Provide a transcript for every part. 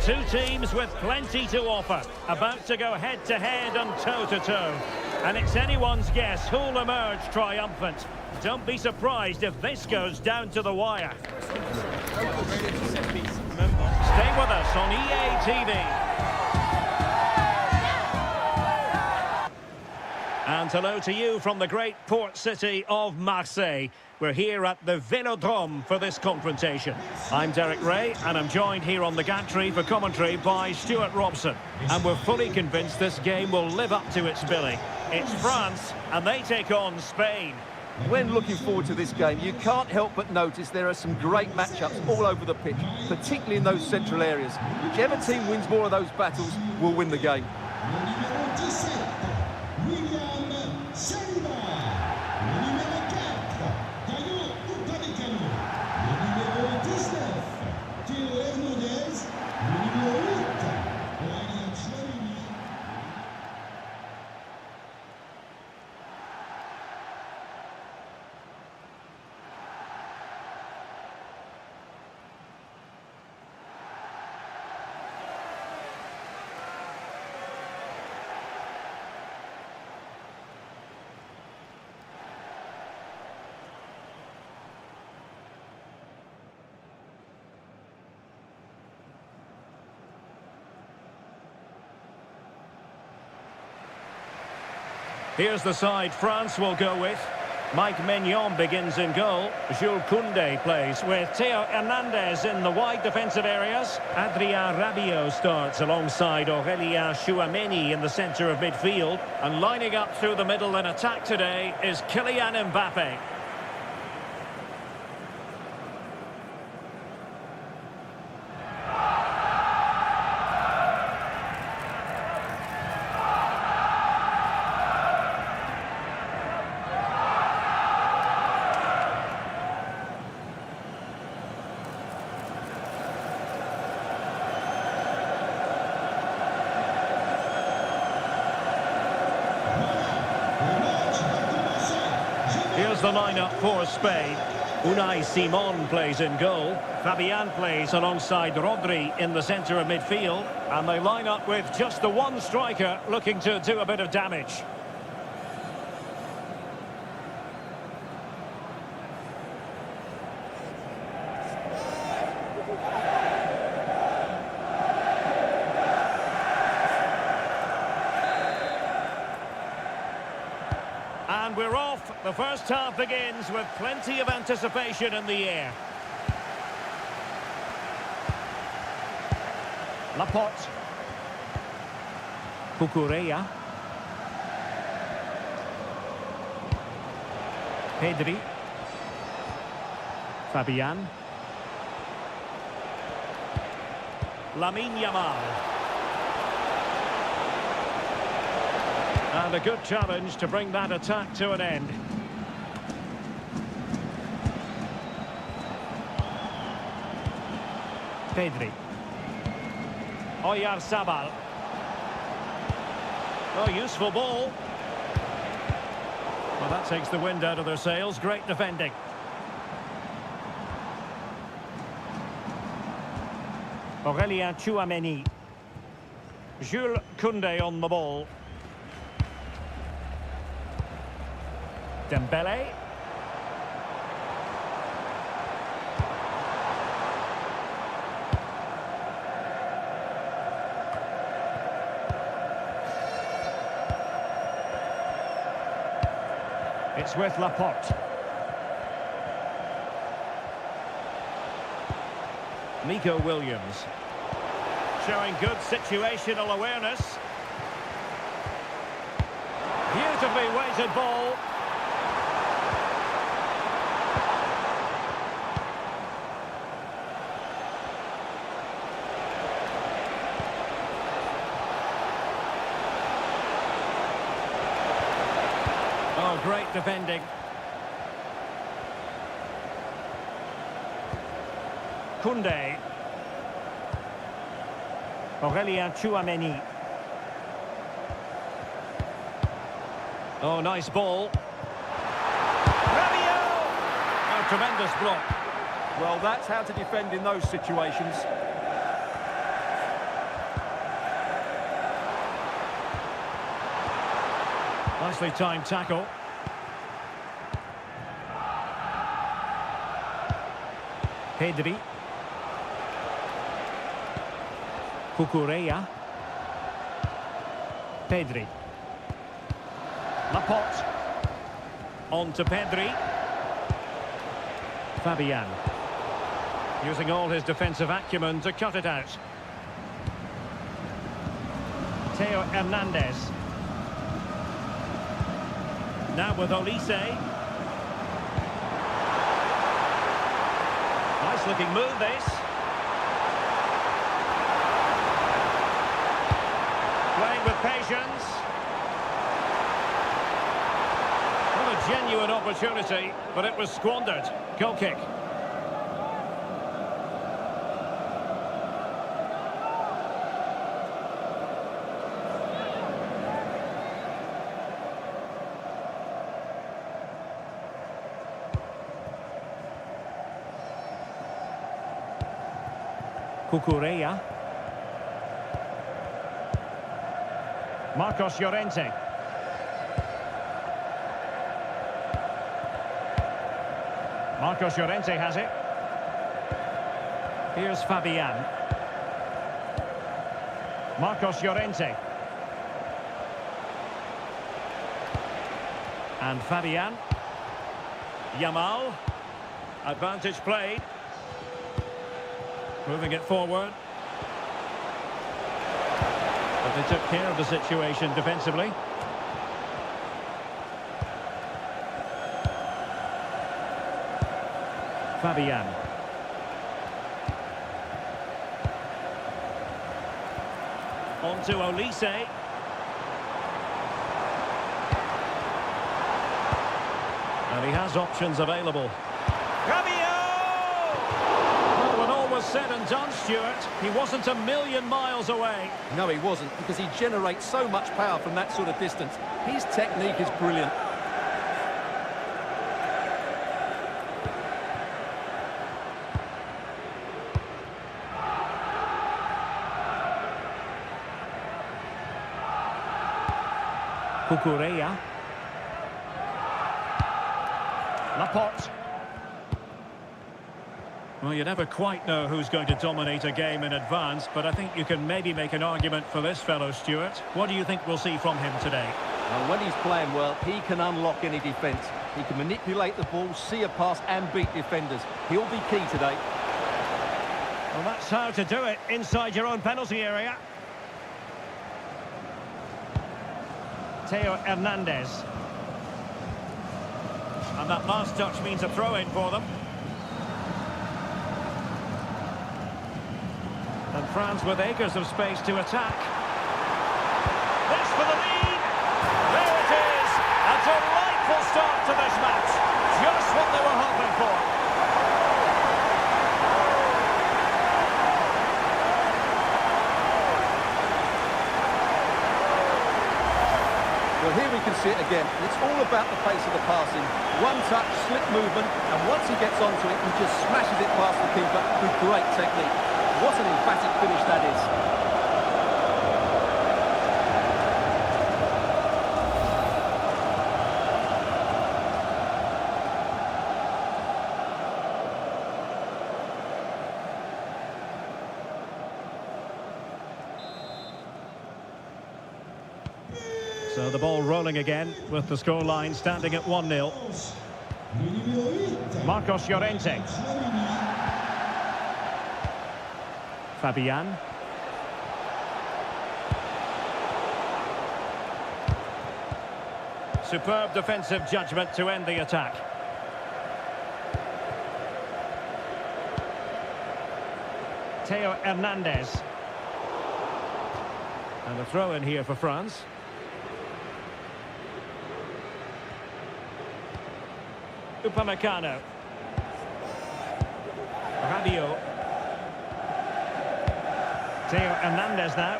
Two teams with plenty to offer, about to go head-to-head and toe-to-toe. And it's anyone's guess who'll emerge triumphant. Don't be surprised if this goes down to the wire. Stay with us on EA TV. And hello to you from the great port city of Marseille. We're here at the Vélodrome for this confrontation. I'm Derek Ray, and I'm joined here on the gantry for commentary by Stuart Robson. And we're fully convinced this game will live up to its billing. It's France, and they take on Spain. When looking forward to this game, you can't help but notice there are some great matchups all over the pitch, particularly in those central areas. Whichever team wins more of those battles will win the game. Here's the side France will go with. Mike Maignan begins in goal. Jules Koundé plays with Theo Hernandez in the wide defensive areas. Adrien Rabiot starts alongside Aurélien Tchouameni in the centre of midfield. And lining up through the middle in attack today is Kylian Mbappé. Here's the lineup for Spain. Unai Simon plays in goal. Fabian plays alongside Rodri in the centre of midfield. And they line up with just the one striker looking to do a bit of damage. And we're off. The first half begins with plenty of anticipation in the air. Laporte. Cucurella. Pedri. Fabian. Lamine Yamal. And a good challenge to bring that attack to an end. Pedri. Oyarzabal. Oh, useful ball. Well, that takes the wind out of their sails. Great defending. Aurélien Tchouameni. Jules Koundé on the ball. Dembele. It's with Laporte. Nico Williams. Showing good situational awareness. Beautifully weighted ball. Oh, great defending. Koundé. Aurélien Tchouameni. Oh, nice ball. Rabiot! Oh, tremendous block. Well, that's how to defend in those situations. Nicely timed tackle. Pedri. Cucurella. Pedri. Laporte. On to Pedri. Fabian. Using all his defensive acumen to cut it out. Theo Hernandez. Now with Olise. Nice looking move this. Playing with patience. Well, a genuine opportunity, but it was squandered. Goal kick. Cucurella. Marcos Llorente. Marcos Llorente has it. Here's Fabian. Marcos Llorente. And Fabian. Yamal. Advantage played. Moving it forward. But they took care of the situation defensively. Fabian. On to Olise. And he has options available. Said and done, Stuart. He wasn't a million miles away. No, he wasn't, because he generates so much power from that sort of distance. His technique is brilliant. Cucurella. Laporte. Well, you never quite know who's going to dominate a game in advance, but I think you can maybe make an argument for this fellow, Stuart. What do you think we'll see from him today? Well, when he's playing well, he can unlock any defence. He can manipulate the ball, see a pass and beat defenders. He'll be key today. Well, that's how to do it inside your own penalty area. Theo Hernandez. And that last touch means a throw-in for them. And France with acres of space to attack. This for the lead. There it is. A delightful start to this match. Just what they were hoping for. Well, here we can see it again. It's all about the pace of the passing. One touch, slip movement, and once he gets onto it, he just smashes it past the keeper with great technique. What an emphatic finish that is. So the ball rolling again with the scoreline standing at 1-0. Marcos Llorente. Fabian. Superb defensive judgment to end the attack. Theo Hernandez. And a throw in here for France. Upamecano. Rabiot. Theo Hernandez now.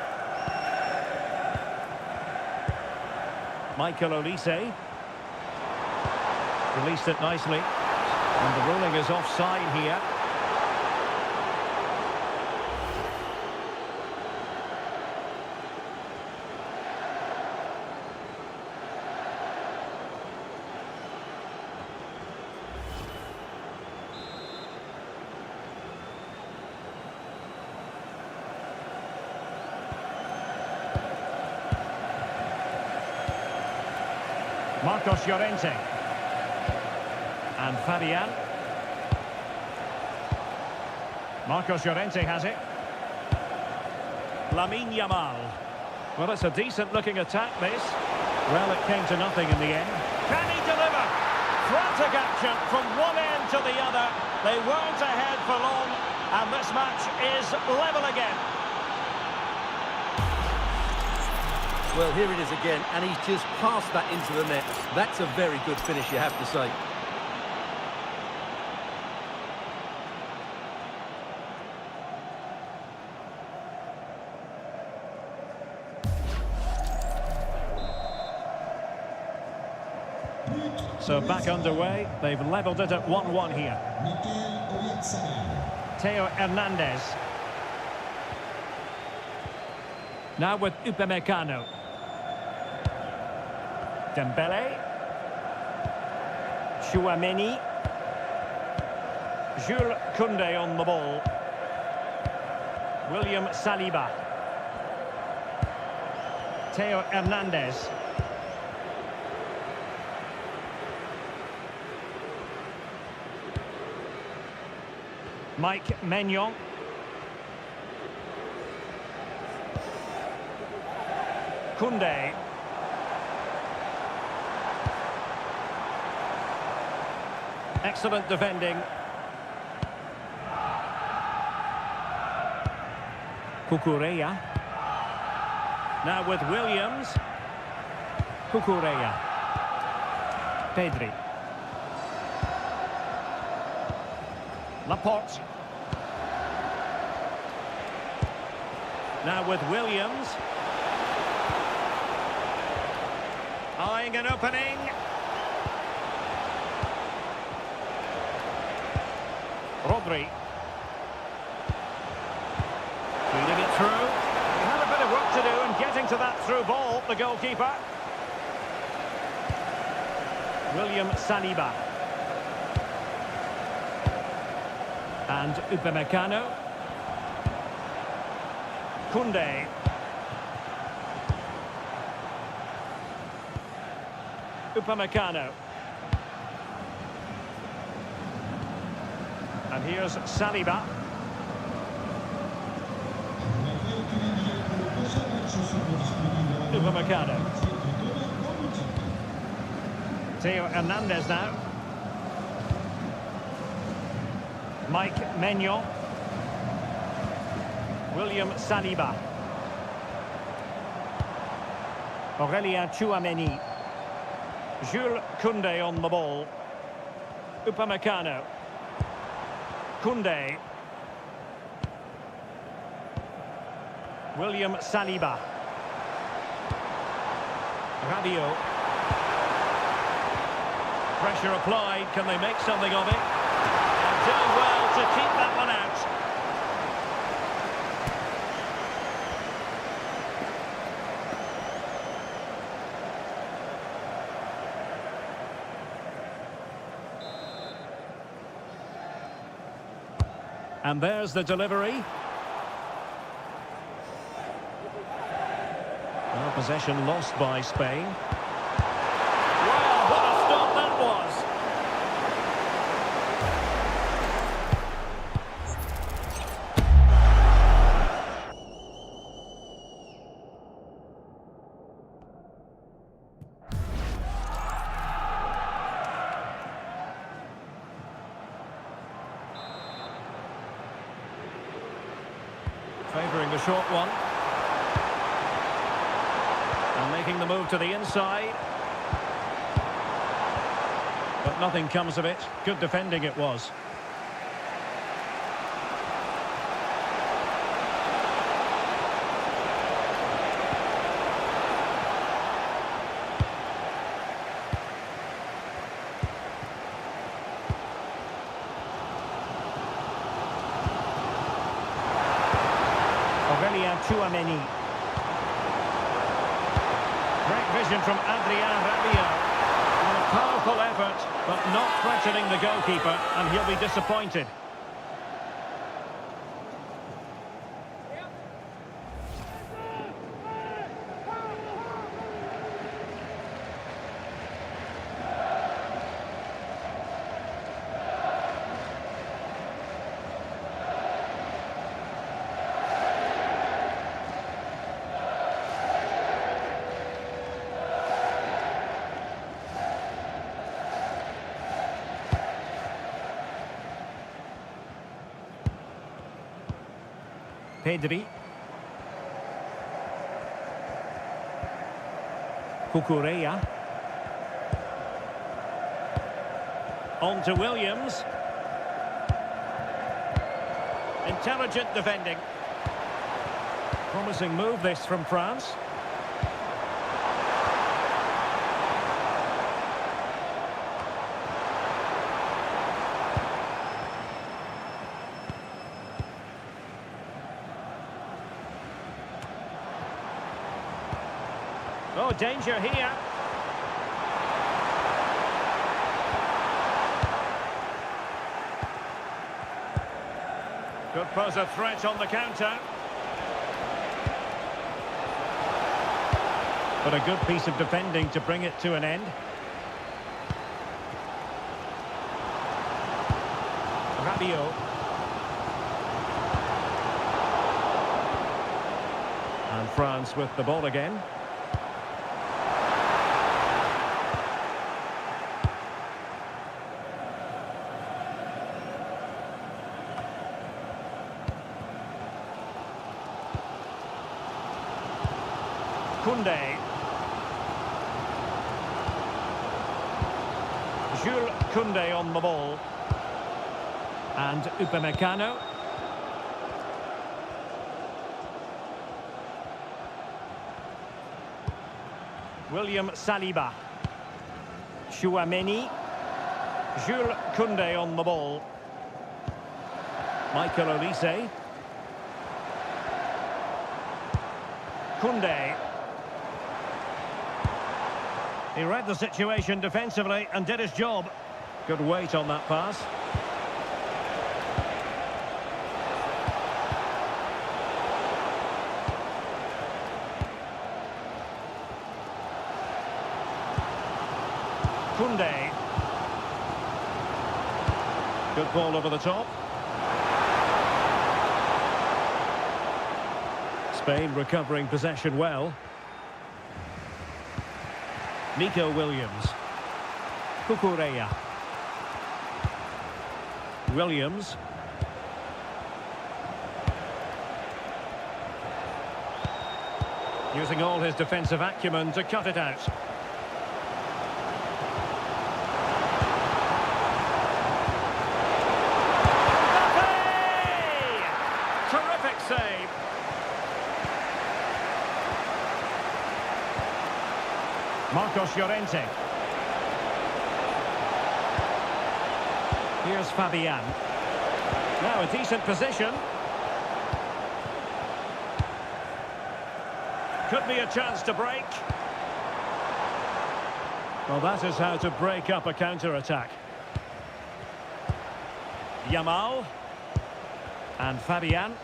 Michael Olise. Released it nicely. And the ruling is offside here. Marcos Llorente. And Fabian. Marcos Llorente has it. Lamine Yamal. Well, it's a decent-looking attack, this. Well, it came to nothing in the end. Can he deliver? Frantic action from one end to the other. They weren't ahead for long, and this match is level again. Well, here it is again, and he's just passed that into the net. That's a very good finish, you have to say. So back underway. They've levelled it at 1-1 here. Theo Hernandez. Now with Upamecano. Dembele. Chouameni. Jules Koundé on the ball. William Saliba. Theo Hernandez. Mike Maignan. Koundé. Excellent defending. Cucurella. Now with Williams. Cucurella. Pedri. Laporte. Now with Williams. Eyeing an opening. Rodri. Feeding it through. He had a bit of work to do in getting to that through ball, the goalkeeper. William Saliba. And Upamecano. Koundé. Upamecano. And here's Saliba. Upamecano. Theo Hernandez now. Mike Maignan. William Saliba. Aurélien Chouameni. Jules Koundé on the ball. Upamecano. Koundé. William Saliba. Rabiot. Pressure applied. Can they make something of it? And doing well to keep that one out. And there's the delivery. Well, possession lost by Spain. Wow, what a stop that was! Favouring the short one. And making the move to the inside. But nothing comes of it. Good defending it was. Aurélien Chouameni. Great vision from Rabiot. And a powerful effort, but not threatening the goalkeeper, and he'll be disappointed. Pedri. Cucurella. On to Williams. Intelligent defending. Promising move this from France. Oh, danger here. Could pose a threat on the counter. But a good piece of defending to bring it to an end. Rabiot. And France with the ball again. Koundé. Jules Koundé on the ball. And Upamecano. William Saliba. Chouameni. Jules Koundé on the ball. Michael Olise. Koundé. He read the situation defensively and did his job. Good weight on that pass. Koundé. Good ball over the top. Spain recovering possession well. Nico Williams. Cucurella. Williams. Using all his defensive acumen to cut it out. Terrific save. Marcos Llorente. Here's Fabian. Now a decent position. Could be a chance to break. Well, that is how to break up a counter-attack. Yamal. And Fabian.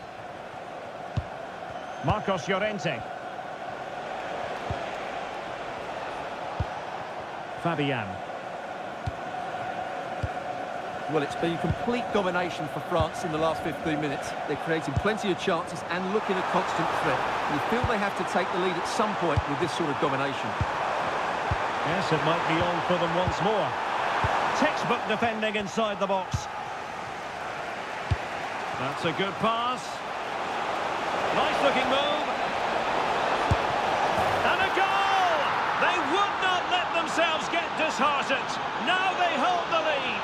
Marcos Llorente. Fabian. Well, it's been complete domination for France in the last 15 minutes. They're creating plenty of chances and looking a constant threat. You feel they have to take the lead at some point with this sort of domination. Yes, it might be on for them once more. Textbook defending inside the box. That's a good pass. Nice looking move. And a goal! They would not let themselves get disheartened. Now they hold the lead.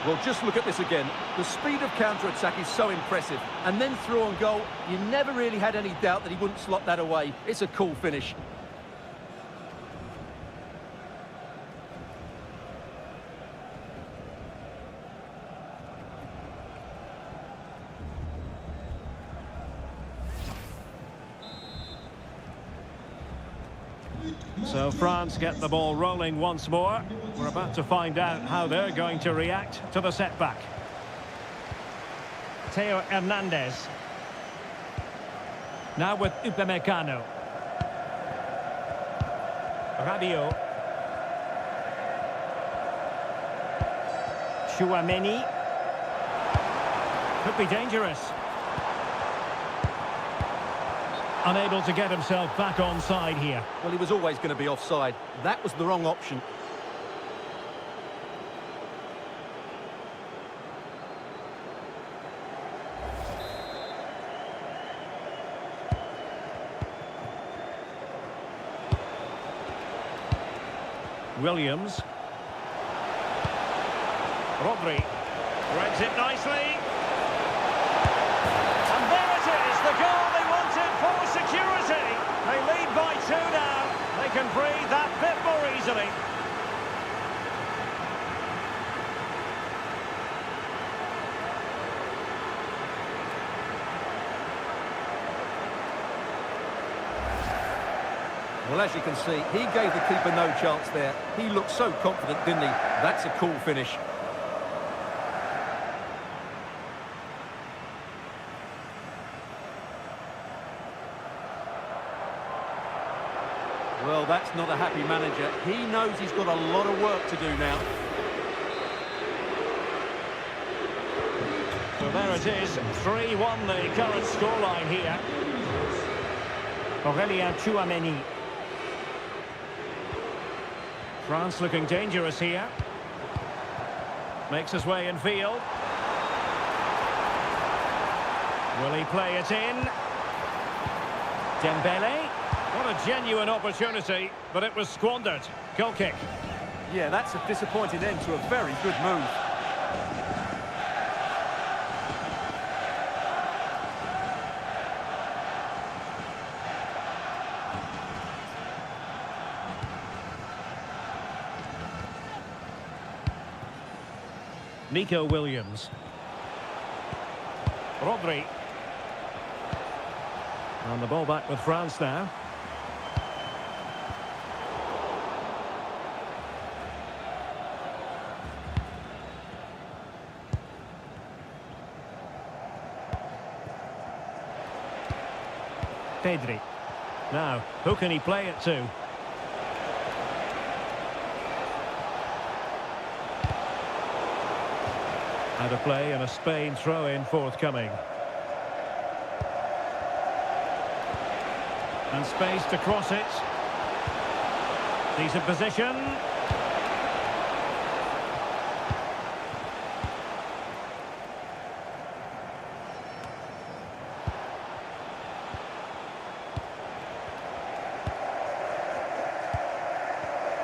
Well, just look at this again. The speed of counter-attack is so impressive. And then through on goal, you never really had any doubt that he wouldn't slot that away. It's a cool finish. So France get the ball rolling once more. We're about to find out how they're going to react to the setback. Theo Hernandez. Now with Upamecano. Rabiot. Chouameni. Could be dangerous. Unable to get himself back onside here. Well, he was always going to be offside. That was the wrong option. Williams. Rodri. Reads it nicely. And there it is, the goal they wanted for security. They lead by 2 now. They can breathe that bit more easily. Well, as you can see, he gave the keeper no chance there. He looked so confident, didn't he? That's a cool finish. Well, that's not a happy manager. He knows he's got a lot of work to do now. So there it is, 3-1 the current scoreline here. Aurélien Tchouaméni. France looking dangerous here. Makes his way in field. Will he play it in? Dembele. What a genuine opportunity, but it was squandered. Goal kick. Yeah, that's a disappointing end to a very good move. Nico Williams. Rodri. And the ball back with France now. Pedri. Now, who can he play it to? Out of play and a Spain throw-in forthcoming. And space to cross it. Decent position.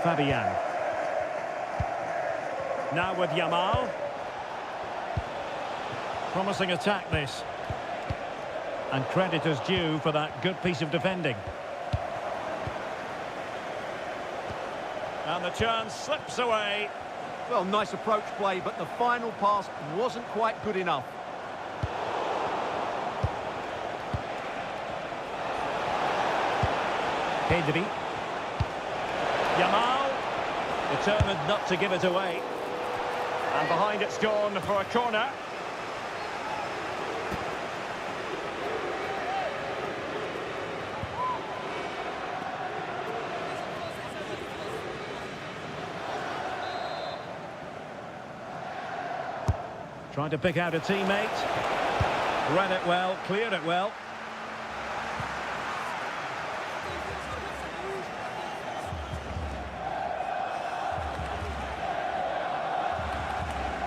Fabian. Now with Yamal. Promising attack this. And credit is due for that good piece of defending. And the chance slips away. Well, nice approach play, but the final pass wasn't quite good enough. Pedri. Yamal. Determined not to give it away. And behind it's gone for a corner. Trying to pick out a teammate. Read it well, cleared it well.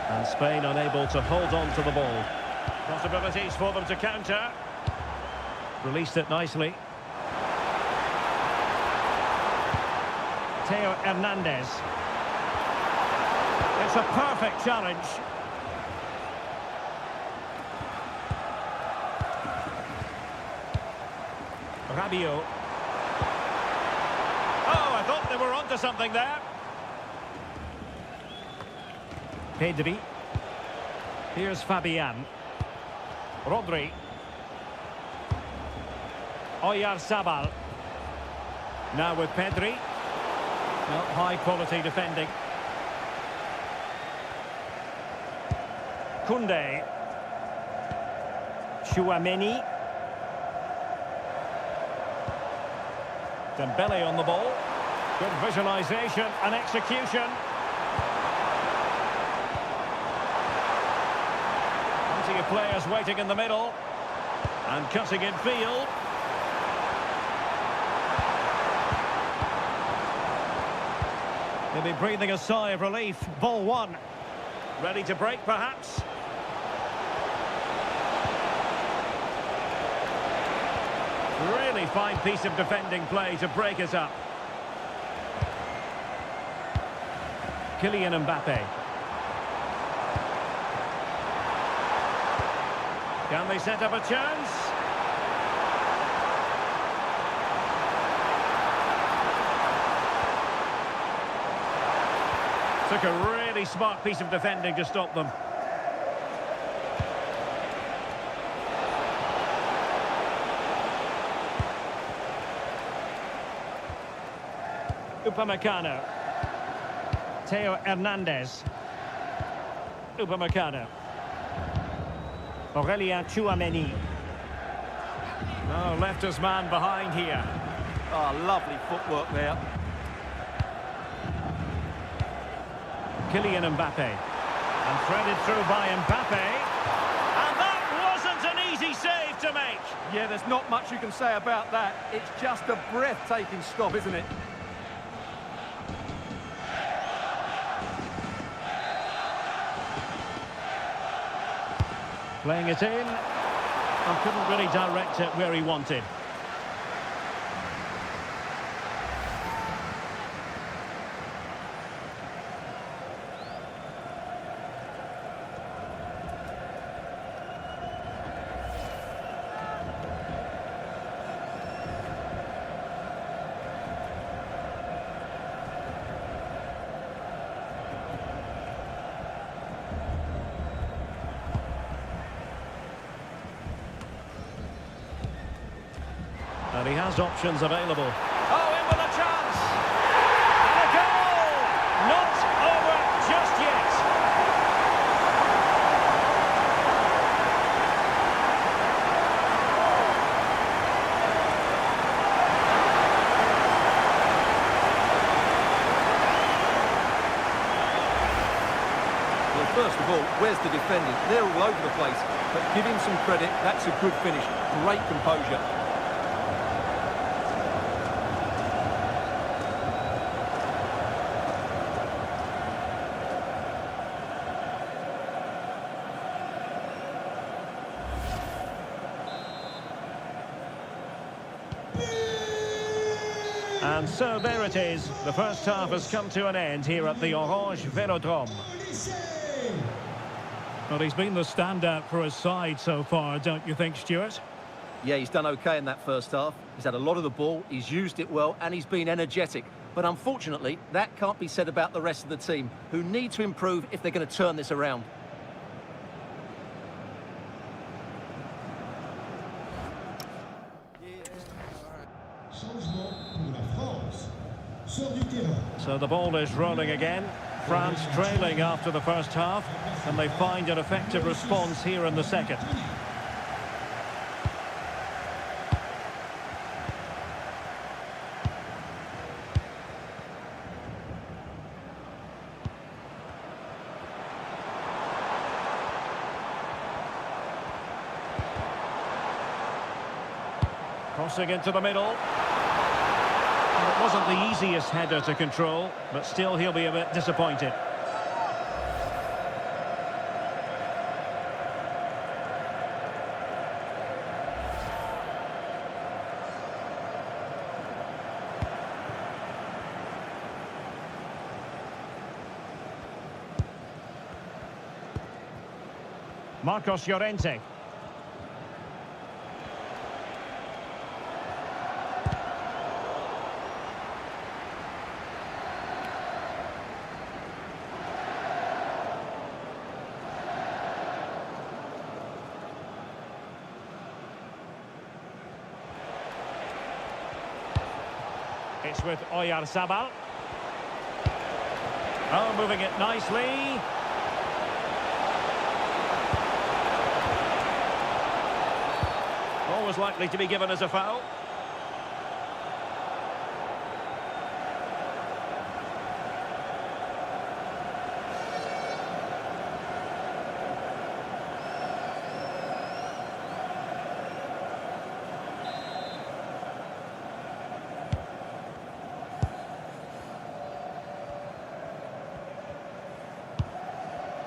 And Spain unable to hold on to the ball. Possibilities for them to counter. Released it nicely. Theo Hernandez. It's a perfect challenge. Rabiot. Oh, I thought they were onto something there. Pedri. Here's Fabian. Rodri. Oyarzabal. Now with Pedri. Well, high quality defending. Koundé. Tchouaméni. Dembele on the ball. Good visualisation and execution. Plenty of players waiting in the middle. And cutting in field. They'll be breathing a sigh of relief. Ball one. Ready to break, perhaps? Really fine piece of defending play to break us up. Kylian Mbappe. Can they set up a chance? Took a really smart piece of defending to stop them. Upamecano. Theo Hernandez. Upamecano. Aurelien Tchouameni. Oh, left his man behind here. Oh, lovely footwork there. Kylian Mbappe. And threaded through by Mbappe. And that wasn't an easy save to make. Yeah, there's not much you can say about that. It's just a breathtaking stop, isn't it? Playing it in, and couldn't really direct it where he wanted. And he has options available. Oh, in with a chance! And a goal! Not over just yet. Well, first of all, where's the defending? They're all over the place. But give him some credit, that's a good finish. Great composure. And so there it is. The first half has come to an end here at the Orange Velodrome. Well, he's been the standout for his side so far, don't you think, Stuart? Yeah, he's done okay in that first half. He's had a lot of the ball, he's used it well, and he's been energetic. But unfortunately, that can't be said about the rest of the team, who need to improve if they're going to turn this around. So the ball is rolling again. France trailing after the first half, and they find an effective response here in the second. Crossing into the middle. It wasn't the easiest header to control, but still he'll be a bit disappointed. Marcos Llorente. It's with Oyarzabal. Oh, moving it nicely. Always likely to be given as a foul.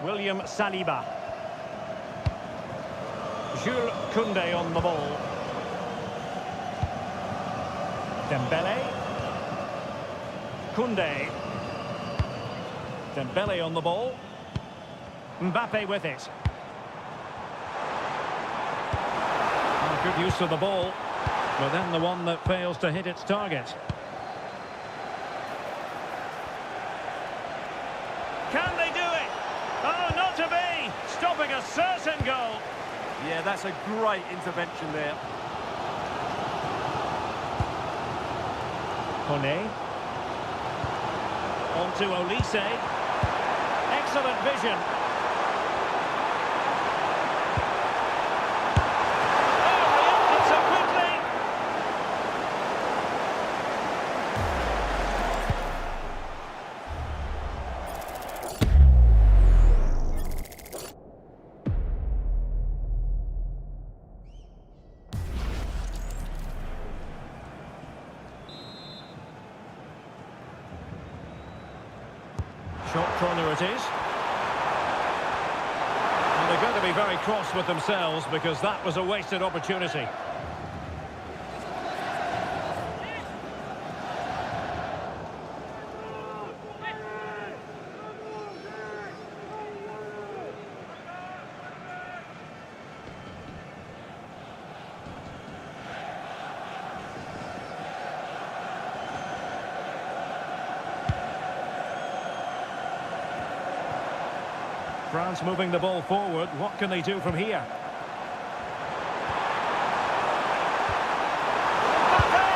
William Saliba. Jules Koundé on the ball. Dembele. Koundé. Dembele on the ball. Mbappe with it. Oh, good use of the ball, but then the one that fails to hit its target. Can they do it? Oh, not to be! Stopping a certain goal. Yeah, that's a great intervention there. Kone. On to Olise. Excellent vision. Oh, he opted so quickly. Short corner it is. And they're going to be very cross with themselves because that was a wasted opportunity. France moving the ball forward. What can they do from here? Mbappe!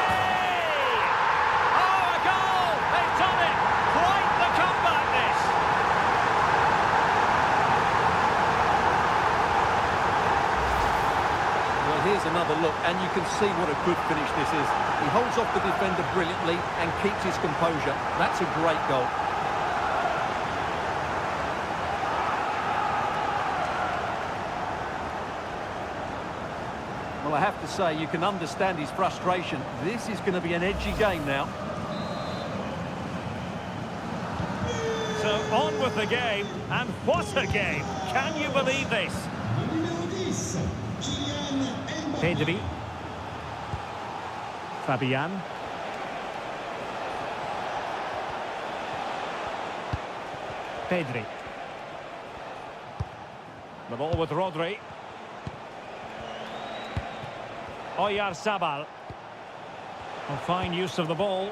Oh, a goal! They've done it! Quite the comeback, this! Well, here's another look, and you can see what a good finish this is. He holds off the defender brilliantly and keeps his composure. That's a great goal. Well, I have to say, you can understand his frustration. This is going to be an edgy game now. So on with the game, and what a game! Can you believe this? Pedri. Fabian. Pedri. The ball with Rodri. Oyarzabal. A fine use of the ball.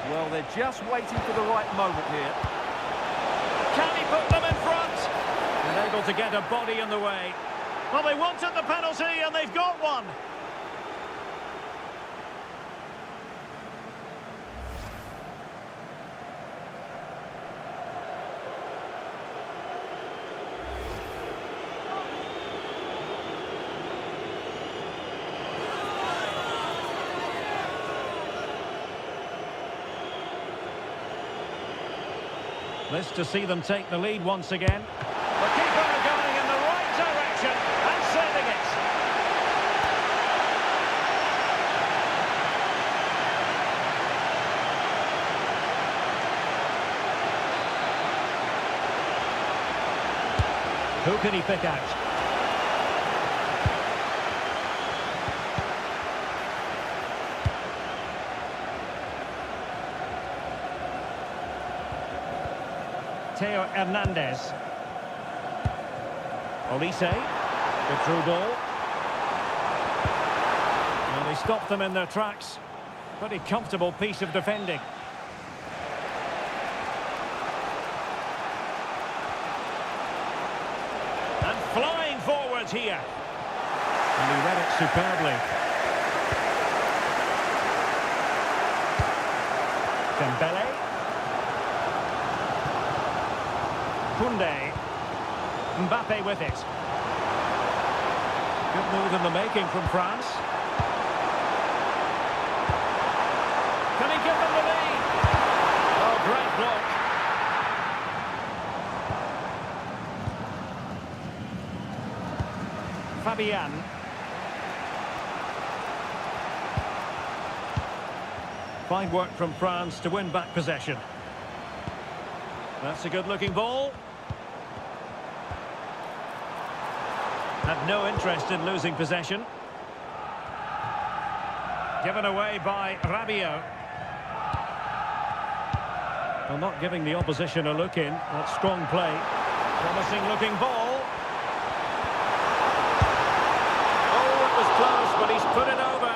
Well, they're just waiting for the right moment here. Can he put them in front? And able to get a body in the way. Well, they wanted the penalty and they've got one. This to see them take the lead once again. The keeper going in the right direction and saving it. Who can he pick out? Theo Hernandez. Olise. The through ball. Well, they stopped them in their tracks. Pretty comfortable piece of defending. And flying forwards here. And he read it superbly. Dembele. Koundé. Mbappe with it. Good move in the making from France. Can he give them the lead? Oh, great block. Fabian. Fine work from France to win back possession. That's a good-looking ball. Had no interest in losing possession. Given away by Rabiot. Well, not giving the opposition a look in. That's strong play. Promising looking ball. Oh, it was close, but he's put it over.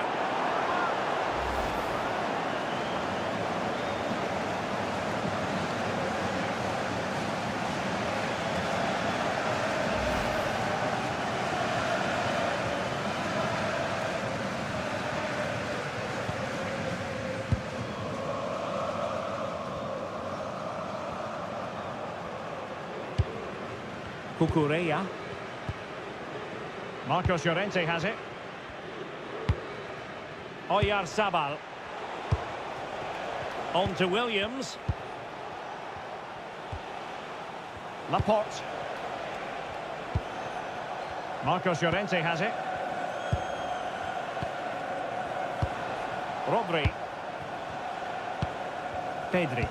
Cucurella. Marcos Llorente has it. Oyarzabal. On to Williams. Laporte. Marcos Llorente has it. Rodri. Pedri.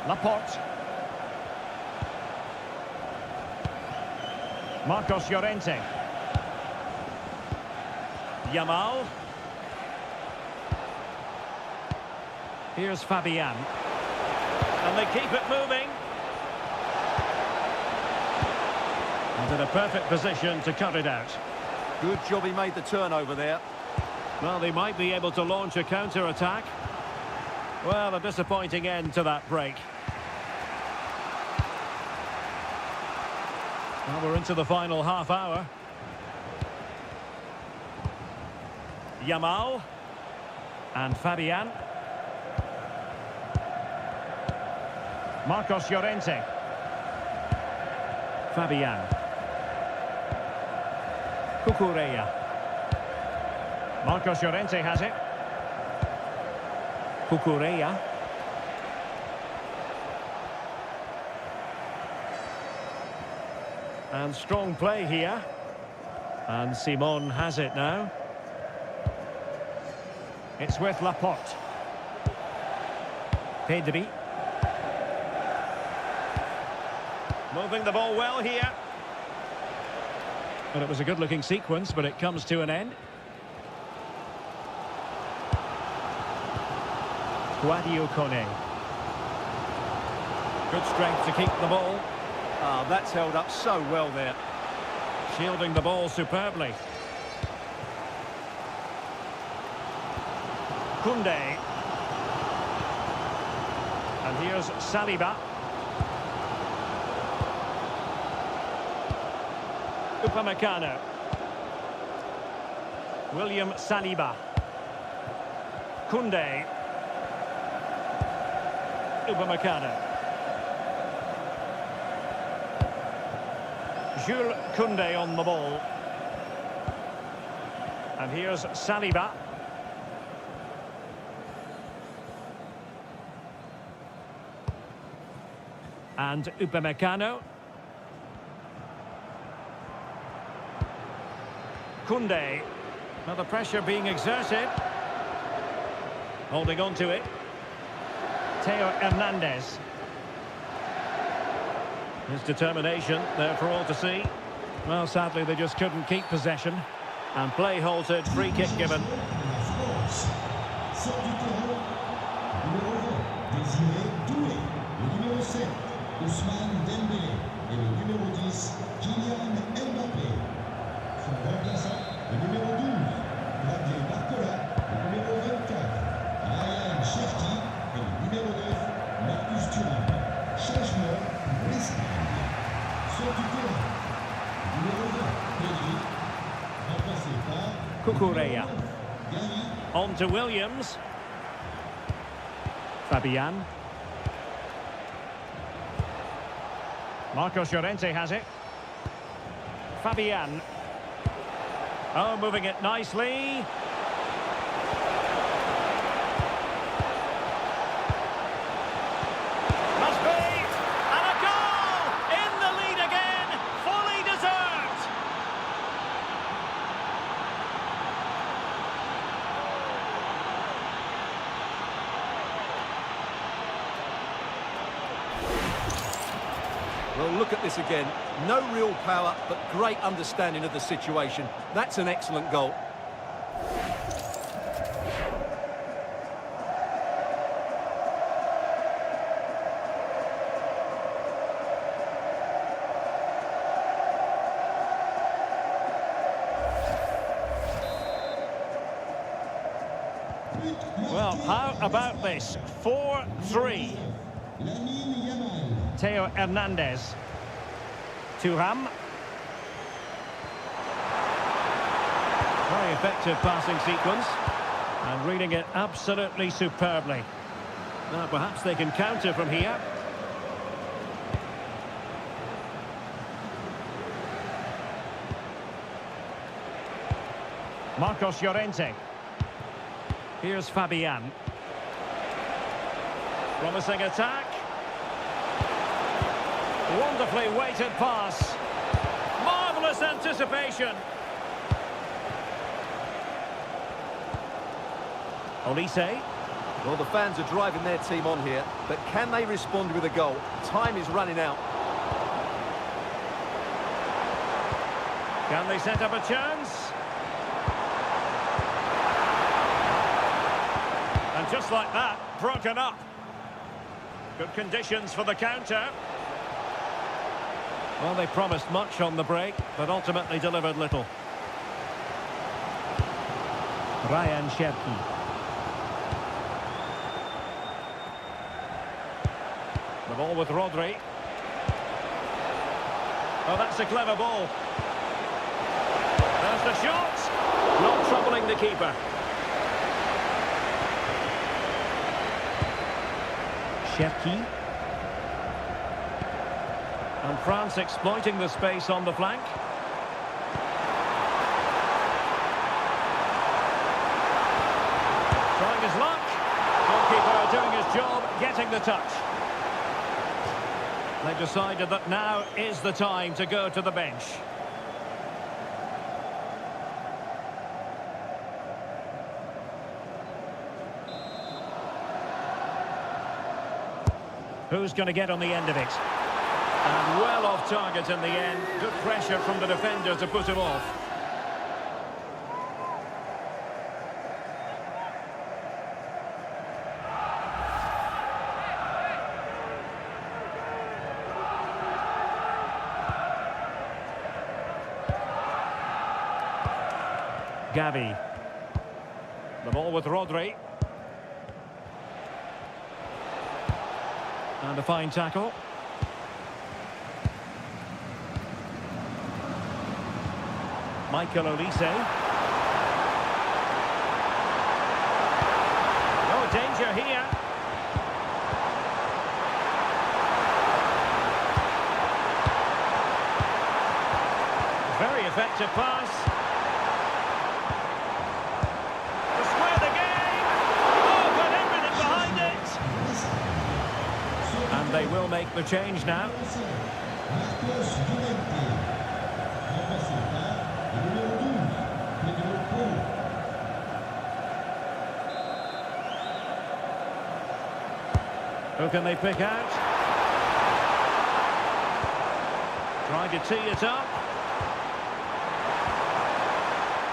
Laporte. Marcos Llorente. Yamal. Here's Fabian. And they keep it moving. And in a perfect position to cut it out. Good job he made the turnover there. Well, they might be able to launch a counter-attack. Well, a disappointing end to that break. Well, we're into the final half hour. Yamal. And Fabian. Marcos Llorente. Fabian. Cucurella. Marcos Llorente has it. Cucurella. And strong play here. And Simon has it now. It's with Laporte. Pedri. Moving the ball well here. Well, it was a good-looking sequence, but it comes to an end. Guadio Kone. Good strength to keep the ball. Ah, that's held up so well there. Shielding the ball superbly. Koundé. And here's Saliba. Upamecano. William Saliba. Koundé. Upamecano. Jules Koundé on the ball. And here's Saliba. And Upamecano. Koundé. Now the pressure being exerted. Holding on to it. Theo Hernandez. His determination there for all to see. Well, sadly, they just couldn't keep possession. And play halted, free kick given. Cucurella. On to Williams. Fabian. Marcos Llorente has it. Fabian. Oh, moving it nicely. Must be. And a goal! In the lead again. Fully deserved. Well, look at this again. No real power, but great understanding of the situation. That's an excellent goal. Well, how about this? 4-3. Theo Hernandez. Thuram. Very effective passing sequence. And reading it absolutely superbly. Now, perhaps they can counter from here. Marcos Llorente. Here's Fabian. Promising attack. Wonderfully weighted pass. Marvellous anticipation. Olise. Well, the fans are driving their team on here, but can they respond with a goal? Time is running out. Can they set up a chance? And just like that, broken up. Good conditions for the counter. Well, they promised much on the break, but ultimately delivered little. Ryan Cherki. The ball with Rodri. Oh, that's a clever ball. There's the shot. Not troubling the keeper. Cherki. And France exploiting the space on the flank. Trying his luck. Goalkeeper doing his job, getting the touch. They've decided that now is the time to go to the bench. Who's going to get on the end of it? And well off target in the end. Good pressure from the defender to put him off. Gavi. The ball with Rodri. And a fine tackle. Michael Olise. No danger here. Very effective pass. To square the game. Oh, got everything behind it. And they will make the change now. Who can they pick out? Trying to tee it up.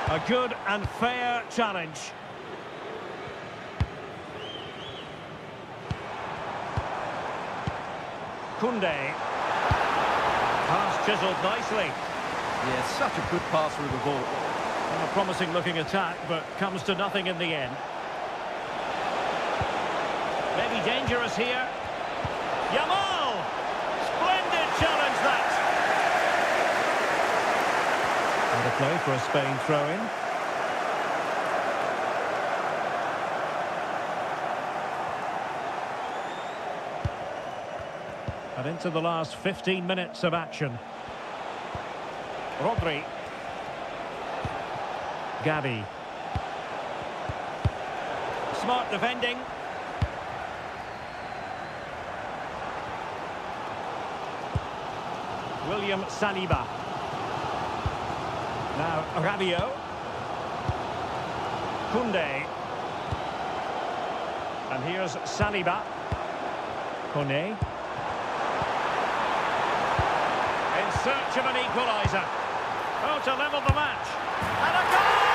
A good and fair challenge. Koundé. Pass chiselled nicely. Yeah, such a good passer of the ball. And a promising looking attack, but comes to nothing in the end. Maybe dangerous here. Yamal! Splendid challenge that! And a play for a Spain throw-in. And into the last 15 minutes of action. Rodri. Gavi. Smart defending. William Saliba. Now Rabiot. Koundé. And here's Saliba. Koné. In search of an equaliser. Oh, to level the match. And a goal!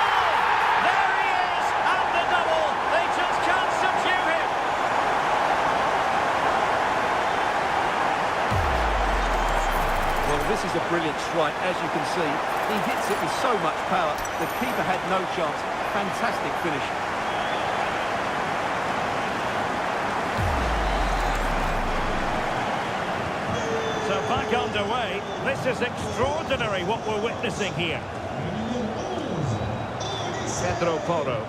There he is! And the double! They just can't subdue him! Well, this is a brilliant strike, as you can see. He hits it with so much power. The keeper had no chance. Fantastic finish. This is extraordinary what we're witnessing here. Pedro Porro.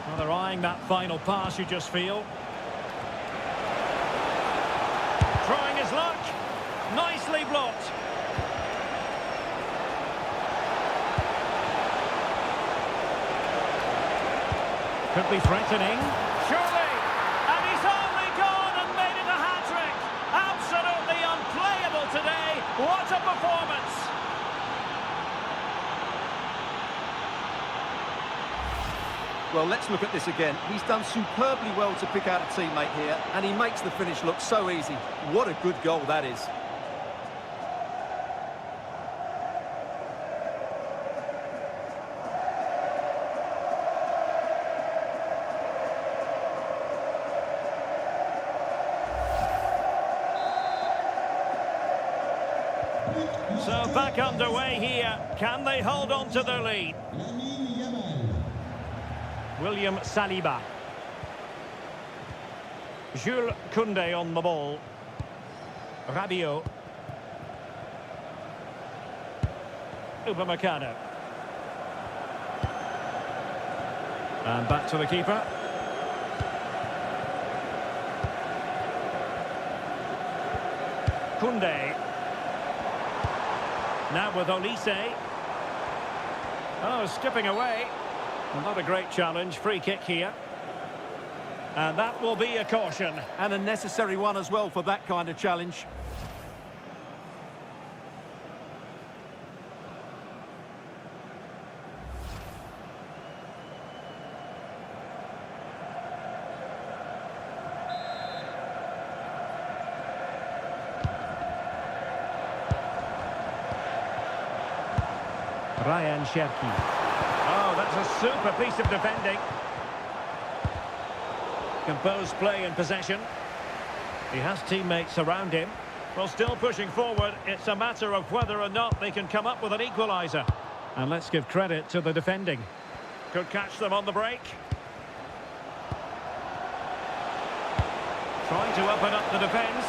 Well, they're eyeing that final pass, you just feel. Trying his luck. Nicely blocked. Could be threatening. Surely! And he's only gone and made it a hat-trick! Absolutely unplayable today! What a performance! Well, let's look at this again. He's done superbly well to pick out a teammate here, and he makes the finish look so easy. What a good goal that is. So back underway here. Can they hold on to their lead? William Saliba. Jules Koundé on the ball. Rabiot. Upamecano. And back to the keeper. Koundé. Now with Olise. Oh, skipping away. Not a great challenge. Free kick here. And that will be a caution. And a necessary one as well for that kind of challenge. Ryan Cherki. Oh, that's a super piece of defending. Composed play in possession. He has teammates around him. Well, still pushing forward. It's a matter of whether or not they can come up with an equaliser. And let's give credit to the defending. Could catch them on the break. Trying to open up the defence.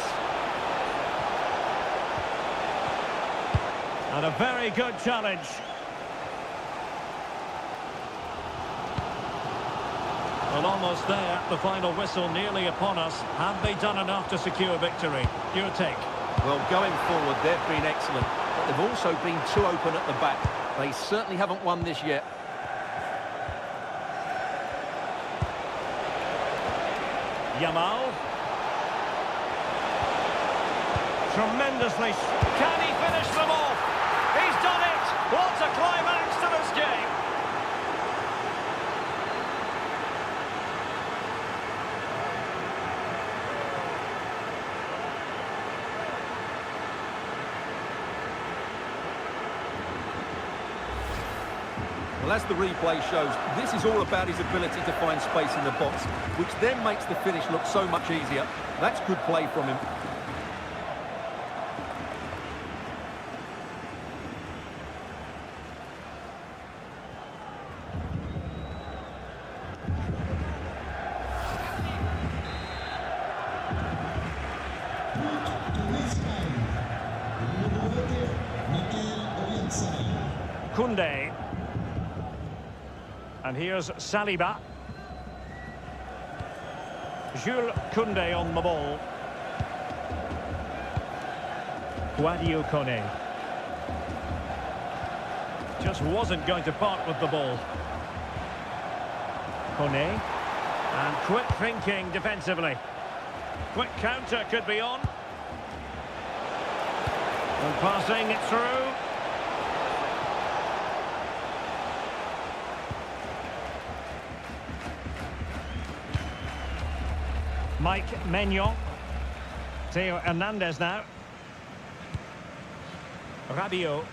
And a very good challenge. Well, almost there. The final whistle nearly upon us. Have they done enough to secure victory? Your take? Well, going forward, they've been excellent. But they've also been too open at the back. They certainly haven't won this yet. Yamal. Tremendously. Can he finish them off? He's done it! What a climax to this game! Well, as the replay shows, this is all about his ability to find space in the box, which then makes the finish look so much easier. That's good play from him. Koundé. And here's Saliba. Jules Koundé on the ball. Guadio Kone. Just wasn't going to part with the ball. Kone. And quick thinking defensively. Quick counter could be on. And passing it through. Mike Maignan. Theo Hernandez now. Rabiot.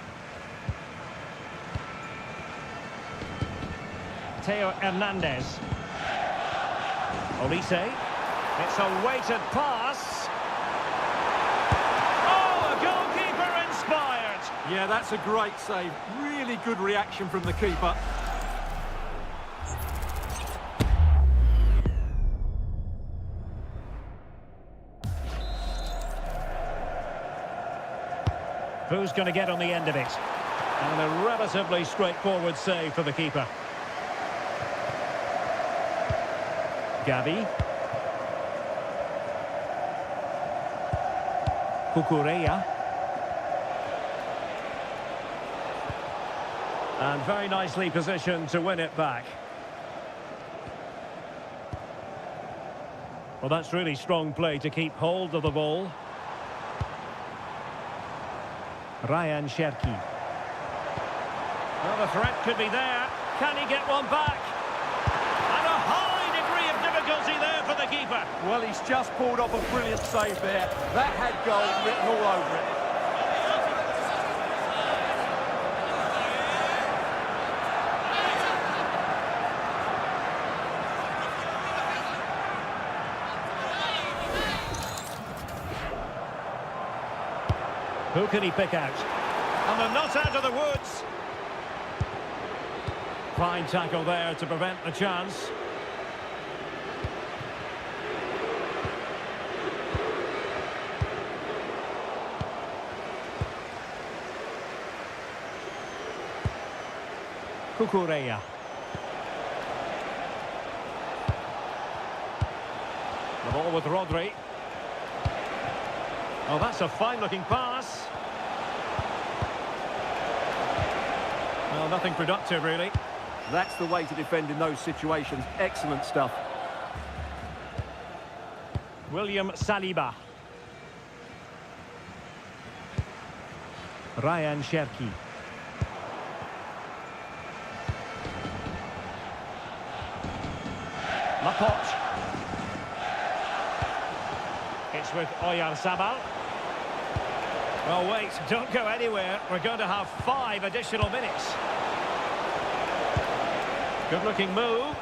Theo Hernandez. Olise. It's a weighted pass. Oh, a goalkeeper inspired. Yeah, that's a great save. Really good reaction from the keeper. Who's going to get on the end of it? And a relatively straightforward save for the keeper. Gavi. Cucurella. And very nicely positioned to win it back. Well, that's really strong play to keep hold of the ball. Ryan Cherki. Well, the threat could be there. Can he get one back? And a high degree of difficulty there for the keeper. Well, he's just pulled off a brilliant save there. That had goal written all over it. Who can he pick out? And they're not out of the woods. Fine tackle there to prevent the chance. Cucurella. The ball with Rodri. Oh, that's a fine-looking pass. Well, nothing productive, really. That's the way to defend in those situations. Excellent stuff. William Saliba. Ryan Cherki. Laporte. It's with Oyarzabal. Oh, wait, don't go anywhere. We're going to have 5 additional minutes. Good-looking move.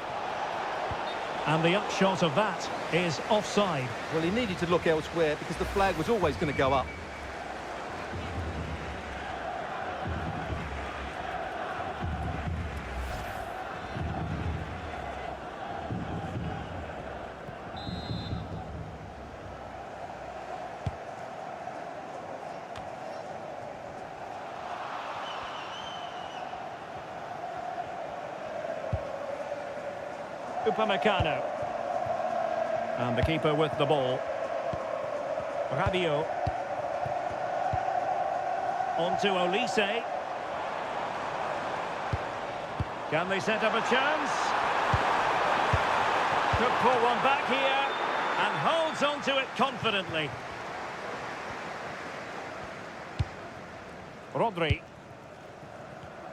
And the upshot of that is offside. Well, he needed to look elsewhere because the flag was always going to go up. Upamecano. And the keeper with the ball. Rabiot. On to Olise. Can they set up a chance? Could pull one back here. And holds on to it confidently. Rodri.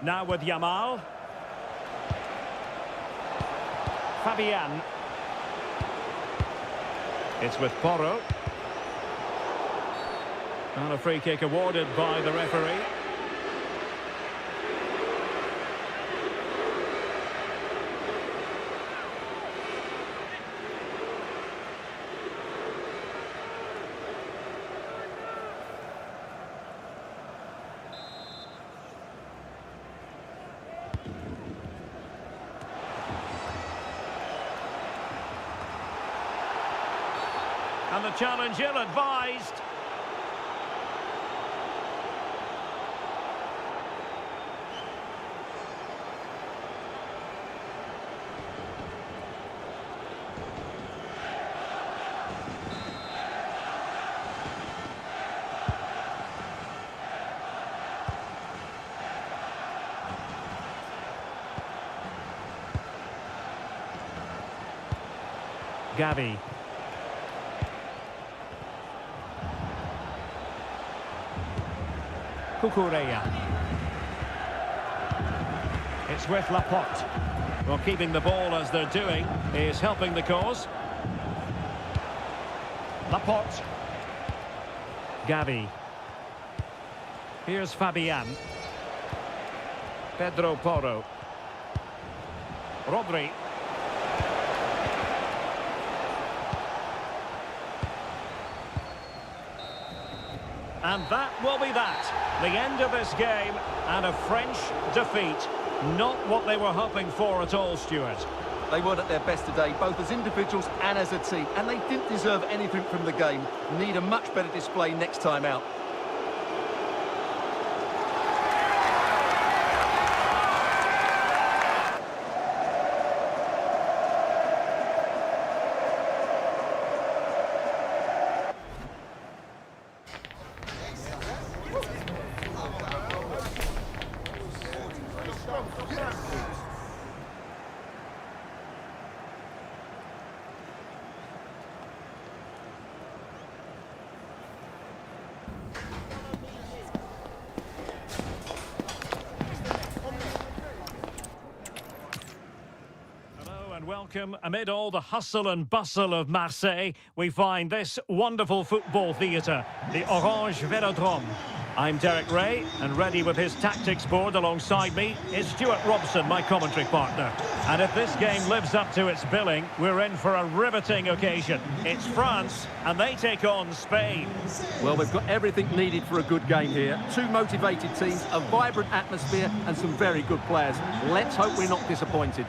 Now with Yamal. Fabian. It's with Porro. And a free kick awarded by the referee. And the challenge ill-advised. Gavi. Cucurella. It's with Laporte. Well, keeping the ball as they're doing is helping the cause. Laporte. Gavi. Here's Fabian. Pedro Porro. Rodri. And that will be that. The end of this game and a French defeat. Not what they were hoping for at all, Stuart. They weren't at their best today, both as individuals and as a team. And they didn't deserve anything from the game. Need a much better display next time out. And welcome. Amid all the hustle and bustle of Marseille, we find this wonderful football theatre, the Orange Velodrome. I'm Derek Ray, and ready with his tactics board alongside me is Stuart Robson, my commentary partner. And if this game lives up to its billing, we're in for a riveting occasion. It's France, and they take on Spain. Well, we've got everything needed for a good game here. Two motivated teams, a vibrant atmosphere, and some very good players. Let's hope we're not disappointed.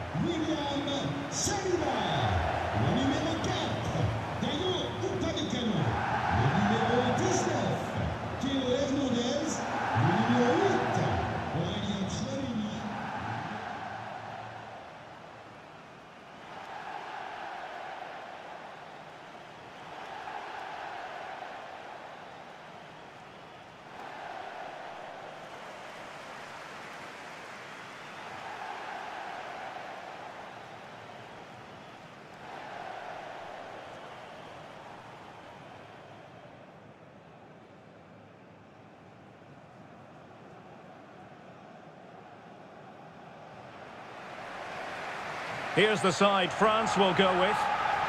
Here's the side France will go with.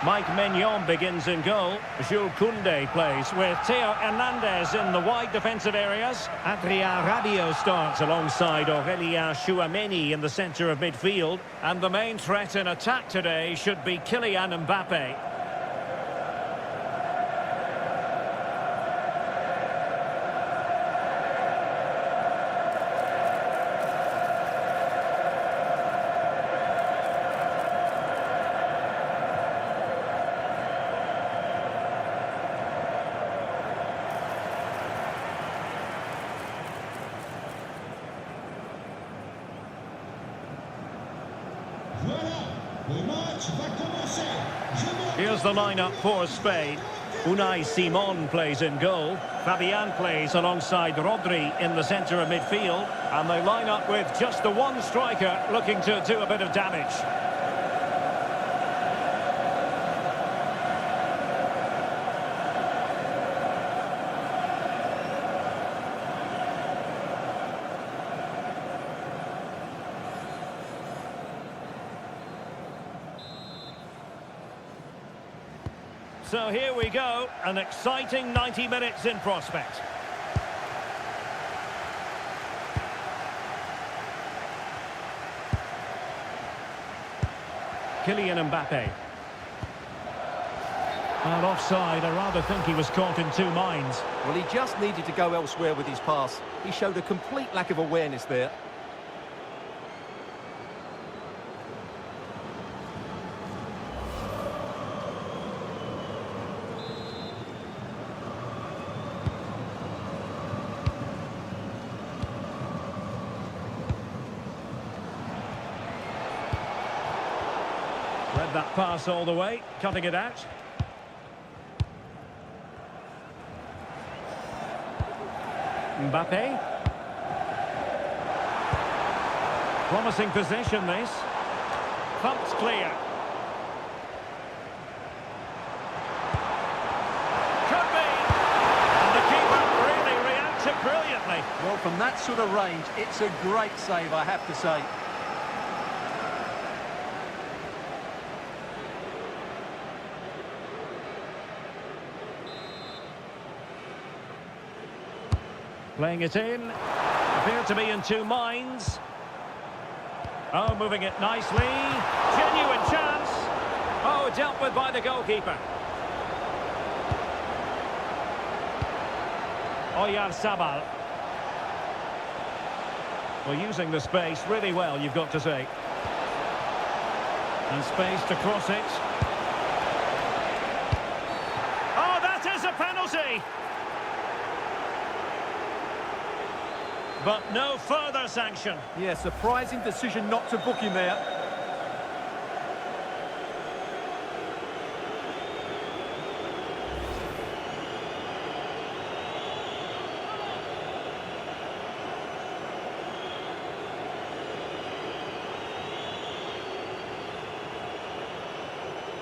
Mike Maignan begins in goal. Jules Koundé plays with Theo Hernandez in the wide defensive areas. Adrien Rabiot starts alongside Aurélien Tchouameni in the centre of midfield. And the main threat in attack today should be Kylian Mbappe. Here's the lineup for Spain. Unai Simon plays in goal. Fabian plays alongside Rodri in the centre of midfield. And they line up with just the one striker looking to do a bit of damage. So here we go, an exciting 90 minutes in prospect. Kylian Mbappe. And offside, I rather think he was caught in two minds. Well, he just needed to go elsewhere with his pass. He showed a complete lack of awareness there. Read that pass all the way, cutting it out. Mbappe. Promising possession, this. Thumped clear. Could be. And the keeper really reacted brilliantly. Well, from that sort of range, it's a great save, I have to say. Playing it in. Appeared to be in two minds. Oh, moving it nicely. Genuine chance. Oh, dealt with by the goalkeeper. Oyarzabal. Well, using the space really well, you've got to say. And space to cross it. Oh, that is a penalty! But no further sanction. Yeah, surprising decision not to book him there.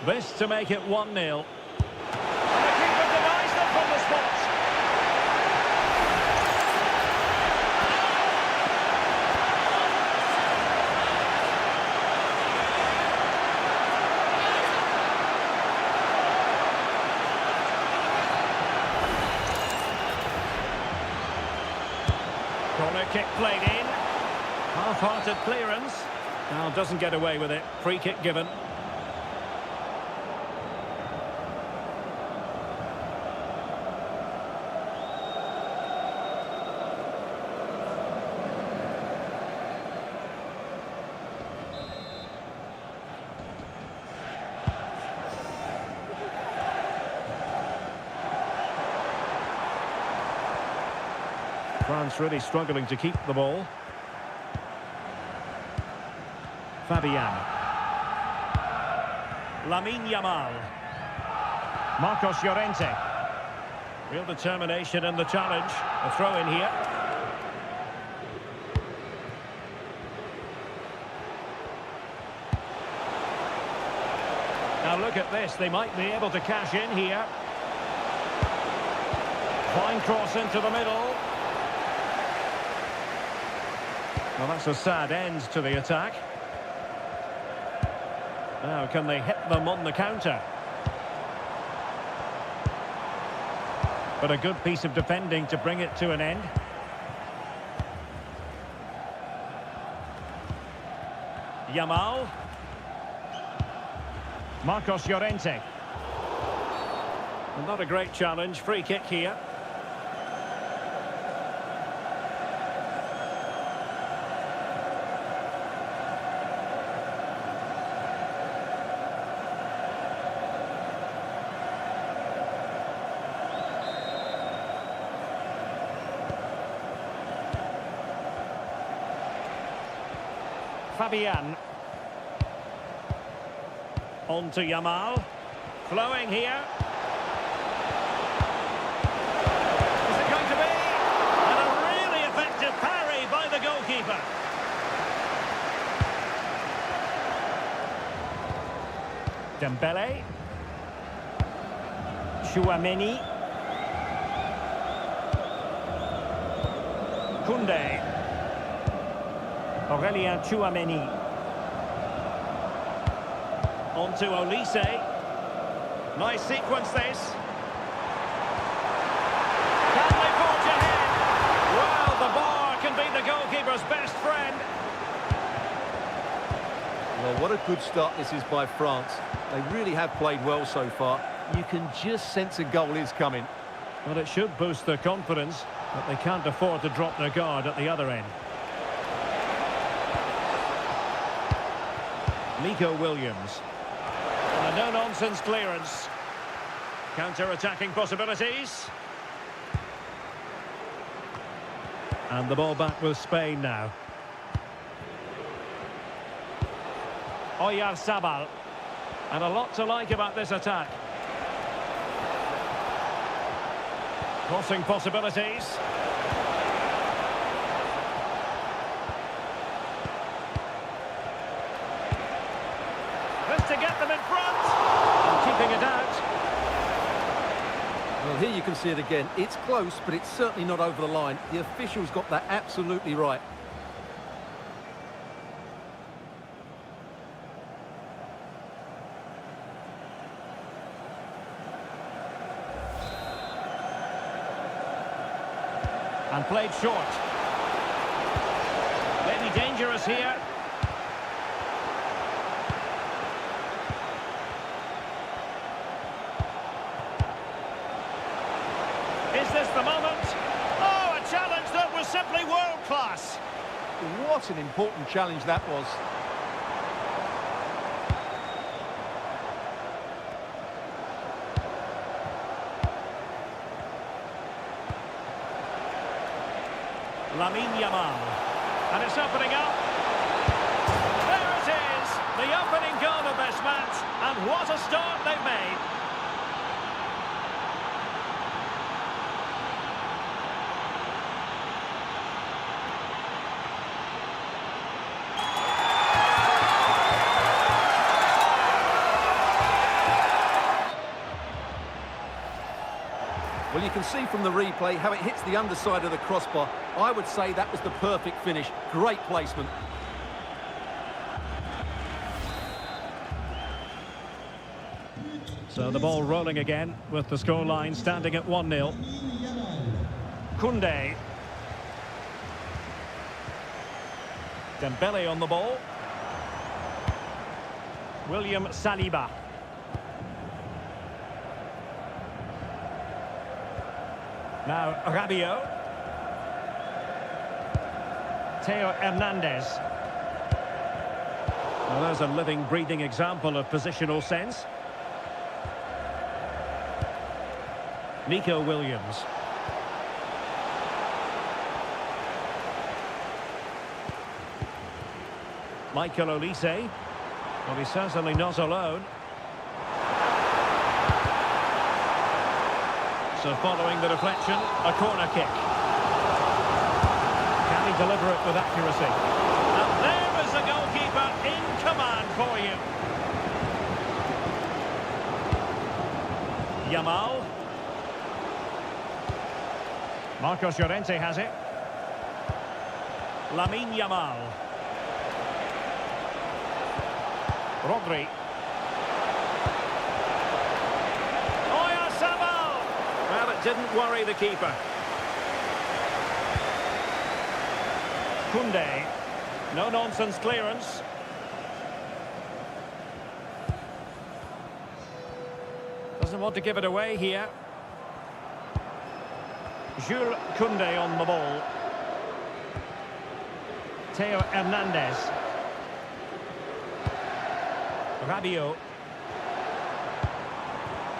This to make it 1-0. The keeper denies them from the spot. kick played in. Half-hearted clearance. Now doesn't get away with it. Free kick given. France really struggling to keep the ball. Fabian. Lamine Yamal. Marcos Llorente. Real determination in the challenge. A throw in here. Now look at this. They might be able to cash in here. Fine cross into the middle. Well, that's a sad end to the attack. Now, can they hit them on the counter? But a good piece of defending to bring it to an end. Yamal. Marcos Llorente. Not a great challenge. Free kick here. Fabian. On to Yamal. Flowing here. Is it going to be? And a really effective parry by the goalkeeper. Dembele. Chouameni. Koundé. Aurélien Chouameni. On to Olise. Nice sequence this. Can they forge ahead? Well, the bar can be the goalkeeper's best friend. Well, what a good start this is by France. They really have played well so far. You can just sense a goal is coming. Well, it should boost their confidence, but they can't afford to drop their guard at the other end. Nico Williams. And a no-nonsense clearance. Counter-attacking possibilities. And the ball back with Spain now. Oyarzabal. And a lot to like about this attack. Crossing possibilities. To get them in front and keeping it out. Well, here you can see it again. It's close, but it's certainly not over the line. The officials got that absolutely right. And played short. Maybe dangerous here. Is this the moment? Oh, a challenge that was simply world-class. What an important challenge that was. Lamine Yamal. And it's opening up. There it is. The opening goal of this match. And what a start they've made. Well, you can see from the replay how it hits the underside of the crossbar. I would say that was the perfect finish. Great placement. So the ball rolling again with the scoreline standing at 1-0. Koundé. Dembele on the ball. William Saliba. Now Rabiot. Theo Hernandez. Well, there's a living, breathing example of positional sense. Nico Williams. Michael Olise. Well, he's certainly not alone. So following the deflection, a corner kick. Can he deliver it with accuracy? And there is the goalkeeper in command for you. Yamal. Marcos Llorente has it. Lamine Yamal. Rodri. Oyarzabal! Well, it didn't worry the keeper. Koundé. No-nonsense clearance. Doesn't want to give it away here. Jules Koundé on the ball. Theo Hernandez. Rabiot.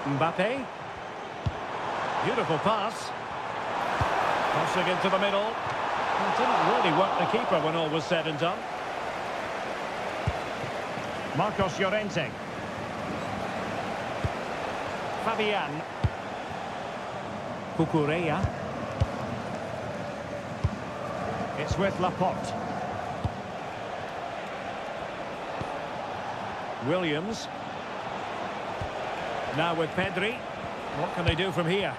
Mbappe. Beautiful pass. Crossing into the middle. It didn't really work the keeper when all was said and done. Marcos Llorente. Fabian. Cucurella. It's with Laporte. Williams. Now with Pedri. What can they do from here?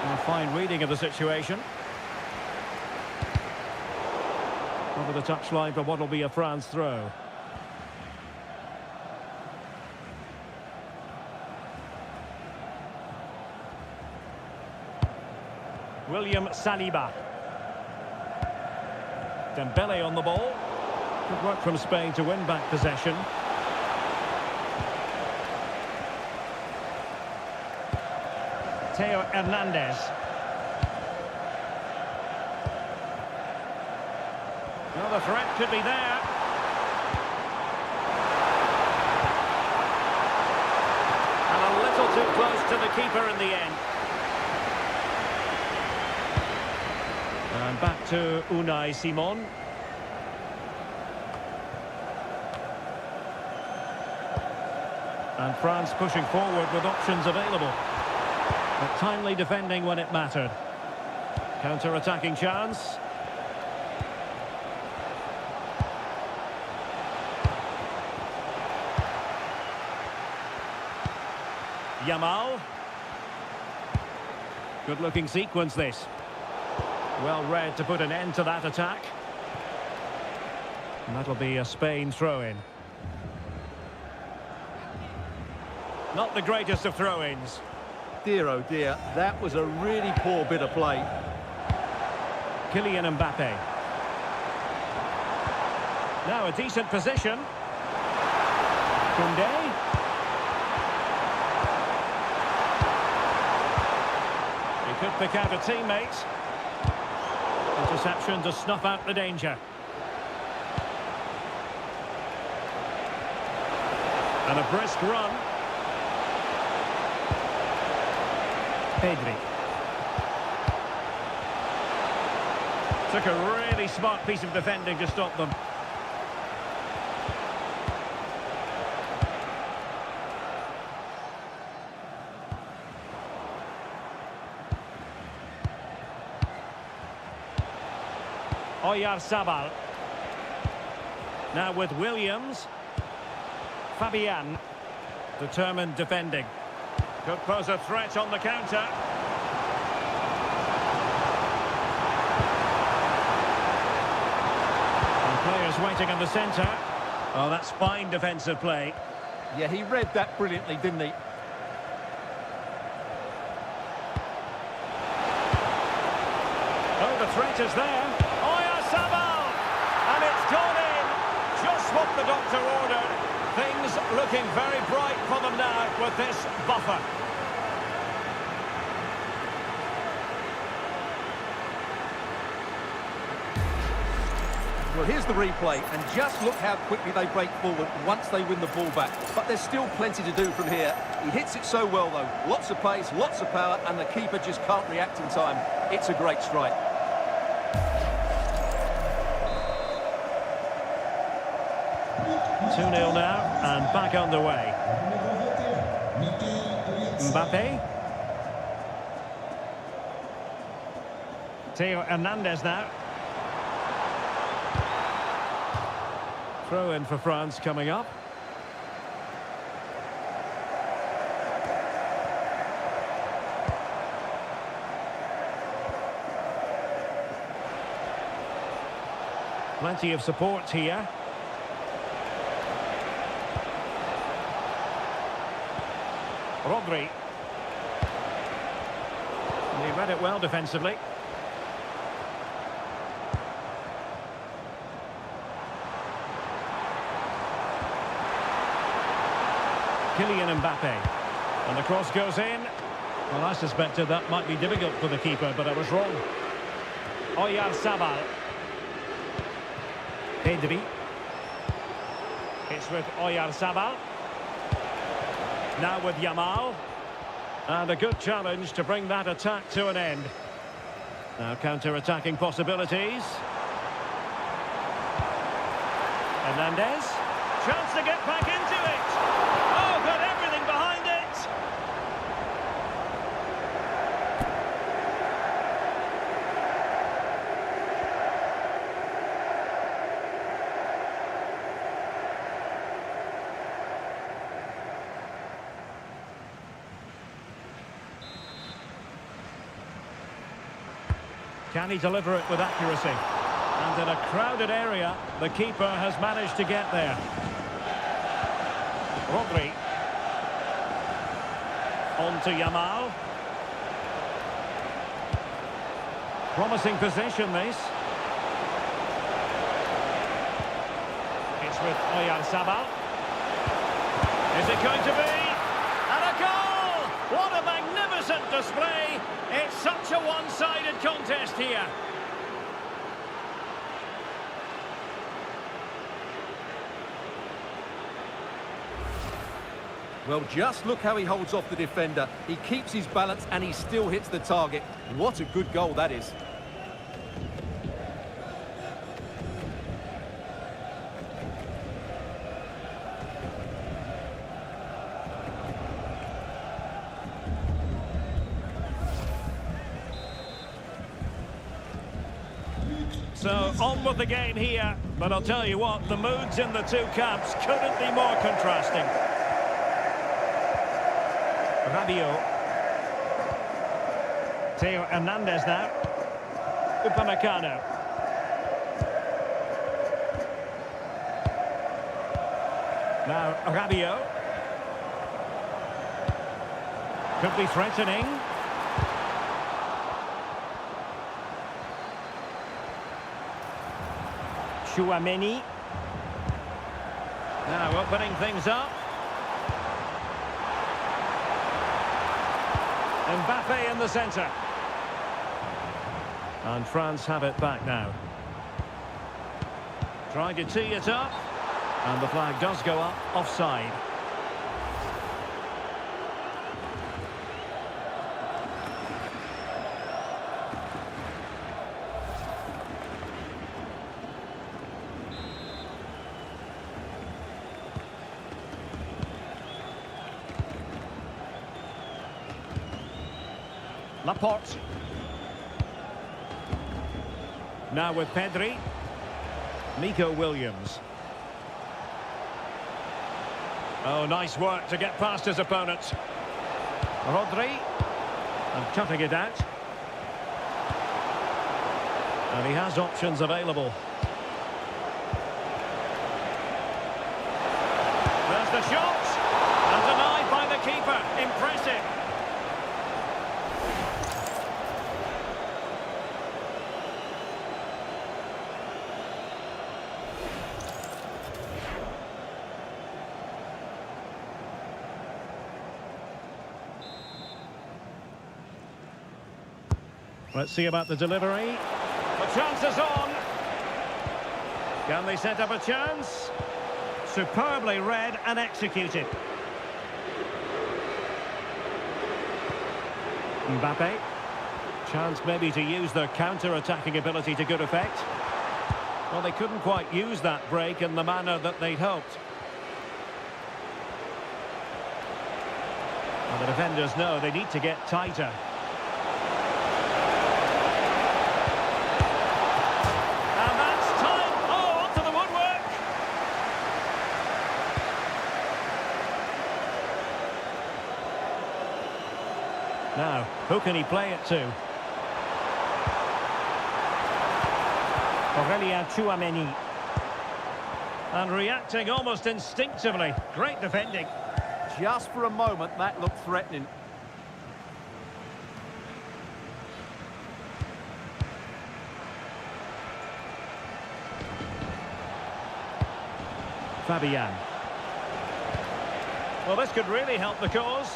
A fine reading of the situation. Over the touchline for what will be a France throw. William Saliba. Dembele on the ball. Good work from Spain to win back possession. Theo Hernandez. Well, the threat could be there. And a little too close to the keeper in the end. And back to Unai Simon. And France pushing forward with options available. But timely defending when it mattered. Counter-attacking chance. Yamal. Good-looking sequence, this. Well read to put an end to that attack. And that'll be a Spain throw-in. Not the greatest of throw-ins. Dear, oh dear, that was a really poor bit of play. Kylian Mbappe. Now a decent position. Koundé. He could pick out a teammate. Interception to snuff out the danger. And a brisk run. Pedri. Took a really smart piece of defending to stop them. Oyarzabal. Now with Williams. Fabian. Determined defending. Could pose a threat on the counter. And players waiting in the centre. Oh, that's fine defensive play. Yeah, he read that brilliantly, didn't he? threat is there. Oyarzabal! And it's gone in. Just what the doctor ordered. Things looking very bright for them now with this buffer. Well, here's the replay, and just look how quickly they break forward once they win the ball back. But there's still plenty to do from here. He hits it so well, though. Lots of pace, lots of power, and the keeper just can't react in time. It's a great strike. Two 2-0 now, and back underway. Mbappe. Theo Hernandez now. Throw in for France coming up. Plenty of support here. Rodri. He read it well defensively. Kylian Mbappe. And the cross goes in. Well, I suspected that might be difficult for the keeper, but I was wrong. Oyarzabal. Pedri. It's with Oyarzabal. Now with Yamal. And a good challenge to bring that attack to an end. Now counter-attacking possibilities. Hernandez. Chance to get back into it. Oh, got everything behind it. Can he deliver it with accuracy? And in a crowded area, the keeper has managed to get there. Rodri. On to Yamal. Promising position, this. It's with Oyarzabal. Is it going to be? And a goal! What a magnificent display! It's such a one-sided contest here. Well, just look how he holds off the defender. He keeps his balance and he still hits the target. What a good goal that is. So, on with the game here. But I'll tell you what, the moods in the two camps couldn't be more contrasting. Rabiot. Theo Hernandez now. Upamecano. Now Rabiot. Could be threatening. Chouameni. Now opening things up. Mbappe in the centre. And France have it back now. Trying to tee it up. And the flag does go up, offside. Laporte. Now with Pedri. Nico Williams. Oh, nice work to get past his opponent. Rodri. And cutting it out. And he has options available. There's the shot. And denied by the keeper. Impressive. Let's see about the delivery. The chance is on. Can they set up a chance? Superbly read and executed. Mbappe. Chance maybe to use their counter-attacking ability to good effect. Well, they couldn't quite use that break in the manner that they'd hoped. Well, the defenders know they need to get tighter. And that's time. Oh, onto the woodwork. Now, who can he play it to? Tchouameni. And reacting almost instinctively. Great defending. Just for a moment, that looked threatening. Fabian. Well, this could really help the cause.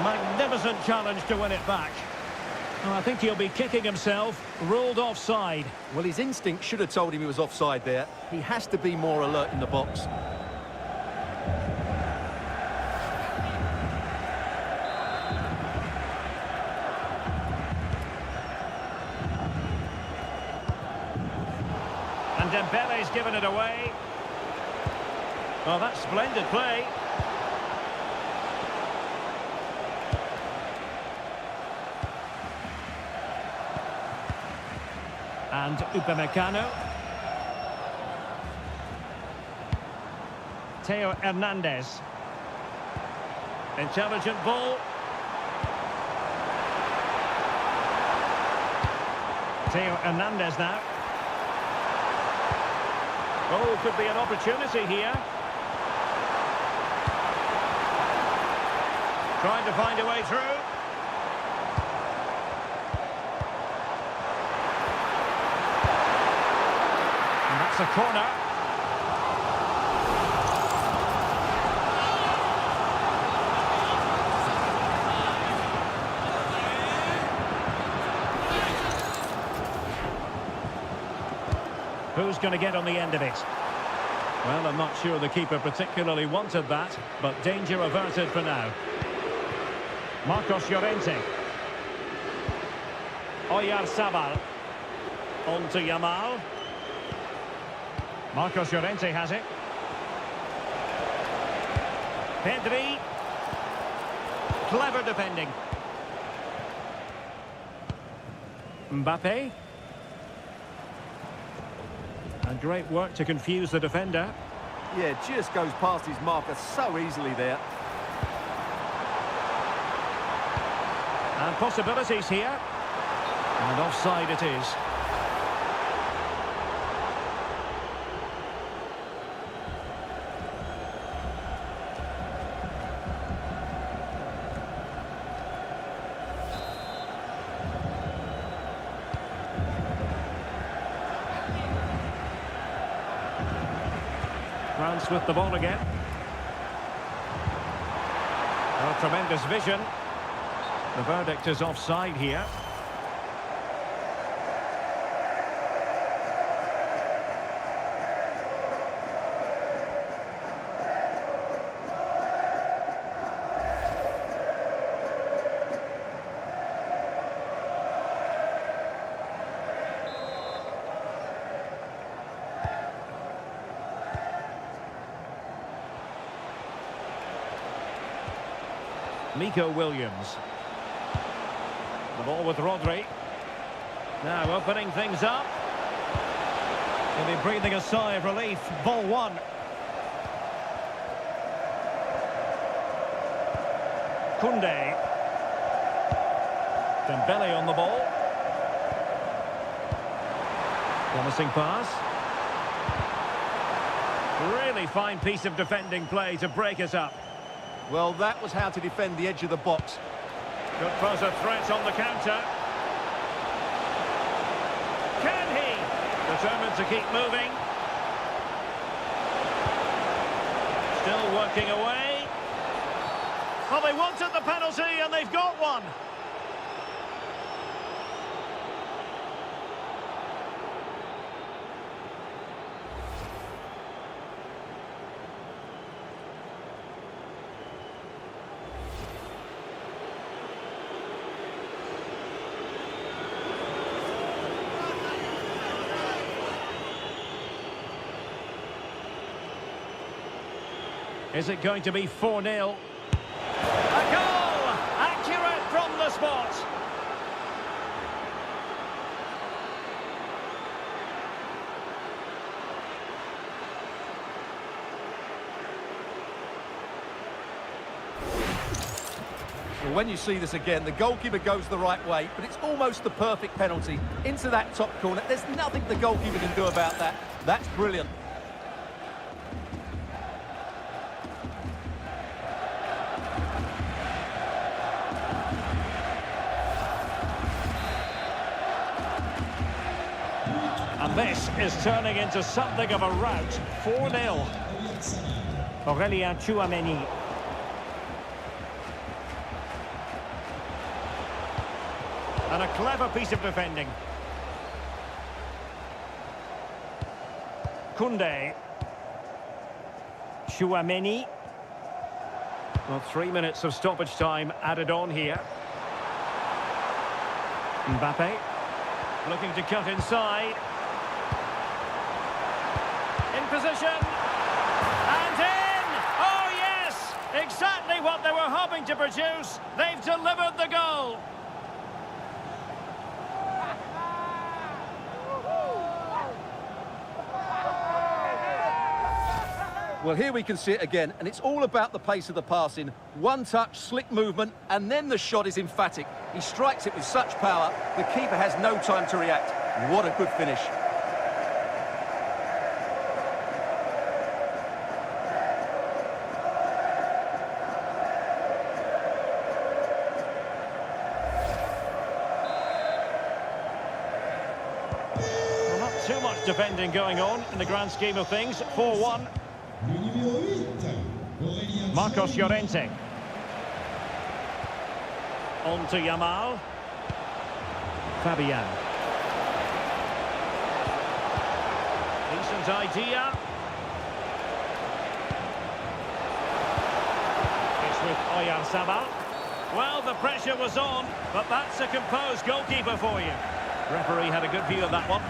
Magnificent challenge to win it back. Well, I think he'll be kicking himself. Ruled offside. Well, his instinct should have told him he was offside there. He has to be more alert in the box. And Dembele's given it away. Well, that's splendid play. And Upamecano. Theo Hernandez. Intelligent ball. Theo Hernandez now. Oh, could be an opportunity here. Trying to find a way through. It's a corner. Who's going to get on the end of it? Well, I'm not sure the keeper particularly wanted that, but danger averted for now. Marcos Llorente. Oyarzabal. On to Yamal. Marcos Llorente has it. Pedri. Clever defending. Mbappe. And great work to confuse the defender. Yeah, just goes past his marker so easily there. And possibilities here. And offside it is. France with the ball again. Oh, tremendous vision. The verdict is offside here. Nico Williams. The ball with Rodri. Now opening things up. He'll be breathing a sigh of relief. Ball one. Koundé. Dembele on the ball. Promising pass. Really fine piece of defending play to break us up. Well, that was how to defend the edge of the box. Could pose a threat on the counter. Can he? Determined to keep moving. Still working away. Well, they wanted the penalty and they've got one. Is it going to be 4-0? A goal! Accurate from the spot. Well, when you see this again, the goalkeeper goes the right way, but it's almost the perfect penalty. Into that top corner. There's nothing the goalkeeper can do about that. That's brilliant. And this is turning into something of a rout. 4-0. Aurélien Tchouaméni. And a clever piece of defending. Koundé. Tchouaméni. Well, 3 minutes of stoppage time added on here. Mbappe. Looking to cut inside. In position. And in! Oh, yes! Exactly what they were hoping to produce. They've delivered the goal. Well, here we can see it again, and it's all about the pace of the passing. One touch, slick movement, and then the shot is emphatic. He strikes it with such power, the keeper has no time to react. What a good finish. Well, not too much defending going on in the grand scheme of things. 4-1. Marcos Llorente. On to Yamal. Fabian. Decent idea. It's with Oyarzabal. Well, the pressure was on, but that's a composed goalkeeper for you. Referee had a good view of that one.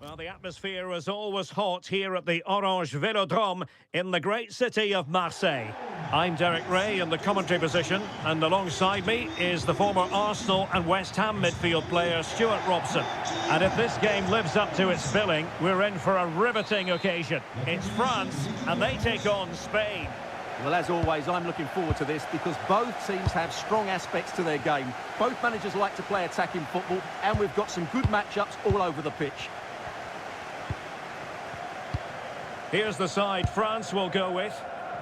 Well, the atmosphere is always hot here at the Orange Velodrome in the great city of Marseille. I'm Derek Ray in the commentary position, and alongside me is the former Arsenal and West Ham midfield player Stuart Robson. And if this game lives up to its billing, we're in for a riveting occasion. It's France, and they take on Spain. Well, as always, I'm looking forward to this because both teams have strong aspects to their game. Both managers like to play attacking football, and we've got some good matchups all over the pitch. Here's the side France will go with.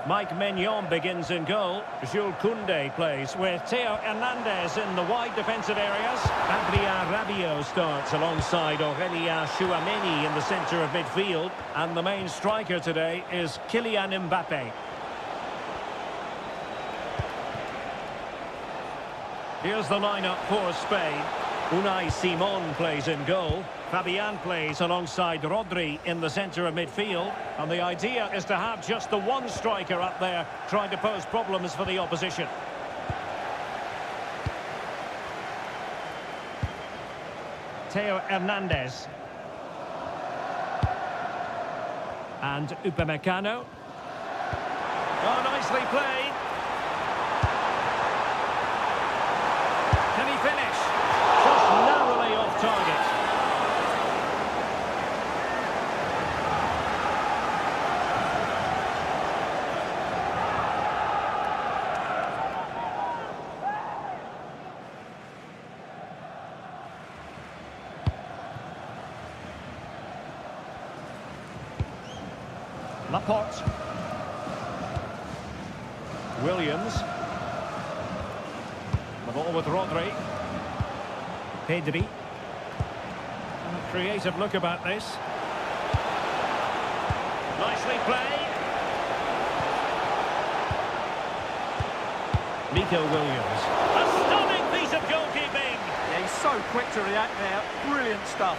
Mike Maignan begins in goal. Jules Koundé plays with Theo Hernandez in the wide defensive areas. Adrien Rabiot starts alongside Aurélien Tchouaméni in the centre of midfield. And the main striker today is Kylian Mbappe. Here's the lineup for Spain. Unai Simon plays in goal. Fabian plays alongside Rodri in the centre of midfield. And the idea is to have just the one striker up there trying to pose problems for the opposition. Theo Hernandez. And Upamecano. Oh, nicely played. Can he finish? Just narrowly off target. Laporte. Williams. The ball with Rodri. Pedri. A creative look about this. Nicely played. Nico Williams. A stunning piece of goalkeeping. Yeah, he's so quick to react there. Brilliant stuff.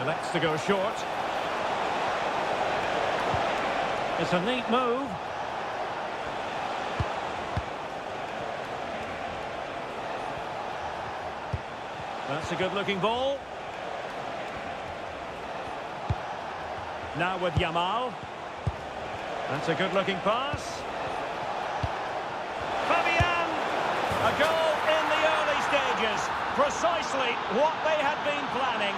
Elects to go short. It's a neat move. That's a good-looking ball. Now with Yamal. That's a good-looking pass. Fabian! A goal in the early stages. Precisely what they had been planning.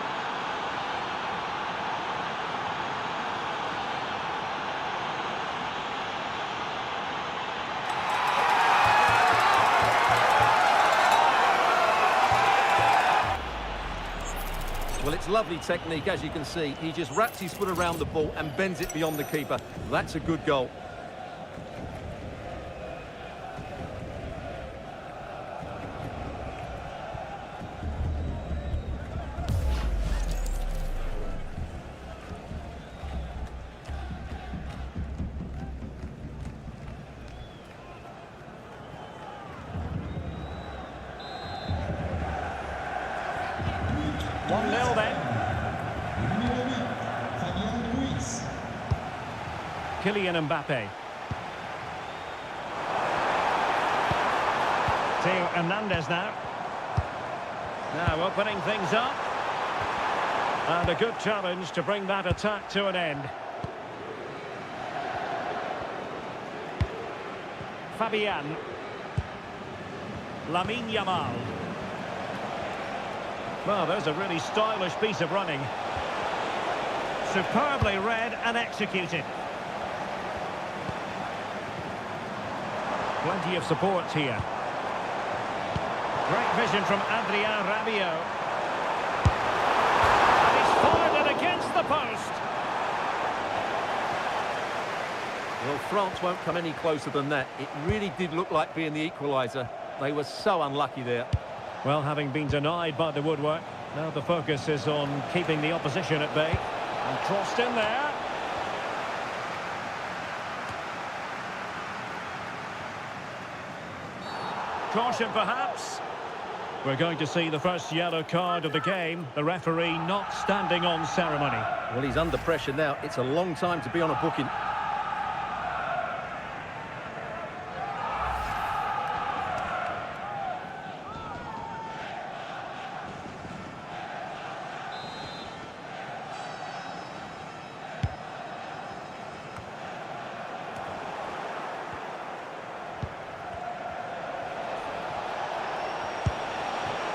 Well, it's lovely technique, as you can see. He just wraps his foot around the ball and bends it beyond the keeper. That's a good goal. Kylian Mbappe. Theo Hernandez now. Now opening things up. And a good challenge to bring that attack to an end. Fabian. Lamine Yamal. Well, there's a really stylish piece of running. Superbly read and executed. Plenty of support here. Great vision from Adrien Rabiot. And he's fired it against the post. Well, France won't come any closer than that. It really did look like being the equaliser. They were so unlucky there. Well, having been denied by the woodwork, now the focus is on keeping the opposition at bay. And crossed in there. Caution perhaps. We're going to see the first yellow card of the game. The referee not standing on ceremony. Well, he's under pressure now. It's a long time to be on a booking.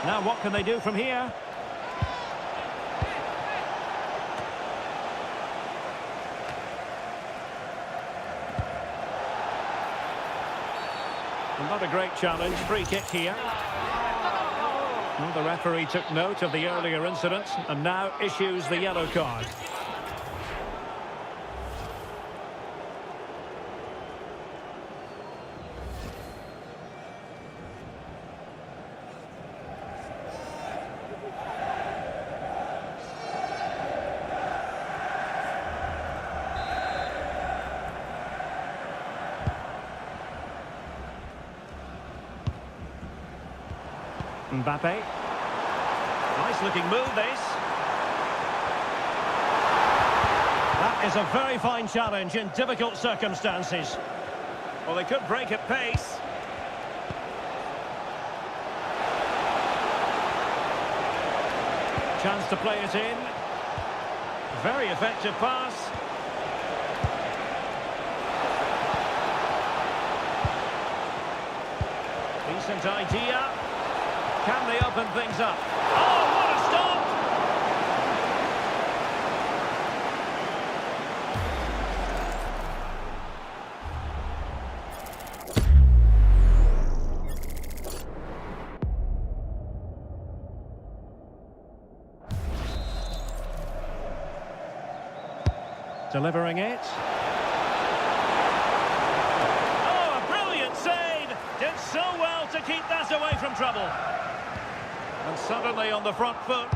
Now what can they do from here? Not a great challenge. Free kick here. Well, the referee took note of the earlier incident and now issues the yellow card. Mbappe. Nice looking move, this. That is a very fine challenge in difficult circumstances. Well, they could break at pace. Chance to play it in. Very effective pass. Decent idea. Can they open things up? Oh, what a stop! Delivering it. Oh, a brilliant save! Did so well to keep that away from trouble. And suddenly on the front foot.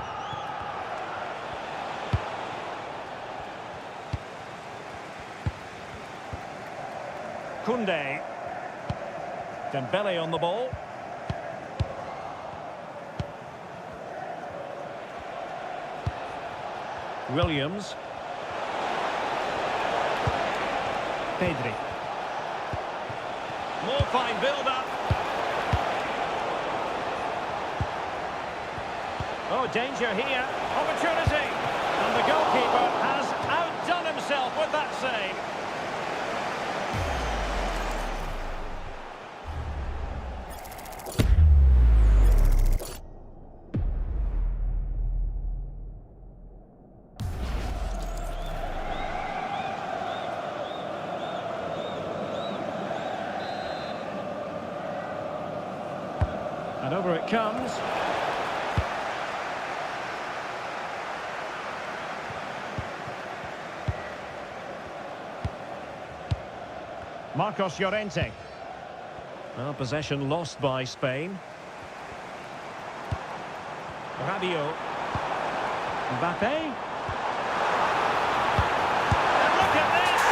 Koundé. Dembele on the ball. Williams. Pedri. More fine build-up. Oh, danger here. Opportunity. And the goalkeeper has outdone himself with that save. And over it comes. Marcos Llorente. Well, possession lost by Spain. Rabiot. Mbappe. And look at this!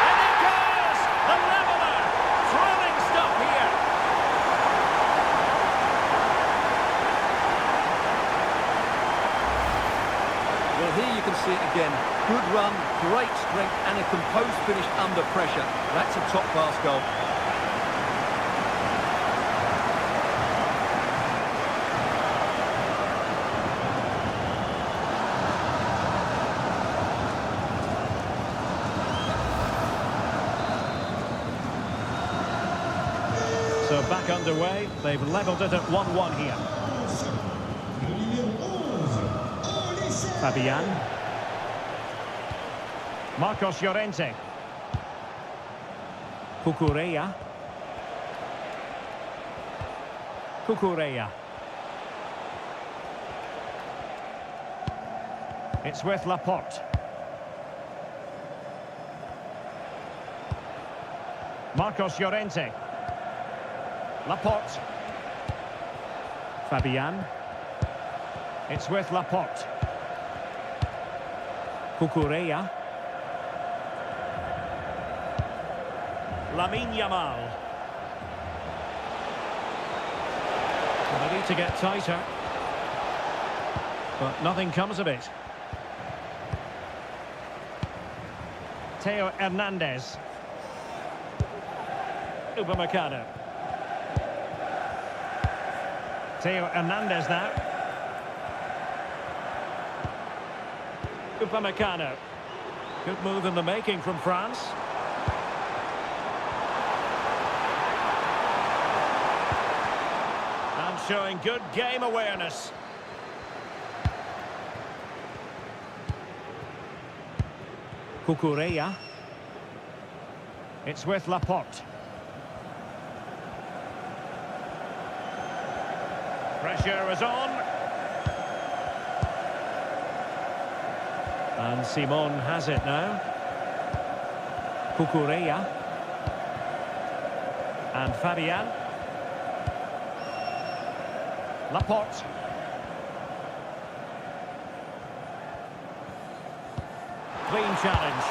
And it goes! The leveller! Thrilling stuff here. Well, here you can see it again. Good run, great strength, and a composed finish under pressure. That's a top-class goal. So back underway. They've levelled it at 1-1 here. Fabian. Marcos Llorente. Cucurella. Cucurella. It's with Laporte. Marcos Llorente. Laporte. Fabian. It's with Laporte. Cucurella. Lamine Yamal. Well, they need to get tighter, but nothing comes of it. Theo Hernandez. Upamecano. Theo Hernandez now. Upamecano. Good move in the making from France. And showing good game awareness. Cucurella. It's with Laporte. Pressure is on. And Simon has it now. Cucurella. And Fabian. Laporte. Clean challenge.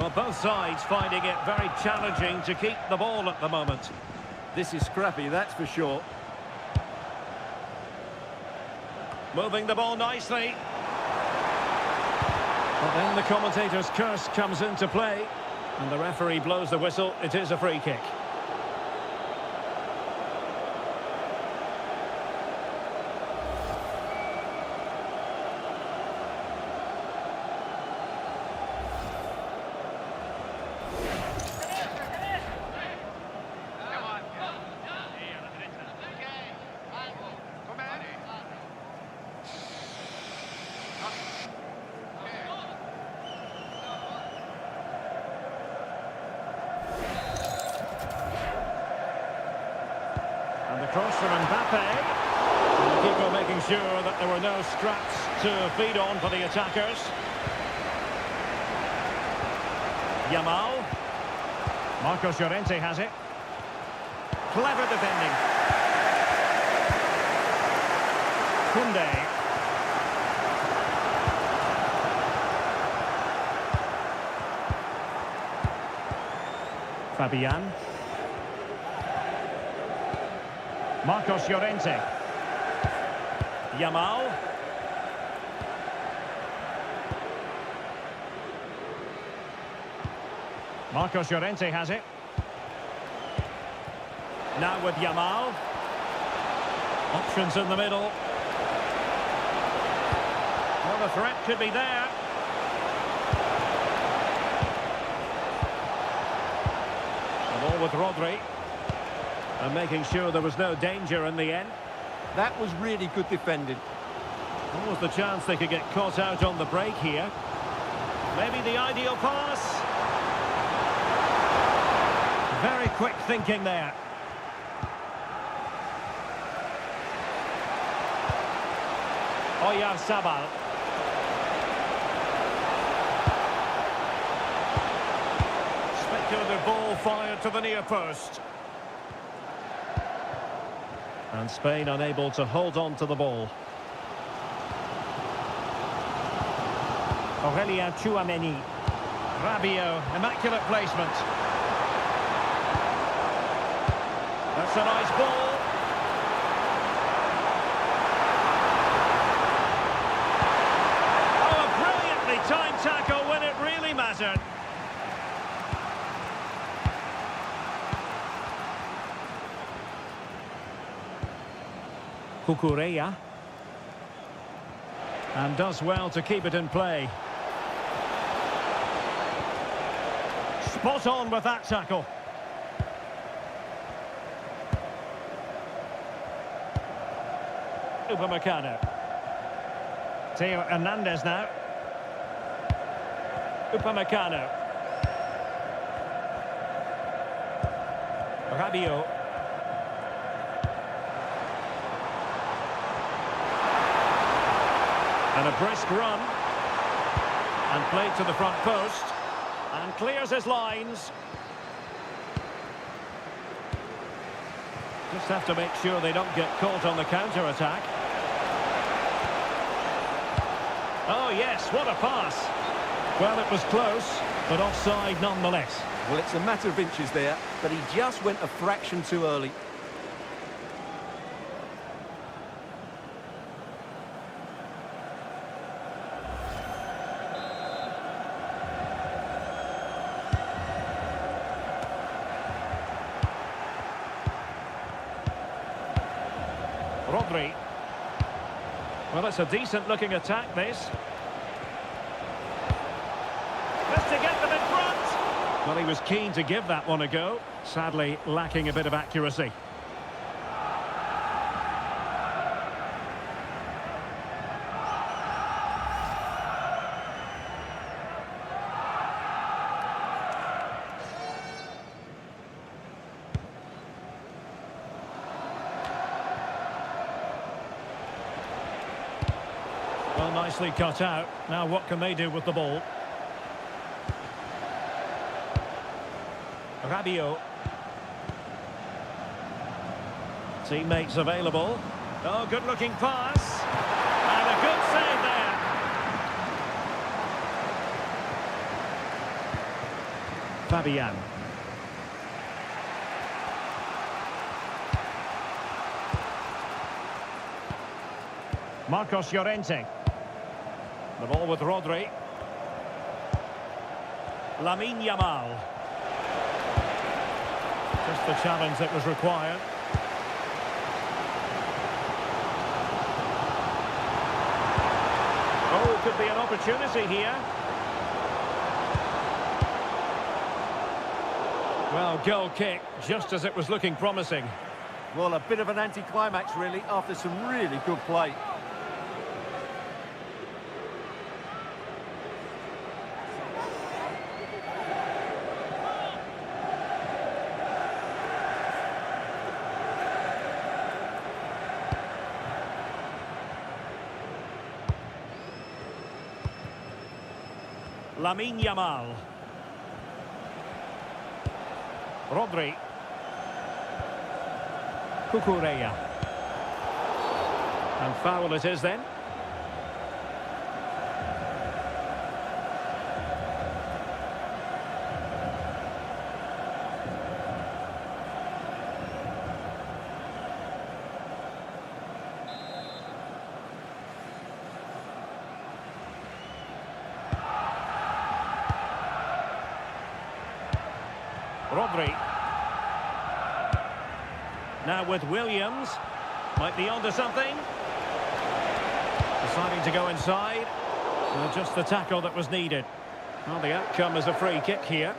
Well, both sides finding it very challenging to keep the ball at the moment. This is scrappy, that's for sure. Moving the ball nicely. But then the commentator's curse comes into play. And the referee blows the whistle. It is a free kick. And the cross from Mbappe. And the keeper making sure that there were no straps to feed on for the attackers. Yamal. Marcos Llorente has it. Clever defending. Koundé. Fabian. Marcos Llorente. Yamal. Marcos Llorente has it. Now with Yamal. Options in the middle. Well, the threat could be there. The ball with Rodri. And making sure there was no danger in the end. That was really good defending. What was the chance they could get caught out on the break here? Maybe the ideal pass. Very quick thinking there. Oyarzabal. Speculative ball fired to the near post. And Spain unable to hold on to the ball. Aurelien Tchouameni. Rabiot, immaculate placement. That's a nice ball. Oh, a brilliantly timed tackle when it really mattered. Cucurella. And does well to keep it in play. Spot on with that tackle. Upamecano. Theo Hernandez now. Upamecano. Rabiot. And a brisk run. And played to the front post. And clears his lines. Just have to make sure they don't get caught on the counter-attack. Oh yes, what a pass. Well, it was close, but offside nonetheless. Well, it's a matter of inches there, but he just went a fraction too early. Rodri. Well, it's a decent-looking attack, this. Just to get them in front. Well, he was keen to give that one a go. Sadly, lacking a bit of accuracy. Well, nicely cut out. Now what can they do with the ball? Rabiot. Teammates available. Oh, good-looking pass. And a good save Fabian. Marcos Llorente. The ball with Rodri. Lamine Yamal. Just the challenge that was required. Oh, could be an opportunity here. Well, goal kick, just as it was looking promising. Well, a bit of an anticlimax, really, after some really good play. Lamine Yamal. Rodri. Cucurella. And foul it is then. Rodri. Now with Williams. Might be onto something. Deciding to go inside. Just the tackle that was needed. Well, the outcome is a free kick here.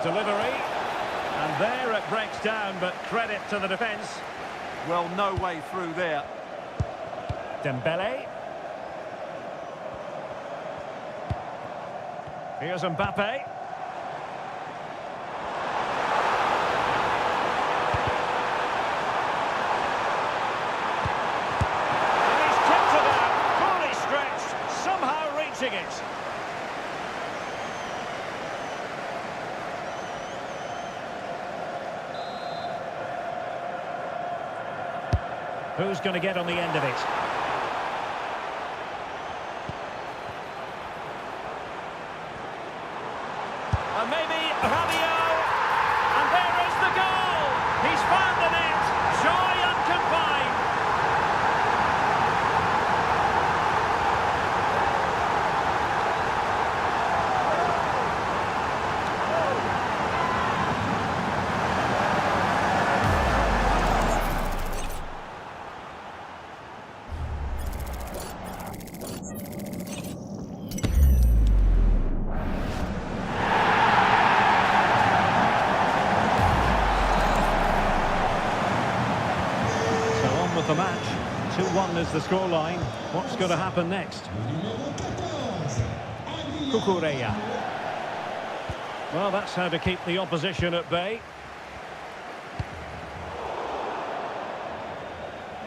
Delivery, and there it breaks down, but credit to the defence. Well, no way through there. Dembele. Here's Mbappe. And he's tipped it out, fully stretched, somehow reaching it. Who's going to get on the end of it? And maybe Rabiot. And there is the goal. He's found the net. Joy unconfined. The match, 2-1 is the scoreline. What's going to happen next? Cucurella. Well, that's how to keep the opposition at bay.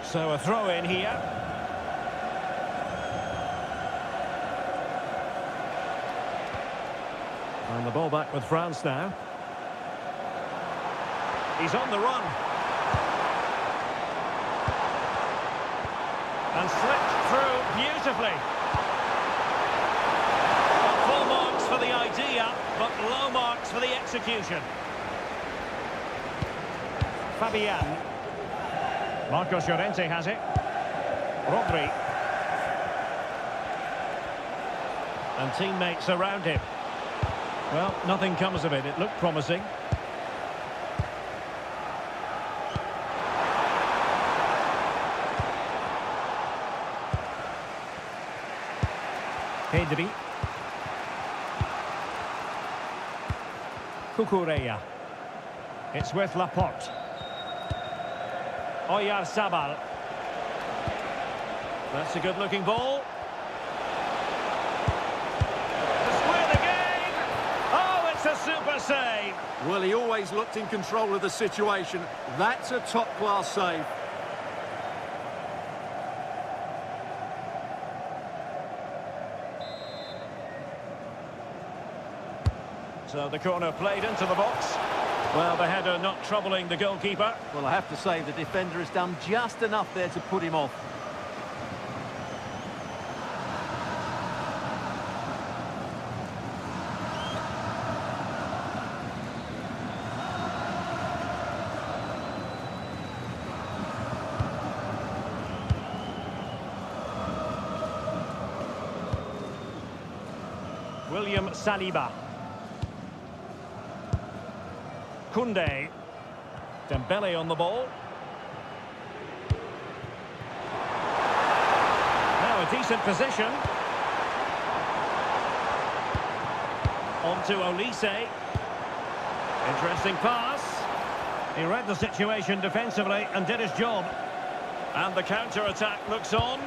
So a throw in here. And the ball back with France now. He's on the run. And slipped through beautifully. Full marks for the idea, but low marks for the execution. Fabian. Marcos Llorente has it. Rodri. And teammates around him. Well, nothing comes of it. It looked promising. Pedri. Cucurella. It's with Laporte. Oyarzabal. That's a good-looking ball. To square the game. Oh, it's a super save. Well, he always looked in control of the situation. That's a top-class save. So the corner played into the box. Well, the header not troubling the goalkeeper. Well, I have to say the defender has done just enough there to put him off. William Saliba. Koundé. Dembele on the ball. Now a decent position. On to Olise. Interesting pass. He read the situation defensively and did his job. And the counter-attack looks on.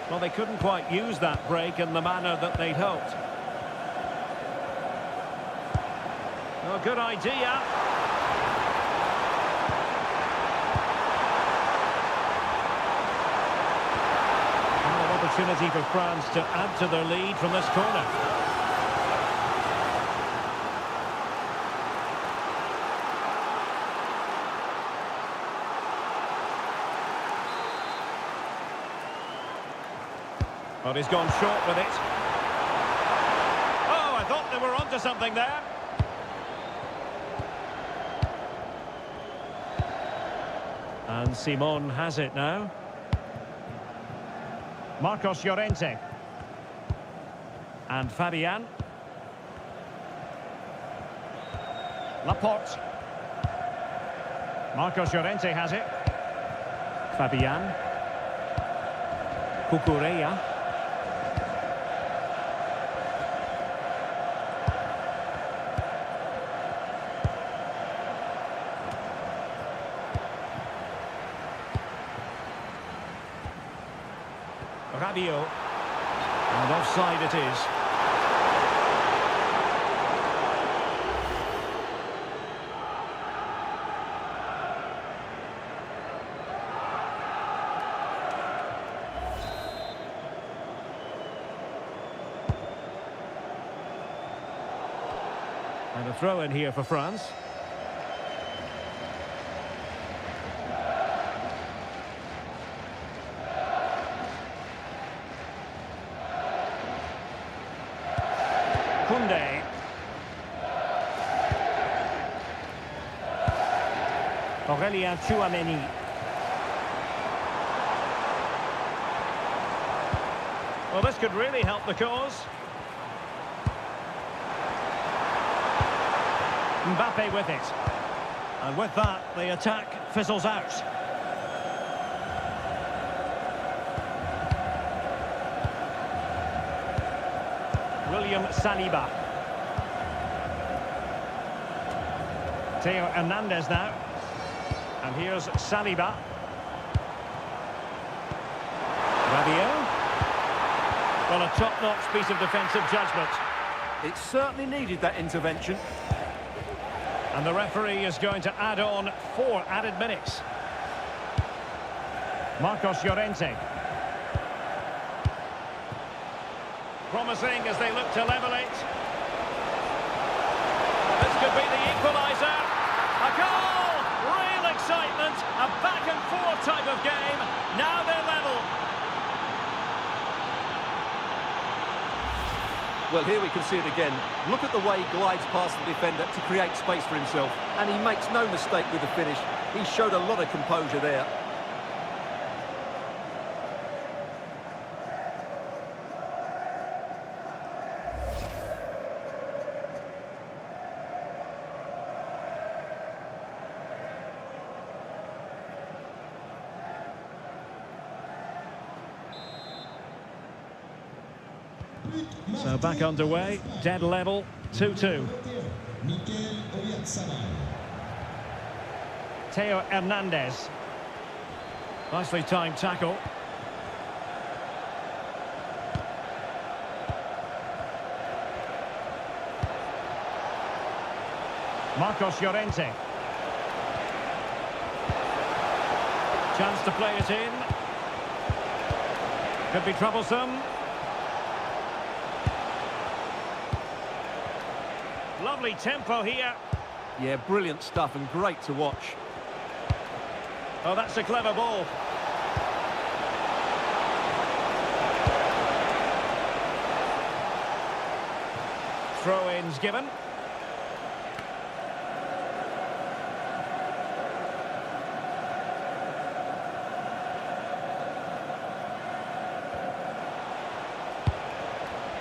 Well, they couldn't quite use that break in the manner that they'd hoped. Oh, good idea. An opportunity for France to add to their lead from this corner. But he's gone short with it. Oh, I thought they were onto something there. And Simon has it now. Marcos Llorente. And Fabian. Laporte. Marcos Llorente has it. Fabian. Cucurella. Rabiot. And offside it is. And a throw in here for France. Koundé. Aurélien Tchouaméni. Well, this could really help the cause. Mbappe with it. And with that, the attack fizzles out. William Saliba. Theo Hernandez now. And here's Saliba. Rabiot. Well, a top-notch piece of defensive judgment. It certainly needed that intervention. And the referee is going to add on 4 added minutes. Marcos Llorente. Promising as they look to level it. This could be the equaliser. A goal! Real excitement. A back-and-forth type of game. Now they're level. Well, here we can see it again. Look at the way he glides past the defender to create space for himself. And he makes no mistake with the finish. He showed a lot of composure there. So back underway, dead level, 2-2. Theo Hernandez. Nicely timed tackle. Marcos Llorente. Chance to play it in. Could be troublesome. Lovely tempo here. Yeah, brilliant stuff and great to watch. Oh, that's a clever ball. Throw-ins given.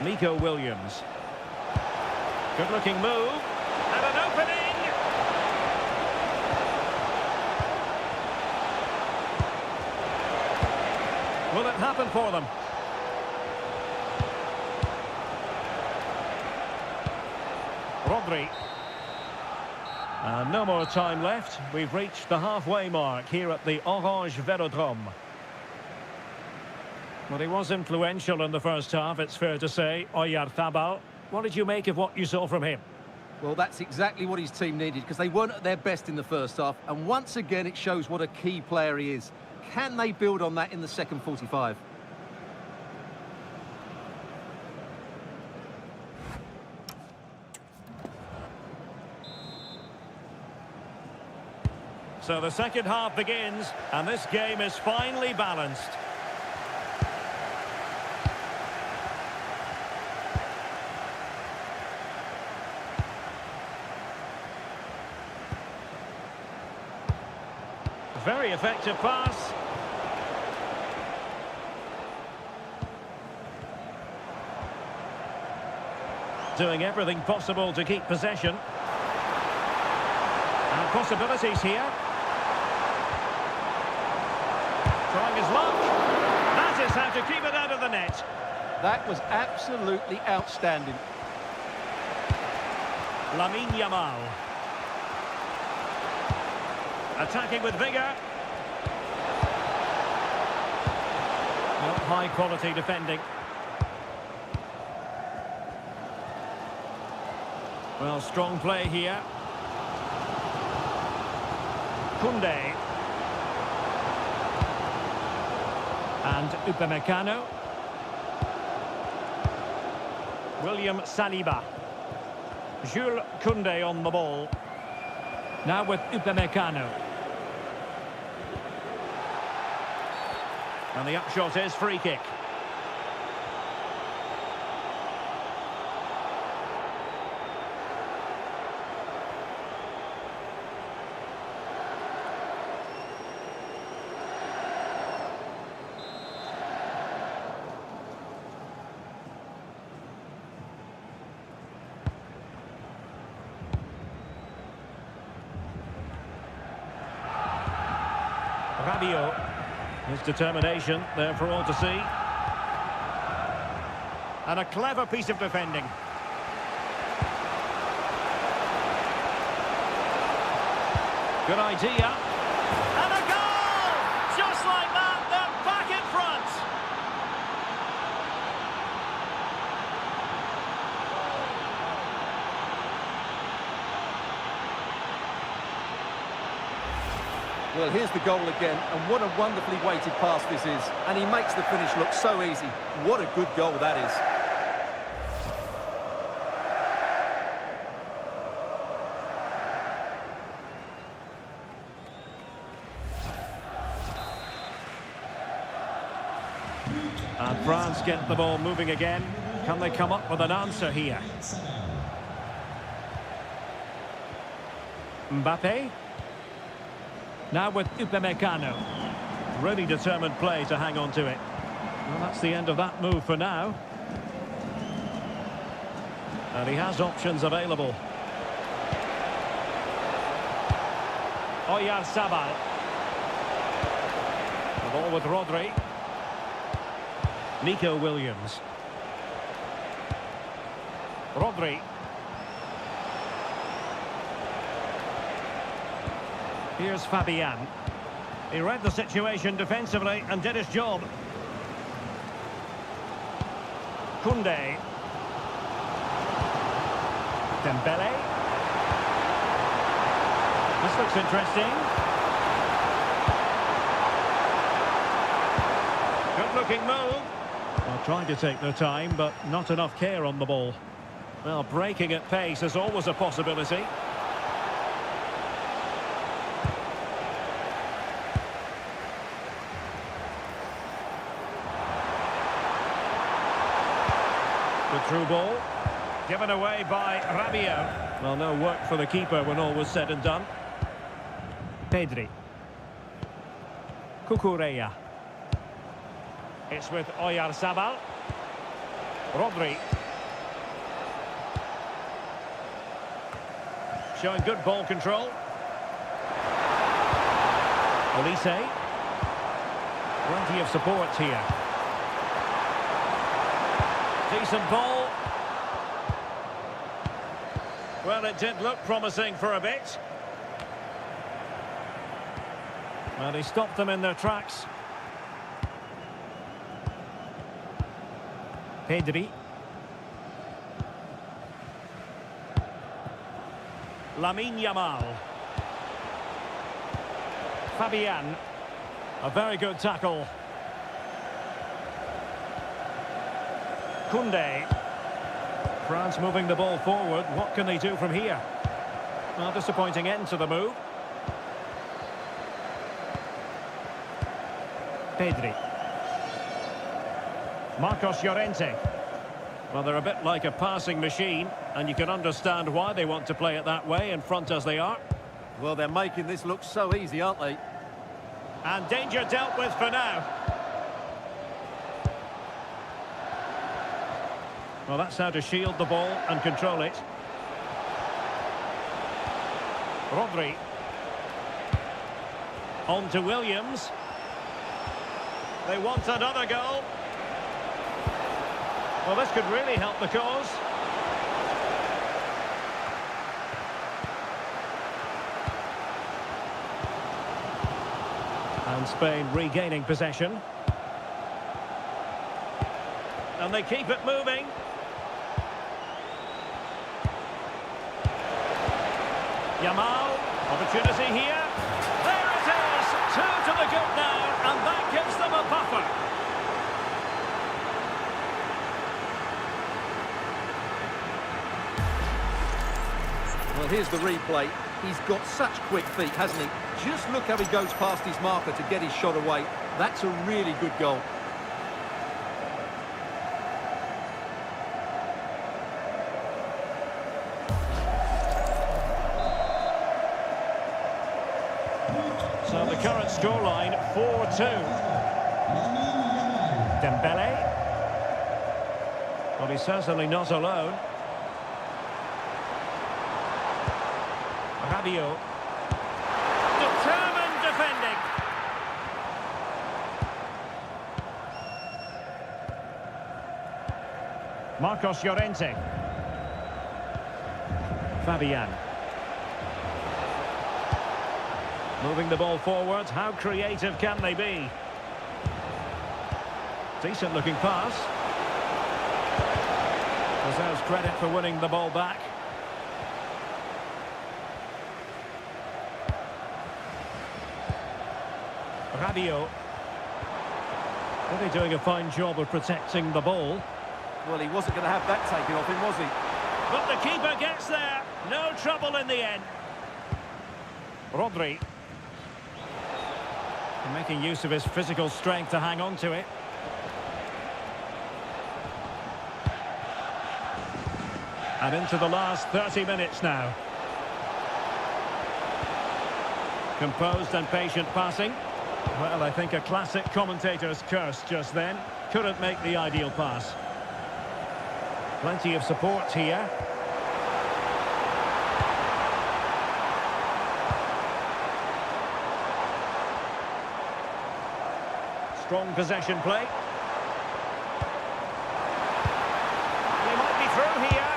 Nico Williams. Good-looking move. And an opening! Will it happen for them? Rodri. And no more time left. We've reached the halfway mark here at the Orange Velodrome. Well, he was influential in the first half, it's fair to say. Oyarzabal. What did you make of what you saw from him? Well, that's exactly what his team needed, because they weren't at their best in the first half. And once again, it shows what a key player he is. Can they build on that in the second 45? So the second half begins, and this game is finely balanced. Very effective pass. Doing everything possible to keep possession. And possibilities here. Trying his luck. That is how to keep it out of the net. That was absolutely outstanding. Lamine Yamal. Attacking with vigour. Not high quality defending. Well, strong play here. Koundé. And Upamecano. William Saliba. Jules Koundé on the ball. Now with Upamecano. And the upshot is free kick. Rabiot. His determination there for all to see. And a clever piece of defending. Good idea. And a goal! Just like that, they're back in front. Well, here's the goal again, and what a wonderfully weighted pass this is. And he makes the finish look so easy. What a good goal that is. And France get the ball moving again. Can they come up with an answer here? Mbappe. Now with Upamecano. Really determined play to hang on to it. Well, that's the end of that move for now. And he has options available. Oyarzabal. The ball with Rodri. Nico Williams. Rodri. Here's Fabian. He read the situation defensively and did his job. Koundé. Dembele. This looks interesting. Good looking move. Well, trying to take their time, but not enough care on the ball. Well, breaking at pace is always a possibility. Good through ball. Given away by Rabiot. Well, no work for the keeper when all was said and done. Pedri. Cucurella. It's with Oyarzabal. Rodri. Showing good ball control. Olise. Plenty of support here. Decent ball. Well, it did look promising for a bit. Well, he stopped them in their tracks. Pedri. Lamine Yamal. Fabian. A very good tackle. Koundé. France moving the ball forward. What can they do from here? Well, disappointing end to the move. Pedri. Marcos Llorente. Well, they're a bit like a passing machine, and you can understand why they want to play it that way, in front as they are. Well, they're making this look so easy, aren't they? And danger dealt with for now. Well, that's how to shield the ball and control it. Rodri. On to Williams. They want another goal. Well, this could really help the cause. And Spain regaining possession. And they keep it moving. Yamal, opportunity here. There it is, 2 to the good now, and that gives them a buffer. Well, here's the replay. He's got such quick feet, hasn't he? Just look how he goes past his marker to get his shot away. That's a really good goal. So the current scoreline, 4-2. Dembele. Well, he's certainly not alone. Rabiot. Determined defending. Marcos Llorente. Fabian. Moving the ball forward. How creative can they be? Decent looking pass. Deserves credit for winning the ball back. Rabiot. Really doing a fine job of protecting the ball. Well, he wasn't going to have that taken off him, was he? But the keeper gets there. No trouble in the end. Rodri. Making use of his physical strength to hang on to it. And into the last 30 minutes now. Composed and patient passing. Well, I think a classic commentator's curse just then. Couldn't make the ideal pass. Plenty of support here. Strong possession play. He might be through here.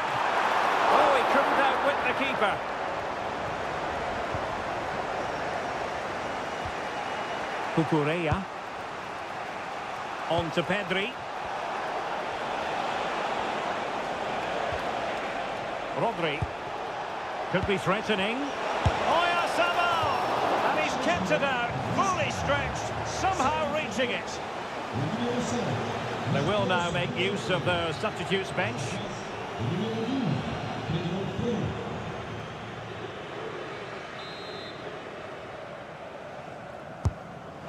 Oh, he couldn't outwit the keeper. Cucurella. On to Pedri. Rodri. Could be threatening. Oyarzabal! And he's kept it out. Fully stretched. Somehow reaching it. They will now make use of their substitutes bench.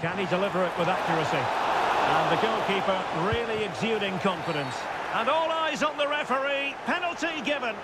Can he deliver it with accuracy? And the goalkeeper really exuding confidence. And all eyes on the referee. Penalty given.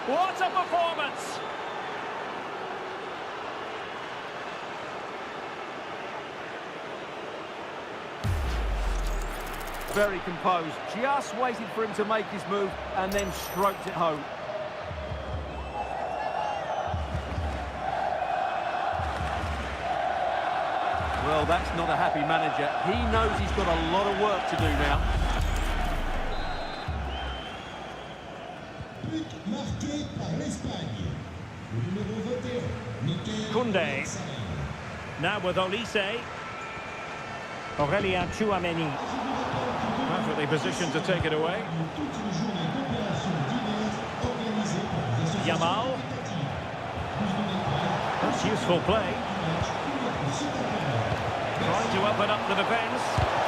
What a performance! Very composed, just waited for him to make his move and then stroked it home. Well, that's not a happy manager. He knows he's got a lot of work to do now. Marqué par l'Espagne. Numéro 21, Koundé. Now with Olise. Aurélien Tchouameni. Perfectly positioned to take it away. Yamal. That's useful play. Trying to open up the defence.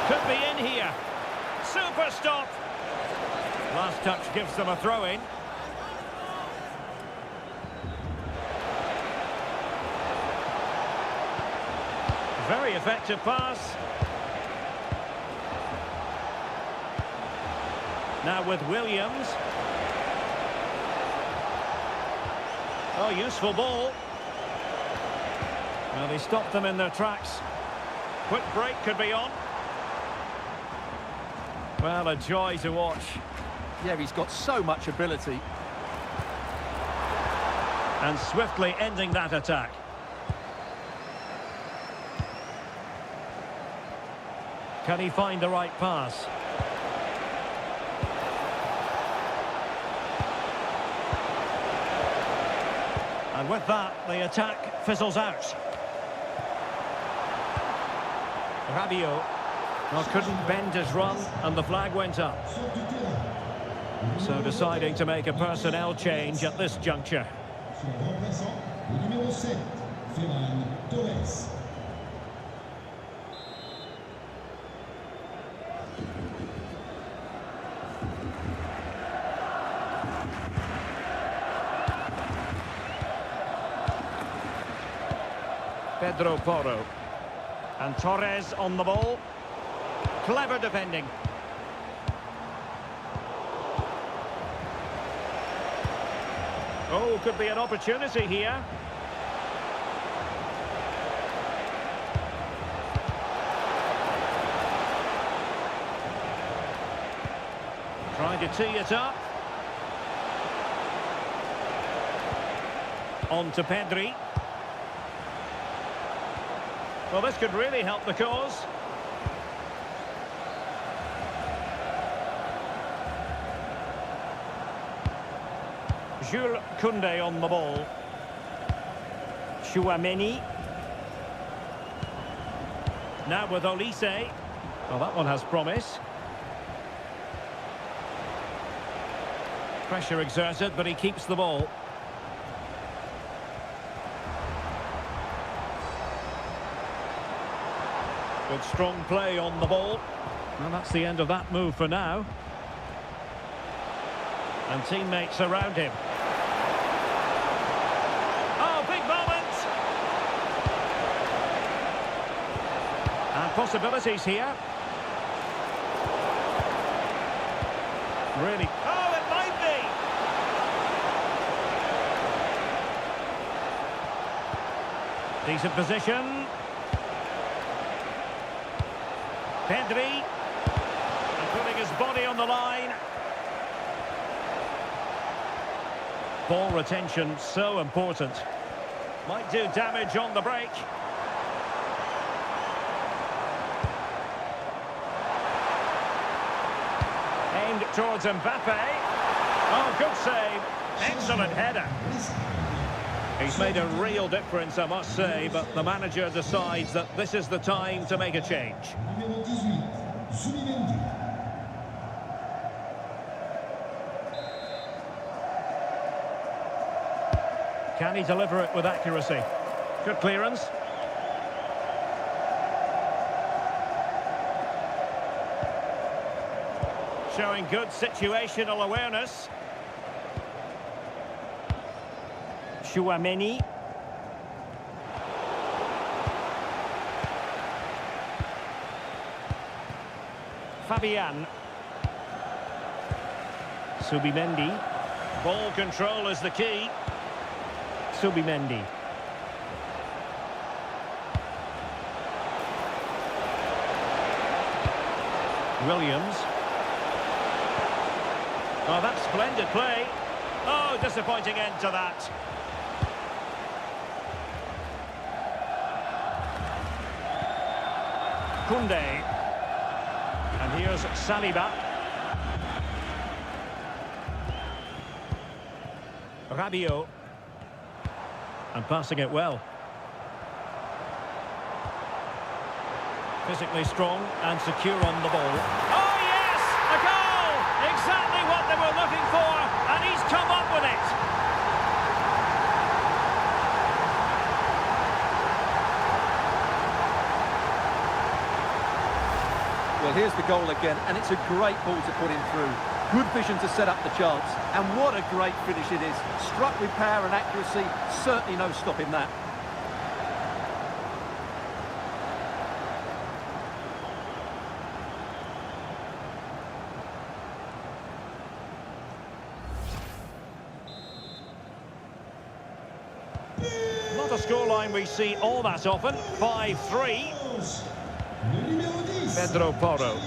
Could be in here. Super stop. Last touch gives them a throw-in. Very effective pass. Now with Williams. Oh, useful ball. Well, they stopped them in their tracks. Quick break could be on. Well, a joy to watch. Yeah, he's got so much ability. And swiftly ending that attack. Can he find the right pass? And with that, the attack fizzles out. Rabiot. Well, couldn't bend his run, and the flag went up. So deciding to make a personnel change at this juncture. son remplaçant, le numéro 7, Ferran Torres. Pedro Porro. And Torres on the ball. Clever defending. Oh, could be an opportunity here. Trying to tee it up. On to Pedri. Well, this could really help the cause. Jules Koundé on the ball. Tchouameni. Now with Olise. Well, that one has promise. Pressure exerted, but he keeps the ball. Good strong play on the ball. And that's the end of that move for now. And teammates around him. Oh, big moment! And possibilities here. Really. Oh, it might be! Decent position. Pedri, and putting his body on the line. Ball retention, so important. Might do damage on the break. Aimed towards Mbappe. Oh, good save. Excellent header. He's made a real difference, I must say, but the manager decides that this is the time to make a change. Numéro 18, Zubimendi. Can he deliver it with accuracy? Good clearance. Showing good situational awareness. Chouameni. Fabian. Zubimendi. Ball control is the key. Zubimendi. Williams. Oh, that's splendid play. Oh, disappointing end to that. Koundé. And here's Saliba. Rabiot. And passing it well. Physically strong and secure on the ball. Oh, yes! A goal! Exactly what they were looking for, and he's come up with it. Well, here's the goal again, and it's a great ball to put him through. Good vision to set up the chance, and what a great finish it is. Struck with power and accuracy, certainly no stopping that. Not a scoreline we see all that often. 5-3. Le numéro 10. Pedro Porro.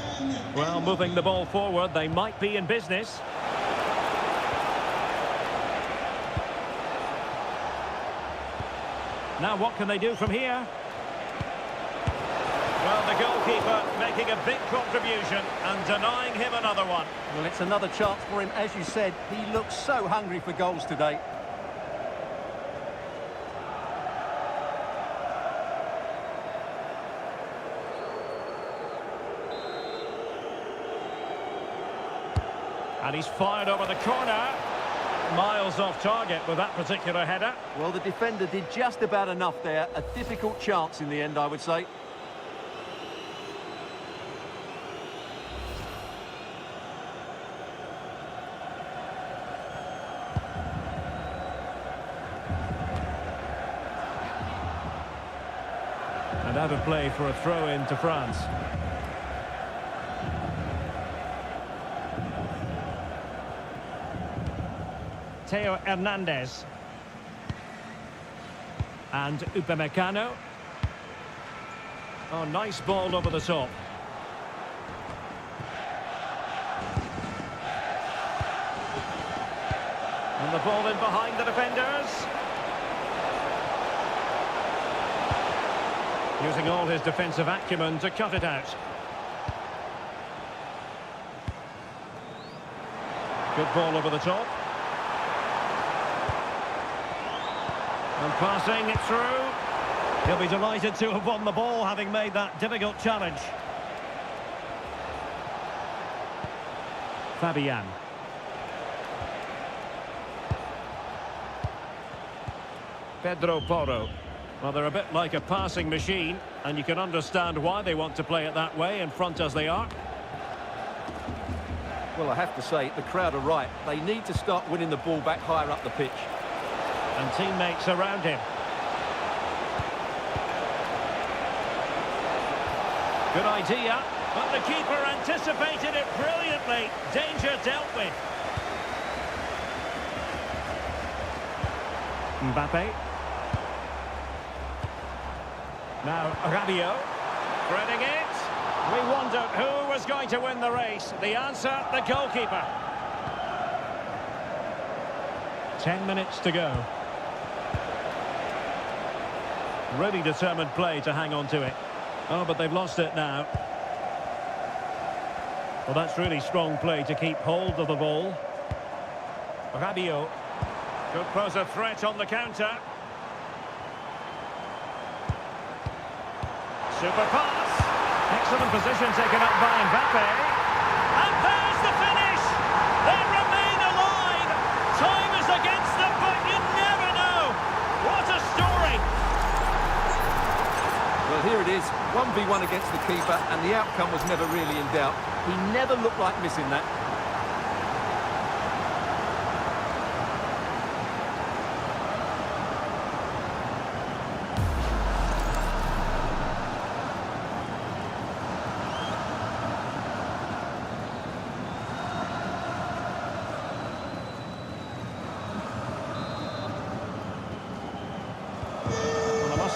Well, moving the ball forward, they might be in business. Now what can they do from here? Well, the goalkeeper making a big contribution and denying him another one. Well, it's another chance for him. As you said, he looks so hungry for goals today. And he's fired over the corner. Miles off target with that particular header. Well, the defender did just about enough there. A difficult chance in the end, I would say. And out of play for a throw-in to France. Theo Hernandez. And Upamecano. Oh, nice ball over the top. And the ball in behind the defenders. Using all his defensive acumen to cut it out. Good ball over the top. And passing it through. He'll be delighted to have won the ball, having made that difficult challenge. Fabian. Pedro Porro. Well, they're a bit like a passing machine, and you can understand why they want to play it that way, in front as they are. Well, I have to say, the crowd are right. They need to start winning the ball back higher up the pitch. And teammates around him. Good idea, but the keeper anticipated it brilliantly. Danger dealt with. Mbappe. Now Rabiot. Threading it. We wondered who was going to win the race. The answer, the goalkeeper. 10 minutes to go. Really determined play to hang on to it. Oh, but they've lost it now. Well, that's really strong play to keep hold of the ball. Rabiot could pose a threat on the counter. Super pass. Excellent position taken up by Mbappe. And there's the finish! They remain alive! Time is against them, but you never know! What a story! Well, here it is, 1v1 against the keeper, and the outcome was never really in doubt. He never looked like missing that.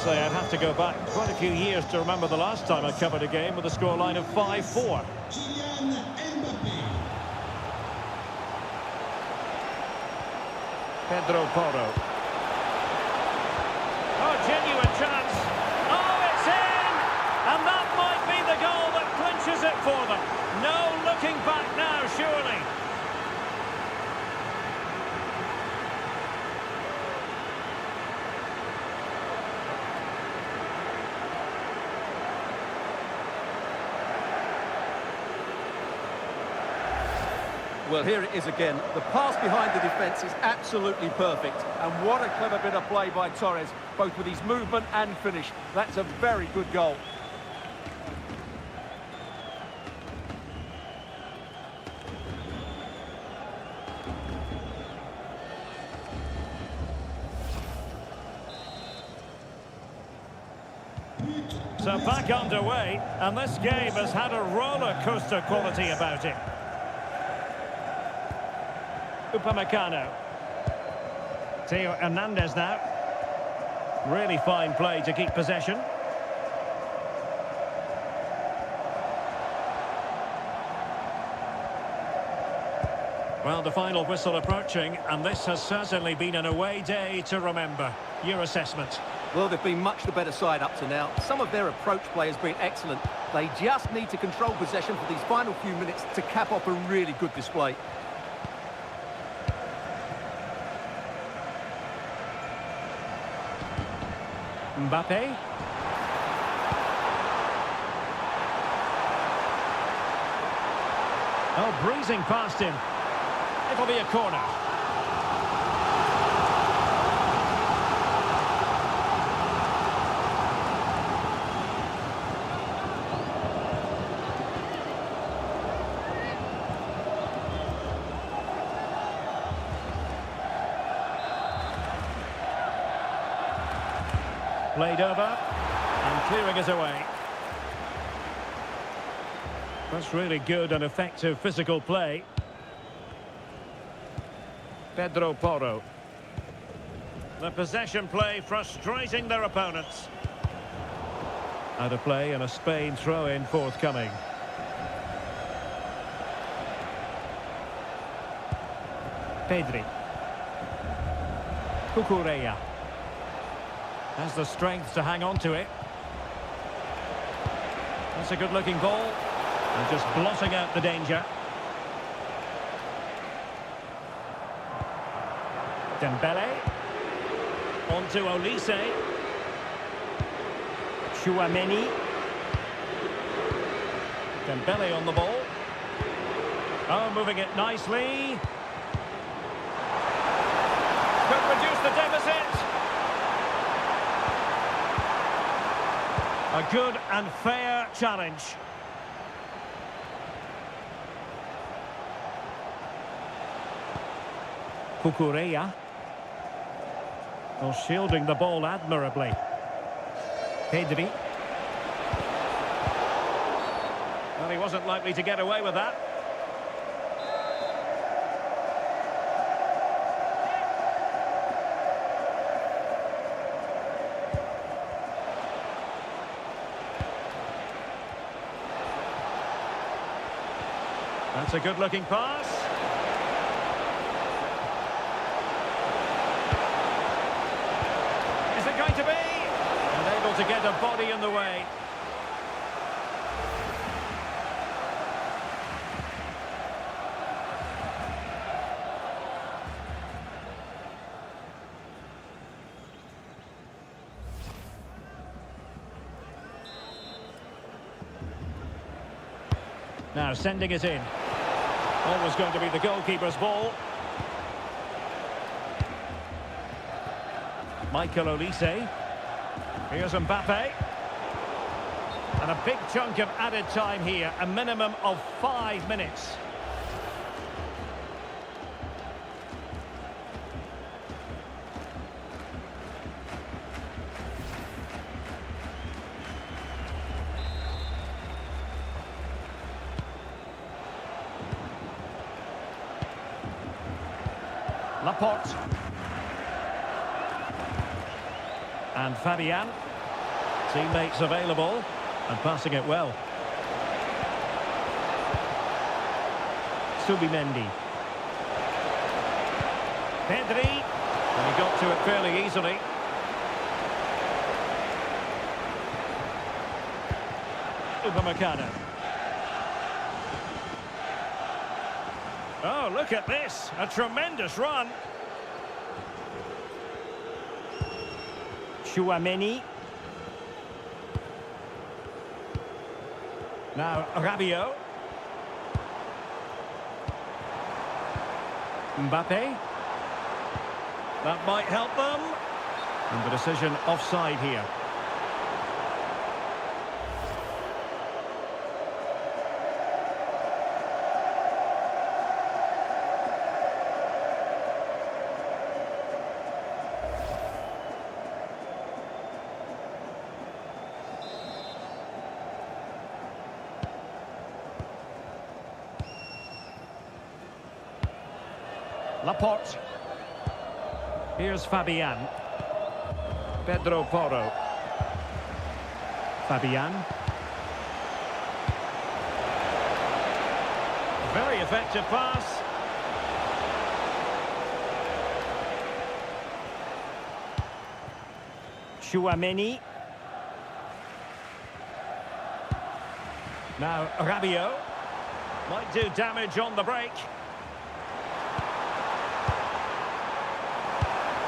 I'd have to go back quite a few years to remember the last time I covered a game with a scoreline of 5-4. Kylian Mbappe. Pedro Porro. Oh, genuine chance. Oh, it's in! And that might be the goal that clinches it for them. No looking back now, surely. Well, here it is again. The pass behind the defence is absolutely perfect. And what a clever bit of play by Torres, both with his movement and finish. That's a very good goal. So back underway, and this game has had a roller coaster quality about it. Upamecano. Theo Hernandez now. Really fine play to keep possession. Well, the final whistle approaching, and this has certainly been an away day to remember. Your assessment? Well, they've been much the better side up to now. Some of their approach play has been excellent. They just need to control possession for these final few minutes to cap off a really good display. Mbappe. Oh, breezing past him. It'll be a corner. Played over and clearing it away. That's really good and effective physical play. Pedro Porro. The possession play frustrating their opponents. Out of play and a Spain throw-in forthcoming. Pedri. Cucurella. Has the strength to hang on to it. That's a good-looking ball. And just blotting out the danger. Dembele. On to Olise. Chouameni. Dembele on the ball. Oh, moving it nicely. Could reduce the deficit. A good and fair challenge. Cucurella. Well, shielding the ball admirably. Pedri. Well, he wasn't likely to get away with that. That's a good-looking pass. Is it going to be? And able to get a body in the way. Now sending it in. Always going to be the goalkeeper's ball. Michael Olise. Here's Mbappe. And a big chunk of added time here, a minimum of 5 minutes. Laporte. And Fabian. Teammates available and passing it well. Subimendi. Pedri. And he got to it fairly easily. Upamecano. Oh, look at this. A tremendous run. Chouameni. Now Rabiot. Mbappe. That might help them. And the decision offside here. Laporte. Here's Fabian. Pedro Porro. Fabian. Very effective pass. Chouameni. Now Rabiot. Might do damage on the break.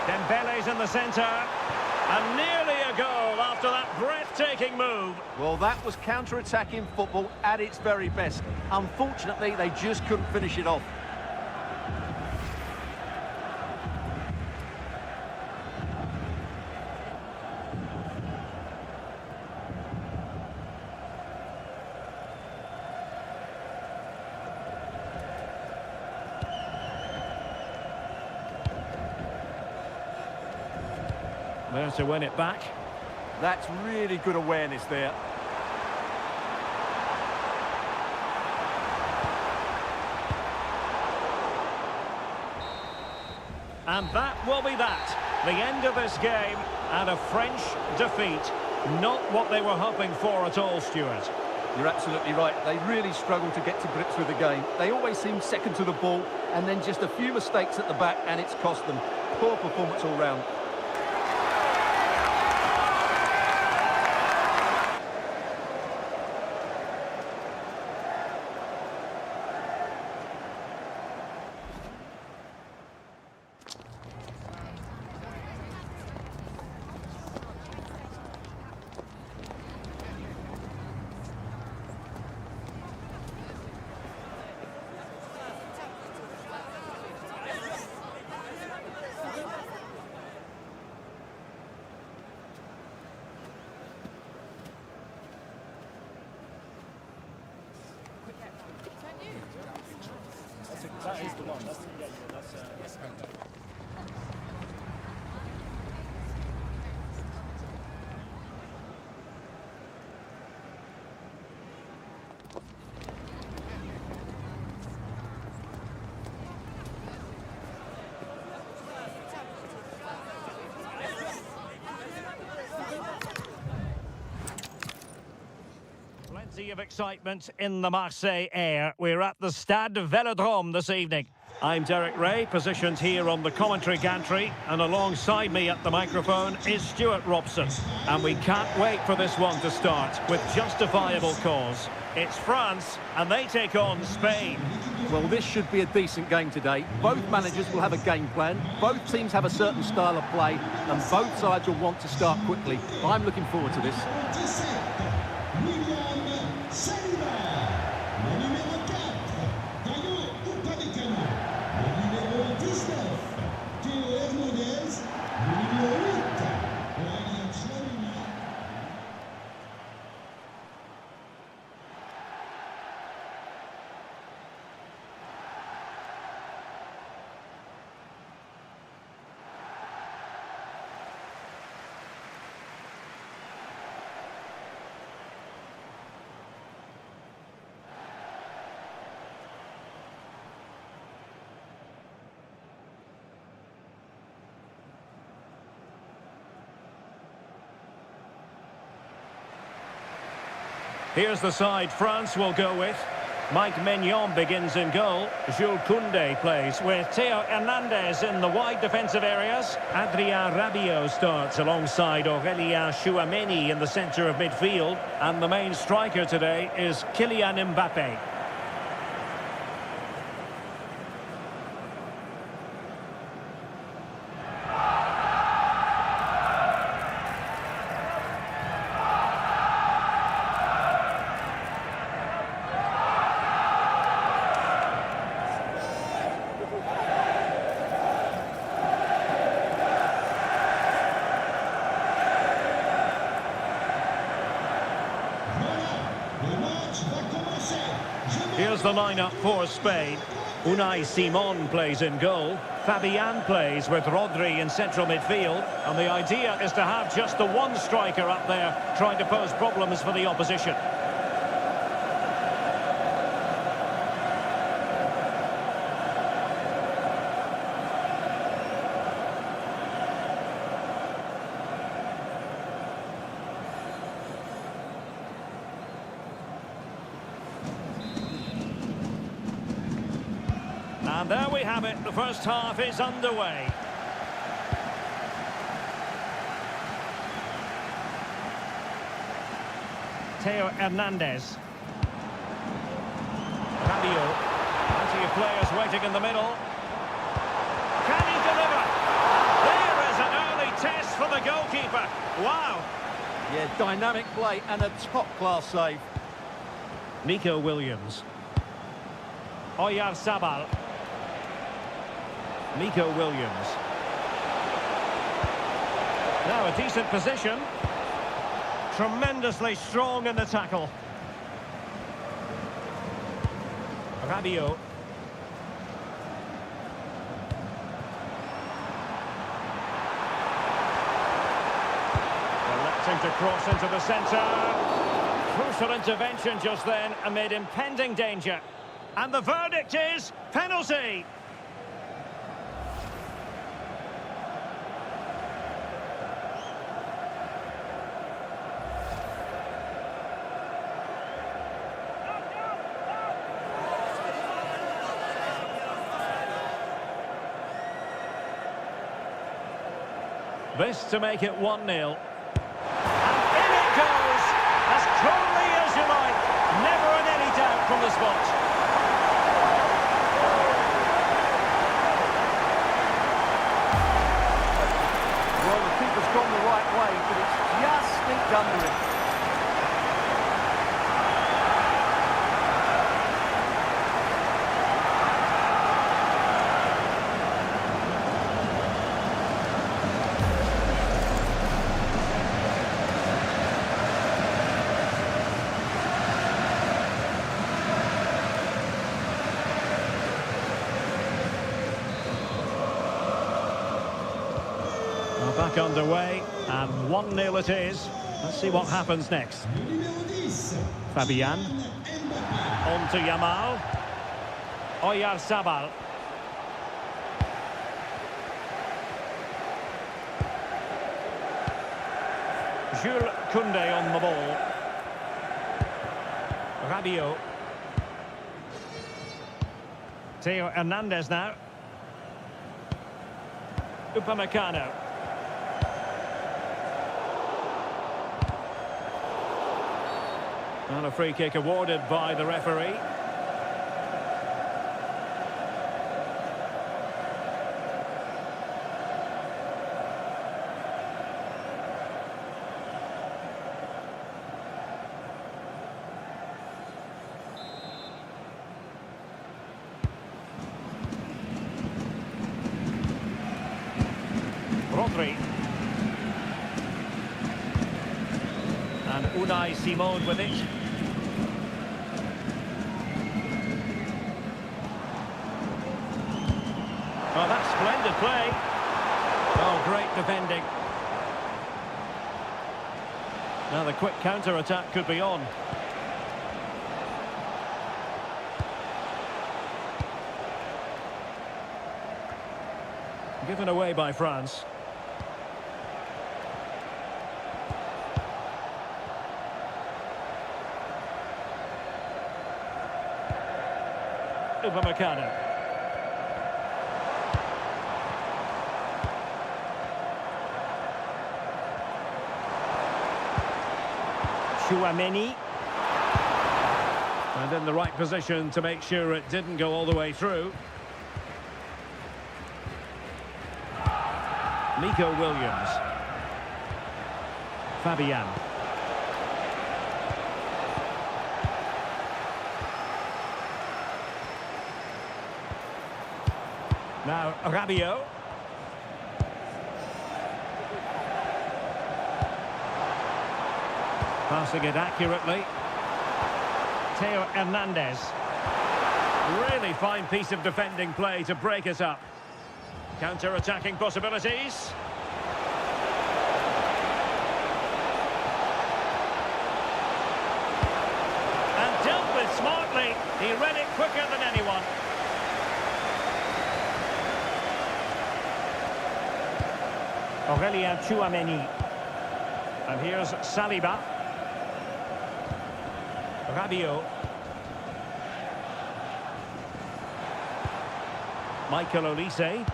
Dembele's in the centre, and nearly a goal after that breathtaking move. Well, that was counter-attacking football at its very best. Unfortunately, they just couldn't finish it off. There to win it back. That's really good awareness there. And that will be that. The end of this game and a French defeat. Not what they were hoping for at all, Stuart. You're absolutely right. They really struggled to get to grips with the game. They always seem second to the ball, and then just a few mistakes at the back, and it's cost them. Poor performance all round. That is the one. That's Plenty of excitement in the Marseille air. We're at the Stade Velodrome this evening. I'm Derek Ray, positioned here on the commentary gantry, and alongside me at the microphone is Stuart Robson. And we can't wait for this one to start with justifiable cause. It's France, and they take on Spain. Well, this should be a decent game today. Both managers will have a game plan. Both teams have a certain style of play, and both sides will want to start quickly. I'm looking forward to this. Here's the side France will go with. Mike Maignan begins in goal. Jules Koundé plays with Theo Hernandez in the wide defensive areas. Adrien Rabiot starts alongside Aurélien Tchouameni in the centre of midfield. And the main striker today is Kylian Mbappé. Here's the lineup for Spain. Unai Simon plays in goal. Fabian plays with Rodri in central midfield. And the idea is to have just the one striker up there trying to pose problems for the opposition. And there we have it, the first half is underway. Theo Hernandez. Rabiot. Plenty of players waiting in the middle. Can he deliver? There is an early test for the goalkeeper. Wow. Yeah, dynamic play and a top-class save. Nico Williams. Oyarzabal. Nico Williams. Now a decent position. Tremendously strong in the tackle. Rabiot. Electing to cross into the centre. Crucial intervention just then amid impending danger. And the verdict is penalty. This to make it 1-0. And in it goes! As clearly as you like. Never in any doubt from the spot. Well, the keeper's gone the right way, but it's just sneaked under him. Back underway, and 1-0 it is. Let's see what happens next. Fabian. On to Yamal. Oyarzabal. Jules Koundé on the ball. Rabiot. Theo Hernandez now. Upamecano. And a free kick awarded by the referee. Rodri. And Unai Simon with it. Oh, that's splendid play. Oh, great defending. Now the quick counter-attack could be on. Given away by France. Upamecano. Tchouaméni. And in the right position to make sure it didn't go all the way through. Nico Williams. Fabian. Now Rabiot. Passing it accurately. Theo Hernandez. Really fine piece of defending play to break it up. Counter-attacking possibilities. And dealt with smartly. He read it quicker than anyone. Aurélien Tchouaméni. And here's Saliba. Rabiot. Michael Olise.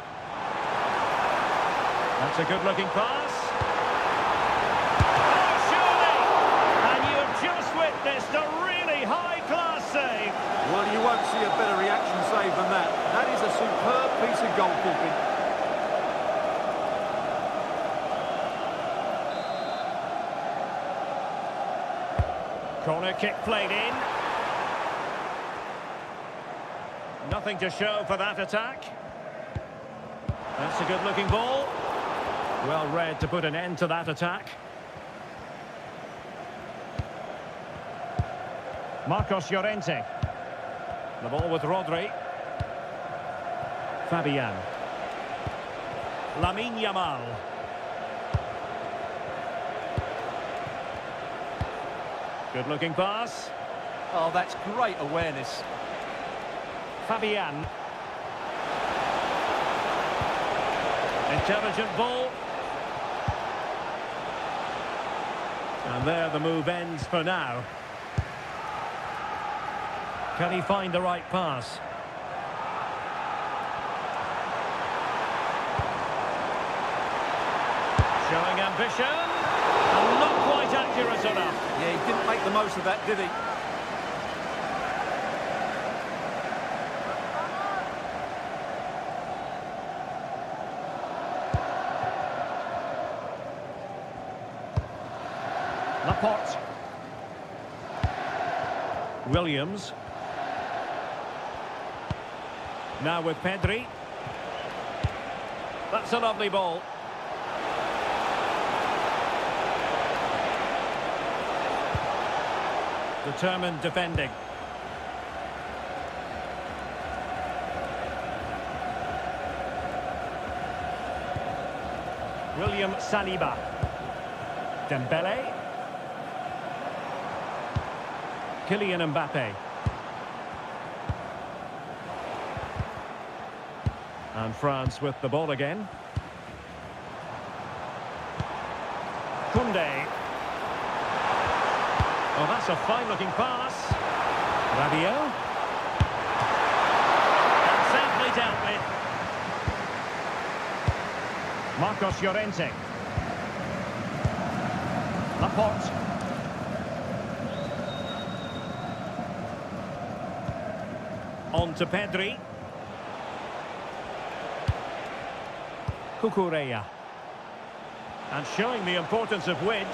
That's a good-looking pass. Oh, surely! And you have just witnessed a really high-class save. Well, you won't see a better reaction save than that. That is a superb piece of goalkeeping. Corner kick played in. Nothing to show for that attack. That's a good-looking ball. Well read to put an end to that attack. Marcos Llorente. The ball with Rodri. Fabian. Lamine Yamal. Good-looking pass. Oh, that's great awareness. Fabian. Intelligent ball. And there the move ends for now. Can he find the right pass? Showing ambition. And not quite accurate enough. Yeah, he didn't make the most of that, did he? Laporte. Williams. Now with Pedri. That's a lovely ball. Determined defending. William Saliba. Dembele. Kylian Mbappe. And France with the ball again. Koundé. Oh, that's a fine-looking pass. Rabiot. And safely dealt with. Marcos Llorente. Laporte. On to Pedri. Cucurella. And showing the importance of width.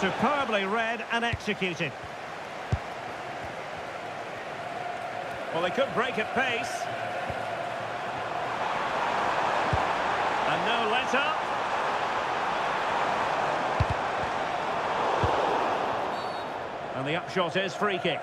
Superbly read and executed. Well, they could break at pace. And no let-up. And the upshot is free kick.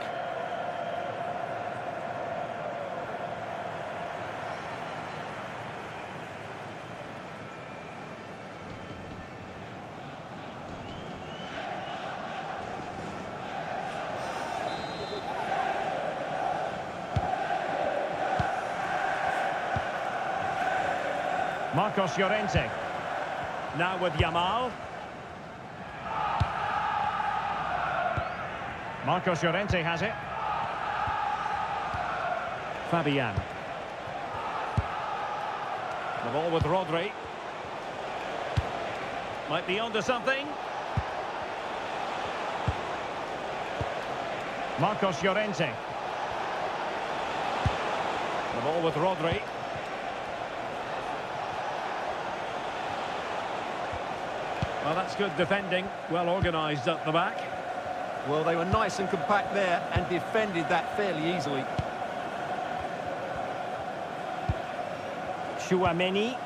Marcos Llorente. Now with Yamal. Marcos Llorente has it. Fabian. The ball with Rodri. Might be onto something. Marcos Llorente. The ball with Rodri. Well, that's good defending. Well organised up the back. Well, they were nice and compact there and defended that fairly easily. Tchouaméni.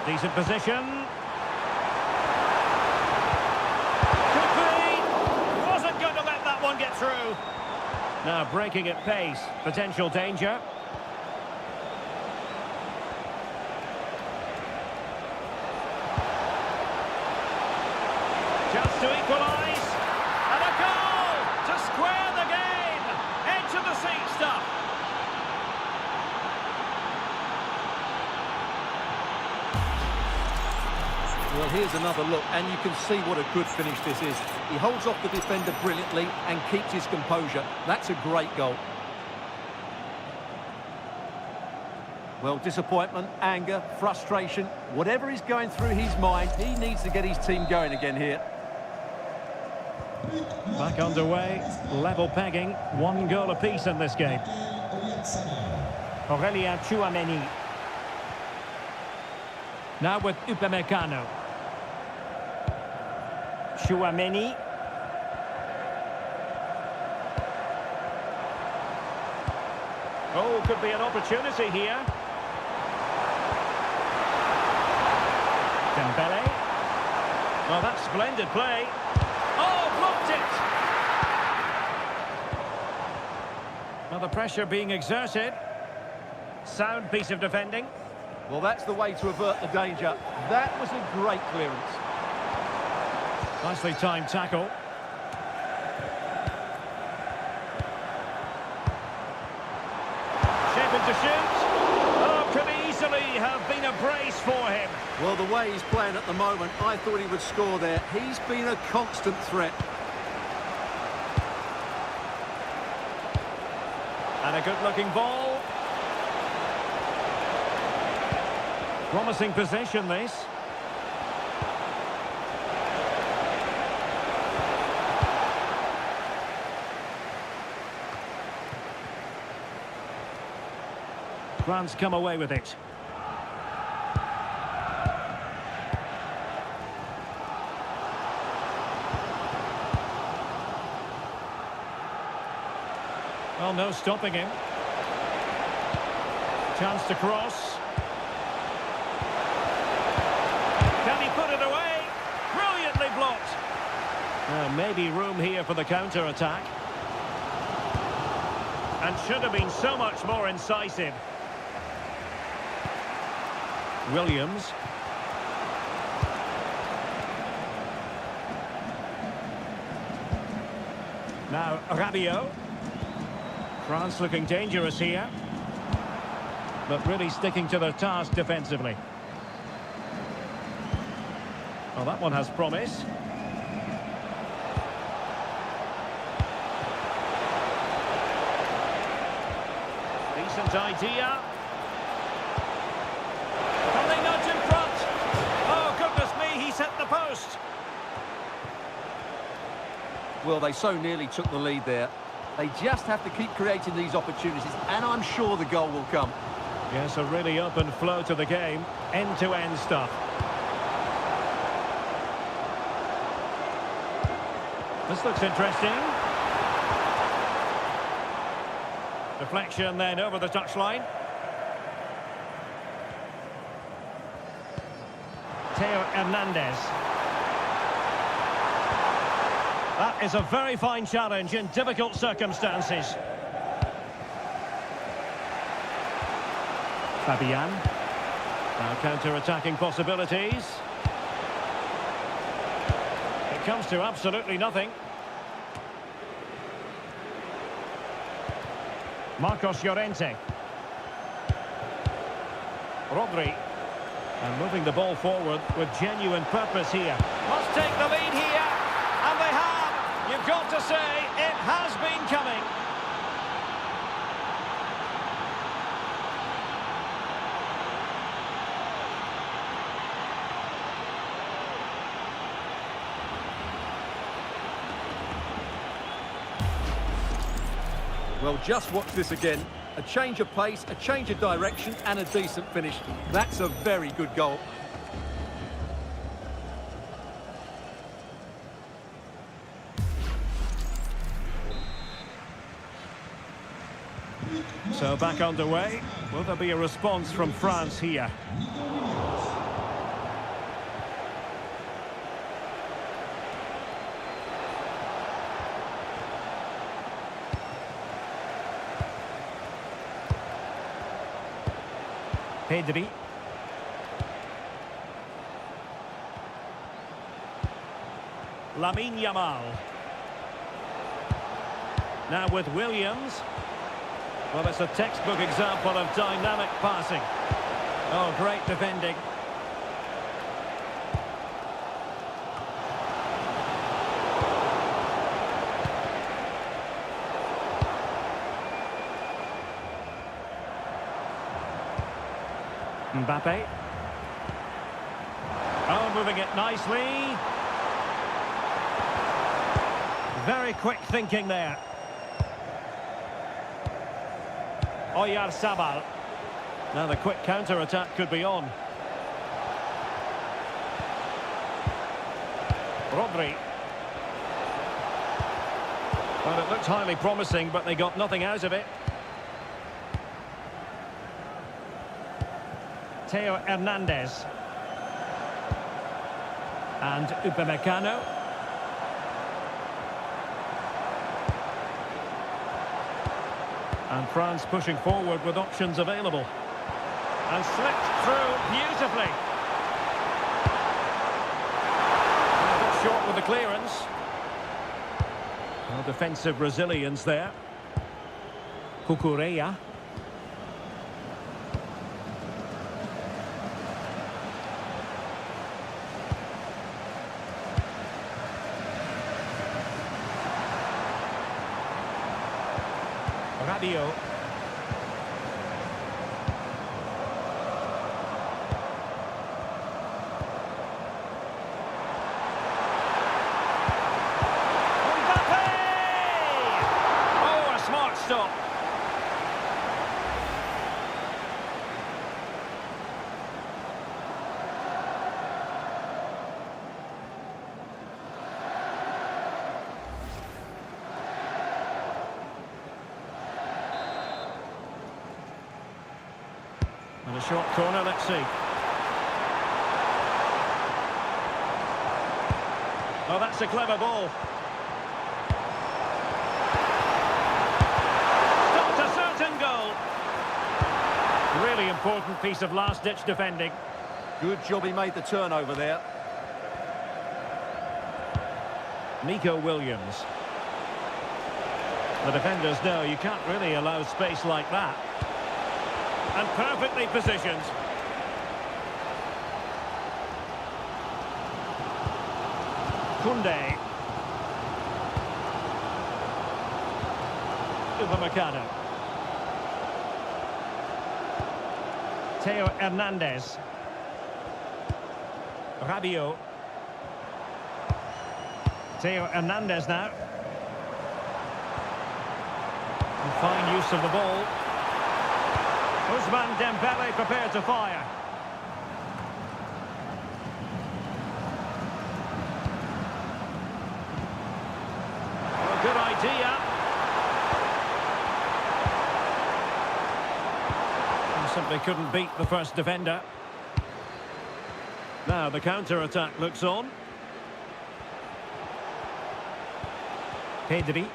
Decent position. Could be. Wasn't going to let that one get through. Now breaking at pace. Potential danger. Chance to equalise. And a goal to square the game. Edge of the seat stuff. Well, here's another look, and you can see what a good finish this is. He holds off the defender brilliantly and keeps his composure. That's a great goal. Well, disappointment, anger, frustration, whatever is going through his mind, he needs to get his team going again here. Back underway, level pegging, 1 goal apiece in this game. Aurelien Tchouaméni. Now with Upamecano. Tchouaméni. Oh, could be an opportunity here. Dembele. Well, that's splendid play. Oh, blocked it! Well, the pressure being exerted. Sound piece of defending. Well, that's the way to avert the danger. That was a great clearance. Nicely timed tackle. Shaping to shoot. Oh, could easily have been a brace for him. Well, the way he's playing at the moment, I thought he would score there. He's been a constant threat. And a good-looking ball. Promising possession, this. France come away with it. Well, no stopping him. Chance to cross. Can he put it away? Brilliantly blocked. Maybe room here for the counter-attack. And should have been so much more incisive. Williams. Now Rabiot. France looking dangerous here, but really sticking to their task defensively. Well, that one has promise. Decent idea. Can they nudge in front? Oh, goodness me, he's hit the post. Well, they so nearly took the lead there. They just have to keep creating these opportunities, and I'm sure the goal will come. Yes, a really open flow to the game. End-to-end stuff. This looks interesting. Deflection then over the touchline. Theo Hernandez. That is a very fine challenge in difficult circumstances. Fabian. Now counter-attacking possibilities. It comes to absolutely nothing. Marcos Llorente. Rodri. And moving the ball forward with genuine purpose here. Must take the lead here. And they have. You've got to say, it has been coming. Well, just watch this again. A change of pace, a change of direction, and a decent finish. That's a very good goal. So back underway. Will there be a response from France here? Pedri. Lamine Yamal. Now with Williams. Well, it's a textbook example of dynamic passing. Oh, great defending. Mbappe. Oh, moving it nicely. Very quick thinking there. Oyarzabal. Now the quick counter-attack could be on. Rodri. Well, it looked highly promising, but they got nothing out of it. Theo Hernandez. And Upamecano. And France pushing forward with options available. And slipped through beautifully. A bit short with the clearance. Well, defensive resilience there. Cucurella. Rabiot. Mbappe! Oh, a smart stop. And a short corner, let's see. Oh, that's a clever ball. Stopped a certain goal. Really important piece of last-ditch defending. Good job he made the turnover there. Nico Williams. The defenders know you can't really allow space like that. And perfectly positioned. Koundé. Upamecano. Theo Hernandez. Rabiot. Theo Hernandez now. And fine use of the ball. Ousmane Dembele prepared to fire. Well, good idea. And simply couldn't beat the first defender. Now the counter-attack looks on. Pedri.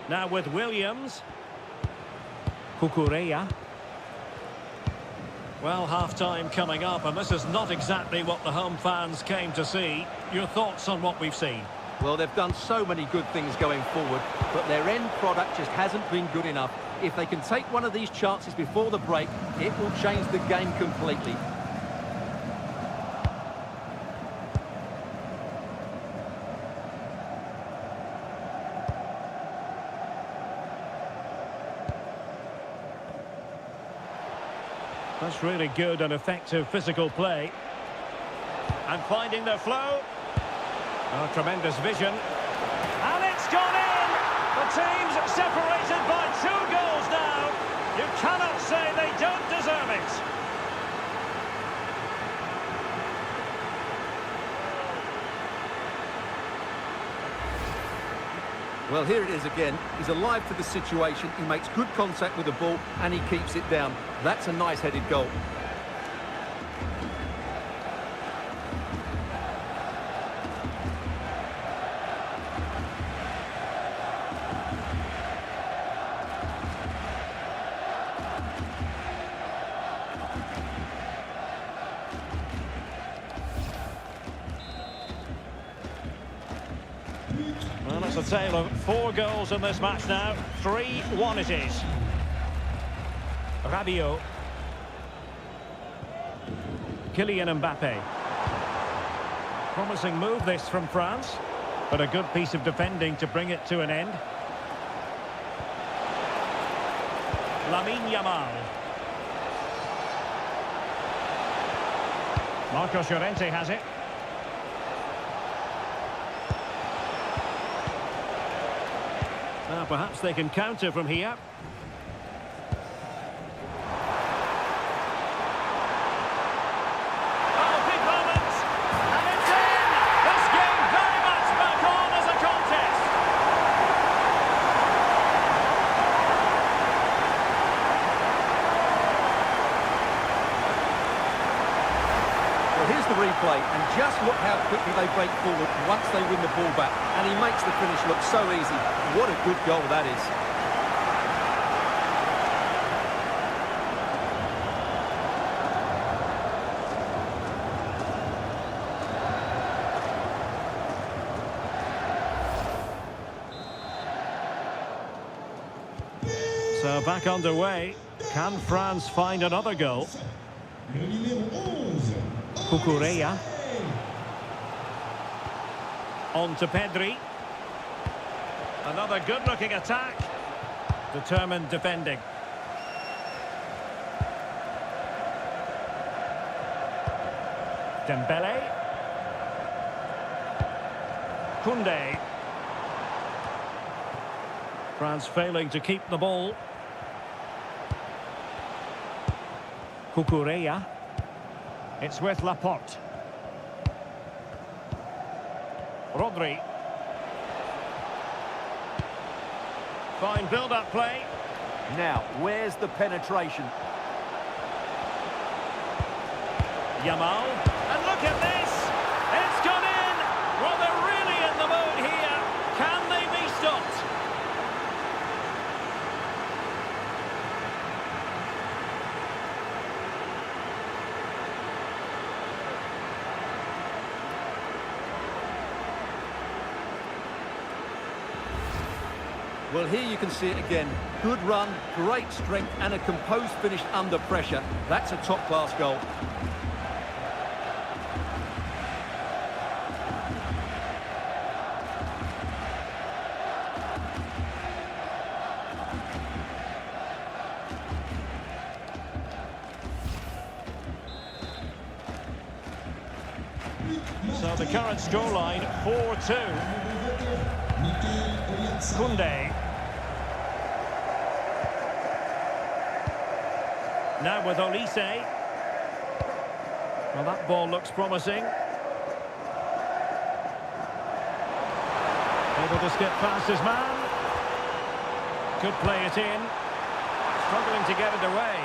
Now with Williams. Cucurella. Well, half-time coming up, and this is not exactly what the home fans came to see. Your thoughts on what we've seen? Well, they've done so many good things going forward, but their end product just hasn't been good enough. If they can take one of these chances before the break, it will change the game completely. That's really good and effective physical play. And finding the flow. Oh, tremendous vision. And it's gone in! The teams separated by 2 goals now. You cannot say they don't deserve it. Well, here it is again. He's alive to the situation. He makes good contact with the ball and he keeps it down. That's a nice headed goal. Well, it's a tale of 4 goals in this match now. 3-1 it is. Rabiot. Kylian Mbappe. Promising move this from France, but a good piece of defending to bring it to an end. Lamine Yamal. Marcos Llorente has it. Now perhaps they can counter from here. Oh, big moment! And it's in! This game very much back on as a contest. Well, here's the replay, and just look how quickly they break forward once they win the ball back. And he makes the finish look so easy. What a good goal that is. So back underway. Can France find another goal? Le numéro 11. Cucurella. On to Pedri. Another good-looking attack. Determined defending. Dembele. Koundé. France failing to keep the ball. Cucurella. It's with Laporte. Rodri. Fine build-up play. Now, where's the penetration? Yamal. And look at this! It's gone in! Well, they're really in the mood here. Can they be stopped? Well, here you can see it again. Good run, great strength, and a composed finish under pressure. That's a top-class goal. So the current scoreline, 4-2. Koundé. Now with Olise. Well, that ball looks promising. Able to skip past his man. Could play it in. Struggling to get it away.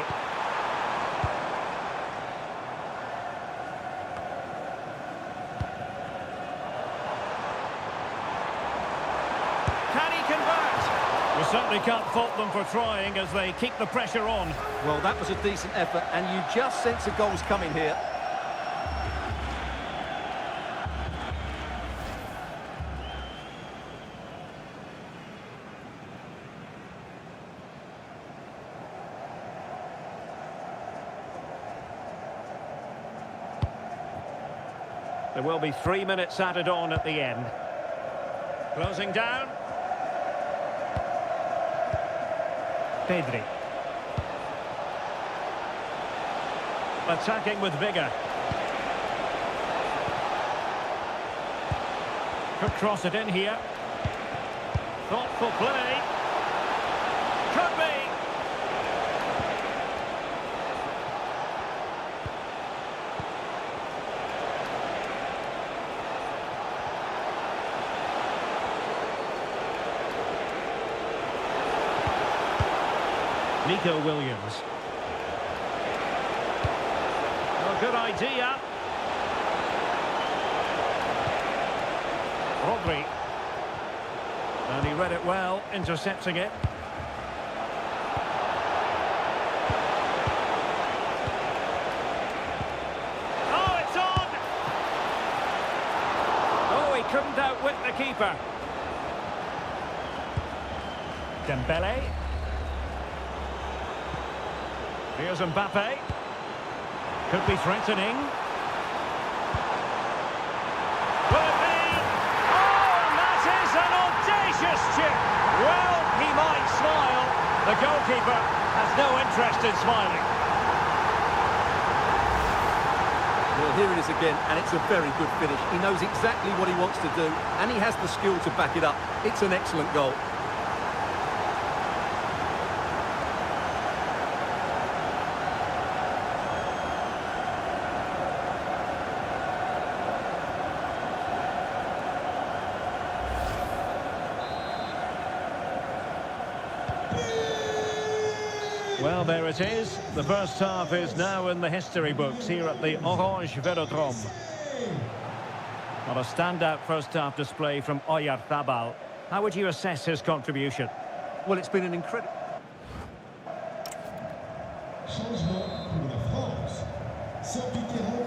Can he convert? We certainly can't fault them for trying as they keep the pressure on. Well, that was a decent effort, and you just sense the goals coming here. There will be 3 minutes added on at the end. Closing down. Pedri. Attacking with vigour. Could cross it in here. Thoughtful play. Could be. Nico Williams. Oh, good idea. Rodri. And he read it well, intercepting it. Oh, it's on! Oh, he couldn't outwit the keeper. Dembele. Here's Mbappe. Could be threatening. Will it be? Oh, and that is an audacious chip. Well, he might smile. The goalkeeper has no interest in smiling. Well, here it is again, and it's a very good finish. He knows exactly what he wants to do, and he has the skill to back it up. It's an excellent goal. Well, there it is. The first half is now in the history books here at the Orange Velodrome. Well, a standout first half display from Oyarzabal. How would you assess his contribution? Well, it's been an incredible...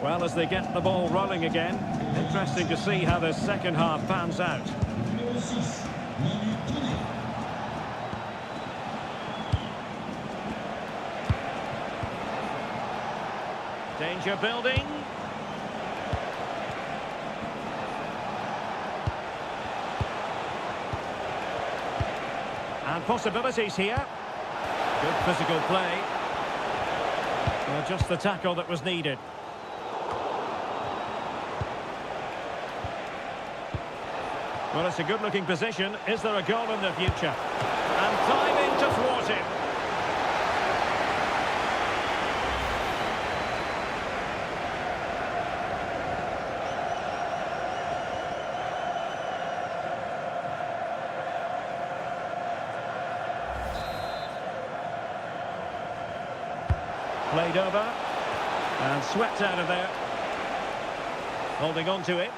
Well, as they get the ball rolling again, interesting to see how the second half pans out. Danger building. And possibilities here. Good physical play. Well, just the tackle that was needed. Well, it's a good-looking position. Is there a goal in the future? And timing to thwart it. Played over and swept out of there, holding on to it.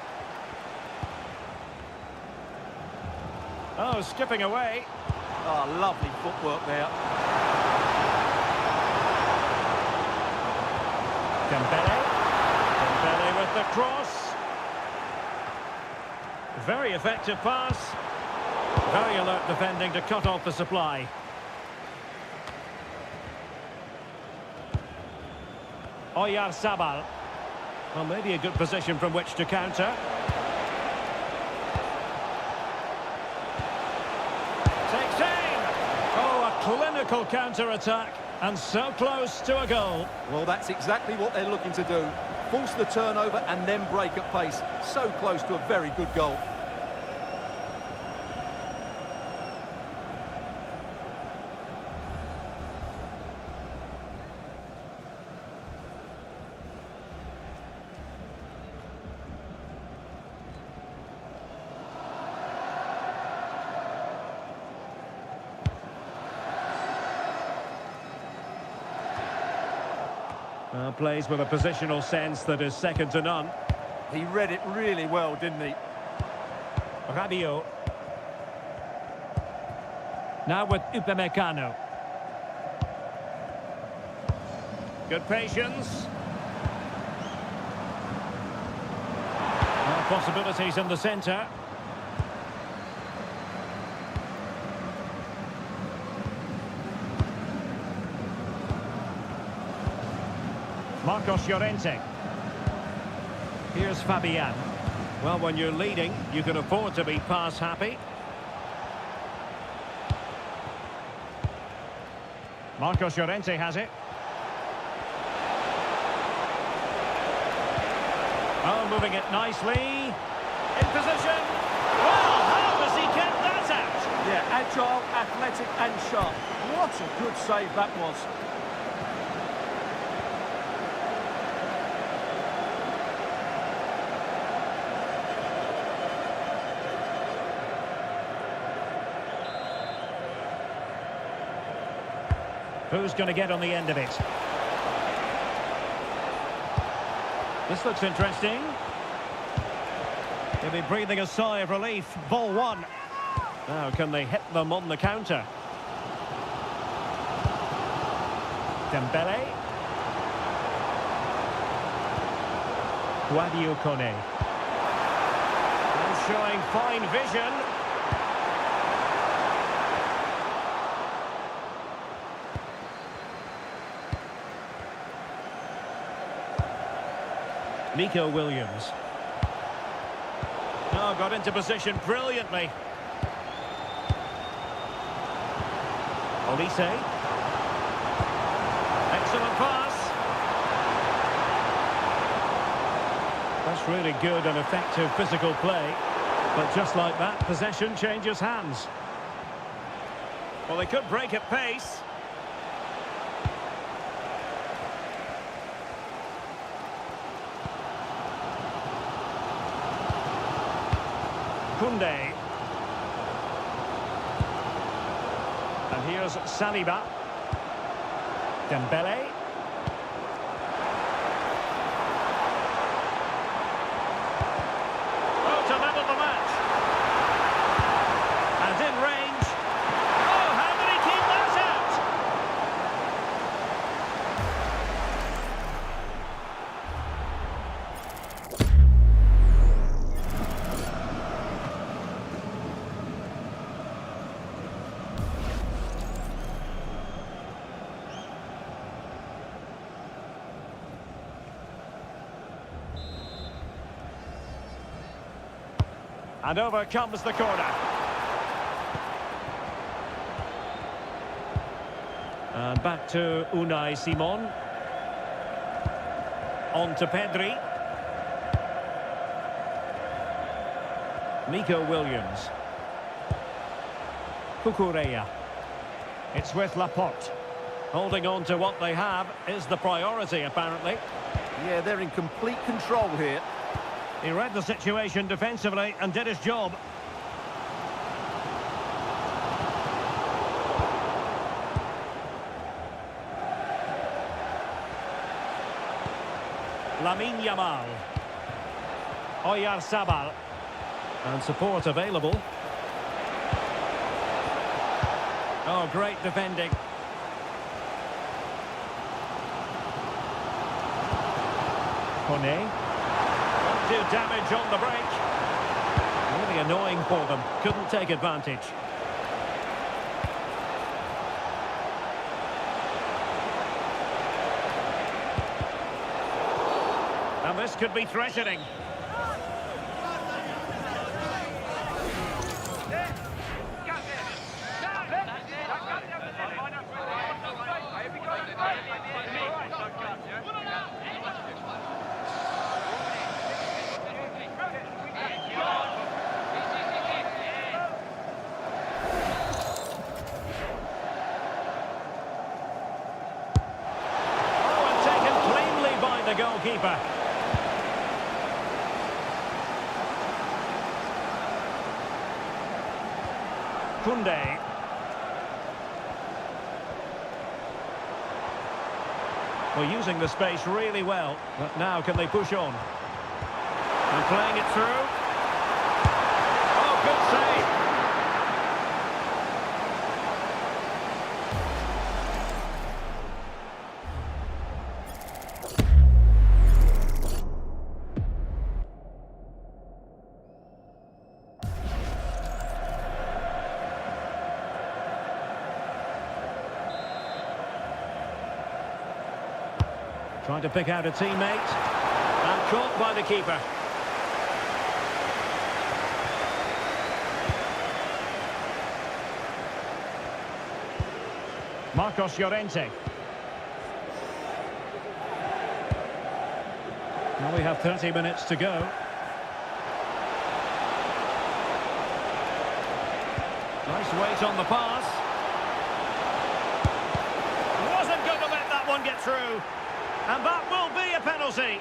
Oh, skipping away. Oh, lovely footwork there. Dembele with the cross. Very effective pass. Very alert defending to cut off the supply. Oyarzabal. Well, maybe a good position from which to counter. Takes aim. Oh, a clinical counter-attack. And so close to a goal. Well, that's exactly what they're looking to do. Force the turnover and then break at pace. So close to a very good goal. Plays with a positional sense that is second to none. He read it really well, didn't he? Rabiot. Now with Upamecano. Good patience. Possibilities in the centre. Marcos Llorente. Here's Fabian. Well, when you're leading, you can afford to be pass happy. Marcos Llorente has it. Oh, moving it nicely. In position. Well, how has he kept that out? Yeah, agile, athletic and sharp. What a good save that was. Who's going to get on the end of it? This looks interesting. He'll be breathing a sigh of relief. Ball one. Now, can they hit them on the counter? Dembele. Guadio Kone. And showing fine vision. Nico Williams. Oh, got into position brilliantly. Olise. Excellent pass. That's really good and effective physical play. But just like that, possession changes hands. Well, they could break at pace. Koundé. And here's Saliba. Dembele. Oh, to level the match. And in range. Oh, how did he keep that out? And over comes the corner. And back to Unai Simon. On to Pedri. Nico Williams. Cucurella. It's with Laporte. Holding on to what they have is the priority, apparently. Yeah, they're in complete control here. He read the situation defensively and did his job. Lamine Yamal. Oyarzabal. And support available. Oh, great defending. Kone. Do damage on the break. Really annoying for them. Couldn't take advantage. And this could be threatening. The goalkeeper. Koundé. Well, using the space really well, but now can they push on? And playing it through. Oh, good save. Trying to pick out a teammate. And caught by the keeper. Marcos Llorente. Well, we have 30 minutes to go. Nice wait on the pass. Wasn't going to let that one get through. And that will be a penalty.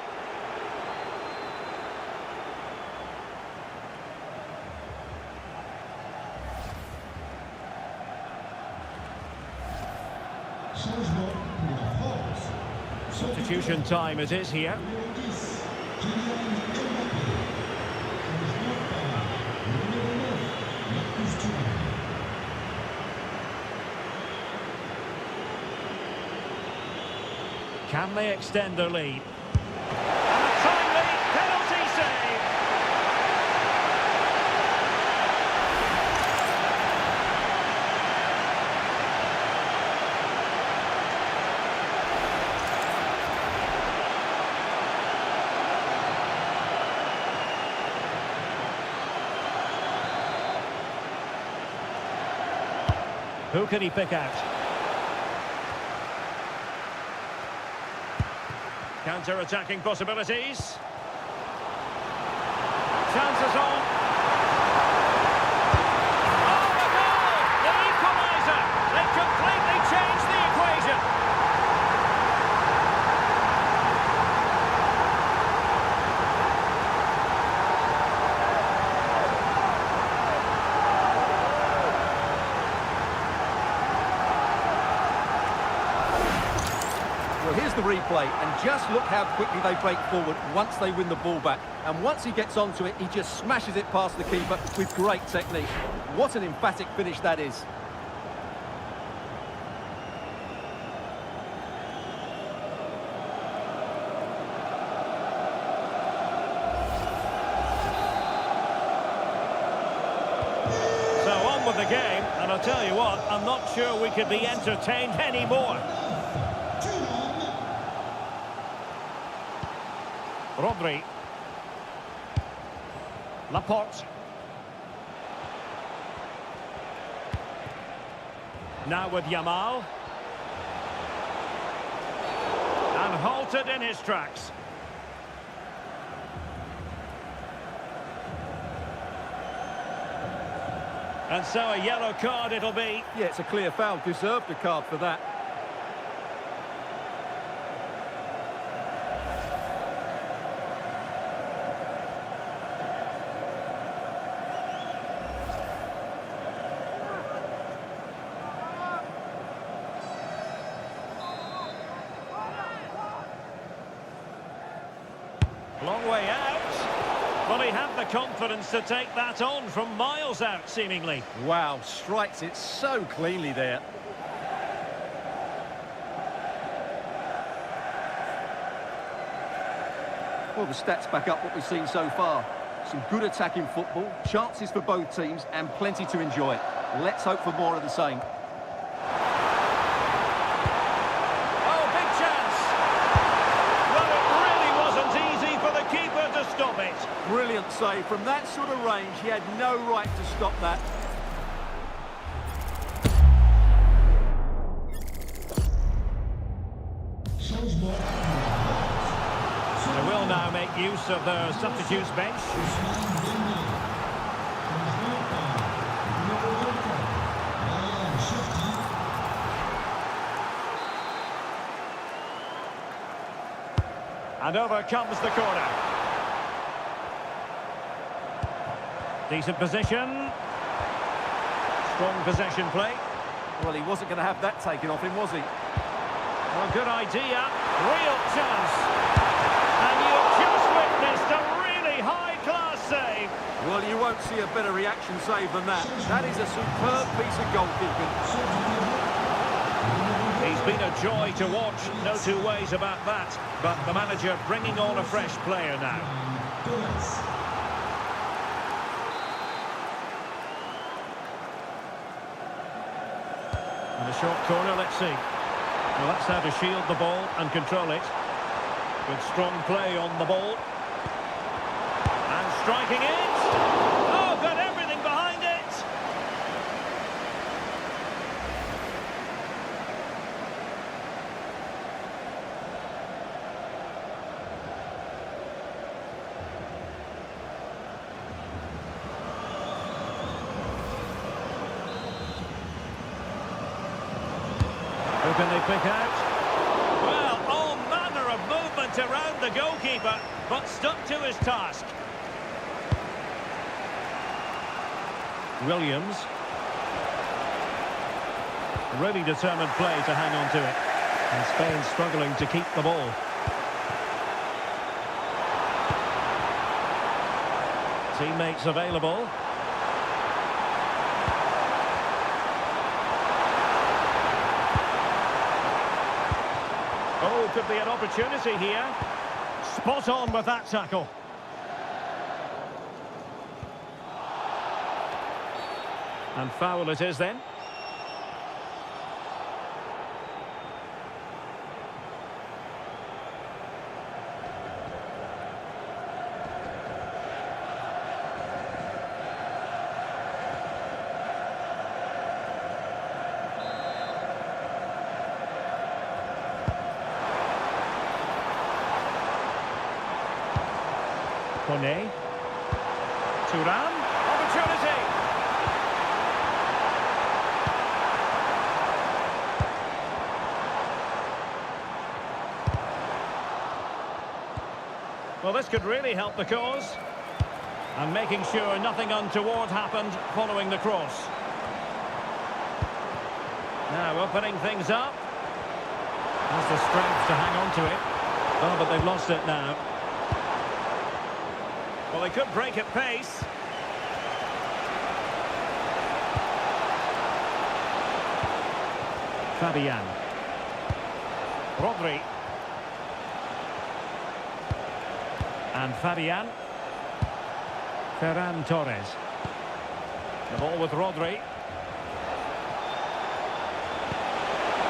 Changement pour la France. Substitution time it is here. Numéro 10, Kylian Mbappé. Changement par le numéro 9, Marcus Thuram. Can they extend their lead? And a timely penalty save. Who can he pick out? Counter-attacking possibilities. Chances on. Oh, the goal! The equaliser! They've completely changed the equation. Well, here's the replay, and just look how quickly they break forward once they win the ball back. And once he gets onto it, he just smashes it past the keeper with great technique. What an emphatic finish that is. So on with the game, and I'll tell you what, I'm not sure we could be entertained anymore. Rodri. Laporte. Now with Yamal. And halted in his tracks. And so a yellow card it'll be. Yeah, it's a clear foul. Deserved a card for that. Long way out. But he had the confidence to take that on from miles out, seemingly. Wow, strikes it so cleanly there. Well, the stats back up what we've seen so far. Some good attacking football, chances for both teams, and plenty to enjoy. Let's hope for more of the same. Oh, big chance! Well, it really wasn't easy for the keeper to stop it. Brilliant save. From that sort of range, he had no right to stop that. Changement pour la France. They will now make use of their substitutes bench. Ousmane Dembélé. Changement par le numéro 24, Ryan Cherki. And over comes the corner. Decent position. Strong possession play. Well, he wasn't going to have that taken off him, was he? Well, good idea. Real chance. And you've just witnessed a really high-class save. Well, you won't see a better reaction save than that. That is a superb piece of goalkeeping. He's been a joy to watch, no two ways about that. But the manager bringing on a fresh player now. Torres. In the short corner, let's see. Well, that's how to shield the ball and control it. With strong play on the ball. And striking it. Oh, got everything behind it. Who can they pick out? Well, all manner of movement around the goalkeeper, but stuck to his task. Williams. Really determined play to hang on to it. And Spain struggling to keep the ball. Teammates available. Oh, could be an opportunity here. Spot on with that tackle. And foul it is then. Kone. Thuram. Opportunity. Well, this could really help the cause. And making sure nothing untoward happened following the cross. Now opening things up. Has the strength to hang on to it. Oh, but they've lost it now. Well, they could break at pace. Fabian. Rodri. And Fabian. Ferran Torres. The ball with Rodri.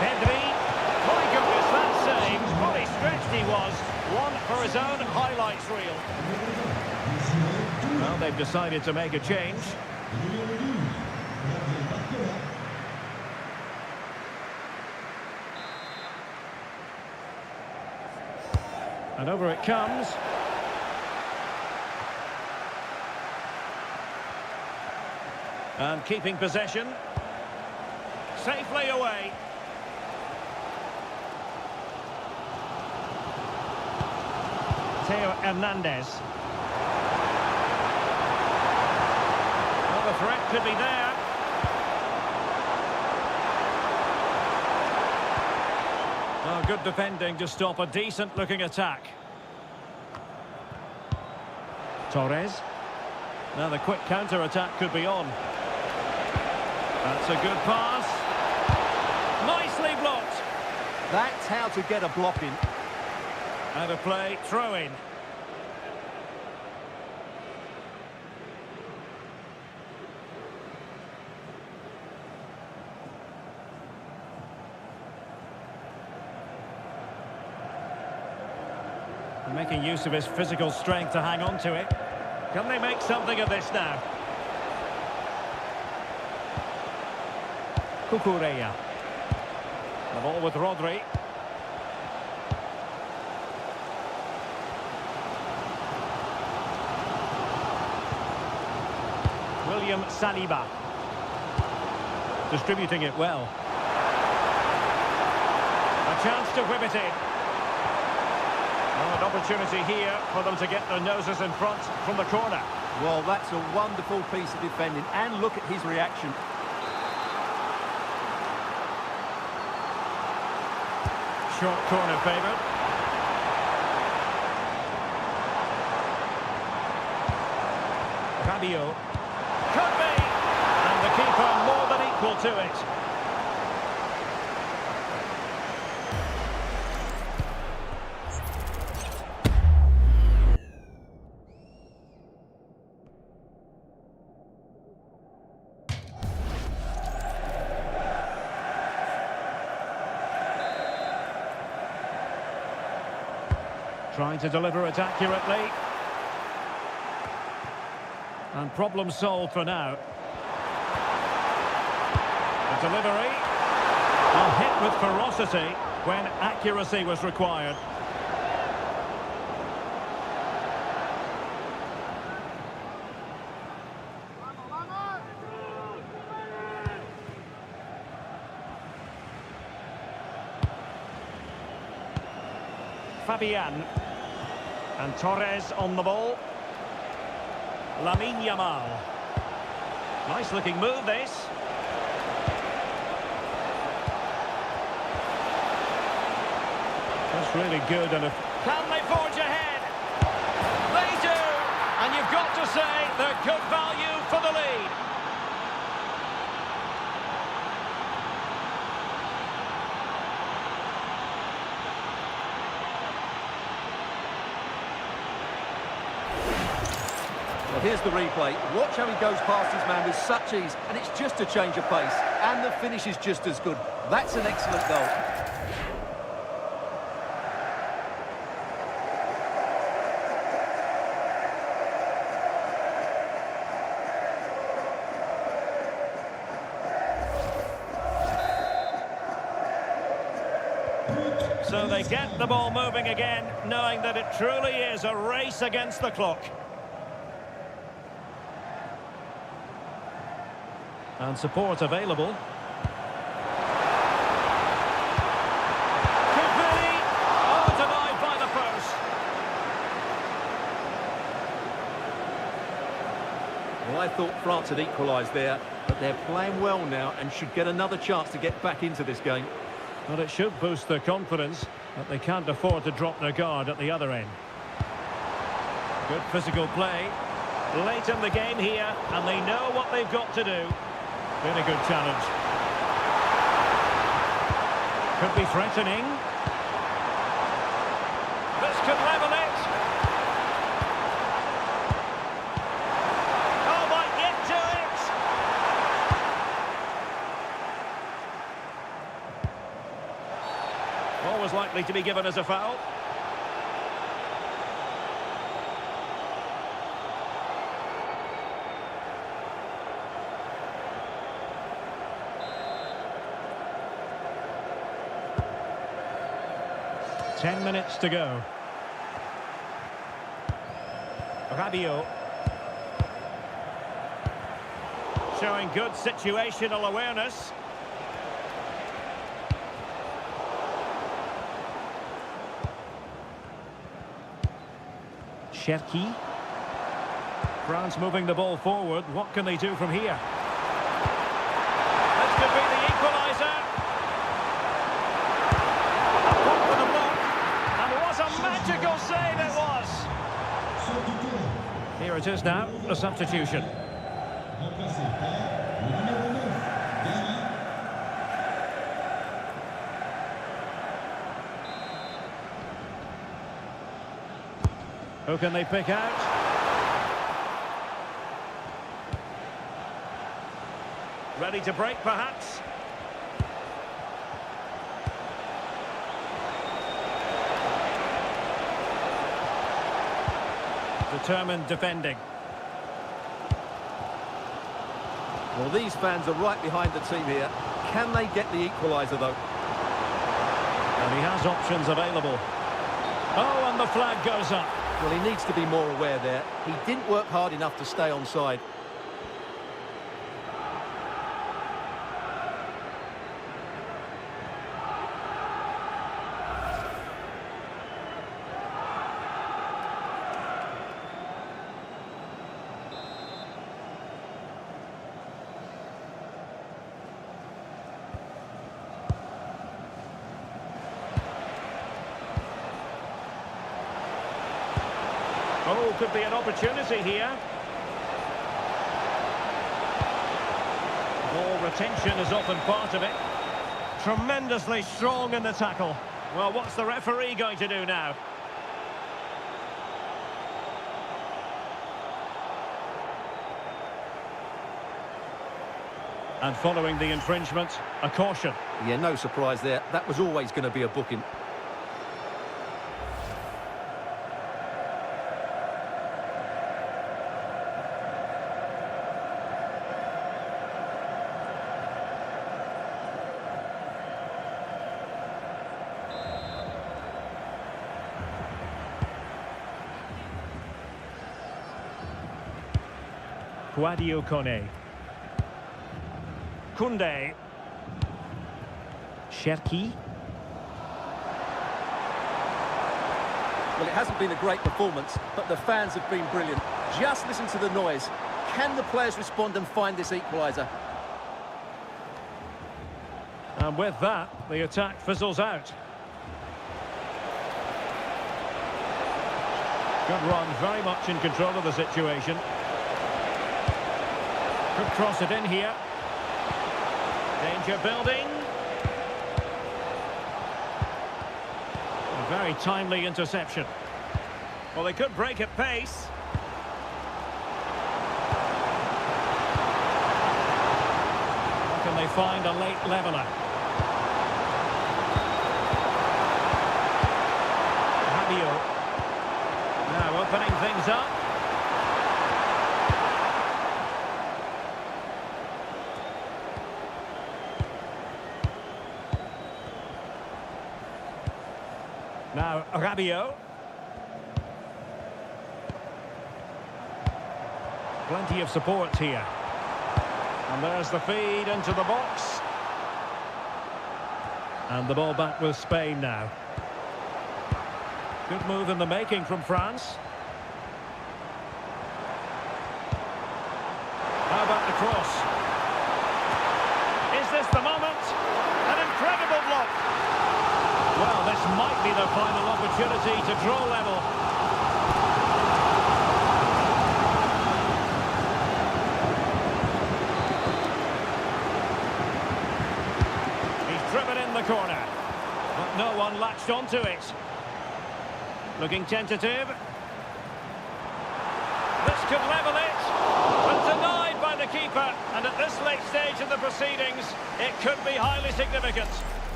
Pedri. My goodness, that save. Fully stretched he was. One for his own highlights reel. Well, they've decided to make a change. And over it comes. And keeping possession. Safely away. Theo Hernandez. Well, the threat could be there. Oh, good defending to stop a decent-looking attack. Torres. Now the quick counter-attack could be on. That's a good pass. Nicely blocked. That's how to get a block in. Out of play, throw in. Making use of his physical strength to hang on to it. Can they make something of this now? Cucurella. The ball with Rodri. William Saliba. Distributing it well. A chance to whip it in. Oh, an opportunity here for them to get their noses in front from the corner. Well, that's a wonderful piece of defending, and look at his reaction. Short corner favourite. Rabiot. Could be! And the keeper more than equal to it. Trying to deliver it accurately. And problem solved for now. The delivery. A hit with ferocity when accuracy was required. Fabian. And Torres on the ball. Lamine Yamal. Nice looking move, this. That's really good. And can they forge ahead? They do! And you've got to say they're good value for the lead. Well, here's the replay. Watch how he goes past his man with such ease, and it's just a change of pace. And the finish is just as good. That's an excellent goal. So they get the ball moving again, knowing that it truly is a race against the clock. And support available. Could be! Oh, denied by the post. Well, I thought France had equalised there, but they're playing well now and should get another chance to get back into this game. Well, it should boost their confidence, but they can't afford to drop their guard at the other end. Good physical play. Late in the game here, and they know what they've got to do. Really good challenge. Could be threatening. This could level it. Oh, might get to it. Ball was likely to be given as a foul. Ten minutes to go. Rabiot. Showing good situational awareness. Cherki. France moving the ball forward. What can they do from here? This could be the equaliser. Magical save it was. Here it is now, a substitution. Who can they pick out? Ready to break, perhaps? Determined defending. Well, these fans are right behind the team here. Can they get the equaliser, though? And he has options available. Oh, and the flag goes up. Well, he needs to be more aware there. He didn't work hard enough to stay onside. Oh, could be an opportunity here. Ball retention is often part of it. Tremendously strong in the tackle. Well, what's the referee going to do now? And following the infringement, a caution. Yeah, no surprise there. That was always going to be a booking. Guadio Kone. Koundé. Cherki. Well, it hasn't been a great performance, but the fans have been brilliant. Just listen to the noise. Can the players respond and find this equaliser? And with that, the attack fizzles out. Good run, very much in control of the situation. Could cross it in here. Danger building. A very timely interception. Well, they could break at pace. How can they find a late leveller? Now opening things up. Now Rabiot. Plenty of support here. And there's the feed into the box. And the ball back with Spain now. Good move in the making from France. How about the cross? Is this the moment? An incredible block. Well, this might be the final opportunity to draw level. He's driven in the corner, but no one latched onto it. Looking tentative. This could level it, but denied by the keeper. And at this late stage of the proceedings, it could be highly significant.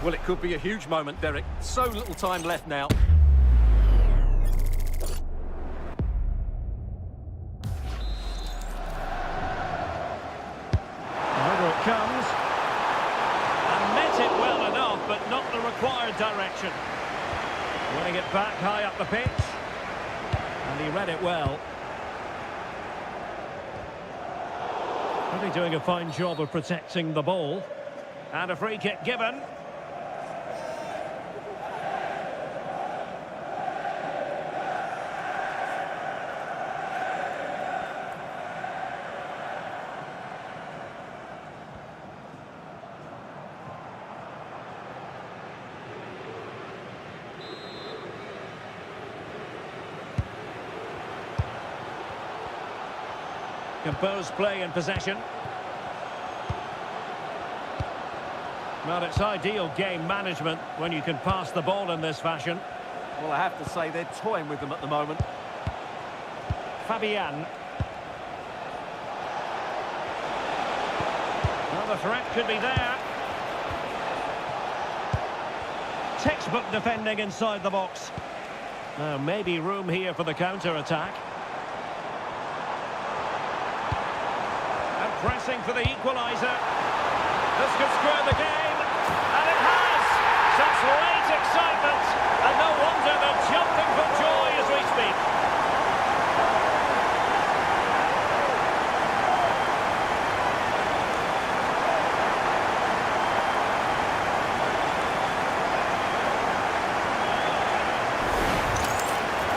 Well, it could be a huge moment, Derek. So little time left now. Over it comes. And met it well enough, but not the required direction. Winning it back high up the pitch. And he read it well. Really doing a fine job of protecting the ball. And a free kick given. Composed play in possession. Well, it's ideal game management when you can pass the ball in this fashion. Well, I have to say they're toying with them at the moment. Fabian. Well, the threat could be there. Textbook defending inside the box. Now, maybe room here for the counter-attack. Pressing for the equaliser. This could square the game. And it has! Such late excitement. And no wonder they're jumping for joy as we speak.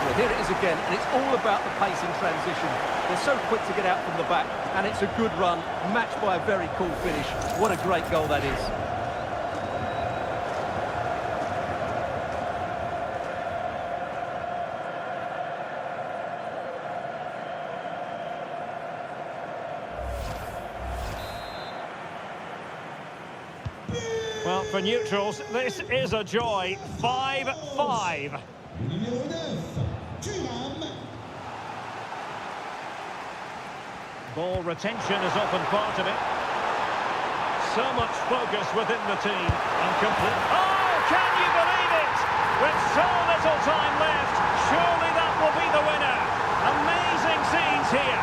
Well, here it is again, and it's all about the pace in transition. They're so quick to get out from the back, and it's a good run, matched by a very cool finish. What a great goal that is. Well, for neutrals, this is a joy. 5-5. Numéro 9, Thuram. Ball retention is often part of it. So much focus within the team. And complete. Oh, can you believe it? With so little time left, surely that will be the winner. Amazing scenes here.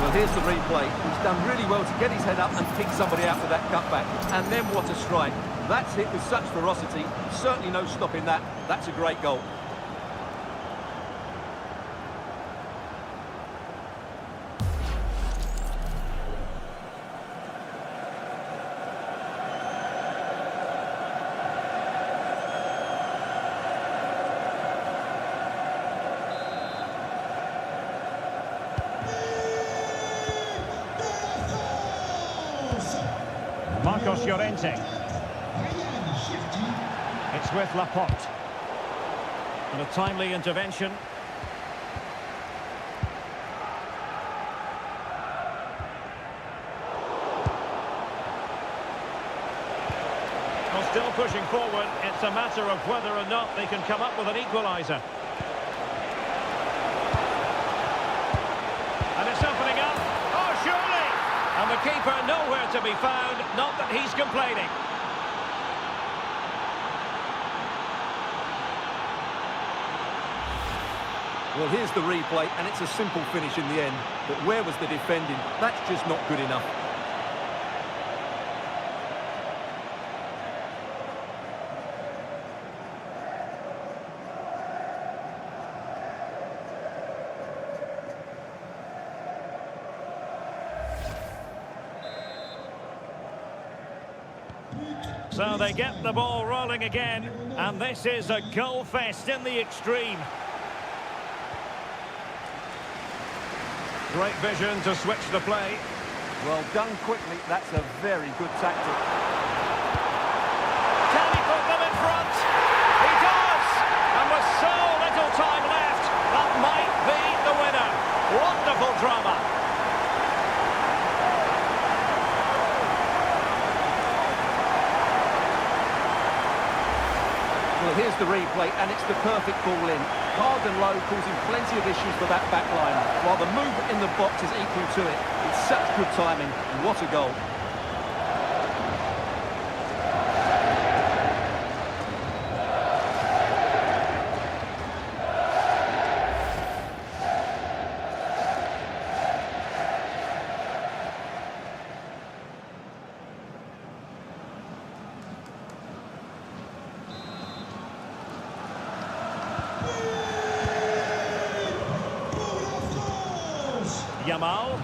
Well, here's the replay. He's done really well to get his head up and pick somebody out with that cutback. And then what a strike. That's hit with such ferocity. Certainly no stopping that. That's a great goal. Marcos Llorente. Ryan shifting. It's with Laporte. And a timely intervention. Well, still pushing forward. It's a matter of whether or not they can come up with an equaliser. And it's opening up. Oh, surely! And the keeper nowhere to be found. Not that he's complaining. Well, here's the replay, and it's a simple finish in the end. But where was the defending? That's just not good enough. So they get the ball rolling again, and this is a goal fest in the extreme. Great vision to switch the play. Well done quickly. That's a very good tactic. Can he put them in front? He does! And with so little time left, that might be the winner. Wonderful drama. Well, here's the replay, and it's the perfect ball in. Hard and low, causing plenty of issues for that back line, while the movement in the box is equal to it. It's such good timing. What a goal. Yamal.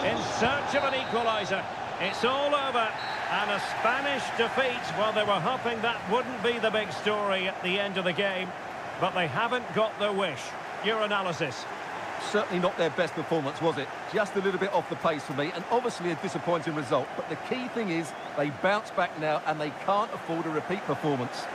In search of an equaliser. It's all over. And a Spanish defeat. Well, they were hoping that wouldn't be the big story at the end of the game. But they haven't got their wish. Your analysis? Certainly not their best performance, was it? Just a little bit off the pace for me, and obviously a disappointing result. But the key thing is they bounce back now, and they can't afford a repeat performance.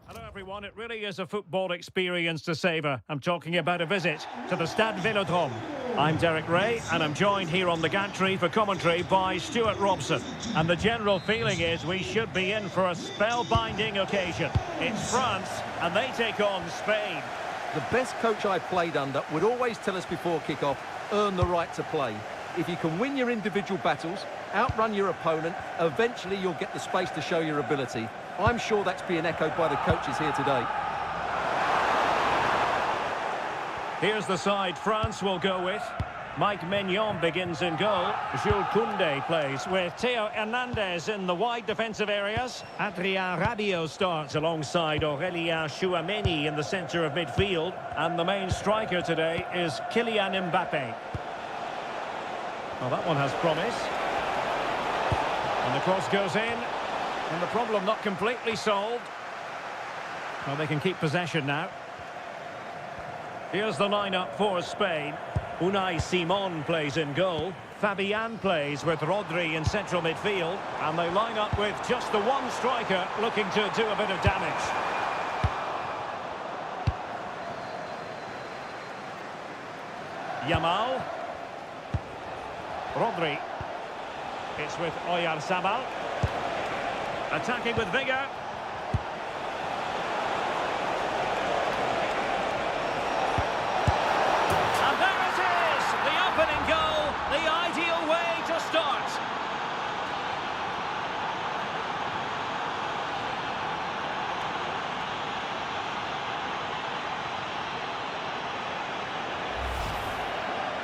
Hello everyone, it really is a football experience to savour. I'm talking about a visit to the Stade Vélodrome. I'm Derek Ray, and I'm joined here on the gantry for commentary by Stuart Robson. And the general feeling is we should be in for a spellbinding occasion. It's France, and they take on Spain. The best coach I played under would always tell us before kick-off, earn the right to play. If you can win your individual battles, outrun your opponent, eventually you'll get the space to show your ability. I'm sure that's being echoed by the coaches here today. Here's the side France will go with. Mike Maignan begins in goal. Jules Koundé plays with Theo Hernandez in the wide defensive areas. Adrien Rabiot starts alongside Aurélien Tchouameni in the centre of midfield. And the main striker today is Kylian Mbappé. Well, that one has promise. And the cross goes in. And the problem not completely solved. Well, they can keep possession now. Here's the lineup for Spain. Unai Simon plays in goal. Fabian plays with Rodri in central midfield. And they line up with just the one striker looking to do a bit of damage. Yamal. Rodri. It's with Oyarzabal. Attacking with vigour. And there it is! The opening goal, the ideal way to start.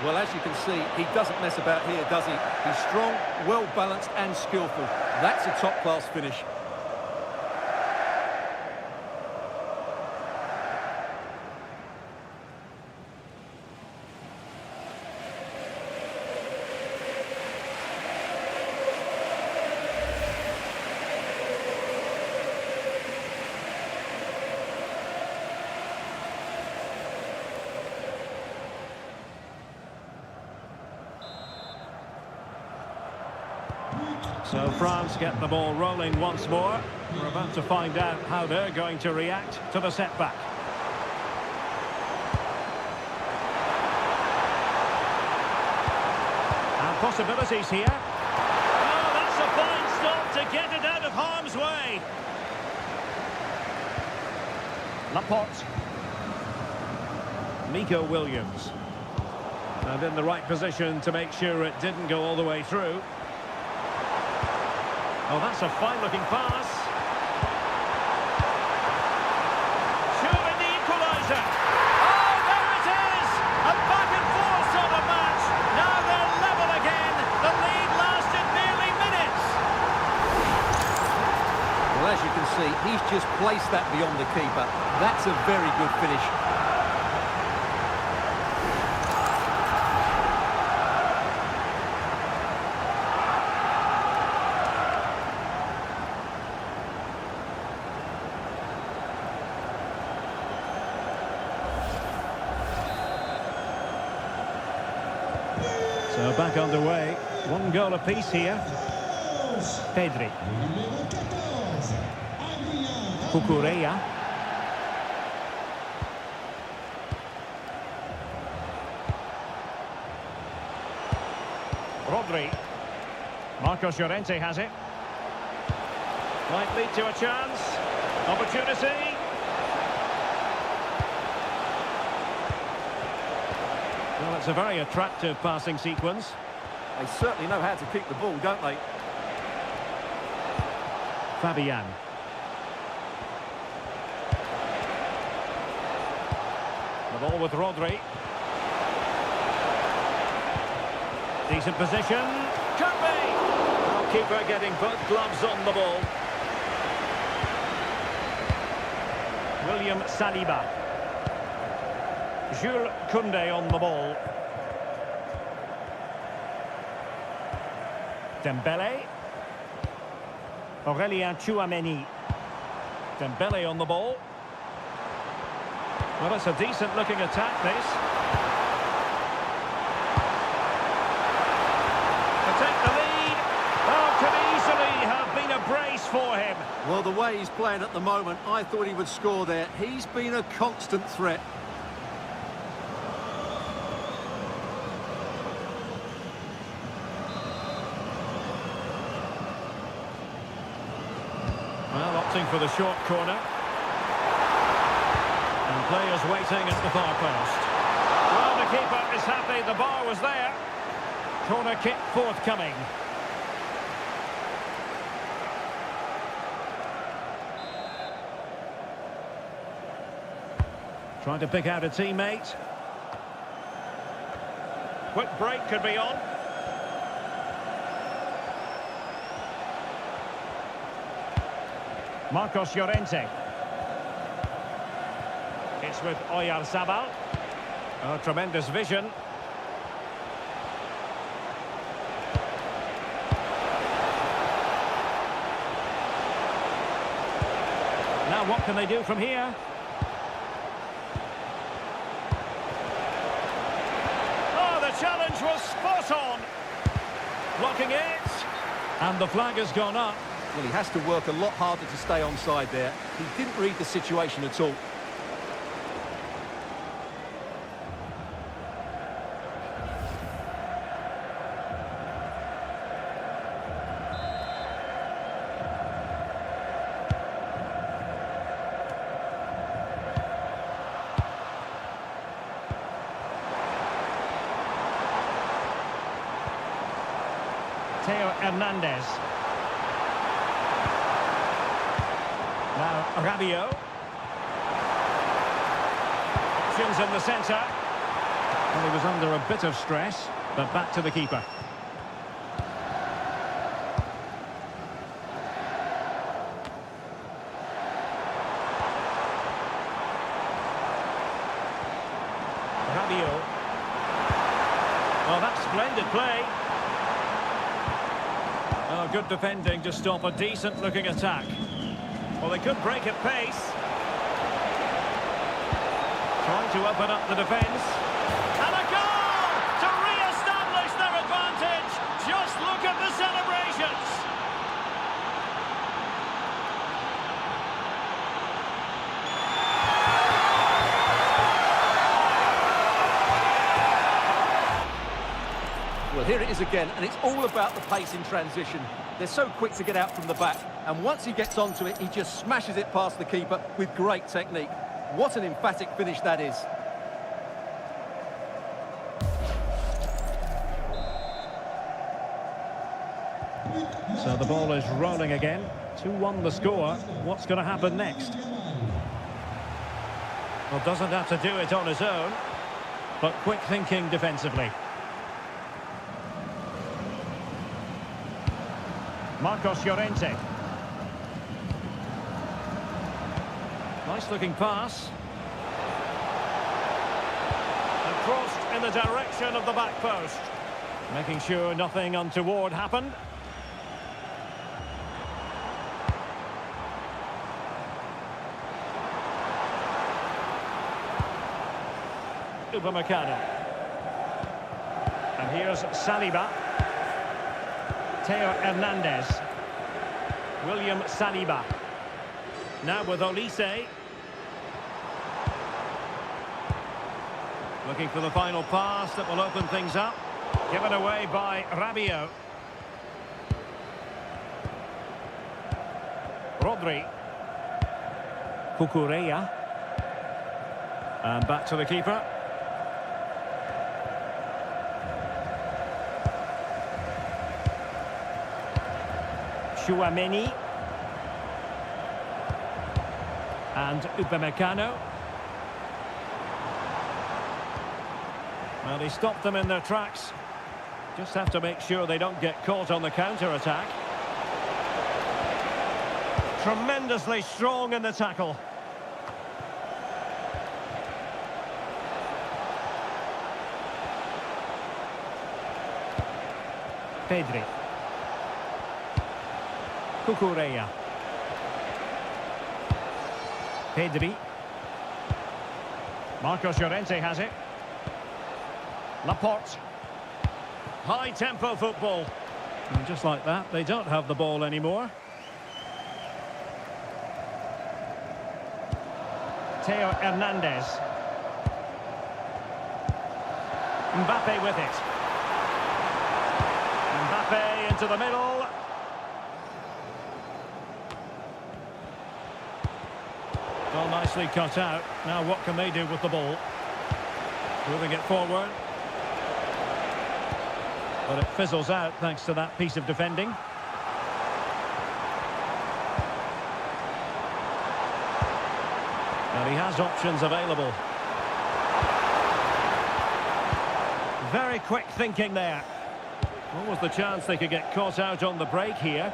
Well, as you can see, he doesn't mess about here, does he? He's strong, well-balanced and skillful. That's a top-class finish. So France get the ball rolling once more. We're about to find out how they're going to react to the setback. And possibilities here. Oh, that's a fine stop to get it out of harm's way. Laporte. Nico Williams. And in the right position to make sure it didn't go all the way through. Oh, that's a fine-looking pass. Should be the equaliser. Oh, there it is! A back-and-forth sort of match. Now they're level again. The lead lasted nearly minutes. Well, as you can see, he's just placed that beyond the keeper. That's a very good finish. So back underway. One goal apiece here. Pedri. Cucurella. Rodri. Marcos Llorente has it. Might lead to a chance. Opportunity. Well, it's a very attractive passing sequence. They certainly know how to keep the ball, don't they? Fabian. The ball with Rodri. Decent position. Could be! Well, keeper getting both gloves on the ball. William Saliba. Jules Koundé on the ball. Dembele. Aurélien Tchouameni. Dembele on the ball. Well, it's a decent-looking attack, this. To take the lead. Oh, could easily have been a brace for him. Well, the way he's playing at the moment, I thought he would score there. He's been a constant threat. Well, opting for the short corner. And players waiting at the far post. Well, the keeper is happy the bar was there. Corner kick forthcoming. Trying to pick out a teammate. Quick break could be on. Marcos Llorente. It's with Oyarzabal. Oh, tremendous vision. Now what can they do from here? Oh, the challenge was spot on. Blocking it. And the flag has gone up. Well, he has to work a lot harder to stay onside there. He didn't read the situation at all. Theo Hernandez. Now Rabiot. Options in the centre. Well, he was under a bit of stress, but back to the keeper. Rabiot. Well, that's splendid play. Oh, good defending to stop a decent-looking attack. Well, they could break at pace. Trying to open up the defence. And a goal to re-establish their advantage. Just look at the celebrations. Well, here it is again, and it's all about the pace in transition. They're so quick to get out from the back, and once he gets onto it, he just smashes it past the keeper with great technique. What an emphatic finish that is. So the ball is rolling again. 2-1 the score. What's going to happen next? Well, doesn't have to do it on his own, but quick thinking defensively. Marcos Llorente. Nice looking pass. And crossed in the direction of the back post. Making sure nothing untoward happened. Upamecano. And here's Saliba. Theo Hernandez. William Saliba. Now with Olise. Looking for the final pass that will open things up. Given away by Rabiot. Rodri. Cucurella. And back to the keeper. Chouameni. And Upamecano. Well, he stopped them in their tracks. Just have to make sure they don't get caught on the counter-attack. Tremendously strong in the tackle. Pedri. Cucurella. Pedri. Marcos Llorente has it. Laporte. High-tempo football. And just like that, they don't have the ball anymore. Theo Hernandez. Mbappe with it. Mbappe into the middle. Well, nicely cut out. Now what can they do with the ball? Moving it forward. But it fizzles out thanks to that piece of defending. And he has options available. Very quick thinking there. What was the chance they could get caught out on the break here?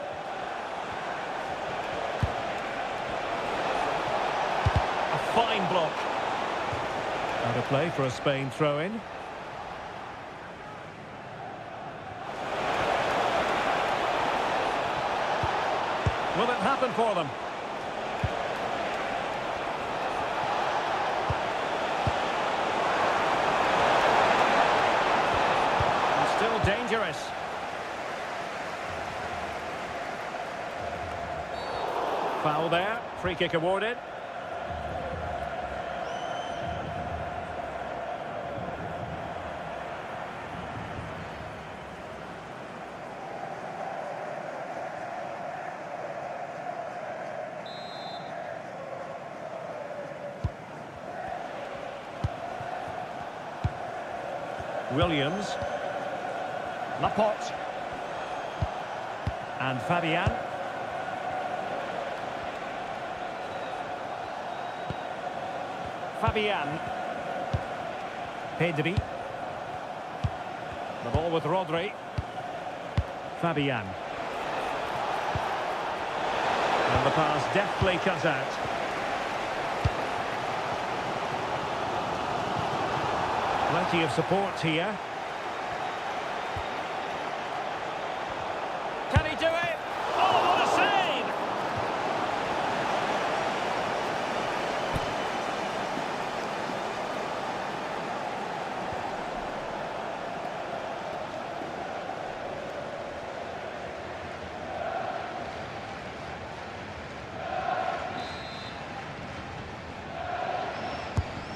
A fine block. Out of play for a Spain throw-in. Will it happen for them? And still dangerous. Foul there. Free kick awarded. Williams. Laporte. And Fabian. Fabian. Pedri. The ball with Rodri. Fabian. And the pass deftly cut out. Plenty of support here. Can he do it? Oh, what a save!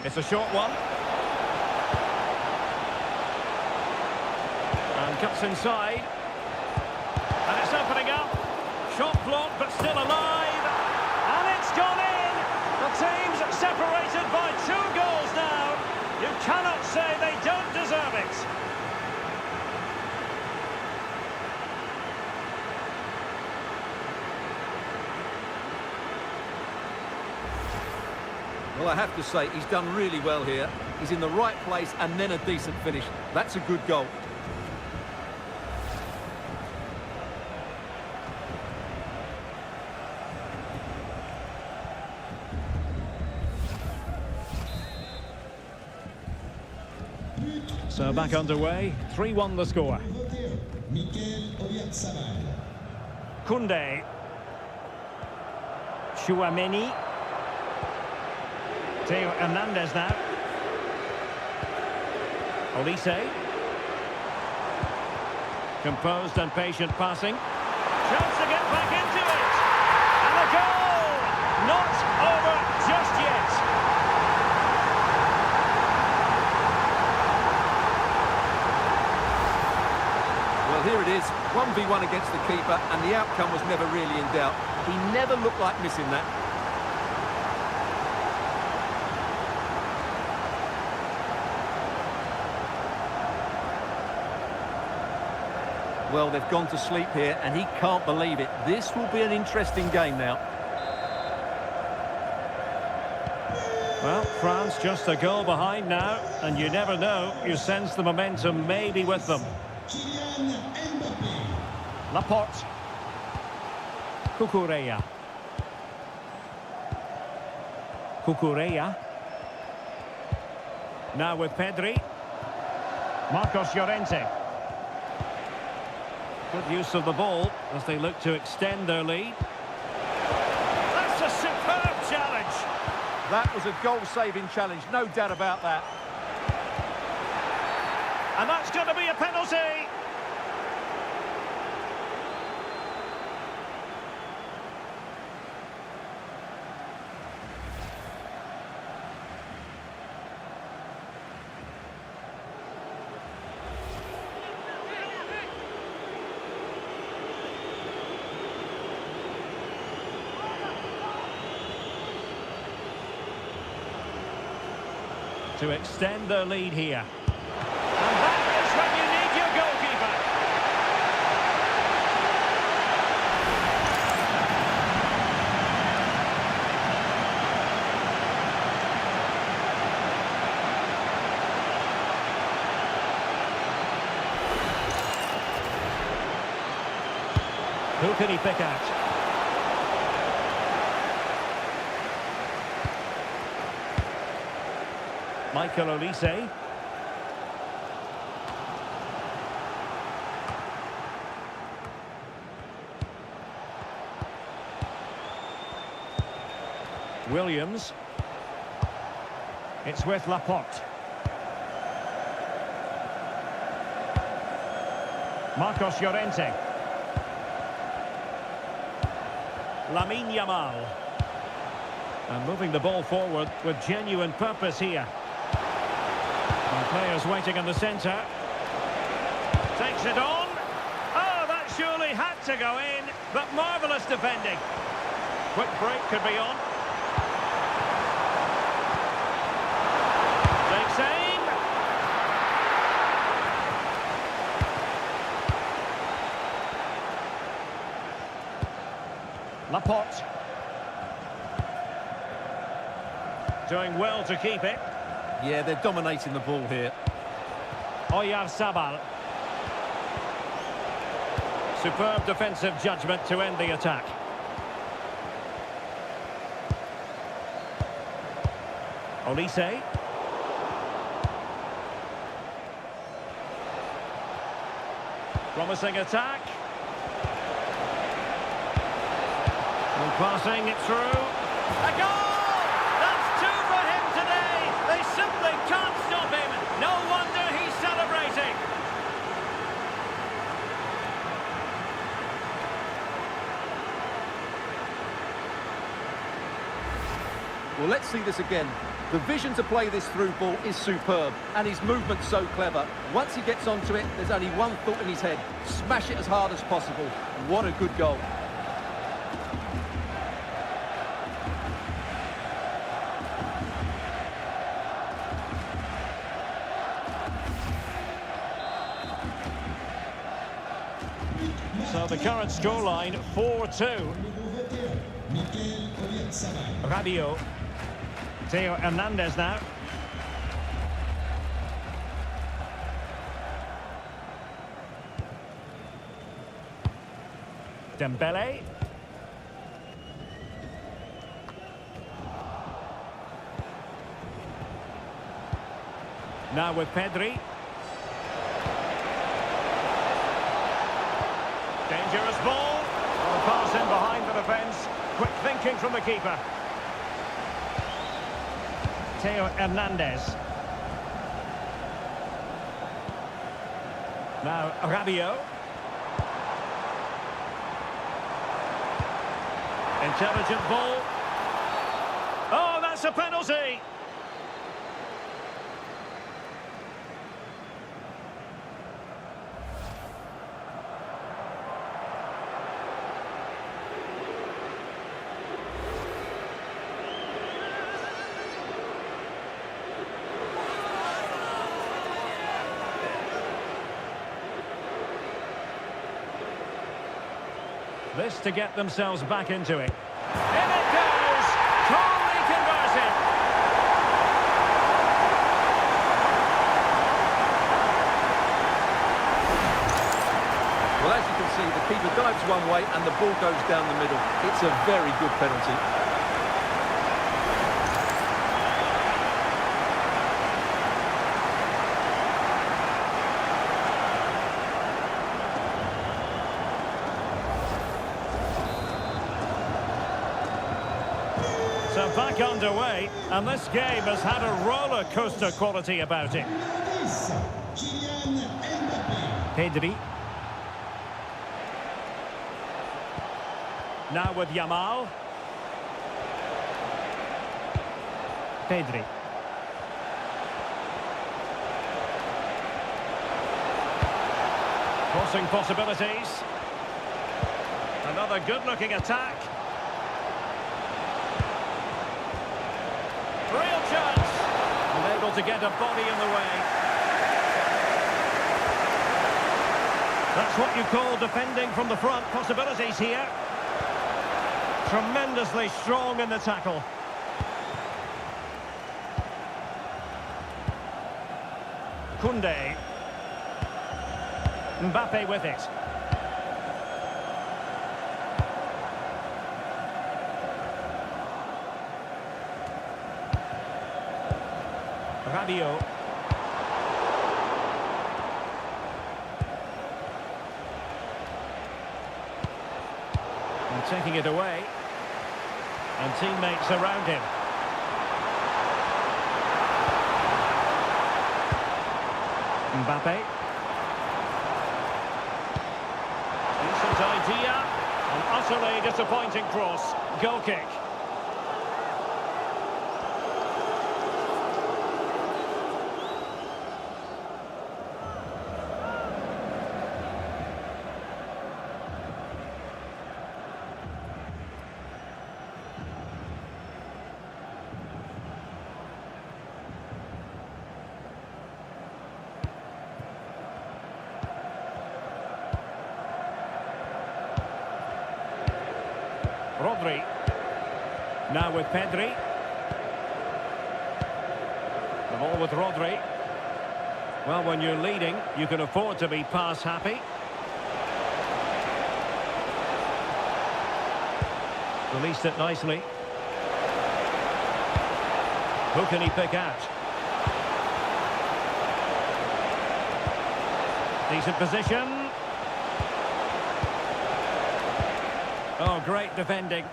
It's a short one. cuts inside. And it's opening up. Shot blocked, but still alive. And it's gone in. The team's separated by 2 goals now. You cannot say they don't deserve it. Well, I have to say, he's done really well here. He's in the right place and then a decent finish. That's a good goal. So back underway, 3-1 the score. Koundé. Chouameni. Theo Hernandez now. Olise. Composed and patient passing. Chance to get back into it. And a goal! Not over just yet. Well, here it is, 1v1 against the keeper, and the outcome was never really in doubt. He never looked like missing that. Well, they've gone to sleep here, and he can't believe it. This will be an interesting game now. Well, France just a goal behind now, and you never know. You sense the momentum may be with them. Laporte. Cucurella. Cucurella. Now with Pedri. Marcos Llorente. Good use of the ball as they look to extend their lead. That's a superb challenge. That was a goal-saving challenge, no doubt about that. And that's going to be a penalty. To extend their lead here. And that is when you need your goalkeeper. Who can he pick out? Michael Olise. Williams. It's with Laporte. Marcos Llorente. Lamine Yamal. And moving the ball forward with genuine purpose here. And players waiting in the centre. Takes it on. Oh, that surely had to go in, but marvellous defending. Quick break could be on. Takes aim. Laporte. Doing well to keep it. Yeah, they're dominating the ball here. Oyarzabal. Superb defensive judgment to end the attack. Olise. Promising attack. And passing it through. A goal! That's 2 for him today. They simply can't stop him. No wonder he's celebrating. Well, let's see this again. The vision to play this through ball is superb, and his movement's so clever. Once he gets onto it, there's only one thought in his head: smash it as hard as possible. What a good goal. So the current scoreline, 4-2. Rabiot. Theo Hernandez now. Dembele. Now with Pedri. Dangerous ball. Oh, pass in behind the defence. Quick thinking from the keeper. Theo Hernandez. Now Rabiot. Intelligent ball. Oh, that's a penalty. This to get themselves back into it. In it goes! Calmly converted! Well, as you can see, the keeper dives one way and the ball goes down the middle. It's a very good penalty. So back underway, and this game has had a roller coaster quality about it. Pedri. Now with Yamal. Pedri. Crossing possibilities. Another good-looking attack. Real chance. Unable to get a body in the way. That's what you call defending from the front. Possibilities here. Tremendously strong in the tackle. Koundé. Mbappe with it. Rabiot. And taking it away. And teammates around him. Mbappe. Decent idea. An utterly disappointing cross. Goal kick. Rodri. Now with Pedri. The ball with Rodri. Well, when you're leading, you can afford to be pass happy. Released it nicely. Who can he pick out? Decent position. Oh, great defending.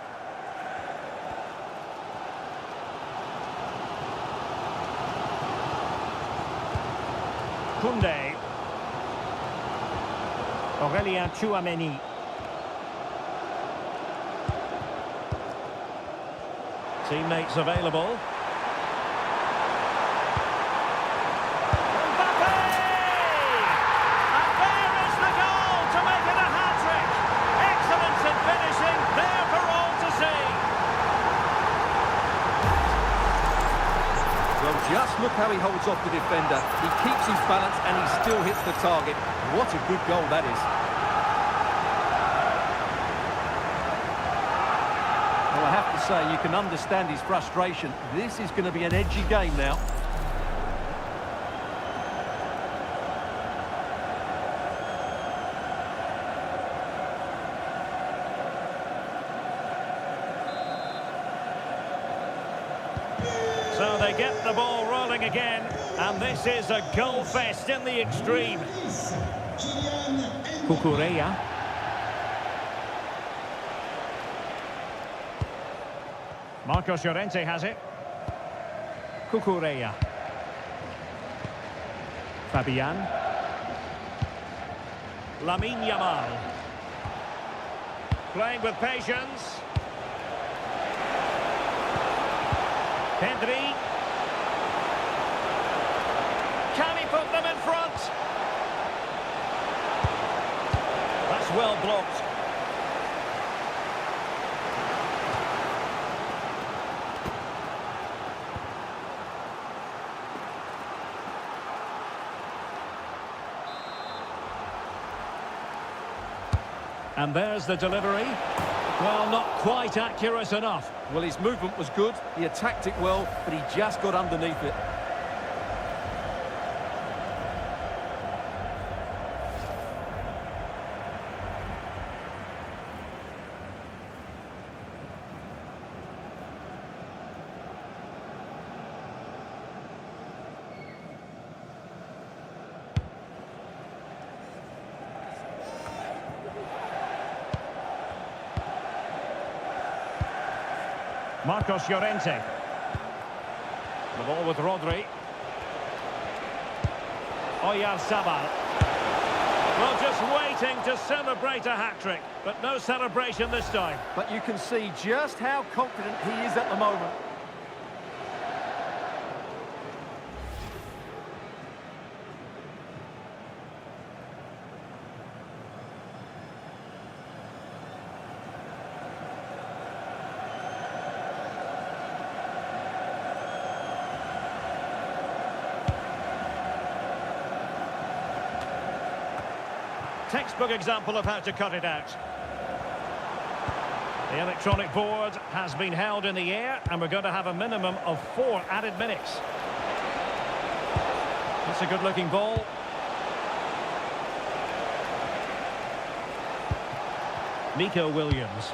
Koundé. Aurélien Tchouameni. Teammates available. how he holds off the defender. He keeps his balance and he still hits the target. What a good goal that is. Well, I have to say, you can understand his frustration. This is going to be an edgy game now. So they get the ball rolling again, and this is a goal fest in the extreme. Cucurella. Marcos Llorente has it. Cucurella. Fabian. Lamine Yamal. Playing with patience. Pedri. Can he put them in front? That's well blocked. And there's the delivery. Well, not quite accurate enough. Well, his movement was good, he attacked it well, but he just got underneath it. Marcos Llorente. The ball with Rodri. Oyarzabal. Well, just waiting to celebrate a hat-trick, but no celebration this time. But you can see just how confident he is at the moment. Textbook example of how to cut it out. The electronic board has been held in the air, and we're going to have a minimum of 4 added minutes. It's a good-looking ball. Nico Williams.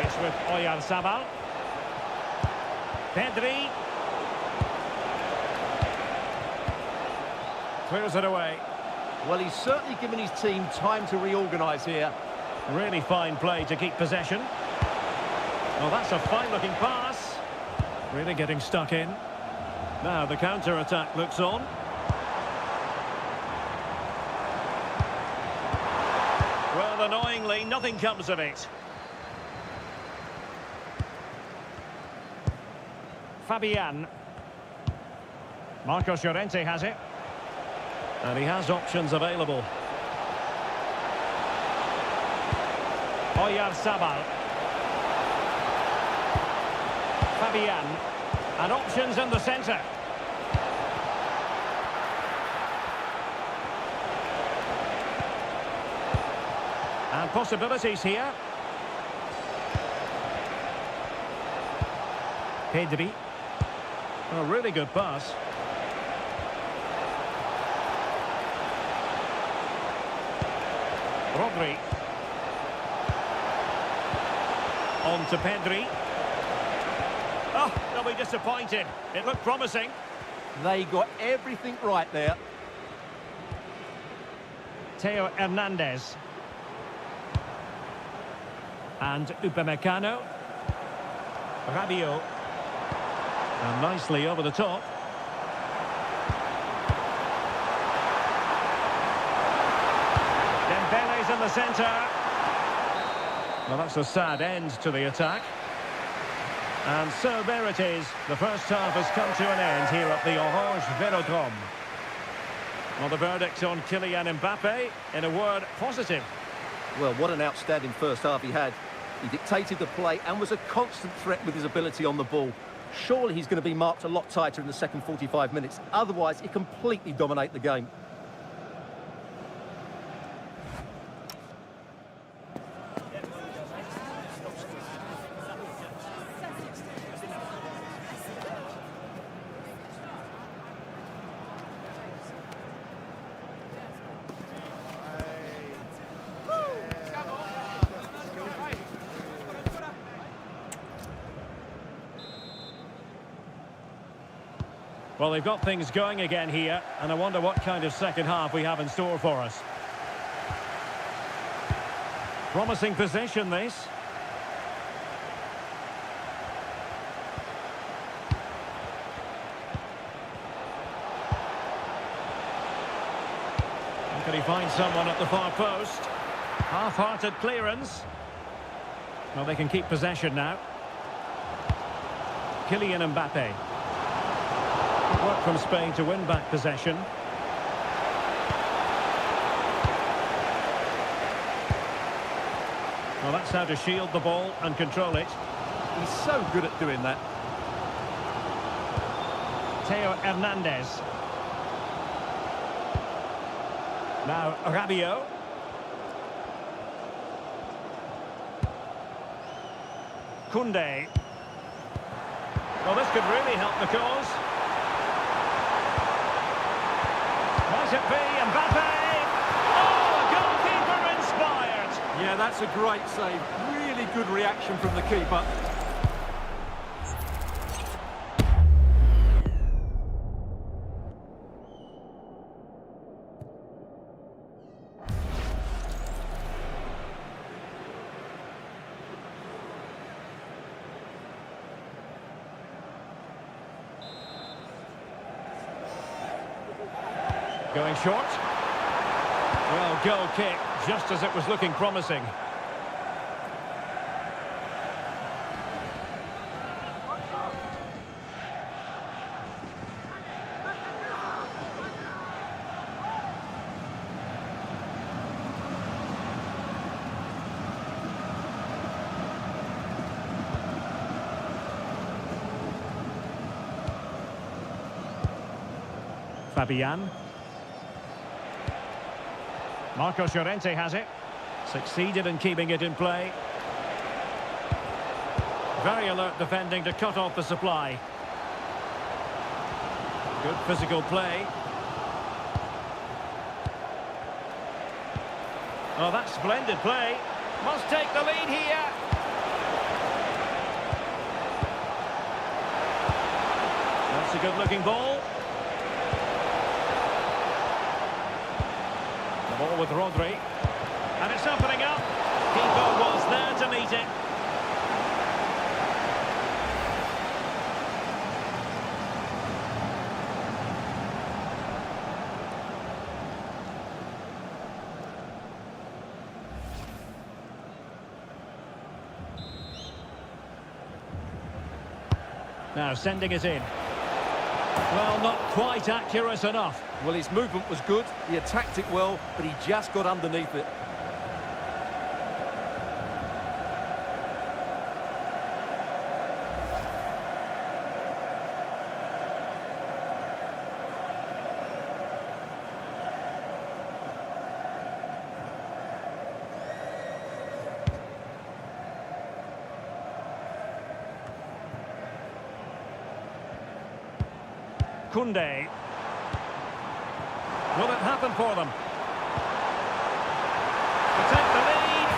It's with Oyarzabal. Pedri. Clears it away. Well, he's certainly given his team time to reorganise here. Really fine play to keep possession. Well, that's a fine-looking pass. Really getting stuck in. Now the counter-attack looks on. Well, annoyingly, nothing comes of it. Fabian. Marcos Llorente has it. And he has options available. Oyarzabal. Fabian. And options in the centre. And possibilities here. Pedri. A really good pass. Rodri. On to Pedri. Oh, they'll be disappointed. It looked promising. They got everything right there. Theo Hernandez. And Upamecano. Rabiot. And nicely over the top. Dembele's in the centre. Well, that's a sad end to the attack. And so there it is. The first half has come to an end here at the Orange Velodrome. Well, the verdict on Kylian Mbappe, in a word, positive. Well, what an outstanding first half he had. He dictated the play and was a constant threat with his ability on the ball. Surely he's going to be marked a lot tighter in the second 45 minutes. Otherwise, he completely dominate the game. Well, they've got things going again here, and I wonder what kind of second half we have in store for us. Promising possession, this. Can he find someone at the far post? Half-hearted clearance. Well, they can keep possession now. Kylian Mbappe. Work from Spain to win back possession. Well, that's how to shield the ball and control it. He's so good at doing that. Theo Hernandez. Now Rabiot. Koundé. Well, this could really help the cause. Might it be Mbappe? Oh, a goalkeeper inspired! Yeah, that's a great save. Really good reaction from the keeper. Going short. Well, goal kick, just as it was looking promising. Fabian. Marcos Llorente has it. Succeeded in keeping it in play. Very alert defending to cut off the supply. Good physical play. Oh, that's splendid play. Must take the lead here. That's a good-looking ball. Ball with Rodri. And it's opening up. Keeper was there to meet it. Now sending it in. Well, not quite accurate enough. Well, his movement was good, he attacked it well, but he just got underneath it. Koundé. Will it happen for them? To take the lead.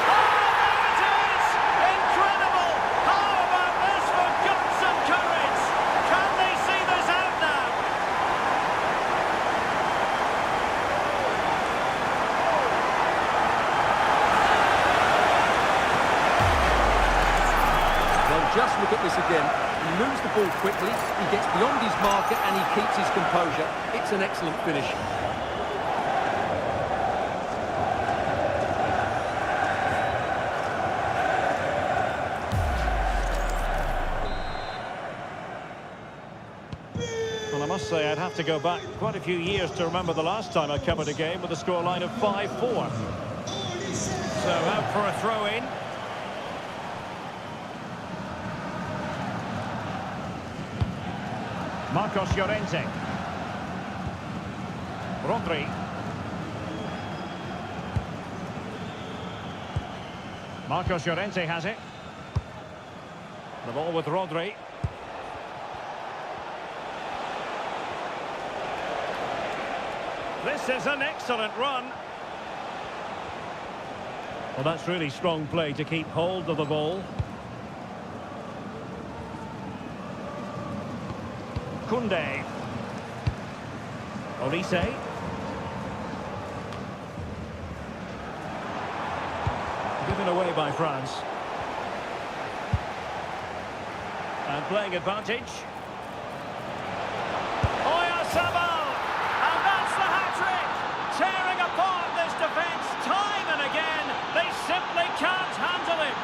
Oh, there it is! Incredible! How about this for guts and courage? Can they see this out now? Well, just look at this again. He moves the ball quickly, he gets beyond his marker and he keeps his composure. It's an excellent finish. Well, I must say I'd have to go back quite a few years to remember the last time I covered a game with a scoreline of 5-4. So out for a throw-in. Marcos Llorente. Rodri. Marcos Llorente has it. The ball with Rodri. This is an excellent run. Well, that's really strong play to keep hold of the ball. Koundé. Olise. Given away by France. And playing advantage. Oyarzabal! And that's the hat-trick! Tearing apart this defence time and again. They simply can't handle it.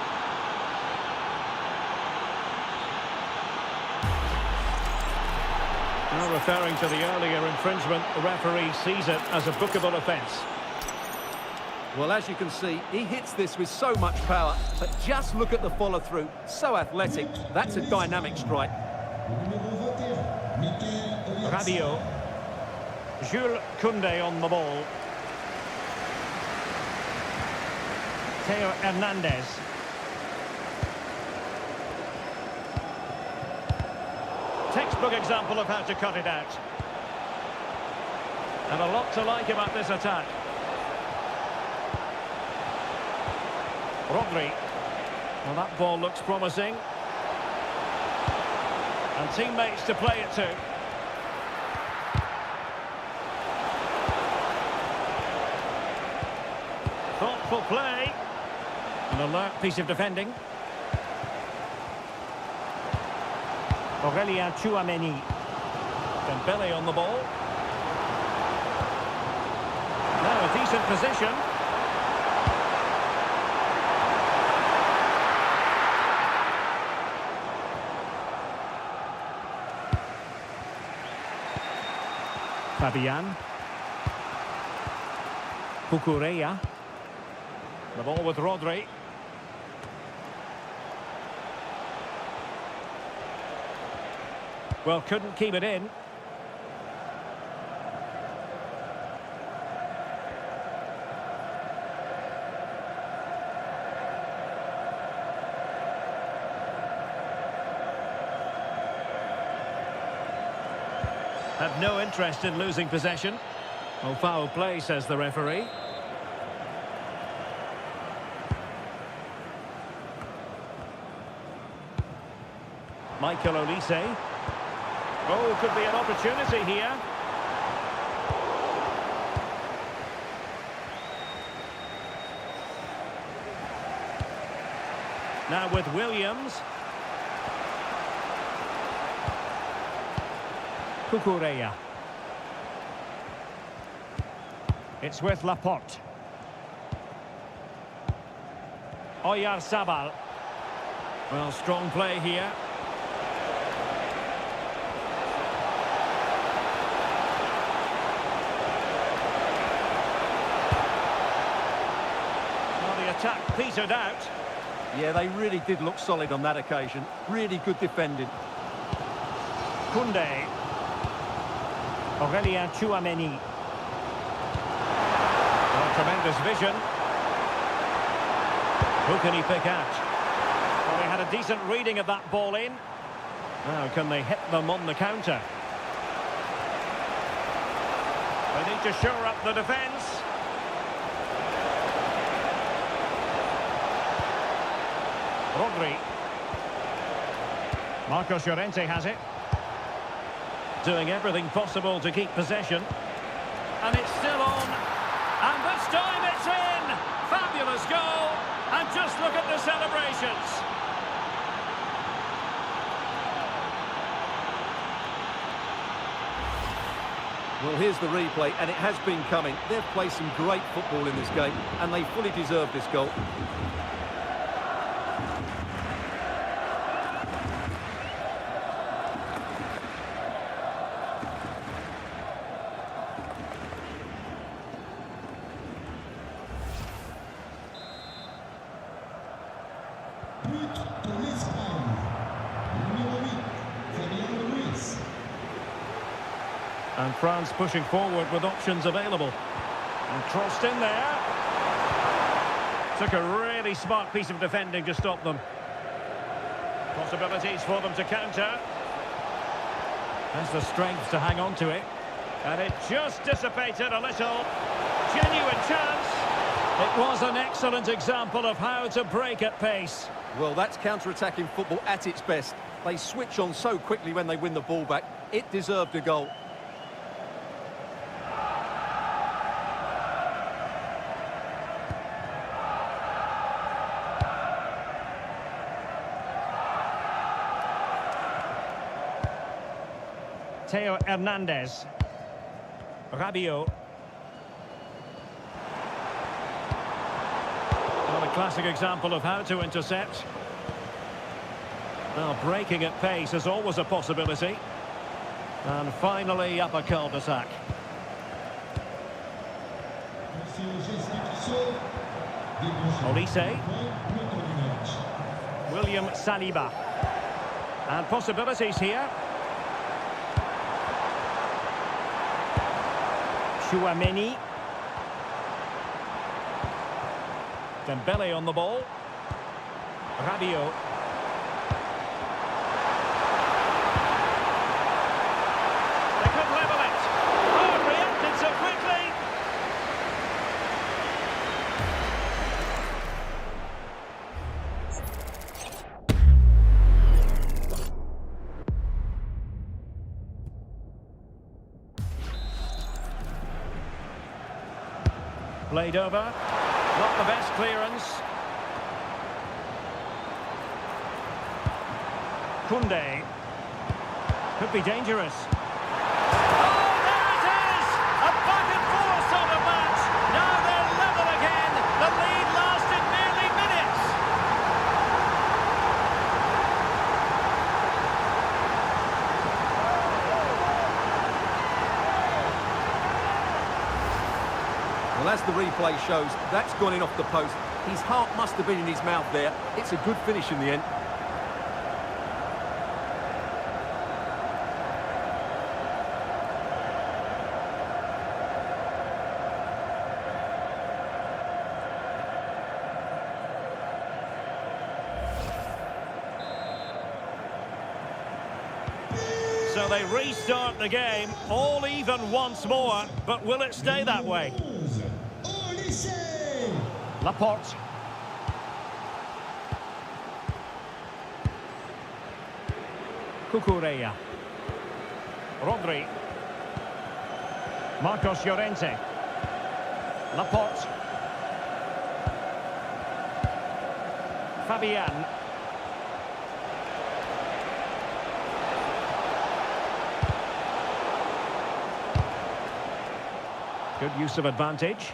Now referring to the earlier infringement, the referee sees it as a bookable offence. Well, as you can see, he hits this with so much power, but just look at the follow-through. So athletic. That's a dynamic strike. Rabiot. Jules Koundé on the ball. Theo Hernandez. Textbook example of how to cut it out. And a lot to like about this attack. Rodri. Well, that ball looks promising. And teammates to play it to. Thoughtful play. An alert piece of defending. Aurélien Tchouameni. Dembele on the ball. Now a decent position. Fabian. Cucurella. The ball with Rodri. Well, couldn't keep it in. Have no interest in losing possession. Well, foul play, says the referee. Michael Olise. Oh, could be an opportunity here. Now with Williams. Cucurella. It's with Laporte. Oyarzabal. Well, strong play here. Attack petered out. Yeah, they really did look solid on that occasion. Really good defending. Koundé. Aurélien Tchouameni. Oh, tremendous vision. Who can he pick out? Well, they had a decent reading of that ball in. Now, can they hit them on the counter? They need to shore up the defence. Rodri. Marcos Llorente has it. Doing everything possible to keep possession. And it's still on. And this time it's in! Fabulous goal! And just look at the celebrations. Well, here's the replay, and it has been coming. They've played some great football in this game, and they fully deserve this goal. And France pushing forward with options available. And crossed in there. Took a really smart piece of defending to stop them. Possibilities for them to counter. Has the strength to hang on to it. And it just dissipated a little. Genuine chance. It was an excellent example of how to break at pace. Well, that's counter-attacking football at its best. They switch on so quickly when they win the ball back. It deserved a goal. Theo Hernandez. Rabiot. Well, a classic example of how to intercept. Now, breaking at pace is always a possibility. And finally, up a cul-de-sac. Olise. William Saliba. And possibilities here. Chouameni. Dembele on the ball. Rabiot. They could level it. Oh, reacted so quickly. Played over. Not the best clearance. Koundé. Could be dangerous. Oh, there it is! A back-and-forth sort of match. Now they're level again. The lead lasted nearly minutes. Well, as the replay shows, that's gone in off the post. His heart must have been in his mouth there. It's a good finish in the end. So they restart the game, all even once more, but will it stay that way? Laporte. Cucurella. Rodri. Marcos Llorente. Laporte. Fabian. Good use of advantage.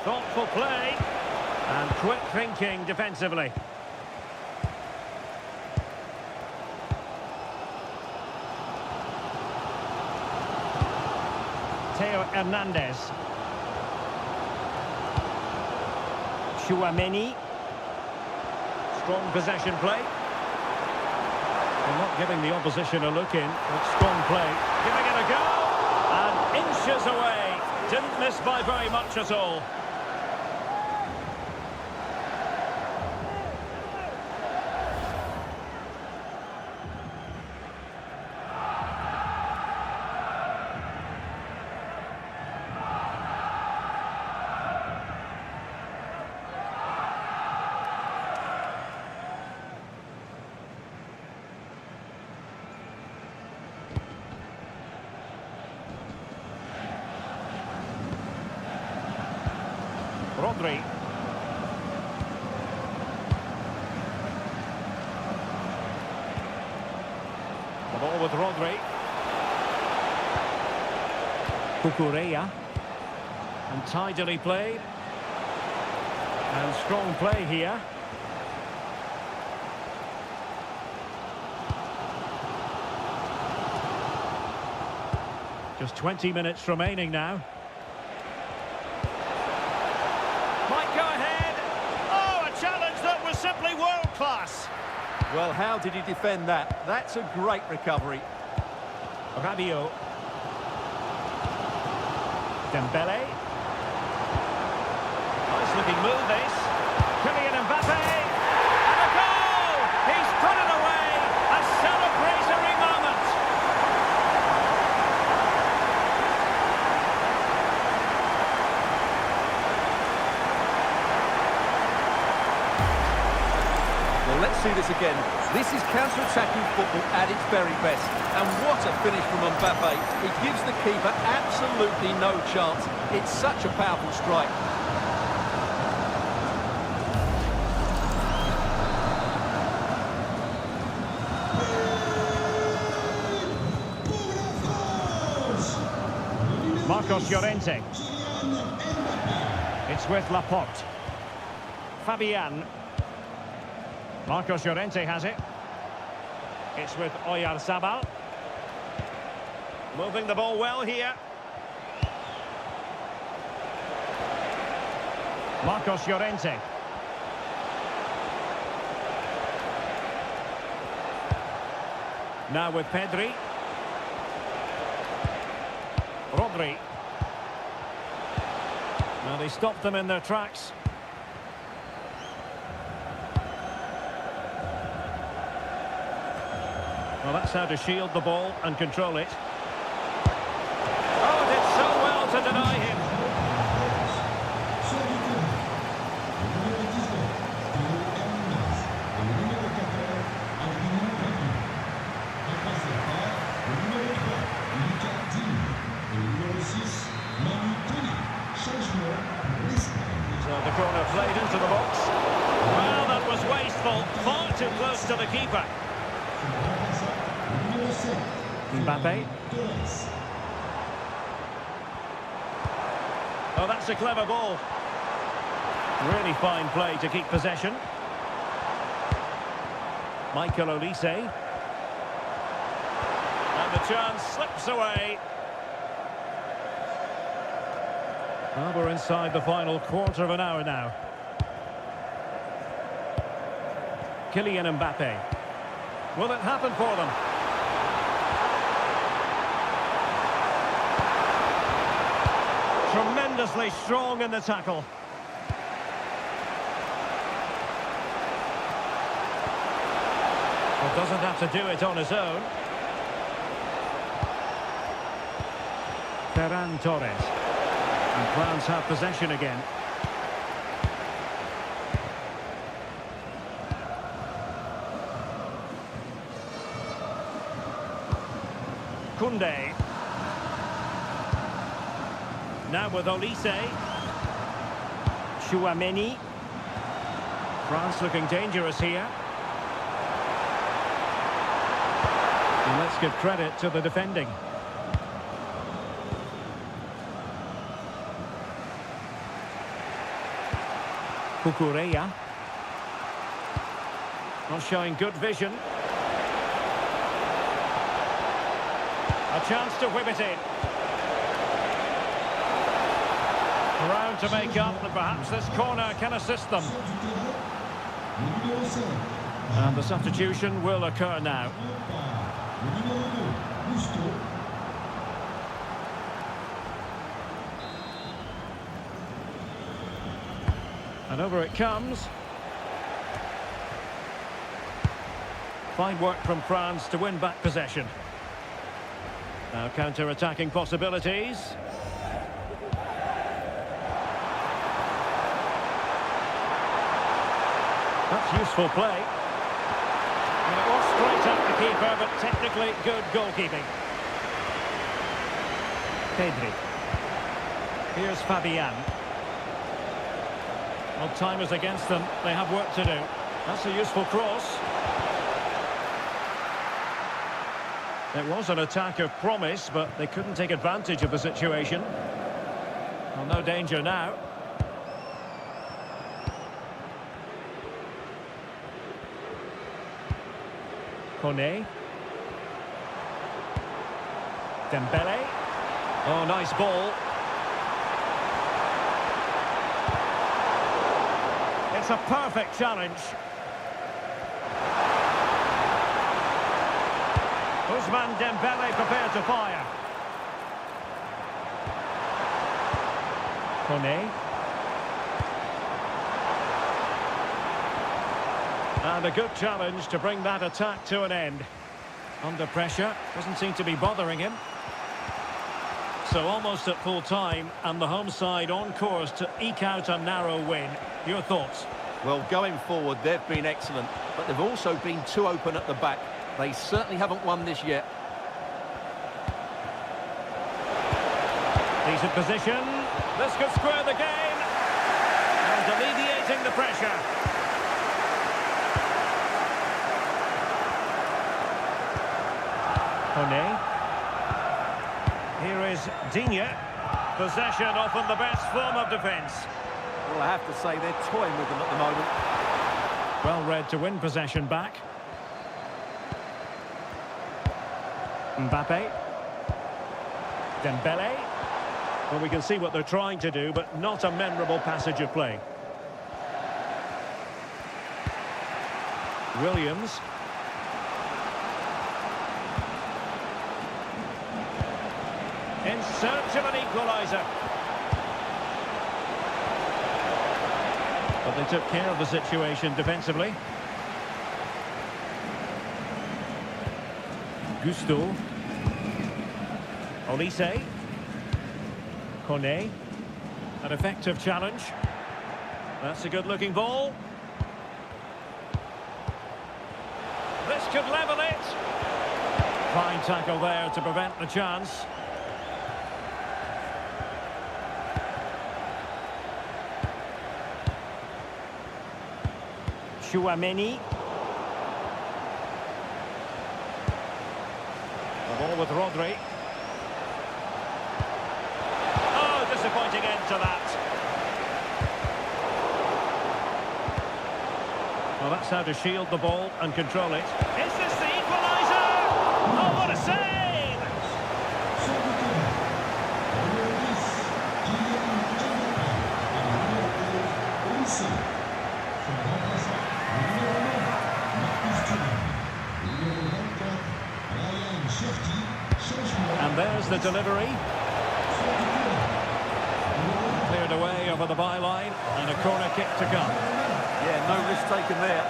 Thoughtful play. And quick thinking defensively. Theo Hernandez. Chouameni. Strong possession play. They're not giving the opposition a look in. It's strong play. Giving it a go. And inches away. Didn't miss by very much at all. Rodri. The ball with Rodri. Cucurella. And tidily played. And strong play here. Just 20 minutes remaining now. Might go ahead. Oh, a challenge that was simply world-class. Well, how did he defend that? That's a great recovery. Rabiot. Dembele. Nice looking move this. Kylian Mbappe. And a goal! He's put it away! A celebratory moment! Well, let's see this again. This is counter-attacking football at its very best. And what a finish from Mbappe. It gives the keeper absolutely no chance. It's such a powerful strike. Marcos Llorente. It's with Laporte. Fabian. Marcos Llorente has it. It's with Oyarzabal. Moving the ball well here. Marcos Llorente. Now with Pedri. Rodri. Now they stopped them in their tracks. Well, that's how to shield the ball and control it. Oh, did so well to deny him. So the corner played into the box. Well, that was wasteful. Far too close to the keeper. Mbappe. Oh, that's a clever ball. Really fine play to keep possession. Michael Olise. And the chance slips away. Well, we're inside the final quarter of an hour now. Kylian Mbappe. Will it happen for them? Tremendously strong in the tackle. Well, doesn't have to do it on his own. Ferran Torres. And France have possession again. Koundé. Now with Olise. Chouameni. France looking dangerous here. And let's give credit to the defending. Cucurella. Not showing good vision. A chance to whip it in. Ground to make up, and perhaps this corner can assist them. And the substitution will occur now. And over it comes. Fine work from France to win back possession. Now counter-attacking possibilities. That's useful play. And it was straight at the keeper, but technically good goalkeeping. Pedri. Here's Fabian. Well, time is against them. They have work to do. That's a useful cross. It was an attack of promise, but they couldn't take advantage of the situation. Well, no danger now. Kone. Dembele. Oh, nice ball. It's a perfect challenge. Ousmane Dembele prepared to fire. Kone. And a good challenge to bring that attack to an end. Under pressure, doesn't seem to be bothering him. So almost at full time, and the home side on course to eke out a narrow win. Your thoughts? Well, going forward, they've been excellent, but they've also been too open at the back. They certainly haven't won this yet. Decent position. This could square the game. And alleviating the pressure. Kone. Here is Digne. Possession often the best form of defence. Well, I have to say they're toying with them at the moment. Well read to win possession back. Mbappe. Dembele. Well, we can see what they're trying to do, but not a memorable passage of play. Williams. In search of an equaliser. But they took care of the situation defensively. Gusto. Olise. Kone. An effective challenge. That's a good-looking ball. This could level it. Fine tackle there to prevent the chance. Chouameni. The ball with Rodri. Oh, disappointing end to that. Well, that's how to shield the ball and control it. Is this the equaliser? Oh, what a save! And there's the delivery. Cleared away over the byline, and a corner kick to come. Yeah, no risk taken there.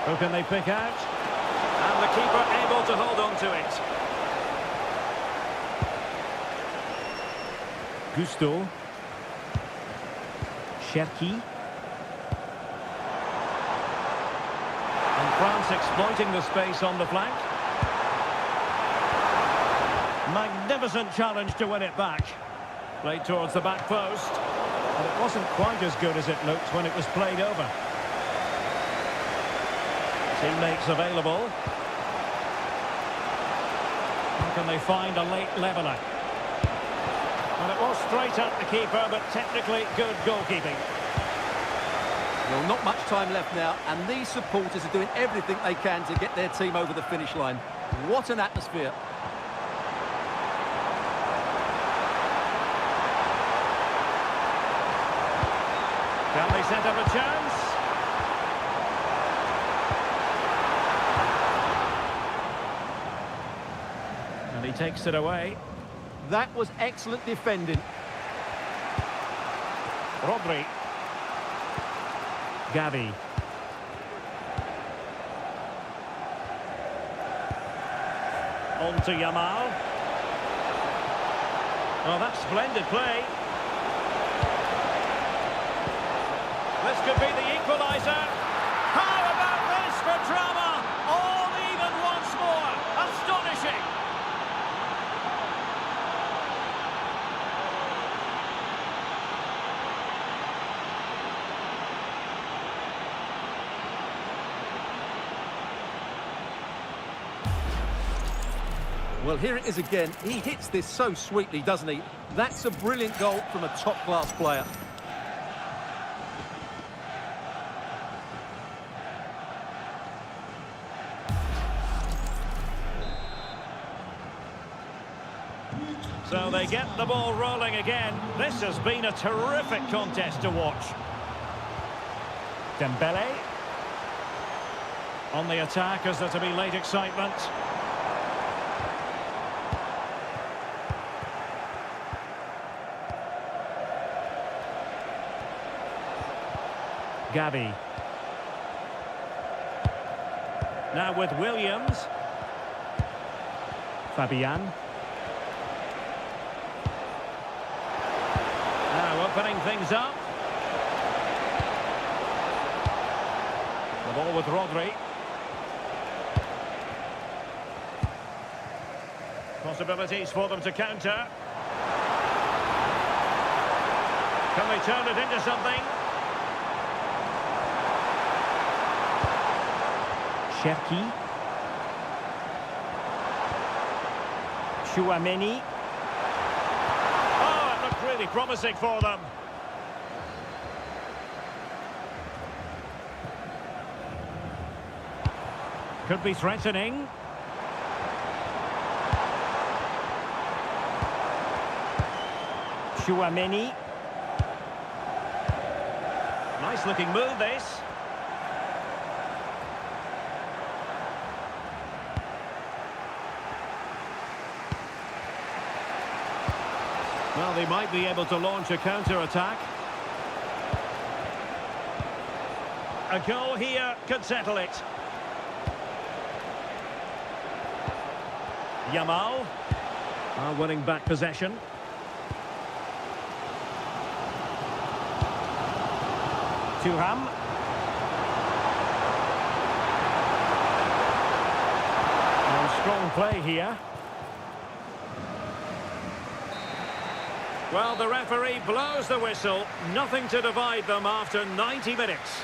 Who can they pick out? And the keeper able to hold on to it. Gusto. Cherki. And France exploiting the space on the flank. Magnificent challenge to win it back. Played towards the back post. And it wasn't quite as good as it looked when it was played over. Teammates available. How can they find a late leveller? And it was straight at the keeper, but technically good goalkeeping. Well, not much time left now, and these supporters are doing everything they can to get their team over the finish line. What an atmosphere. Can they set up a chance? And he takes it away. That was excellent defending. Rodri. Gavi. On to Yamal. Oh, that's splendid play. This could be the equaliser. How about this for drama? All even once more. Astonishing. Well, here it is again. He hits this so sweetly, doesn't he? That's a brilliant goal from a top-class player. So they They get the ball rolling again. This has been a terrific contest to watch. Dembele. On the attack as there to be late excitement. Gavi. Now with Williams. Fabian. Now opening things up. The ball with Rodri. Possibilities for them to counter. Can they turn it into something? Cherki. Chouameni. Oh, it looked really promising for them. Could be threatening. Chouameni. Nice looking move this. Well, they might be able to launch a counter-attack. A goal here could settle it. Yamal are winning back possession. Thuram. Strong play here. Well, the referee blows the whistle. Nothing to divide them after 90 minutes.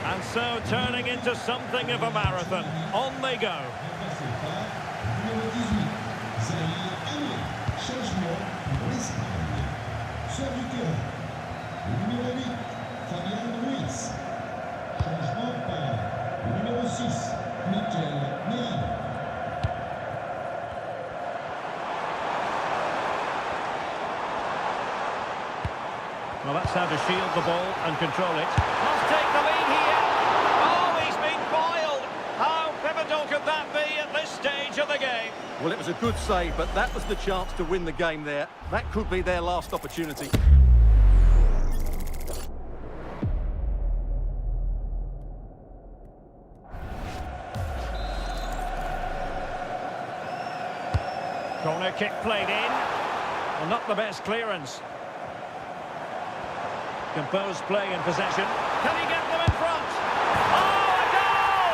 And so turning into something of a marathon. On they go. Numéro 8, Fabian Ruiz. Changement par numéro 6, Mikel Merino. Well, that's how to shield the ball and control it. Must take the lead here. Oh, he's been foiled. How pivotal could that be at this stage of the game? Well, it was a good save, but that was the chance to win the game there. That could be their last opportunity. Corner kick played in. Well, not the best clearance. Composed play in possession. Can he get them in front? Oh, a goal!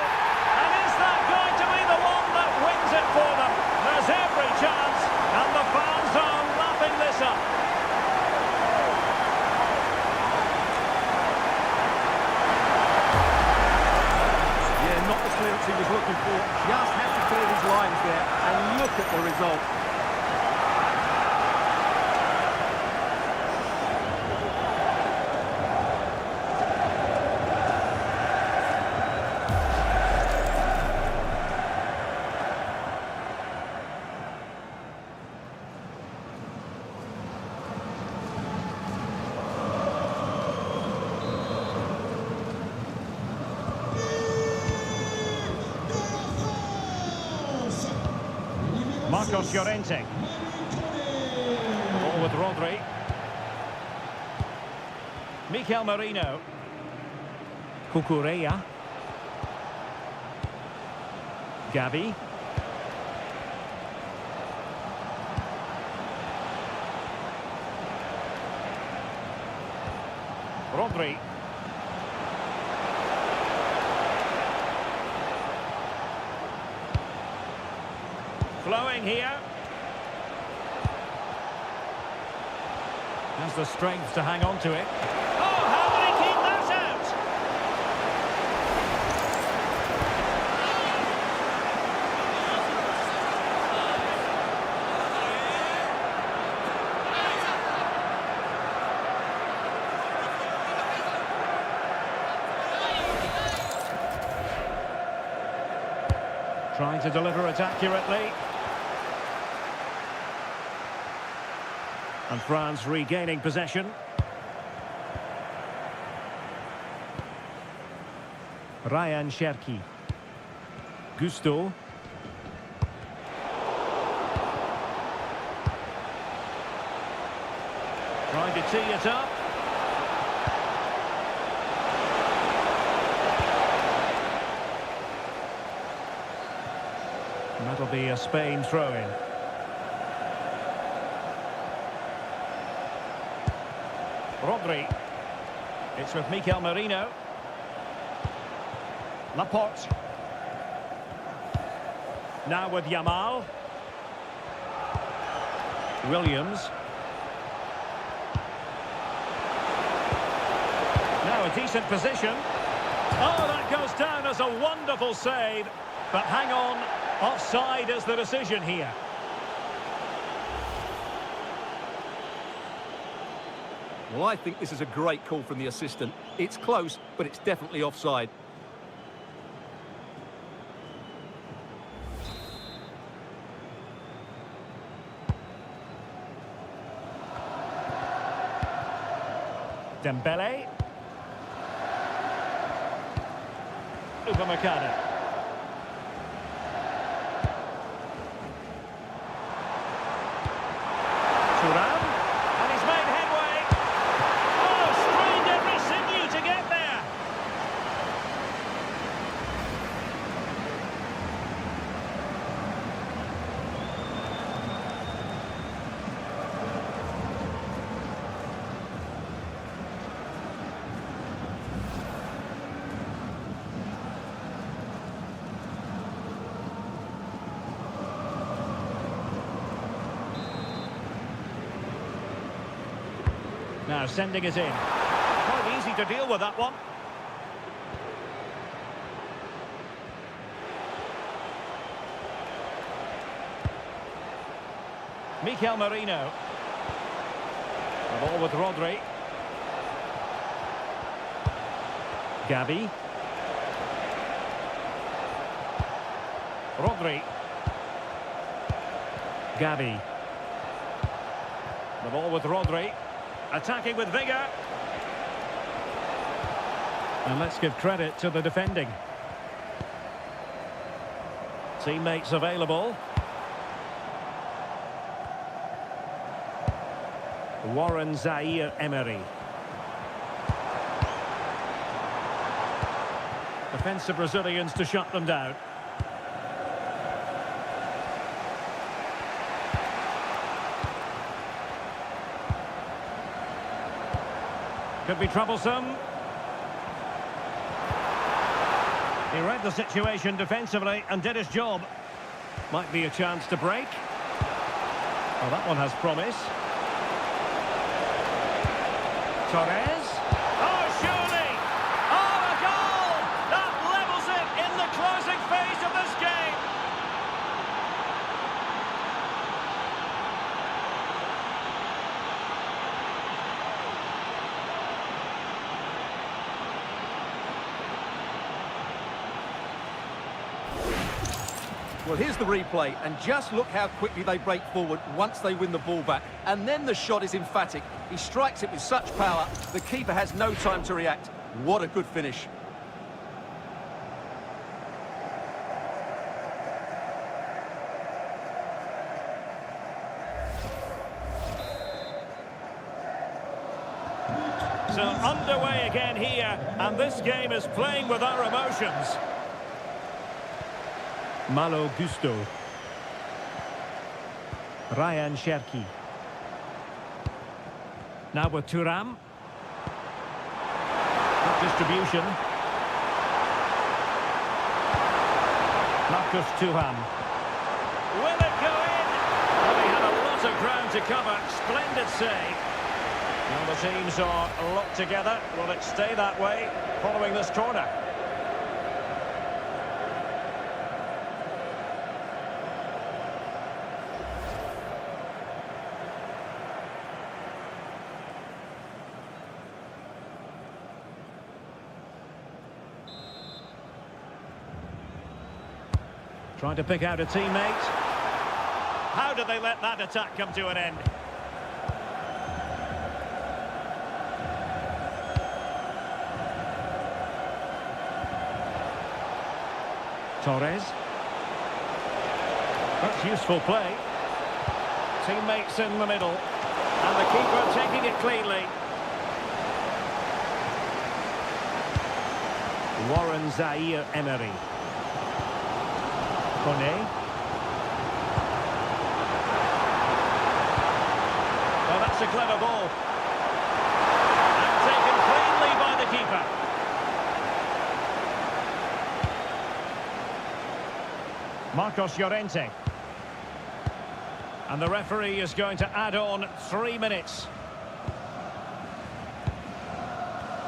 And is that going to be the one that wins it for them? There's every chance, and the fans are lapping this up. Yeah, not the clearance he was looking for. Just had to clear his lines there, and look at the result. Marcos Llorente. Ball with Rodri. Mikel Merino. Cucurella. Gavi. Rodri. Flowing here. Has the strength to hang on to it. Oh, how did he keep that out? Trying to deliver it accurately. And France regaining possession. Ryan Cherki. Gusto. Trying to tee it up. And that'll be a Spain throw-in. Rodri. It's with Mikel Merino. Laporte. Now with Yamal. Williams. Now a decent position. Oh, that goes down as a wonderful save. But hang on, offside is the decision here. Well, I think this is a great call from the assistant. It's close, but it's definitely offside. Dembele. Upamecano. Thuram. And he's made headway. Oh, strained every sinew to get there. Now sending it in. Quite easy to deal with that one. Mikel Merino. The ball with Rodri. Gavi. Rodri. Gavi. The ball with Rodri. Attacking with vigour. And let's give credit to the defending. Teammates available. Warren Zaire-Emery. Defensive Brazilians to shut them down. Could be troublesome. He read the situation defensively and did his job. Might be a chance to break. Well, that one has promise. Torres. Oh, surely! Oh, a goal! That levels it in the closing phase of this game. Well, here's the replay, and just look how quickly they break forward once they win the ball back. And then the shot is emphatic. He strikes it with such power, the keeper has no time to react. What a good finish. So underway again here, and this game is playing with our emotions. Malo Gusto. Ryan Cherki. Now with Thuram. Good distribution. Marcus Thuram. Will it go in? Well, he had a lot of ground to cover. Splendid save. Well, the teams are locked together. Will it stay that way following this corner? Trying to pick out a teammate. How did they let that attack come to an end? Torres. That's useful play. Teammates in the middle. And the keeper taking it cleanly. Warren Zaire-Emery. Kone. Oh, that's a clever ball. And taken cleanly by the keeper. Marcos Llorente. And the referee is going to add on 3 minutes.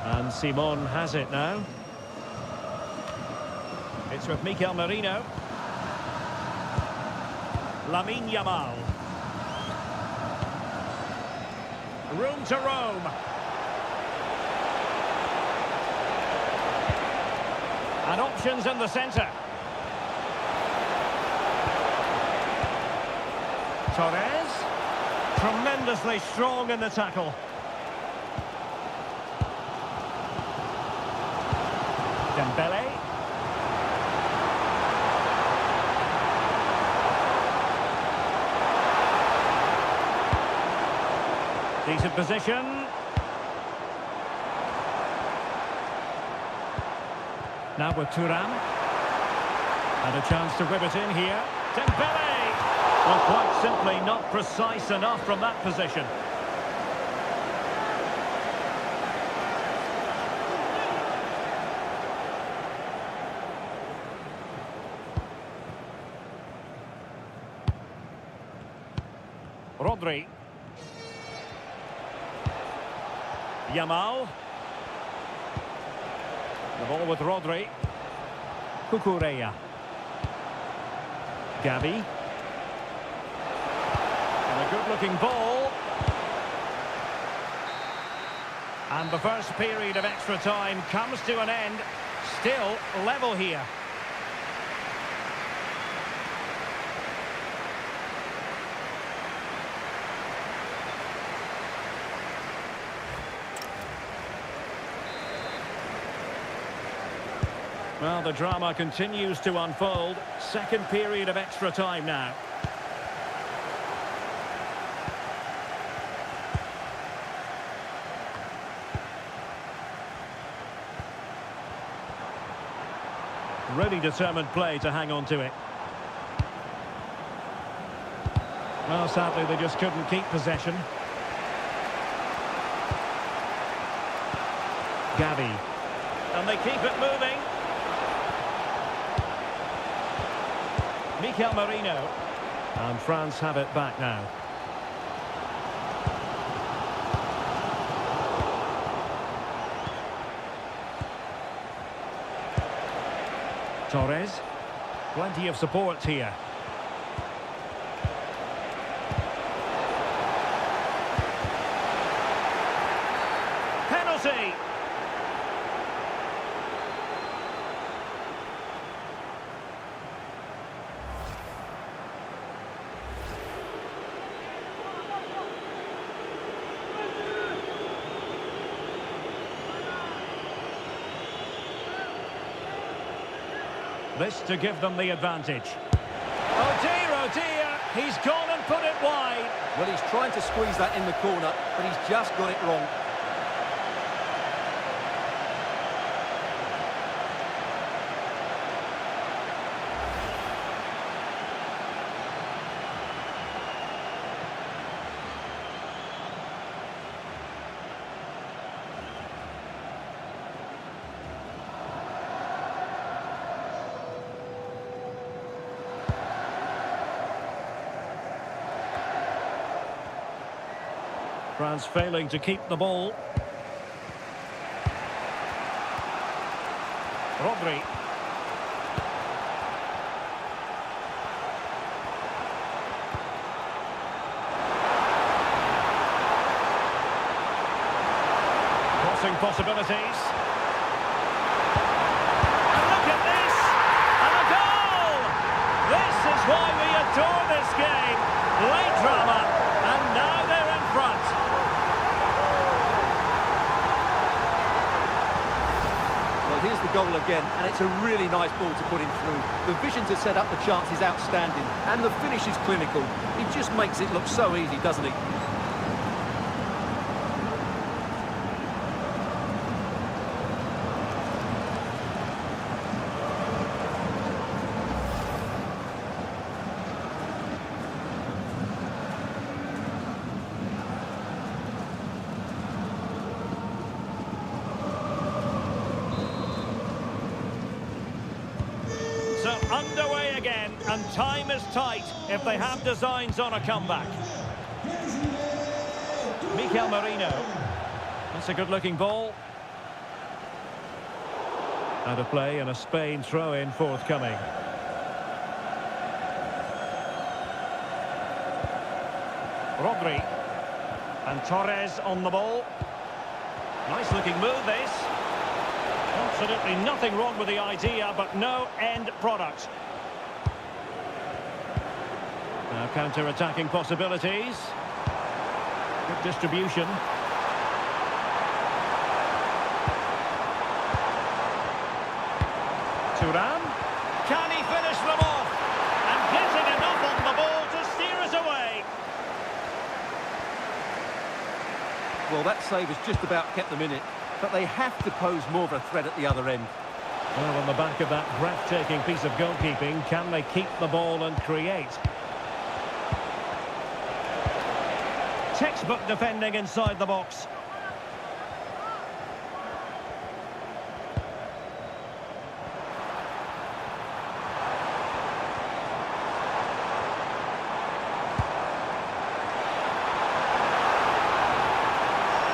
And Simon has it now. It's with Mikel Merino. Lamine Yamal. Room to roam. And options in the centre. Torres. Tremendously strong in the tackle. Dembele. Decent position. Now with Thuram. And a chance to whip it in here. Dembele! Well, quite simply not precise enough from that position. Rodri. Yamal. The ball with Rodri. Cucurella. Gavi. And a good-looking ball. And the first period of extra time comes to an end. Still level here. Well, the drama continues to unfold. Second period of extra time now. Really determined play to hang on to it. Well, sadly, they just couldn't keep possession. Gavi. And they keep it moving. Mikel Merino. And France have it back now. Torres. Plenty of support here. Penalty! This to give them the advantage. Oh dear, he's gone and put it wide. Well, he's trying to squeeze that in the corner, but he's just got it wrong. France failing to keep the ball. Rodri. Crossing possibilities. And look at this! And a goal! here's the goal again, and it's a really nice ball to put him through. The vision to set up the chance is outstanding, and the finish is clinical. He just makes it look so easy, doesn't he? So underway again, and time is tight if they have designs on a comeback. Mikel Merino. That's a good-looking ball. Out of play and a Spain throw-in forthcoming. Rodri. And Torres on the ball. Nice-looking move, this. Absolutely nothing wrong with the idea, but no end product. Now counter-attacking possibilities. Good distribution. Thuram. Can he finish them off? And getting enough on the ball to steer us away. Well, that save has just about kept them in it, but they have to pose more of a threat at the other end. Well, on the back of that breathtaking piece of goalkeeping, can they keep the ball and create? Textbook defending inside the box.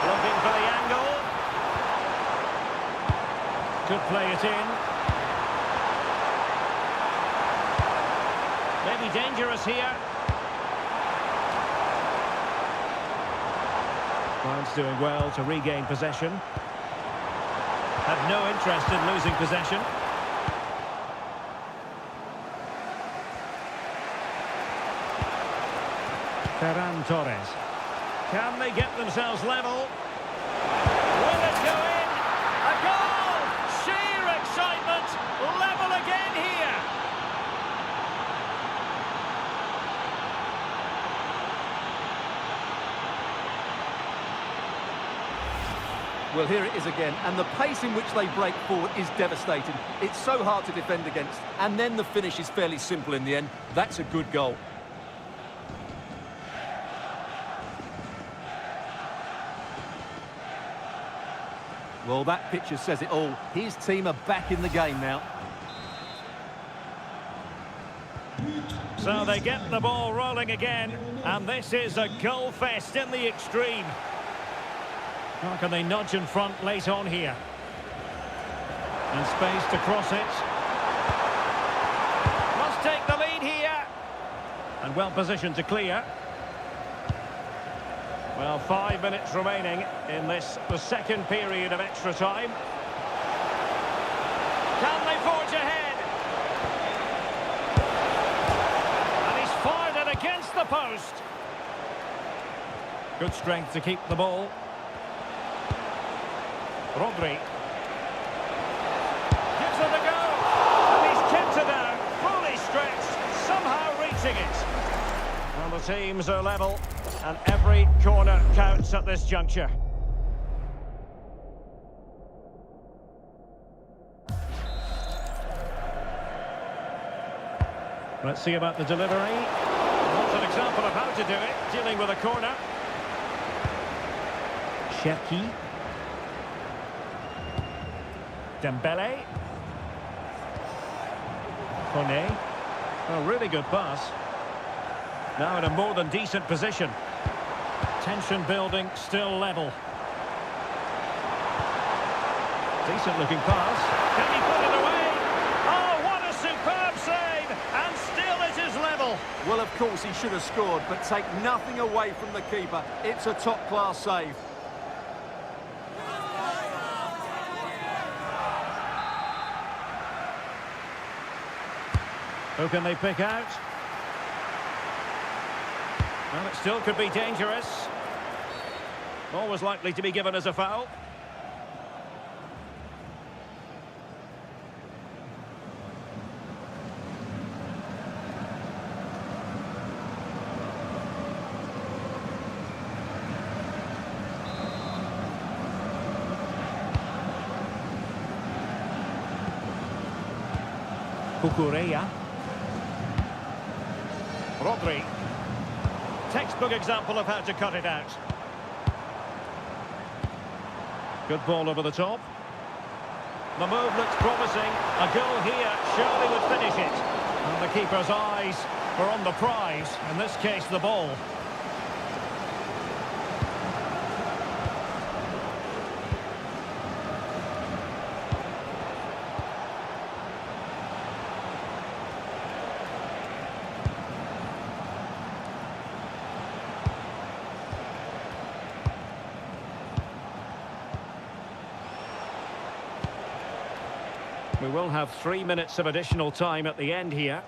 Looking for the angle. Could play it in. Maybe dangerous here. France doing well to regain possession. Had no interest in losing possession. Ferran Torres. Can they get themselves level? Will it go in? A goal! Sheer excitement! Level again here! Well, here it is again, and the pace in which they break forward is devastating. It's so hard to defend against, and then the finish is fairly simple in the end. That's a good goal. Well, that picture says it all. His team are back in the game now. So they get the ball rolling again, and this is a goal fest in the extreme. How can they nudge in front late on here? And space to cross it. Must take the lead here. And well positioned to clear. Well, 5 minutes remaining in this, the second period of extra time. Can they forge ahead? And he's fired it against the post. Good strength to keep the ball. Rodri. Gives it a go. And he's kept it down, fully stretched, somehow reaching it. Well, the teams are level, and every corner counts at this juncture. Let's see about the delivery. What's an example of how to do it, dealing with a corner. Cherki. Dembele. Kone. A really good pass. Now in a more than decent position. Tension building, still level. Decent looking pass. Can he put it away? Oh, what a superb save! And still it is level. Well, of course he should have scored, but take nothing away from the keeper. It's a top-class save. Who can they pick out? Well, it still could be dangerous. Always likely to be given as a foul. Cucurella. Rodri. Textbook example of how to cut it out. Good ball over the top. The move looks promising. A goal here surely would finish it. And the keeper's eyes were on the prize, in this case the ball. We will have 3 minutes of additional time at the end here.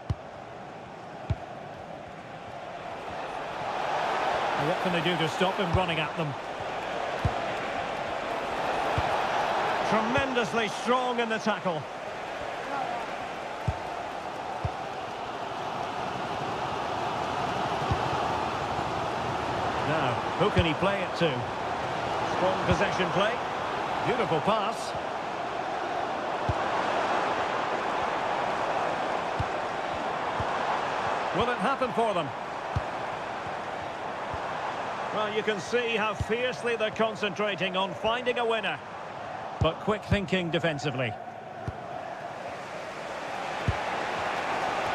And what can they do to stop him running at them? Tremendously strong in the tackle. Now, who can he play it to? Strong possession play. Beautiful pass. Will it happen for them? Well, you can see how fiercely they're concentrating on finding a winner. But quick thinking defensively.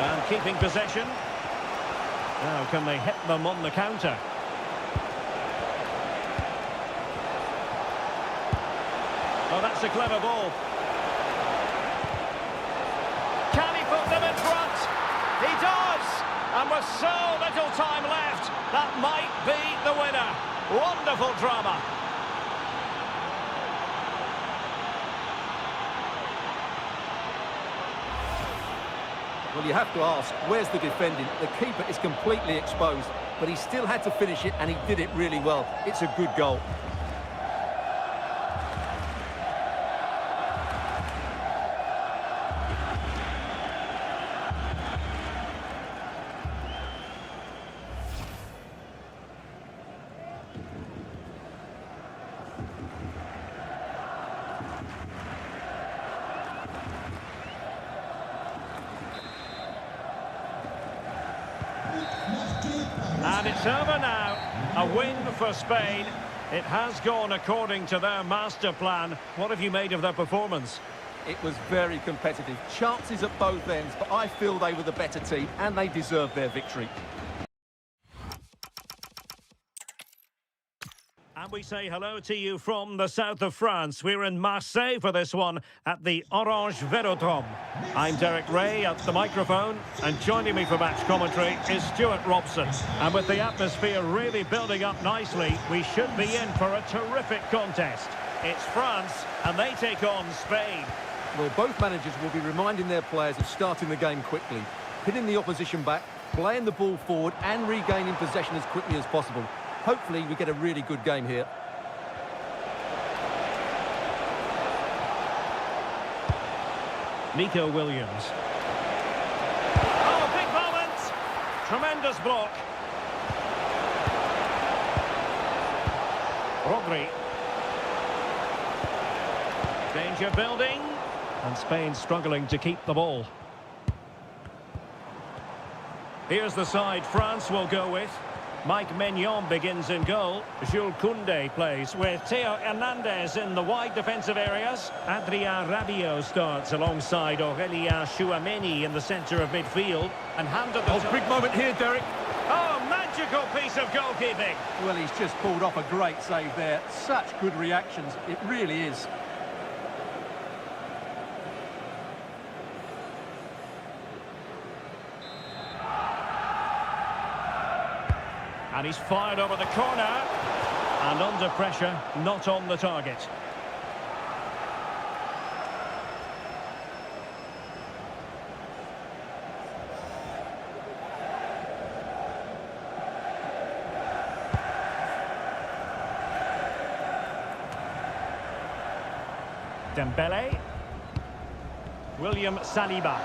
And keeping possession. Now, can they hit them on the counter? Oh, that's a clever ball. Can he put them in front? He does! And with so little time left, that might be the winner. Wonderful drama. Well, you have to ask, where's the defending? The keeper is completely exposed, but he still had to finish it, and he did it really well. It's a good goal. And it's over now. A win for Spain. It has gone according to their master plan. What have you made of their performance? It was very competitive. Chances at both ends, but I feel they were the better team and they deserved their victory. And we say hello to you from the south of France. We're in Marseille for this one at the Orange Velodrome. I'm Derek Ray at the microphone, and joining me for match commentary is Stuart Robson. And with the atmosphere really building up nicely, we should be in for a terrific contest. It's France, and they take on Spain. Well, both managers will be reminding their players of starting the game quickly, pinning the opposition back, playing the ball forward and regaining possession as quickly as possible. Hopefully we get a really good game here. Nico Williams. Oh, big moment! Tremendous block. Rodri. Danger building. And Spain struggling to keep the ball. Here's the side France will go with. Mike Maignan begins in goal. Jules Koundé plays with Theo Hernandez in the wide defensive areas. Adrien Rabiot starts alongside Aurélien Tchouameni in the centre of midfield. And handed the... Oh, big moment here, Derek. Oh, magical piece of goalkeeping. Well, he's just pulled off a great save there. Such good reactions. It really is. And he's fired over the corner. And under pressure, not on the target. Dembele. William Saliba.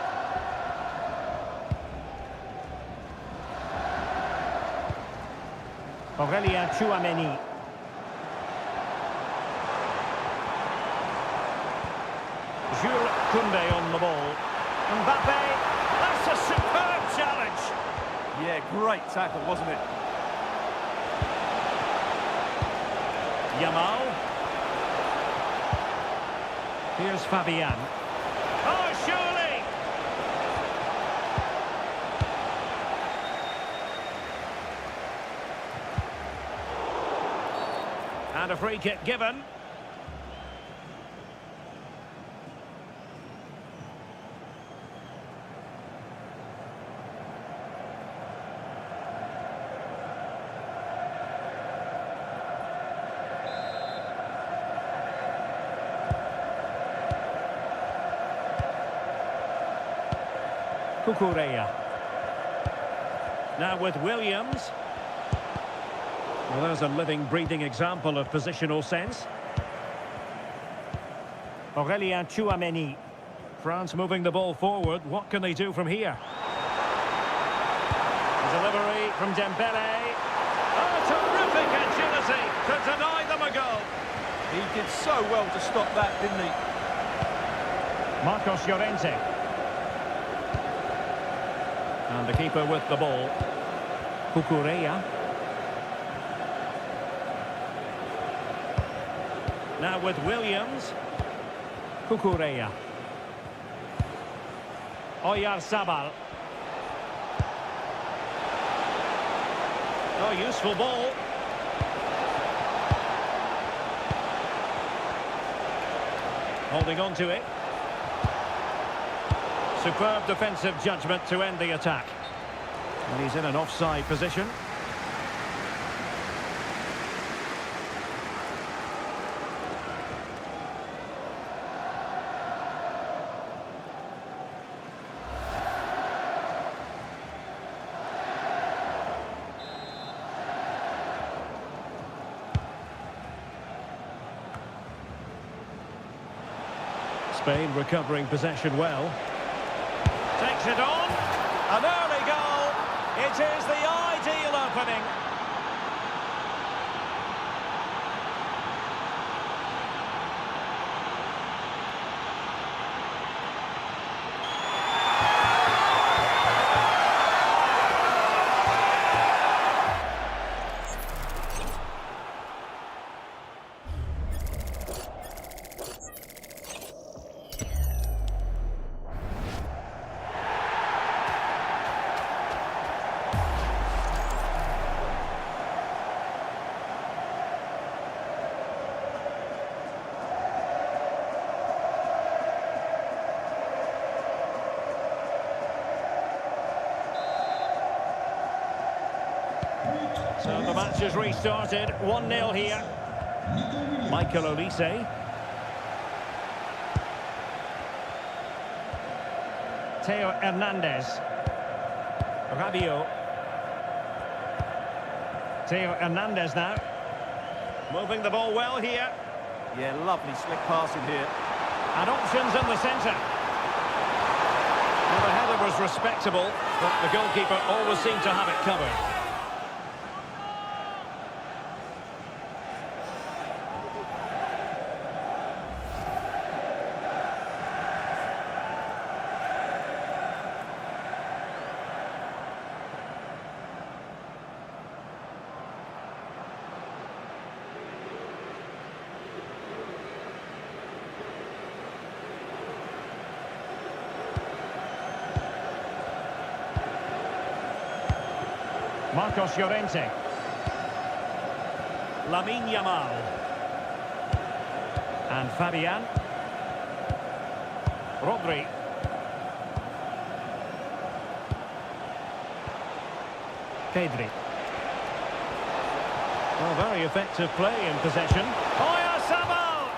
Aurélien Tchouameni. Jules Koundé on the ball. Mbappe. That's a superb challenge. Yeah, great tackle, wasn't it? Yamal. Here's Fabian. Oh, surely! And a free kick given. Cucurella. Now with Williams. Well, there's a living, breathing example of positional sense. Aurélien Tchouaméni. France moving the ball forward. What can they do from here? Delivery from Dembele. Oh, terrific agility to deny them a goal. He did so well to stop that, didn't he? Marcos Llorente. And the keeper with the ball. Cucurella. Now with Williams. Cucurella. Oyarzabal. Oh, useful ball. Holding on to it. Superb defensive judgment to end the attack. And he's in an offside position. Spain recovering possession well. Takes it on. An early goal. It is the ideal opening. So the match has restarted. 1-0 here. Michael Olise. Theo Hernandez. Rabiot. Theo Hernandez now. Moving the ball well here. Yeah, lovely slick passing here. And options in the centre. Well, the header was respectable, but the goalkeeper always seemed to have it covered. Marcos Llorente. Lamine Yamal. And Fabian. Rodri. Pedri. Well, very effective play in possession. Oyarzabal!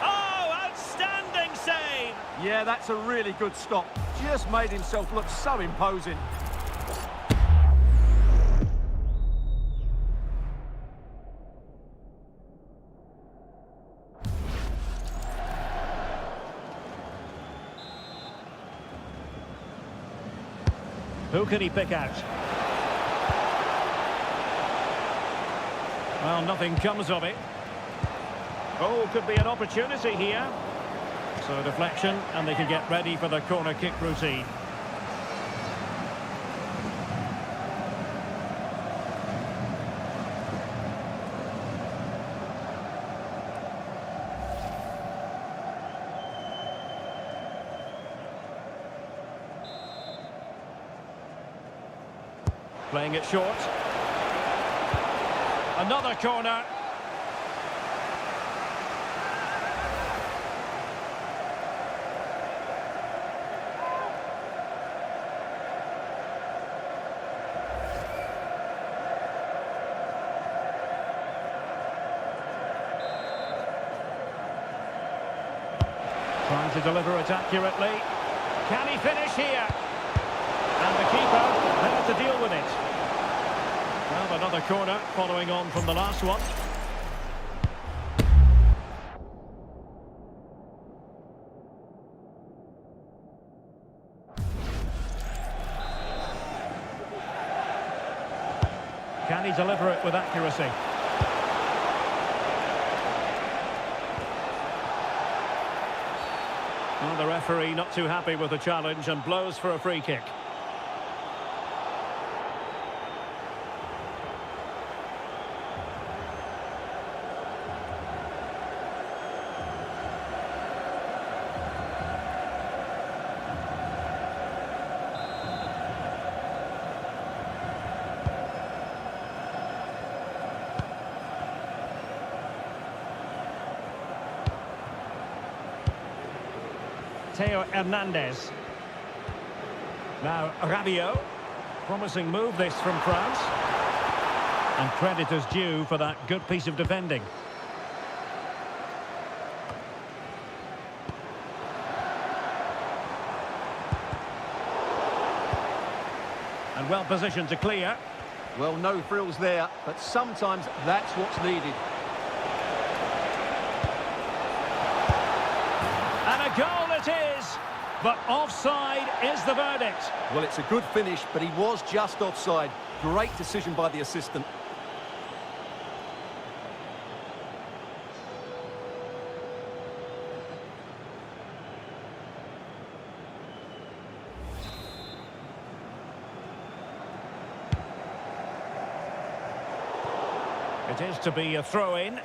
Oh, outstanding save! Yeah, that's a really good stop. Just made himself look so imposing. Who can he pick out? Well, nothing comes of it. Oh, could be an opportunity here. So deflection, and they can get ready for the corner kick routine. Playing it short. Another corner. Trying to deliver it accurately. Can he finish here? And the keeper there to deal with it. Well, another corner following on from the last one. Can he deliver it with accuracy? Well, the referee not too happy with the challenge and blows for a free kick. Theo Hernandez. Now Rabiot. Promising move this from France. And credit is due for that good piece of defending. And well positioned to clear. Well, no frills there, but sometimes that's what's needed. And a goal it is, but offside is the verdict. Well, it's a good finish, but he was just offside. Great decision by the assistant. It is to be a throw-in.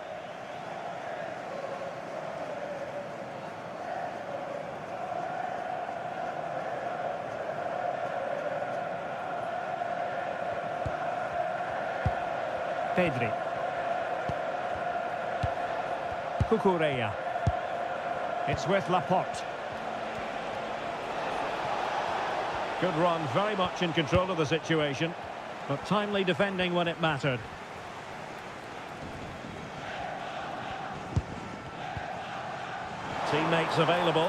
Pedri. Cucurella. It's with Laporte. Good run, very much in control of the situation, but timely defending when it mattered. Teammates available.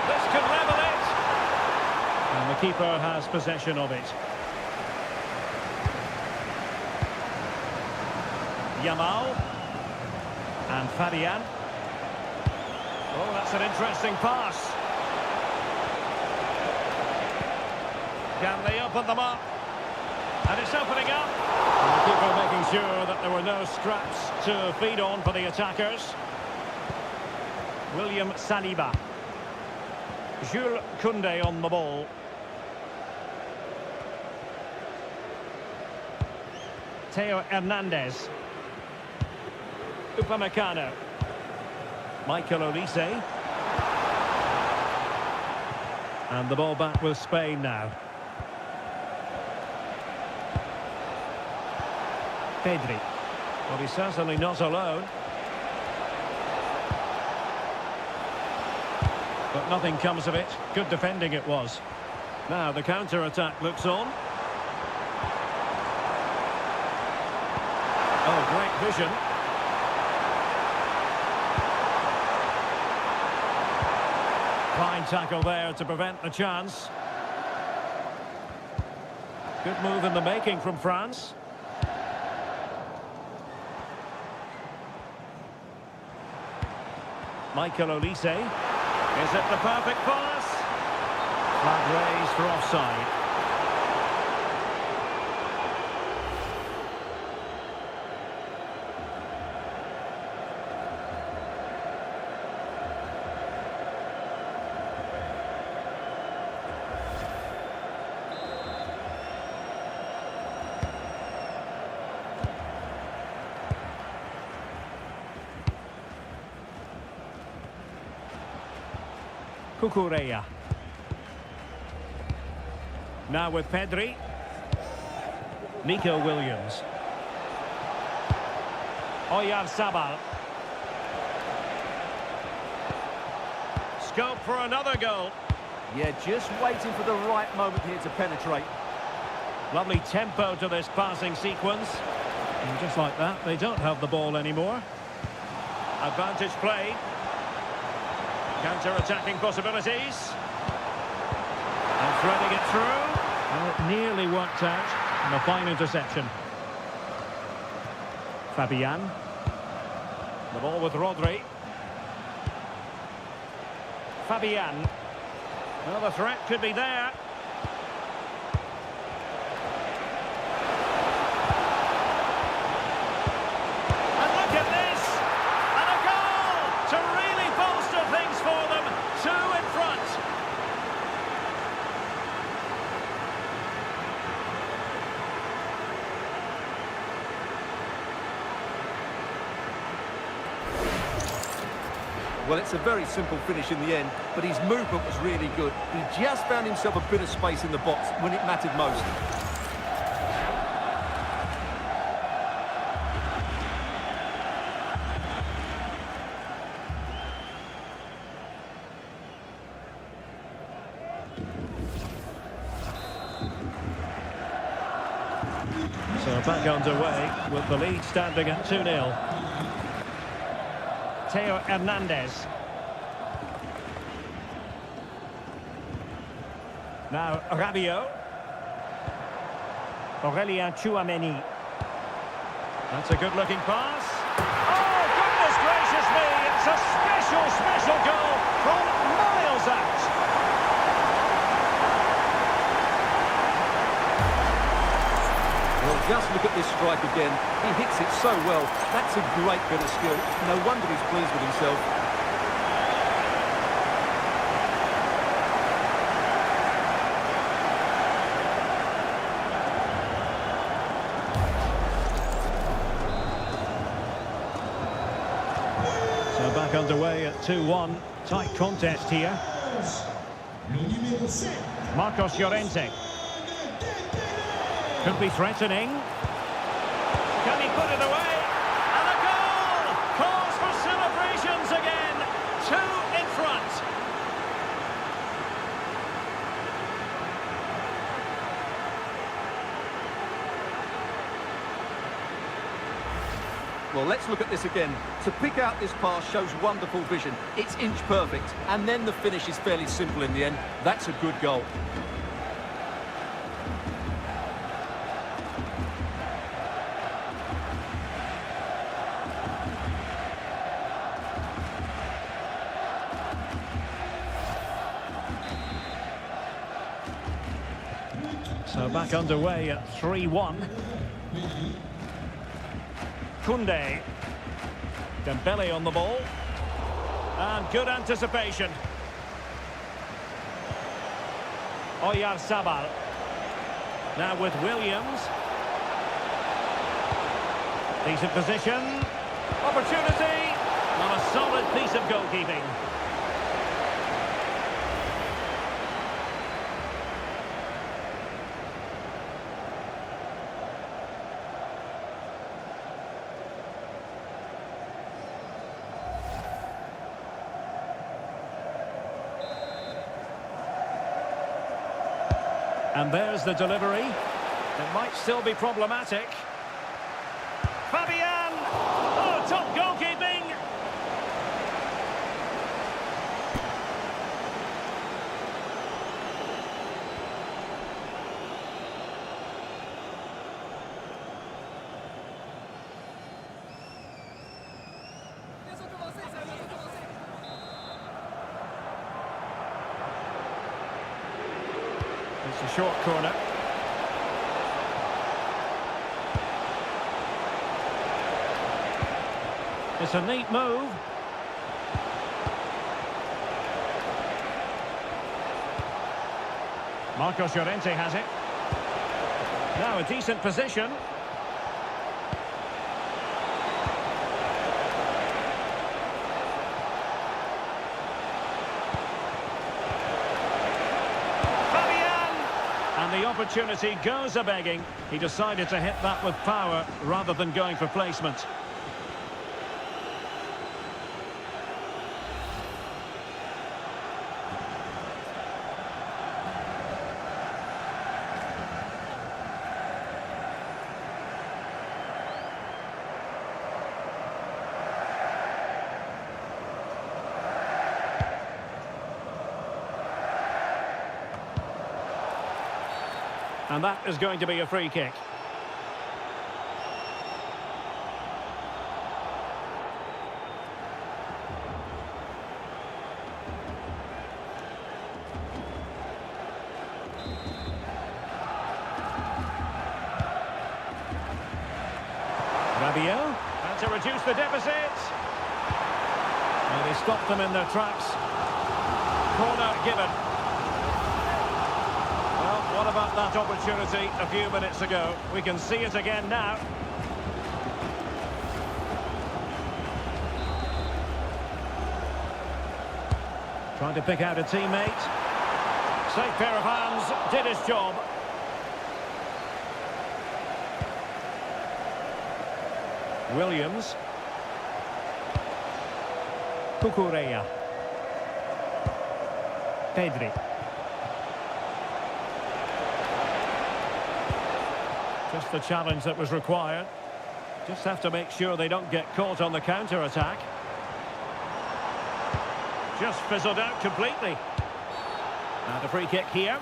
This could level it. And the keeper has possession of it. Yamal. And Fabian. Oh, that's an interesting pass. Can they open them up? And it's opening up. And the keeper making sure that there were no scraps to feed on for the attackers. William Saliba. Jules Koundé on the ball. Theo Hernandez. Upamecano. Michael Olise. And the ball back with Spain now. Pedri. Well, he's certainly not alone. But nothing comes of it. Good defending it was. Now the counter-attack looks on. Oh, great vision. Fine tackle there to prevent the chance. Good move in the making from France. Michael Olise. Is it the perfect pass? Flag raised for offside. Cucurella. Now with Pedri. Nico Williams. Oyarzabal. Scope for another goal. Yeah, just waiting for the right moment here to penetrate. Lovely tempo to this passing sequence. And just like that, they don't have the ball anymore. Advantage play. Counter-attacking possibilities. And threading it through. And it nearly worked out. And a fine interception. Fabian. The ball with Rodri. Fabian. Well, the threat could be there. And look at this! And a goal to really bolster things for them. 2 in front. Well, it's a very simple finish in the end, but his movement was really good. He just found himself a bit of space in the box when it mattered most. So back underway with the lead standing at 2-0. Theo Hernandez. Now Rabiot. Aurelien Tchouameni. That's a good-looking pass. Oh, goodness gracious me! It's a special goal from miles out. Well, just look at this strike again. He hits it so well. That's a great bit of skill. No wonder he's pleased with himself. So back underway at 2-1. Tight contest here. Marcos Llorente. Could be threatening. Can he put it away? And a goal! Calls for celebrations again. 2 in front. Well, let's look at this again. To pick out this pass shows wonderful vision. It's inch perfect. And then the finish is fairly simple in the end. That's a good goal. So back underway at 3-1. Koundé. Dembele on the ball. And good anticipation. Oyarzabal. Now with Williams. Decent position. Opportunity. And a solid piece of goalkeeping. And there's the delivery. It might still be problematic. Fabian! Oh, top goalkeeping! It's a short corner. It's a neat move. Marcos Llorente has it. Now a decent position. opportunity goes a-begging. He decided to hit that with power rather than going for placement. And that is going to be a free kick. Rabiot, and to reduce the deficit. And they stopped them in their tracks. Corner given. Well, what about that opportunity a few minutes ago? We can see it again now. Trying to pick out a teammate. Safe pair of hands, did his job. Williams. Cucurella. Pedri. Just the challenge that was required. Just have to make sure they don't get caught on the counter-attack. Just fizzled out completely. And a free kick here.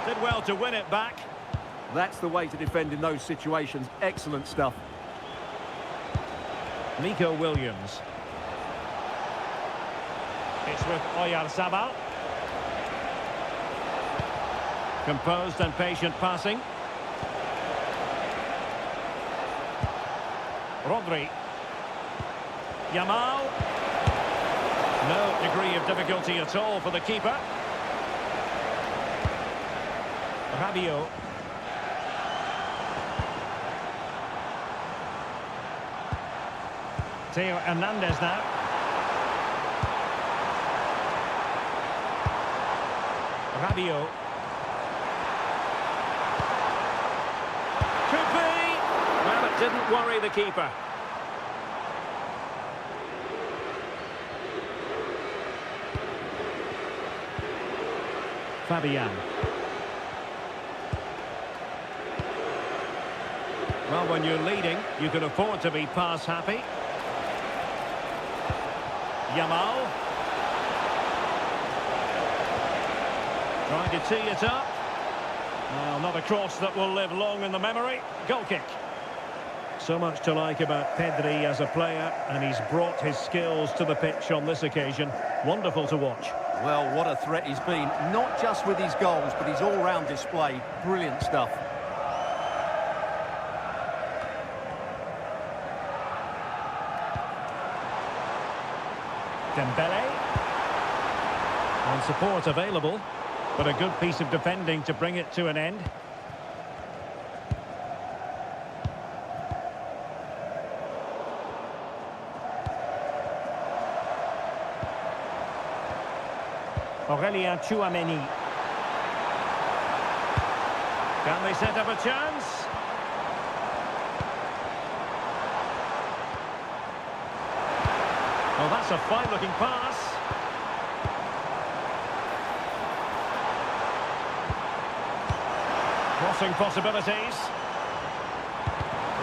Did well to win it back. That's the way to defend in those situations. Excellent stuff. Nico Williams. It's with Oyarzabal. Composed and patient passing. Rodri. Yamal. No degree of difficulty at all for the keeper. Rabiot. Theo Hernandez now. Rabiot. Could be. Well, it didn't worry the keeper. Fabian. Well, when you're leading, you can afford to be pass happy. Yamal. Trying to tee it up. Well, not a cross that will live long in the memory. Goal kick. So much to like about Pedri as a player, and he's brought his skills to the pitch on this occasion. Wonderful to watch. Well, what a threat he's been. Not just with his goals, but his all-round display. Brilliant stuff. Dembele. And support available, but a good piece of defending to bring it to an end. Aurelien Tchouameni. Can they set up a chance? Well, that's a fine-looking pass. Crossing possibilities.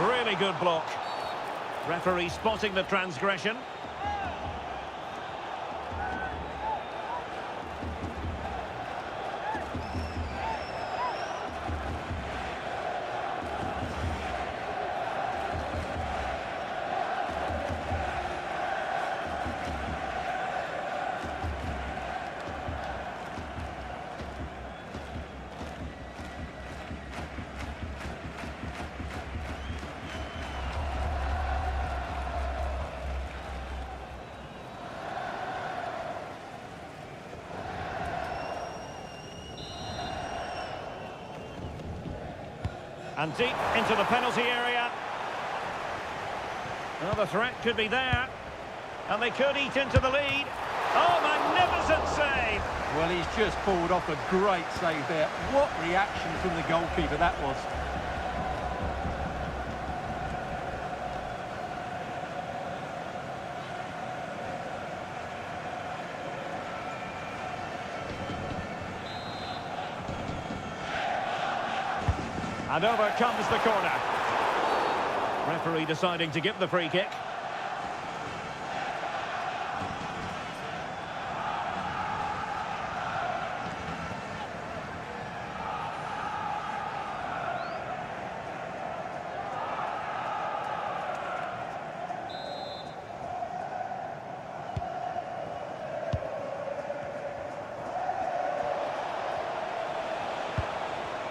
Really good block. Referee spotting the transgression. And deep into the penalty area. Well, the threat could be there. And they could eat into the lead. Oh, magnificent save! Well, he's just pulled off a great save there. What reaction from the goalkeeper that was. And over comes the corner. Referee deciding to give the free kick.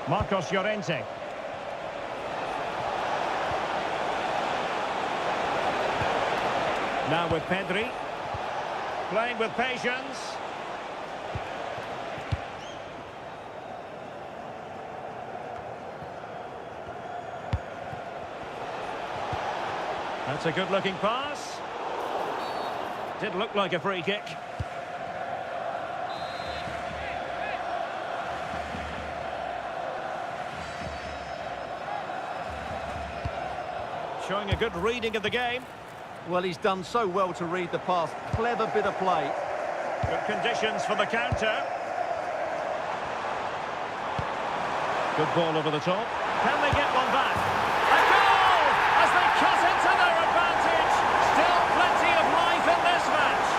Marcos Llorente. Now with Pedri. Playing with patience. That's a good-looking pass. Did look like a free kick. Showing a good reading of the game. Well, he's done so well to read the pass. Clever bit of play. Good conditions for the counter. Good ball over the top. Can they get one back? A goal! As they cut into their advantage. Still plenty of life in this match.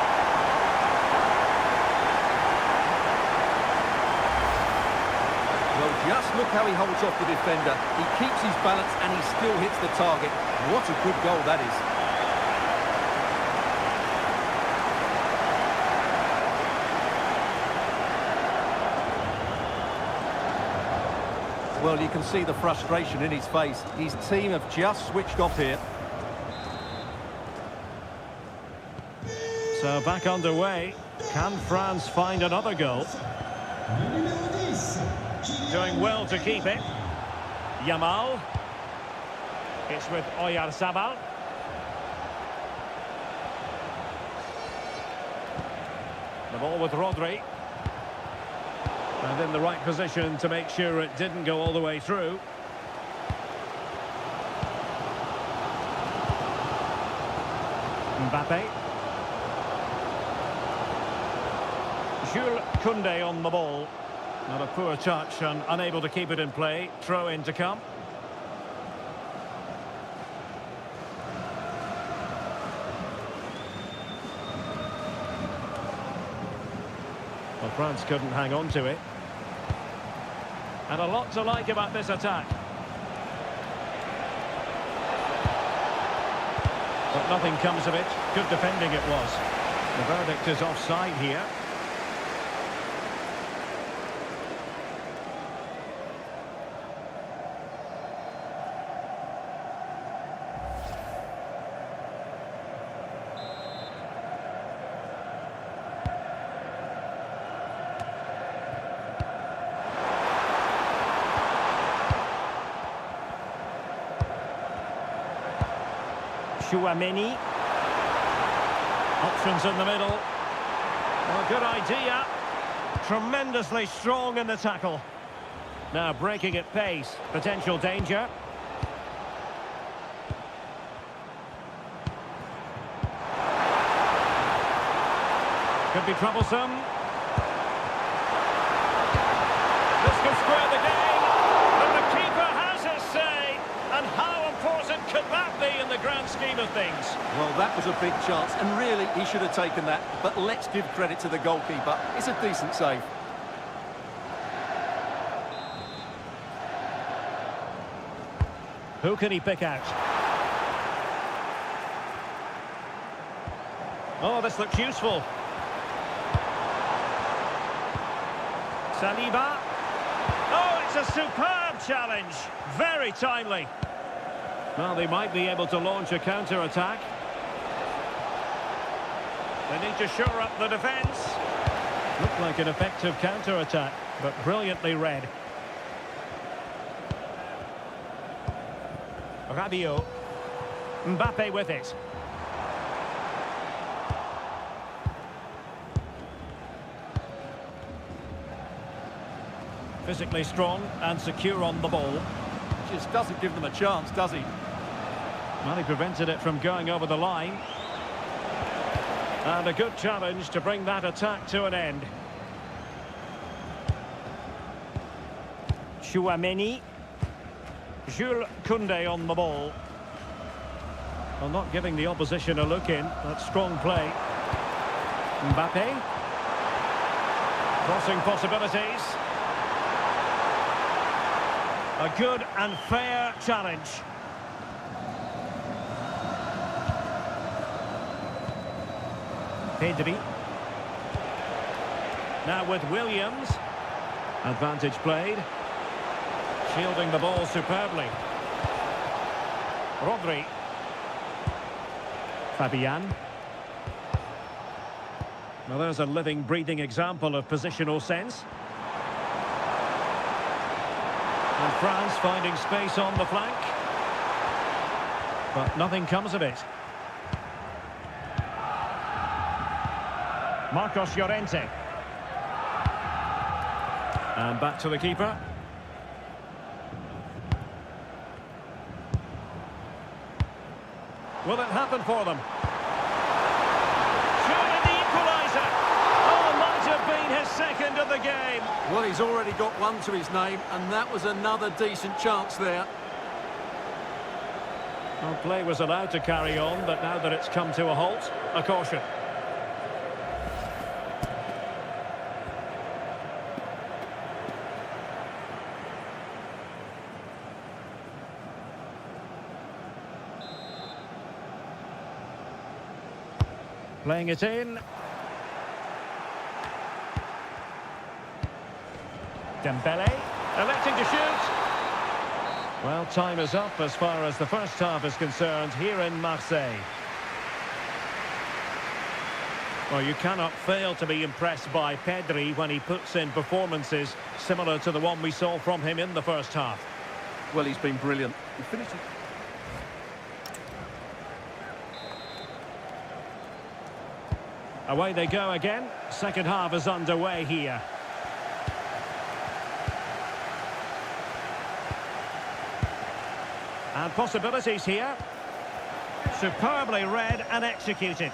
Well, just look how he holds off the defender. He keeps his balance and he still hits the target. What a good goal that is. Well, you can see the frustration in his face. His team have just switched off here. So back underway. Can France find another goal? Doing well to keep it. Yamal. It's with Oyarzabal. The ball with Rodri. And in the right position to make sure it didn't go all the way through. Mbappe. Jules Koundé on the ball. Not a poor touch and unable to keep it in play. Throw in to come. Well, France couldn't hang on to it. And a lot to like about this attack. But nothing comes of it. Good defending it was. The verdict is offside here. Chouameni. Options in the middle. Well, good idea. Tremendously strong in the tackle. Now breaking at pace. Potential danger. Could be troublesome. This could square the game. But the keeper has his say. And how important could that be in the grand scheme of things? Well, that was a big chance, and really, he should have taken that. But let's give credit to the goalkeeper. It's a decent save. Who can he pick out? Oh, this looks useful. Saliba. Oh, it's a superb challenge. Very timely. Well, they might be able to launch a counter-attack. They need to shore up the defence. Looked like an effective counter-attack, but brilliantly read. Rabiot. Mbappe with it. Physically strong and secure on the ball. Just doesn't give them a chance, does he? Well, he prevented it from going over the line. And a good challenge to bring that attack to an end. Chouameni. Jules Koundé on the ball. Well, not giving the opposition a look in. That's strong play. Mbappe. Crossing possibilities. A good and fair challenge. Pedri. Now with Williams. Advantage played. Shielding the ball superbly. Rodri. Fabian. Well, there's a living, breathing example of positional sense. And France finding space on the flank. But nothing comes of it. Marcos Llorente. And back to the keeper. Will it happen for them? Surely the equaliser. Oh, might have been his second of the game. Well, he's already got one to his name, and that was another decent chance there. Well, play was allowed to carry on, but now that it's come to a halt, a caution. Playing it in. Dembele, electing to shoot. Well, time is up as far as the first half is concerned here in Marseille. Well, you cannot fail to be impressed by Pedri when he puts in performances similar to the one we saw from him in the first half. Well, he's been brilliant. He finished it. Away they go again. Second half is underway here. And possibilities here. Superbly read and executed.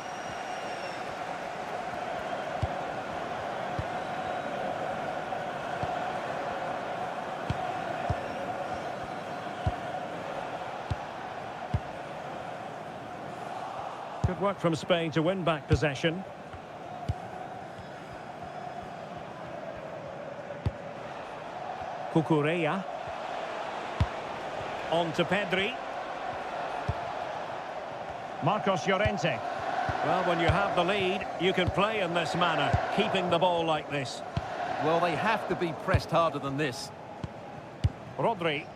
Good work from Spain to win back possession. Cucurella. On to Pedri. Marcos Llorente. Well, when you have the lead, you can play in this manner, keeping the ball like this. Well, they have to be pressed harder than this. Rodri.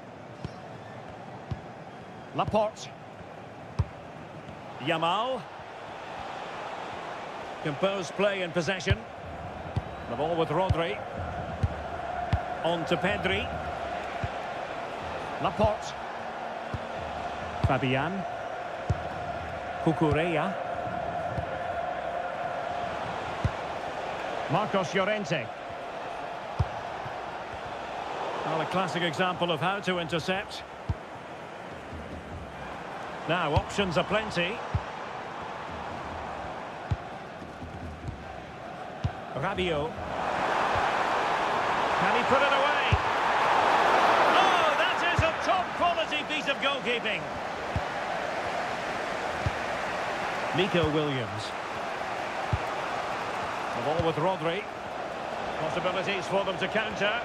Laporte. Yamal. Composed play in possession. The ball with Rodri. On to Pedri. Laporte. Fabian. Cucurella. Marcos Llorente. Well, a classic example of how to intercept. Now, options are plenty. Rabiot. Can he put it away? Oh, that is a top-quality piece of goalkeeping. Nico Williams. The ball with Rodri. Possibilities for them to counter.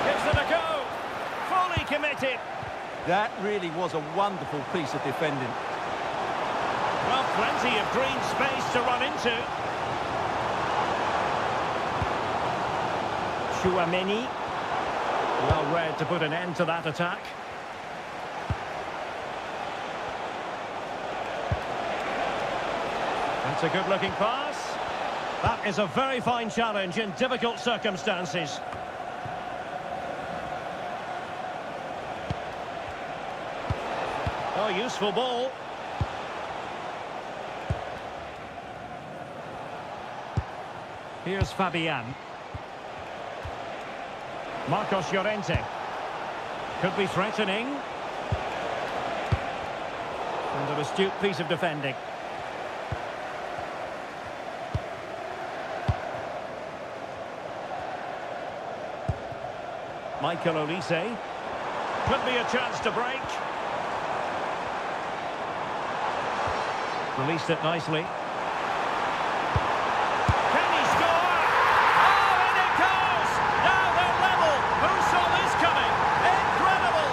Gives it a go. Fully committed. That really was a wonderful piece of defending. Well, plenty of green space to run into. Chouameni. Well read to put an end to that attack. That's a good-looking pass. That is a very fine challenge in difficult circumstances. Oh, useful ball. Here's Fabian. Marcos Llorente. Could be threatening. And an astute piece of defending. Michael Olise. Could be a chance to break. Released it nicely. Can he score? Oh, and it goes! Now they're level. Who saw this coming? Incredible!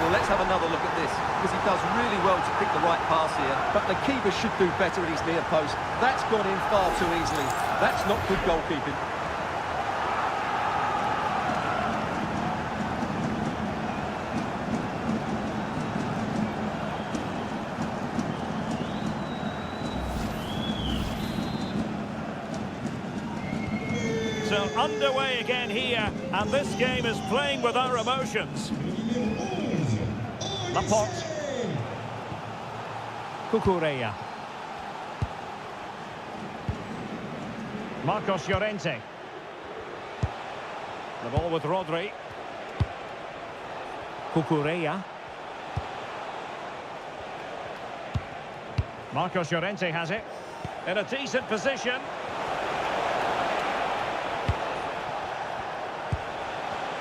Well, let's have another look at this, because he does really well to pick the right pass here, but the keeper should do better at his near post. That's gone in far too easily. That's not good goalkeeping. So underway again here, and this game is playing with our emotions. Laporte. Cucurella. Marcos Llorente. The ball with Rodri. Cucurella. Marcos Llorente has it. In a decent position.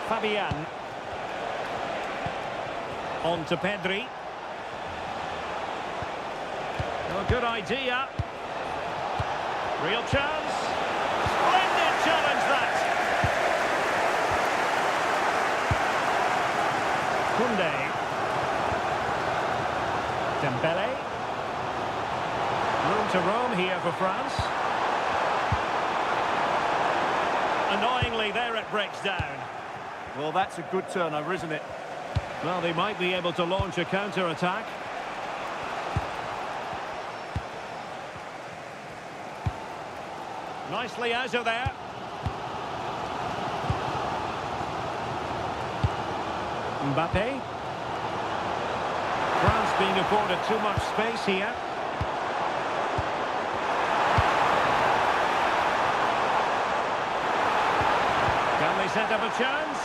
Fabian. On to Pedri. Oh, good idea. Real chance. Splendid challenge, that. Koundé. Dembele. Room to roam here for France. Annoyingly, there it breaks down. Well, that's a good turnover, isn't it? Well, they might be able to launch a counter-attack. Nicely out of there. Mbappe. France being afforded too much space here. Can they set up a chance?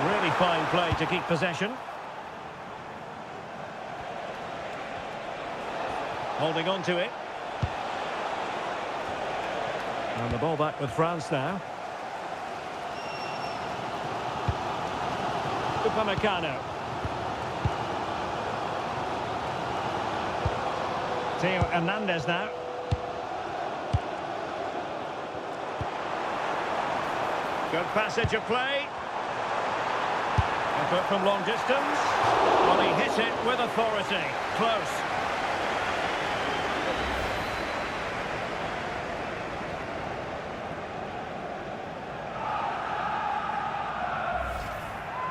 Really fine play to keep possession. Holding on to it. And the ball back with France now. Upamecano. Theo Hernandez now. Good passage of play. Effort from long distance. Well, he hit it with authority. Close.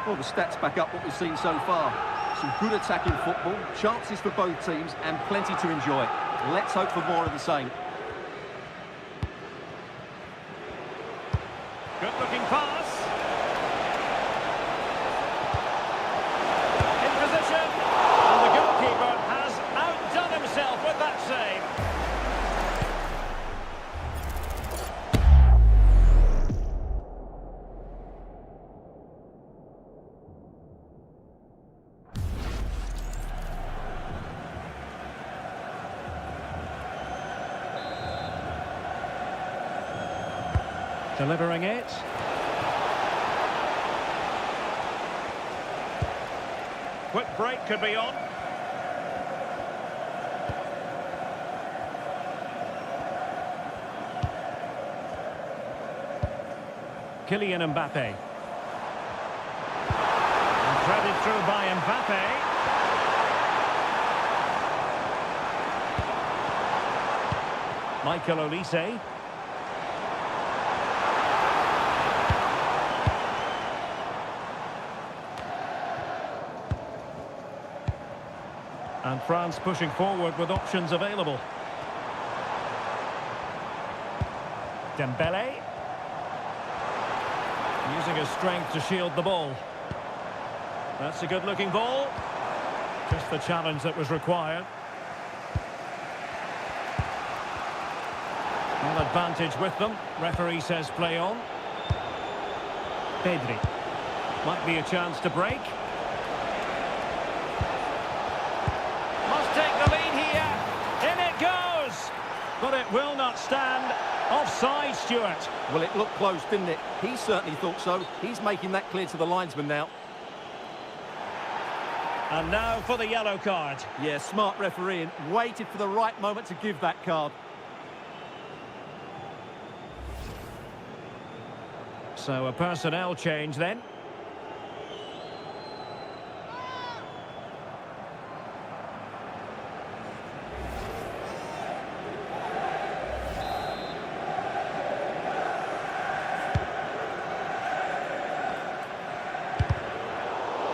Well, the stats back up what we've seen so far. Some good attacking football, chances for both teams, and plenty to enjoy. Let's hope for more of the same. Good-looking pass. In position. And the goalkeeper has outdone himself with that save. Delivering it. Quick break could be on. Kylian Mbappe. And threaded through by Mbappe. Michael Olise. And France pushing forward with options available. Dembele. Using his strength to shield the ball. That's a good-looking ball. Just the challenge that was required. Well, advantage with them. Referee says play on. Pedri. Might be a chance to break. Must take the lead here. In it goes. But it will not stand. Offside, Stuart. Well, it looked close, didn't it? He certainly thought so. He's making that clear to the linesman now. And now for the yellow card. Yeah, smart refereeing. Waited for the right moment to give that card. So a personnel change then.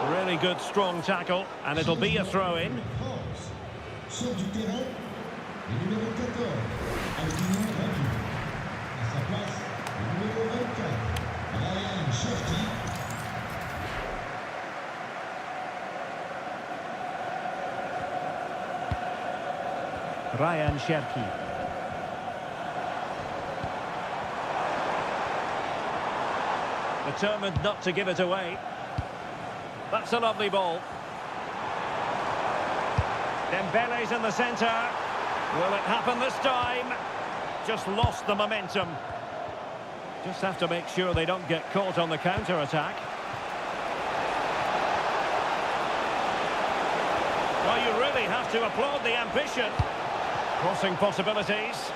Really good strong tackle, and it'll be a throw-in. Sur du terrain, le numéro 14, Albino Rabi. À sa place, le numéro 24, Ryan Cherki. Ryan Cherki. Determined not to give it away. That's a lovely ball. Dembele's in the centre. Will it happen this time? Just lost the momentum. Just have to make sure they don't get caught on the counter-attack. Well, you really have to applaud the ambition. Crossing possibilities.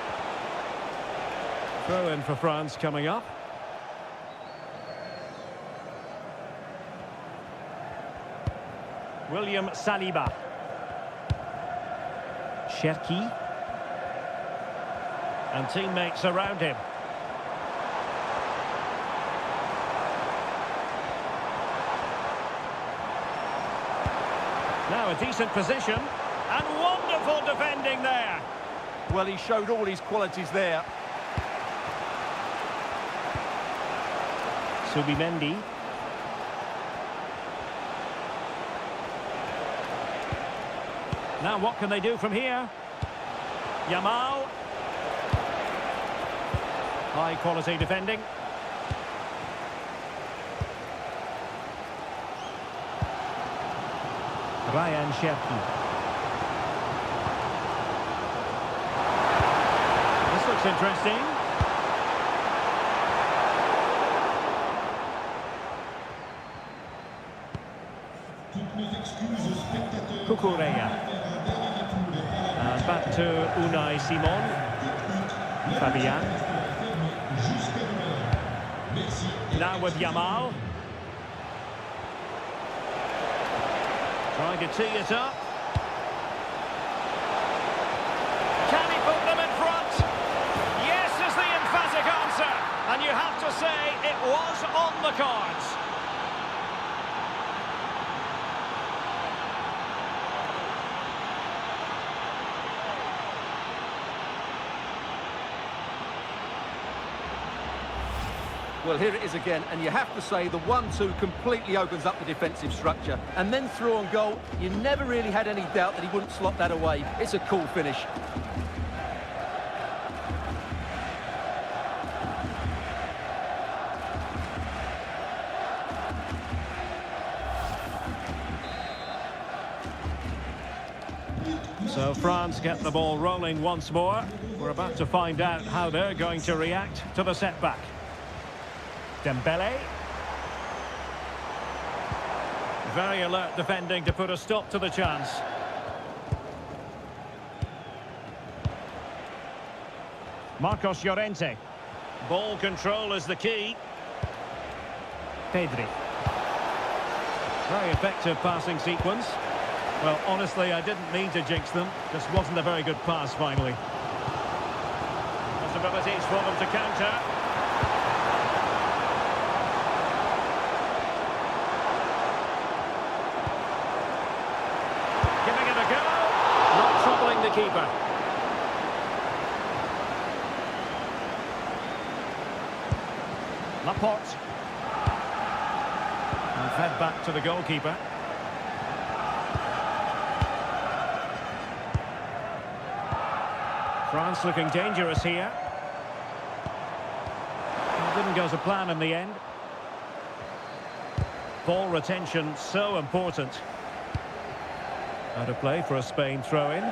Throw in for France coming up. William Saliba. Cherki. And teammates around him. Now a decent position. And wonderful defending there. Well, he showed all his qualities there. Subimendi. Now what can they do from here? Yamal. High quality defending. Ryan Cherki. This looks interesting. Toutes mes excuses, spectateurs. Kukureya. And back to Unai Simon. Fabian. Now with Yamal. Trying to tee it up. Can he put them in front? Yes is the emphatic answer. And you have to say it was on the cards. Well, here it is again, and you have to say the 1-2 completely opens up the defensive structure. And then through on goal, you never really had any doubt that he wouldn't slot that away. It's a cool finish. So France get the ball rolling once more. We're about to find out how they're going to react to the setback. Dembele. Very alert defending to put a stop to the chance. Marcos Llorente. Ball control is the key. Pedri. Very effective passing sequence. Well, honestly, I didn't mean to jinx them. Just wasn't a very good pass, finally. Possibilities for them to counter. Giving it a go. Not troubling the keeper. Laporte. back to the goalkeeper. France looking dangerous here. It didn't go to plan in the end. Ball retention so important. Out of play for a Spain throw-in.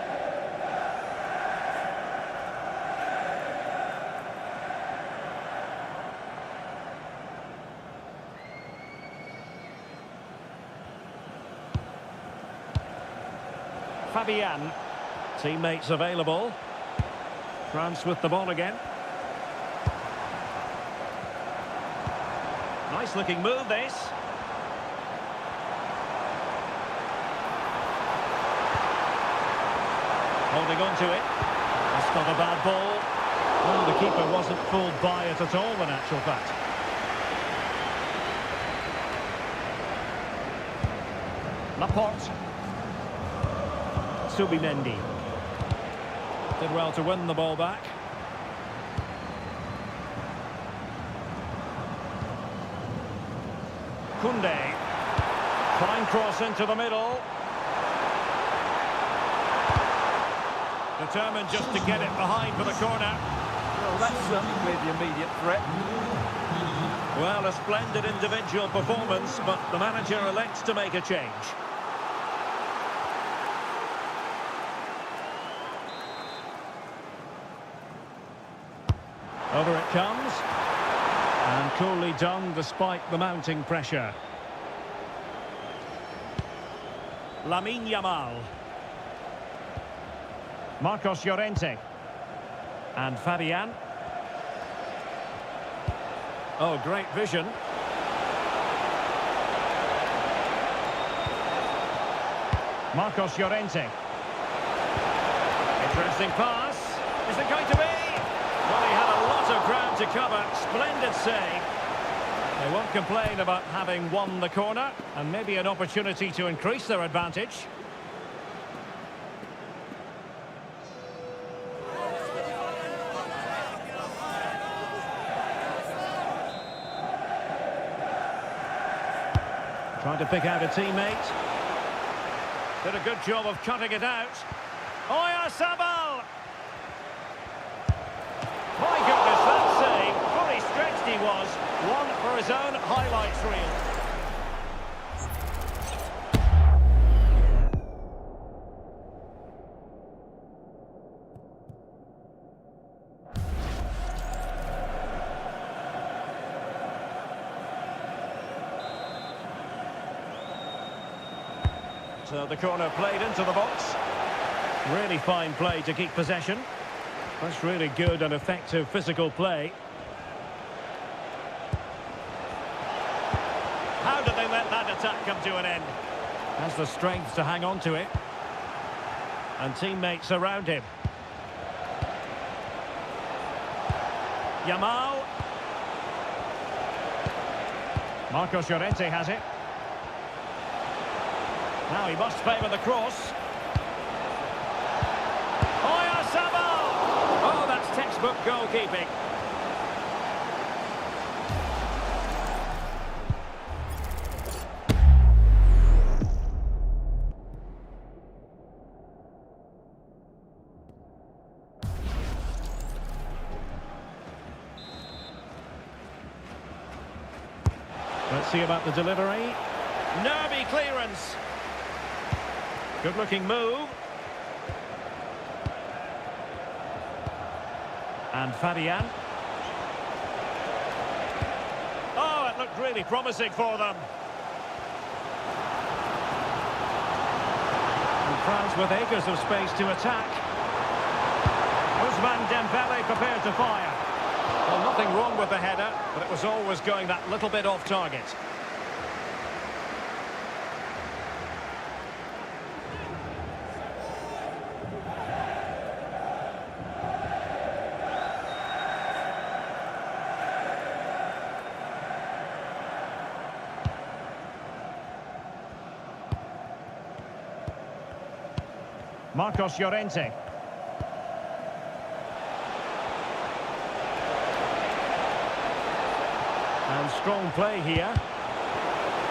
Fabian. Teammates available. France with the ball again. Nice looking move, this. Holding on to it. That's not a bad ball. Well, the keeper wasn't fooled by it at all, in actual fact. Laporte. Subimendi. Did well to win the ball back. Koundé. Fine cross into the middle. Determined just to get it behind for the corner. Well, that's certainly cleared the immediate threat. Well, a splendid individual performance, but the manager elects to make a change. Over it comes. And coolly done despite the mounting pressure. Lamine Yamal. Marcos Llorente. And Fabian. Oh, great vision. Marcos Llorente. Interesting pass. Is it going to be? Well, he had a lot of ground to cover. Splendid save. They won't complain about having won the corner, and maybe an opportunity to increase their advantage. Trying to pick out a teammate. Did a good job of cutting it out. Oyarzabal! My goodness, that save. Fully stretched he was. One for his own highlights reel. So the corner played into the box. Really fine play to keep possession. That's really good and effective physical play. How did they let that attack come to an end? Has the strength to hang on to it. And teammates around him. Yamal. Marcos Llorente has it. Now he must favour the cross. Oyarzabal! Oh, that's textbook goalkeeping. Let's see about the delivery. Nervy clearance. Good-looking move. And Fabian. Oh, it looked really promising for them. And France with acres of space to attack. Ousmane Dembele prepared to fire. Well, nothing wrong with the header, but it was always going that little bit off target. Marcos Llorente. And strong play here.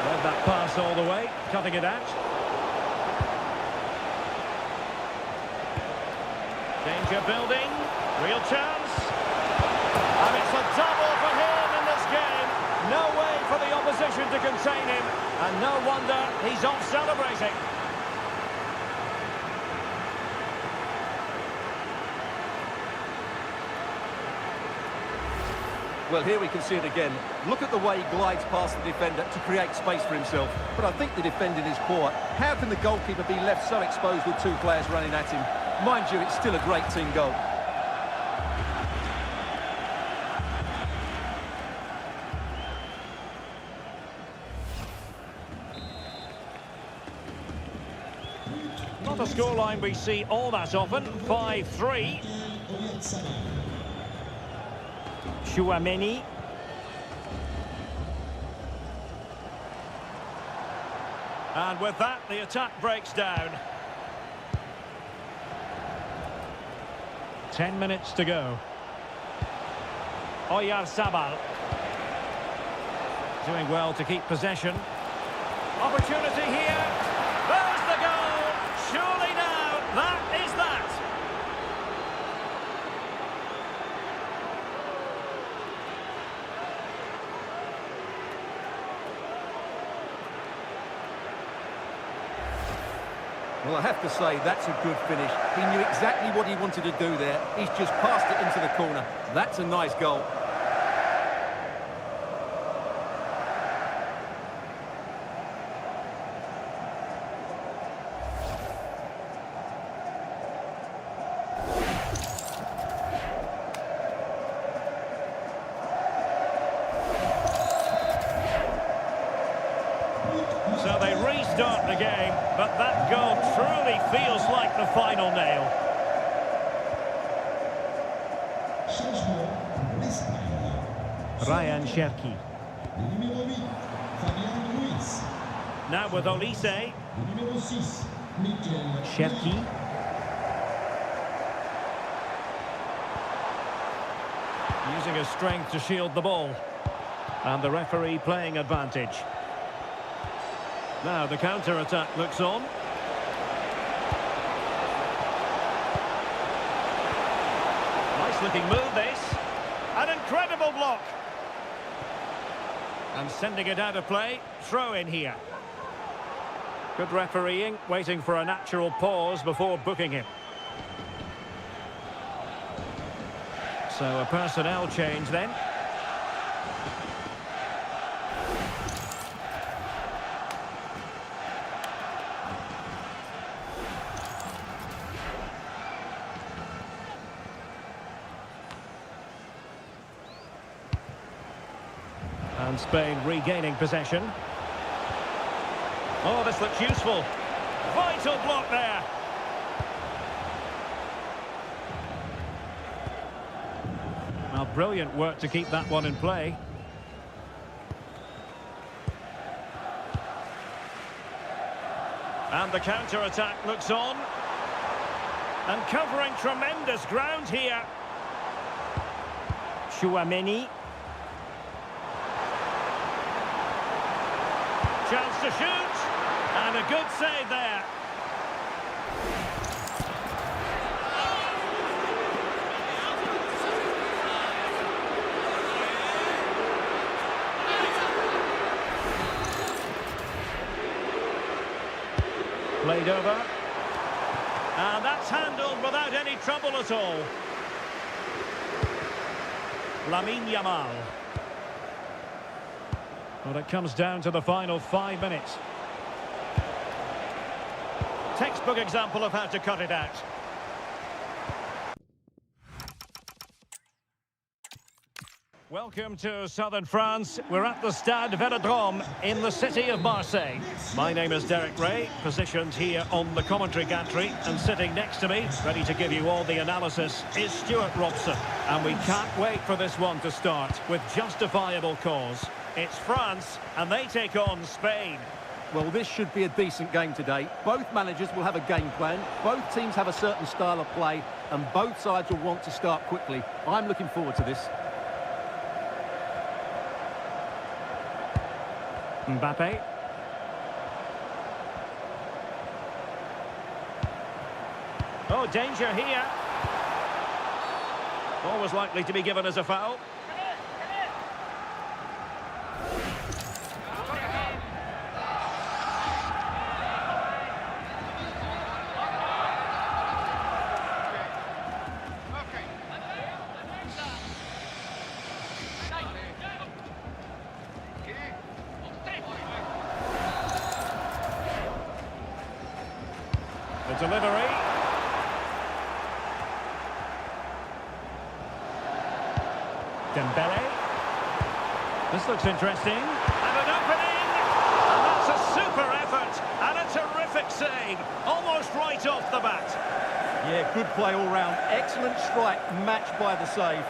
Read that pass all the way, cutting it out. Danger building, real chance. And it's a double for him in this game. No way for the opposition to contain him. And no wonder he's off celebrating. Well, here we can see it again. Look at the way he glides past the defender to create space for himself. But I think the defending is poor. How can the goalkeeper be left so exposed with two players running at him? Mind you, it's still a great team goal. Not a scoreline we see all that often. 5-3. Chouameni. And with that, the attack breaks down. 10 minutes to go. Oyarzabal. Doing well to keep possession. Opportunity here. There's the goal. Surely now, that is that. Well, I have to say, that's a good finish. He knew exactly what he wanted to do there. He's just passed it into the corner. That's a nice goal. So they restart the game, but that goal truly feels like the final nail. Changement pour l'Espagne. Ryan Cherki. Le numéro 8, Fabian Ruiz. Now with Olise. Le numéro 6, Mikel Cherki. Using his strength to shield the ball. And the referee playing advantage. Now the counter-attack looks on. Nice-looking move, this. An incredible block. And sending it out of play. Throw in here. Good refereeing, waiting for a natural pause before booking him. So a personnel change then. And Spain regaining possession. Oh, this looks useful. Vital block there. Well, brilliant work to keep that one in play. And the counter-attack looks on. And covering tremendous ground here. Chouameni. Chance to shoot, and a good save there. Played over. And that's handled without any trouble at all. Lamine Yamal. Well, it comes down to the final 5 minutes. Textbook example of how to cut it out. Welcome to southern France. We're at the Stade Vélodrome in the city of Marseille. My name is Derek Ray, positioned here on the commentary gantry, and sitting next to me, ready to give you all the analysis, is Stuart Robson. And we can't wait for this one to start with justifiable cause. It's France, and they take on Spain. Well, this should be a decent game today. Both managers will have a game plan. Both teams have a certain style of play, and both sides will want to start quickly. I'm looking forward to this. Mbappe. Oh, danger here. Always likely to be given as a foul. The delivery. Dembele. This looks interesting. And an opening! And that's a super effort. And a terrific save. Almost right off the bat. Yeah, good play all round. Excellent strike, matched by the save.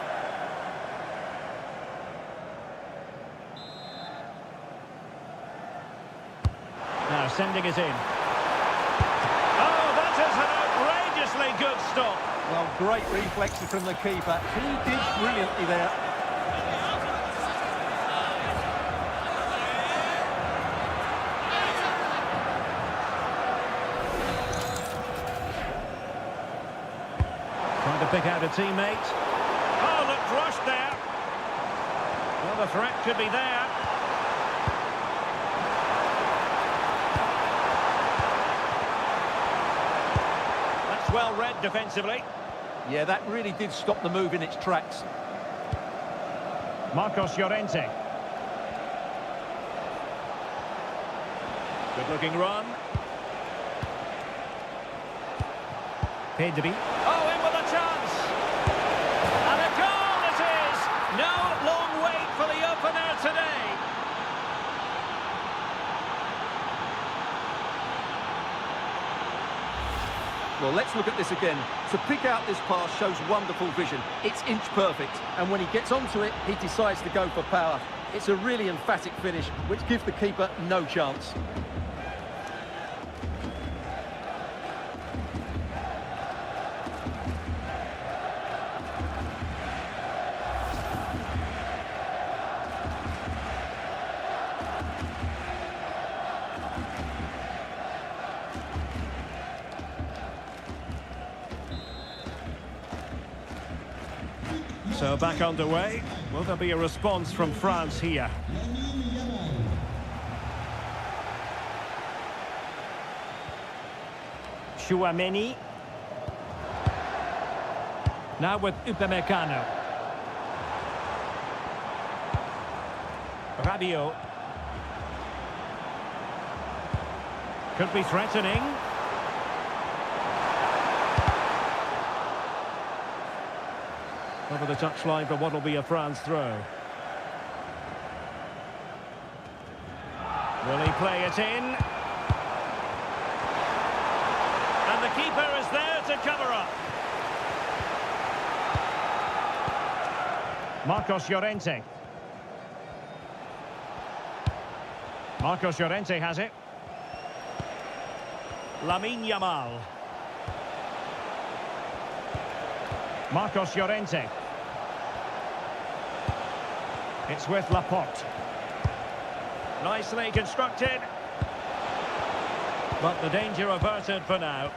Now sending it in. Oh, that is an outrageously good stop. Well, great reflexes from the keeper. He did brilliantly there. Trying to pick out a teammate. Oh, looked rushed there. Well, the threat could be there. That's well read defensively. Yeah, that really did stop the move in its tracks. Marcos Llorente. Good-looking run. Pedri. Oh, in with a chance. And a goal it is. No long wait for the opener today. Well, let's look at this again. To pick out this pass shows wonderful vision. It's inch perfect. And when he gets onto it, he decides to go for power. It's a really emphatic finish, which gives the keeper no chance. So back underway. Will there be a response from France here? Lamine Yamal. Chouameni. Now with Upamecano. Rabiot. Could be threatening. Over the touchline for what will be a France throw. Will he play it in? And the keeper is there to cover up. Marcos Llorente. Marcos Llorente has it. Lamine Yamal. Marcos Llorente. It's with Laporte. Nicely constructed. But the danger averted for now.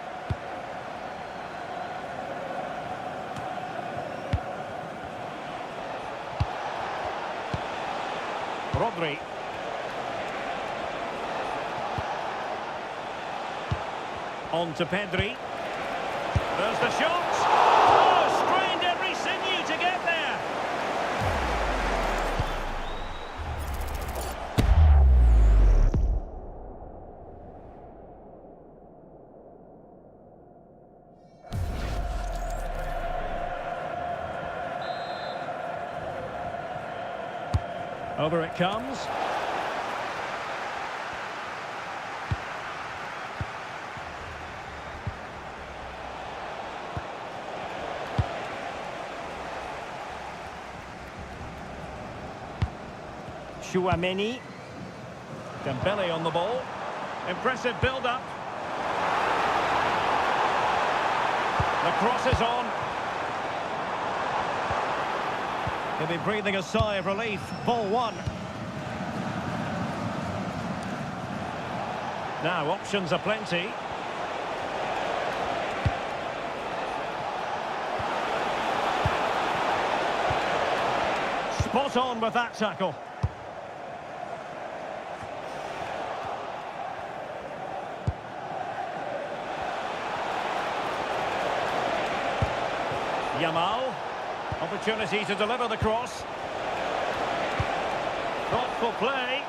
Rodri. On to Pedri. There's the shot. Oh, strained every sinew to get there. Over it comes. Chouameni. Dembele on the ball. Impressive build-up. The cross is on. He'll be breathing a sigh of relief. Ball one. Now, options are plenty. Spot on with that tackle. Yamal. Opportunity to deliver the cross. Thoughtful play.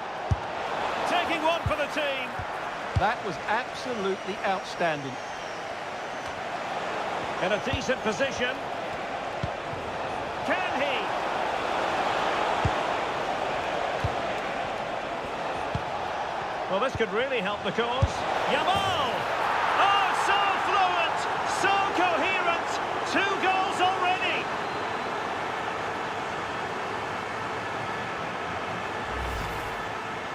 Taking one for the team. That was absolutely outstanding. In a decent position. Can he? Well, this could really help the cause. Yamal! Oh, so fluent! So coherent! 2 goals already!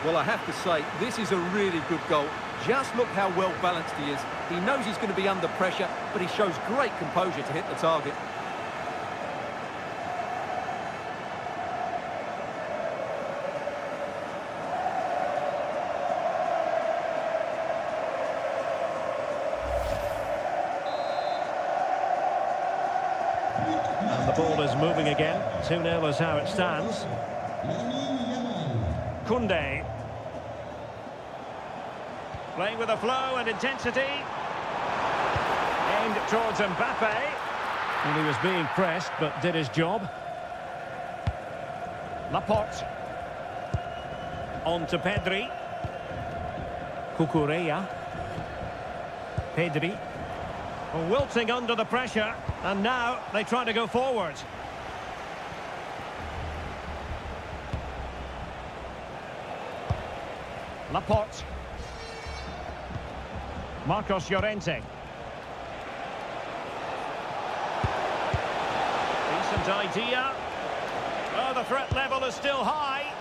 Well, I have to say, this is a really good goal. Just look how well balanced he is. He knows he's going to be under pressure, but he shows great composure to hit the target. And the ball is moving again. 2-0 is how it stands. Koundé. Playing with a flow and intensity. Aimed towards Mbappe. And he was being pressed, but did his job. Laporte. On to Pedri. Cucurella. Pedri. Wilting under the pressure. And now they try to go forward. Laporte. Marcos Llorente. Decent idea. Oh, the threat level is still high.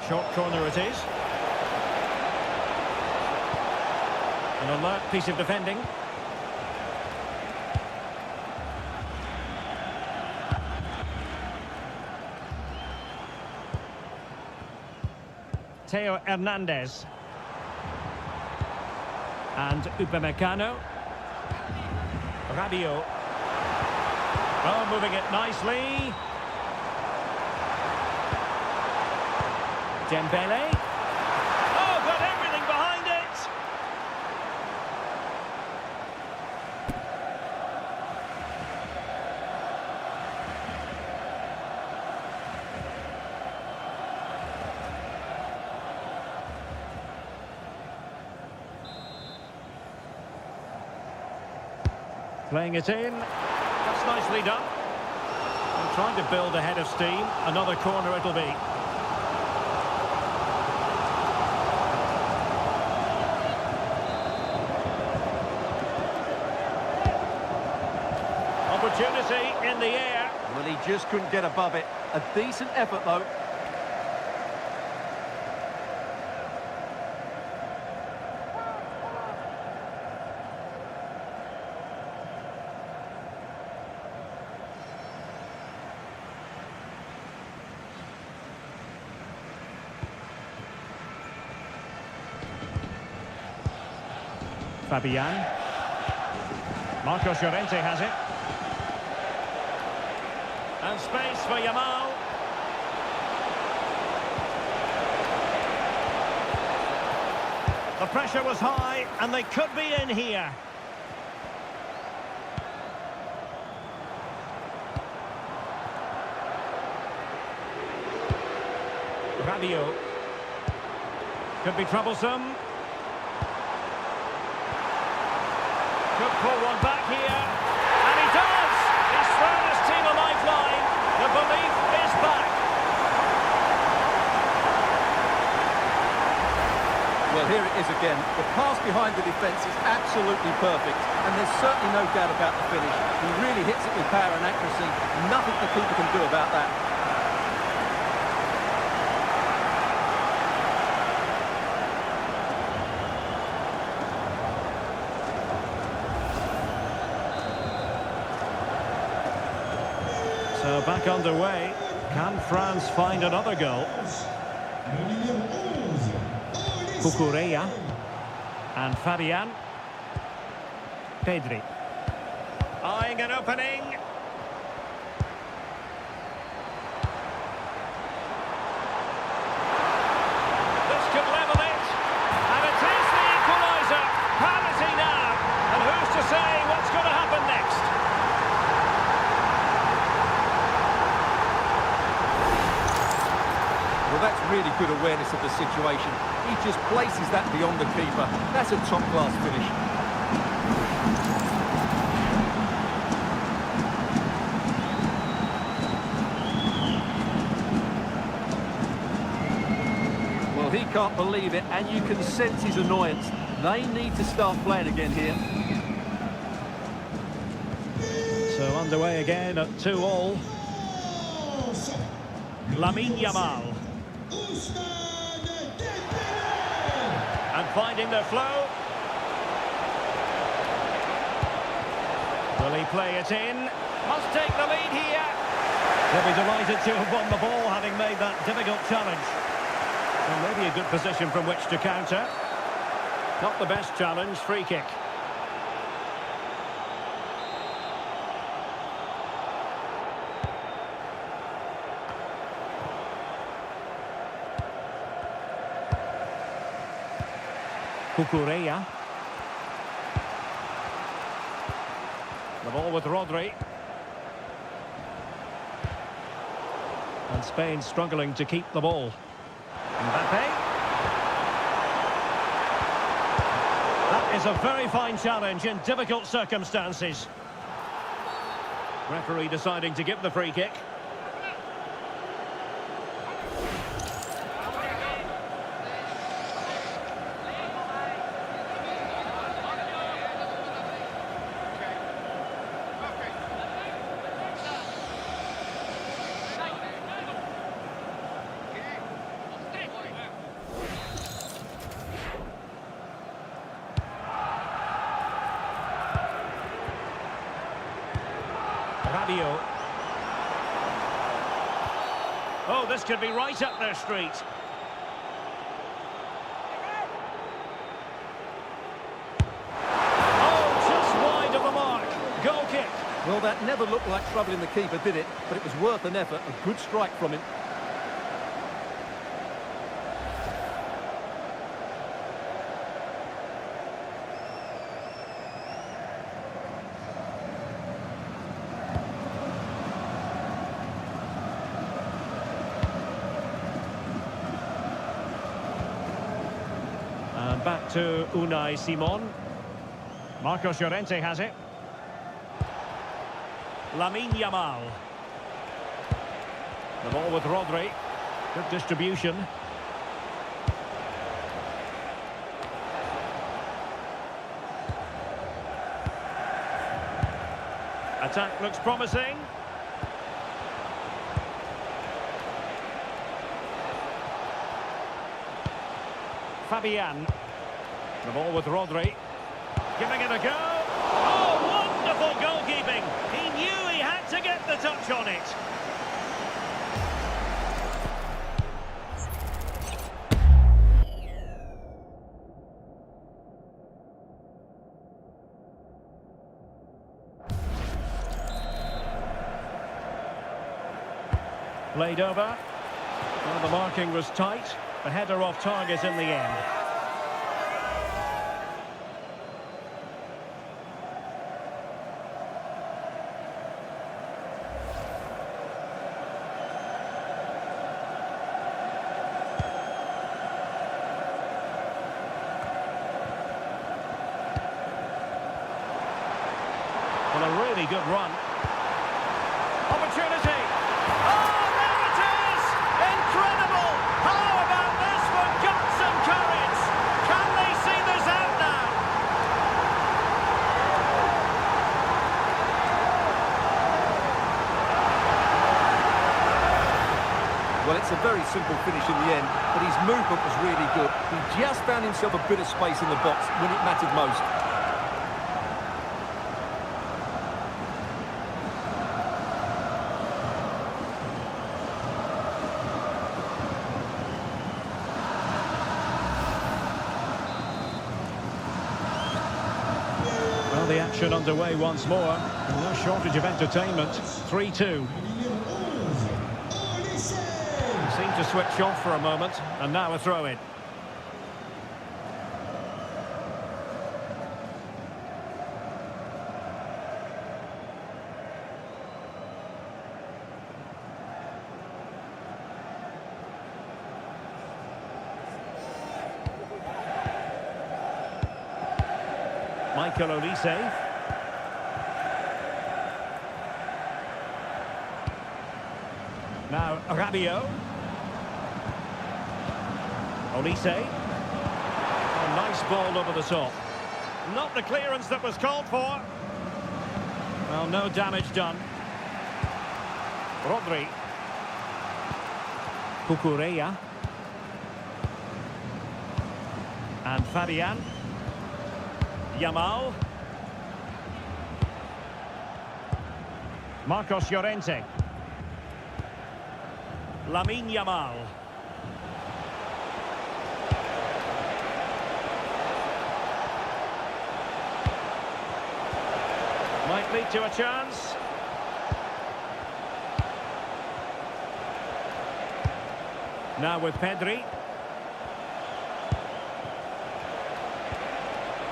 Short corner it is. An alert piece of defending. Theo Hernandez. And Upamecano. Rabiot. Oh, moving it nicely. Dembele. Oh, got everything behind it. Playing it in. That's nicely done. And trying to build ahead of steam. Another corner it'll be. Opportunity in the air. Well, he just couldn't get above it. A decent effort, though. Fabian. Marcos Llorente has it. And space for Yamal. The pressure was high, and they could be in here. Rabiot. Could be troublesome. Could pull one back here. And he does! He's thrown his team a lifeline. The belief is back. Well, here it is again. The pass behind the defence is absolutely perfect. And there's certainly no doubt about the finish. He really hits it with power and accuracy. Nothing the keeper can do about that. So back underway. Can France find another goal? Le numéro 11. Cucurella. And Fabian. Pedri. Eyeing an opening. This could level it. And it is the equaliser. Parity now. And who's to say what's going to happen next? Well, that's really good awareness of the situation. He just places that beyond the keeper. That's a top-class finish. Well, he can't believe it, and you can sense his annoyance. They need to start playing again here. So underway again at 2-2. Lamine Yamal. And finding their flow. Will he play it in? Must take the lead here. They'll be delighted to have won the ball, having made that difficult challenge. And maybe a good position from which to counter. Not the best challenge, free kick. Cucurella. The ball with Rodri. And Spain struggling to keep the ball. Mbappe. That is a very fine challenge in difficult circumstances. Referee deciding to give the free kick. Rabiot. Oh, this could be right up their street. Oh, just wide of the mark. Goal kick. Well, that never looked like troubling the keeper, did it? But it was worth an effort. A good strike from him. And back to Unai Simon. Marcos Llorente has it. Lamine Yamal. The ball with Rodri. Good distribution. Attack looks promising. Fabian. The ball with Rodri. Giving it a go. Oh, wonderful goalkeeping. He knew he had to get the touch on it. Played over. Well, the marking was tight. The header off target in the end. Well, a really good run. Opportunity. Oh, there it is! Incredible! How about this for guts and courage? Can they see this out now? Well, it's a very simple finish in the end, but his movement was really good. He just found himself a bit of space in the box when it mattered most. Well, the action underway once more. No shortage of entertainment. 3-2. Seemed to switch off for a moment, and now a throw-in. Michael Olise. Now Rabiot. Olise. Oh, nice ball over the top. Not the clearance that was called for. Well, no damage done. Rodri. Cucurella. And Fabian. Yamal. Marcos Llorente. Lamine Yamal. Might lead to a chance. Now with Pedri.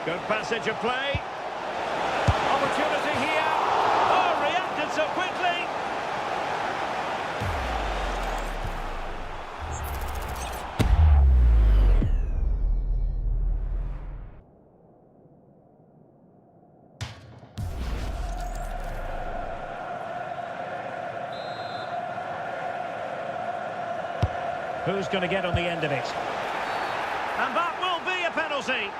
Good passage of play. Opportunity here. Oh, reacted so quickly. Who's going to get on the end of it? And that will be a penalty.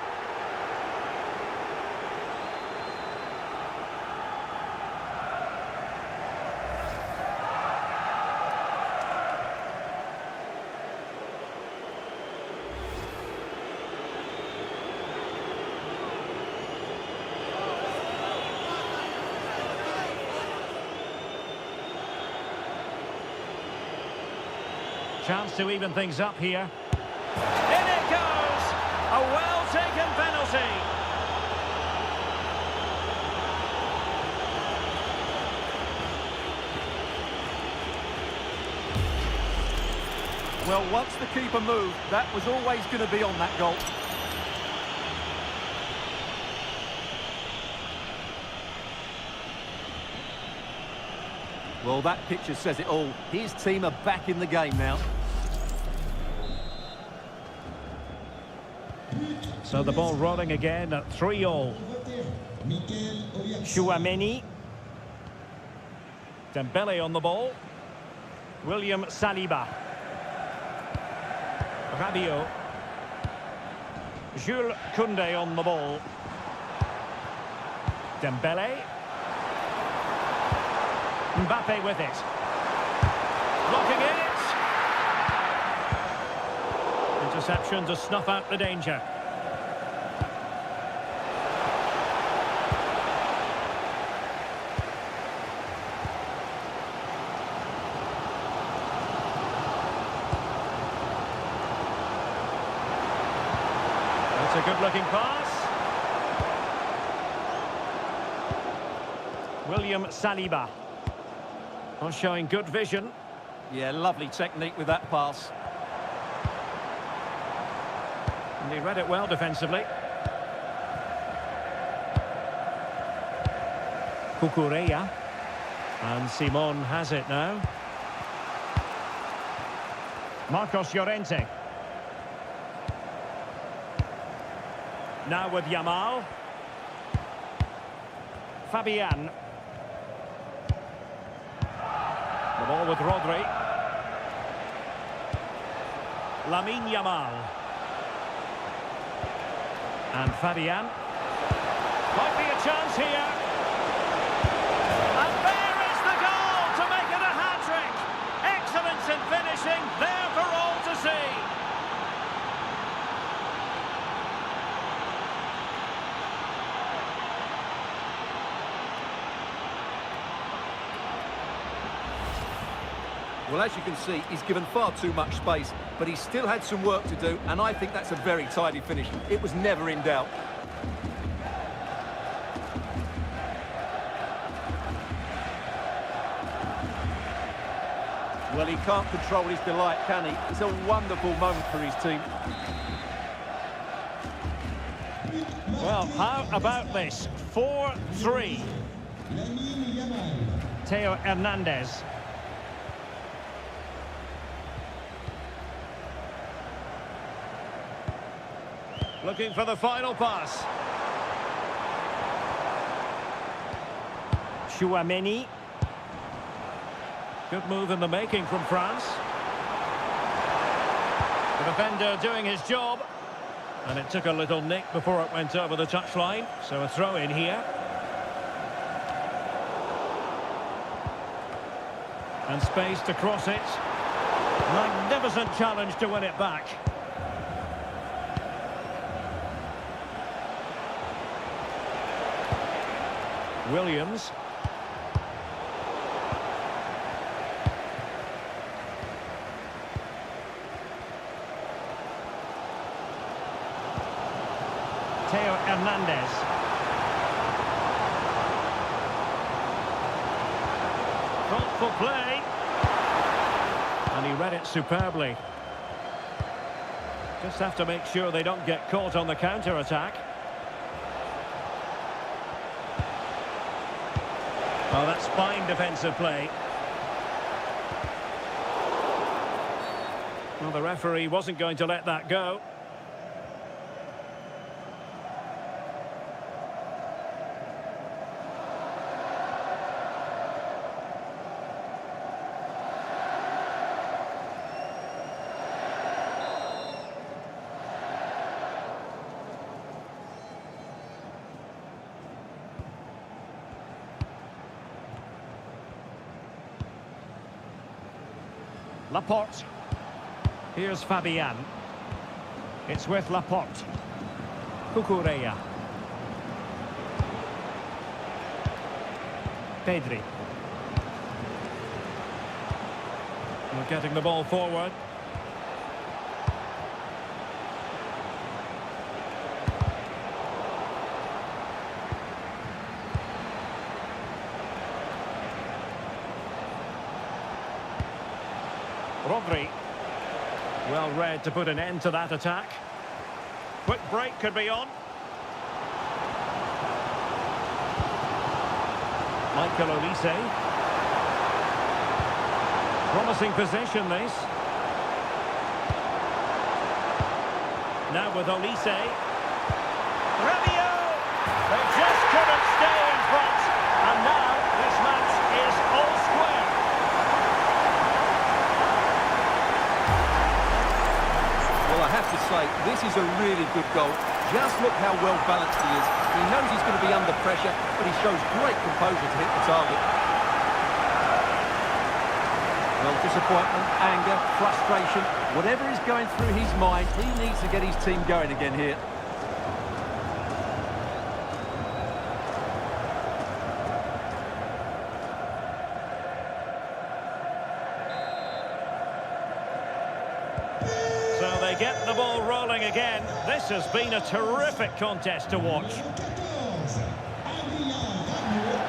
Chance to even things up here. In it goes! A well-taken penalty. Well, once the keeper moved, that was always going to be on that goal. Well, that picture says it all. His team are back in the game now. So the ball rolling again at 3-3. Chouameni. Dembele on the ball. William Saliba. Rabiot. Jules Koundé on the ball. Dembele. Mbappe with it. Blocking it. Interception to snuff out the danger. That's a good-looking pass. William Saliba. Showing good vision. Yeah, lovely technique with that pass. And he read it well defensively. Cucurella. And Simon has it now. Marcos Llorente. Now with Yamal. Fabian. The ball with Rodri. Lamine Yamal. And Fabian. Might be a chance here. And there is the goal to make it a hat-trick. Excellence in finishing, there for all to see. Well, as you can see, he's given far too much space, but he still had some work to do, and I think that's a very tidy finish. It was never in doubt. Well, he can't control his delight, can he? It's a wonderful moment for his team. Well, how about this? 4-3. Lamine Yamal. Theo Hernandez. Looking for the final pass. Chouameni. Good move in the making from France. The defender doing his job. And it took a little nick before it went over the touchline. So a throw in here. And space to cross it. Magnificent challenge to win it back. Williams. Theo Hernandez. Thoughtful play. And he read it superbly. Just have to make sure they don't get caught on the counter-attack. Oh, that's fine defensive play. Well, the referee wasn't going to let that go. Laporte. Here's Fabian. It's with Laporte. Cucurella. Pedri. We're getting the ball forward. Rodri. Well read to put an end to that attack. Quick break could be on. Michael Olise. Promising possession, this. Now with Olise. Rabiot! They just couldn't stay in front. And now this match is all square. Well, I have to say, this is a really good goal. Just look how well balanced he is. He knows he's going to be under pressure, but he shows great composure to hit the target. Well, disappointment, anger, frustration, whatever is going through his mind, he needs to get his team going again here. So they get the ball rolling again. This has been a terrific contest to watch.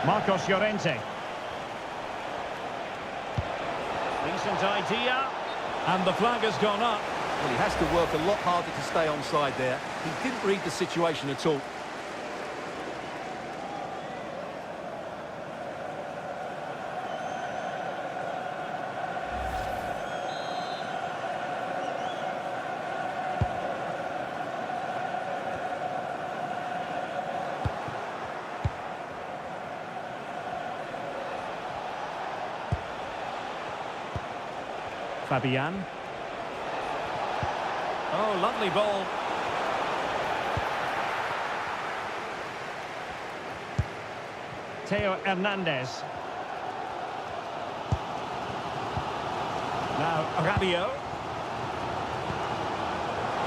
Marcos Llorente. Decent idea. And the flag has gone up. Well, he has to work a lot harder to stay onside there. He didn't read the situation at all. Fabian. Oh, lovely ball. Theo Hernandez. Now Rabiot.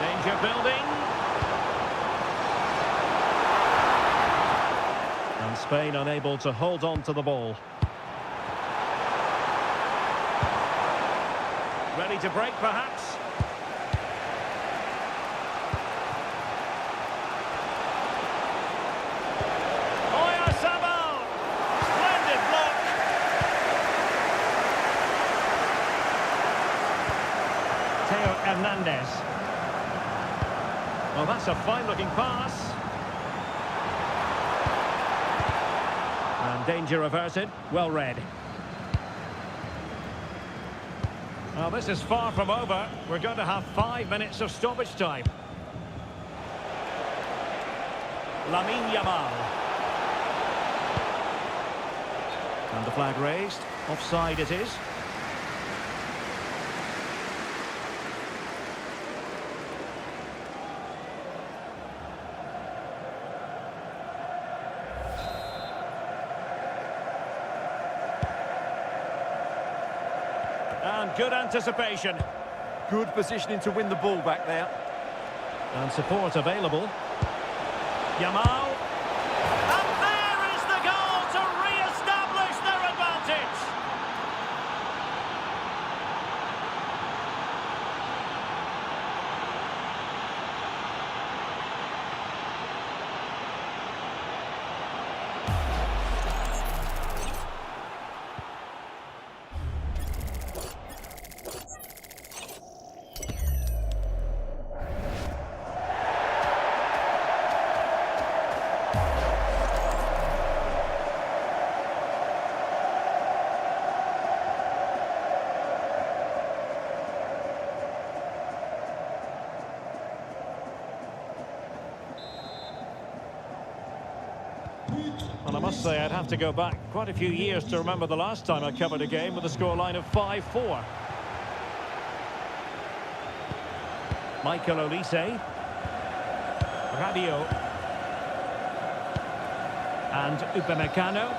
Danger building. And Spain unable to hold on to the ball. Ready to break, perhaps. Splendid block. Well, that's a fine-looking pass. And danger averted. Well read. Well, this is far from over. We're going to have 5 minutes of stoppage time. Lamine Yamal. And the flag raised. Offside it is. And good anticipation. Good positioning to win the ball back there. And support available. Yamal. And there is the goal to re-establish their advantage. Well, I must say I'd have to go back quite a few years to remember the last time I covered a game with a scoreline of 5-4. Michael Olise. Rabiot. And Upamecano.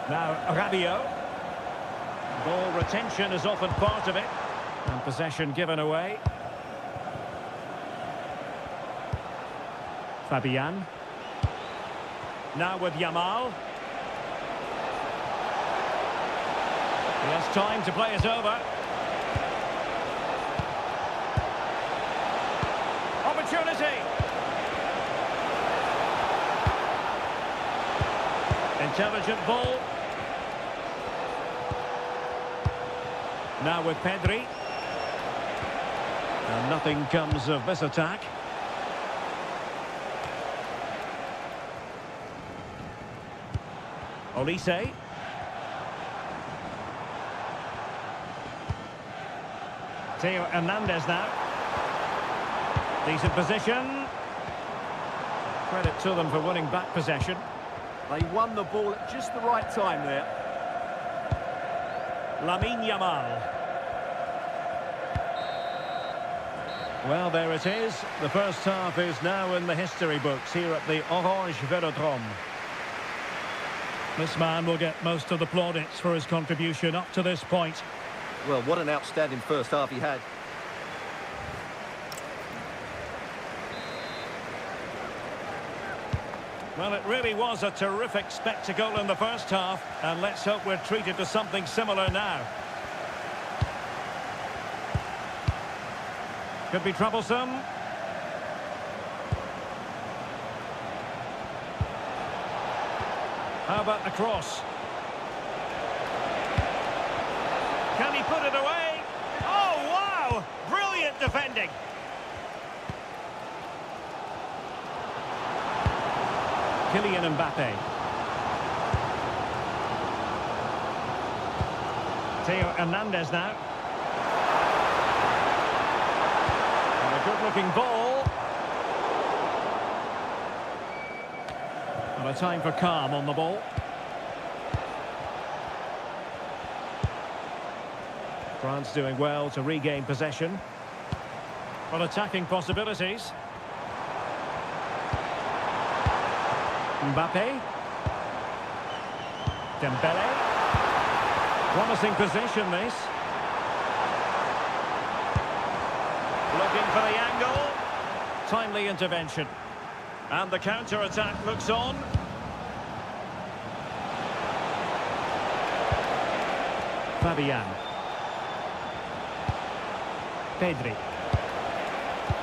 Now Rabiot. Ball retention is often part of it. And possession given away. Fabian. Now with Yamal. He has time to play it over. Opportunity. Intelligent ball. Now with Pedri. And nothing comes of this attack. Olise. Theo Hernandez now. Decent position. Credit to them for winning back possession. They won the ball at just the right time there. Lamine Yamal. Well, there it is. The first half is now in the history books here at the Orange Velodrome. This man will get most of the plaudits for his contribution up to this point. Well, what an outstanding first half he had. Well, it really was a terrific spectacle in the first half, and let's hope we're treated to something similar now. Could be troublesome. How about the cross? Can he put it away? Oh, wow! Brilliant defending. Kylian Mbappe. Theo Hernandez now. And a good-looking ball. And a time for calm on the ball. France doing well to regain possession. Well, attacking possibilities. Mbappe. Dembele. Promising position, this. Looking for the angle. Timely intervention. And the counter-attack looks on. Fabian. Pedri.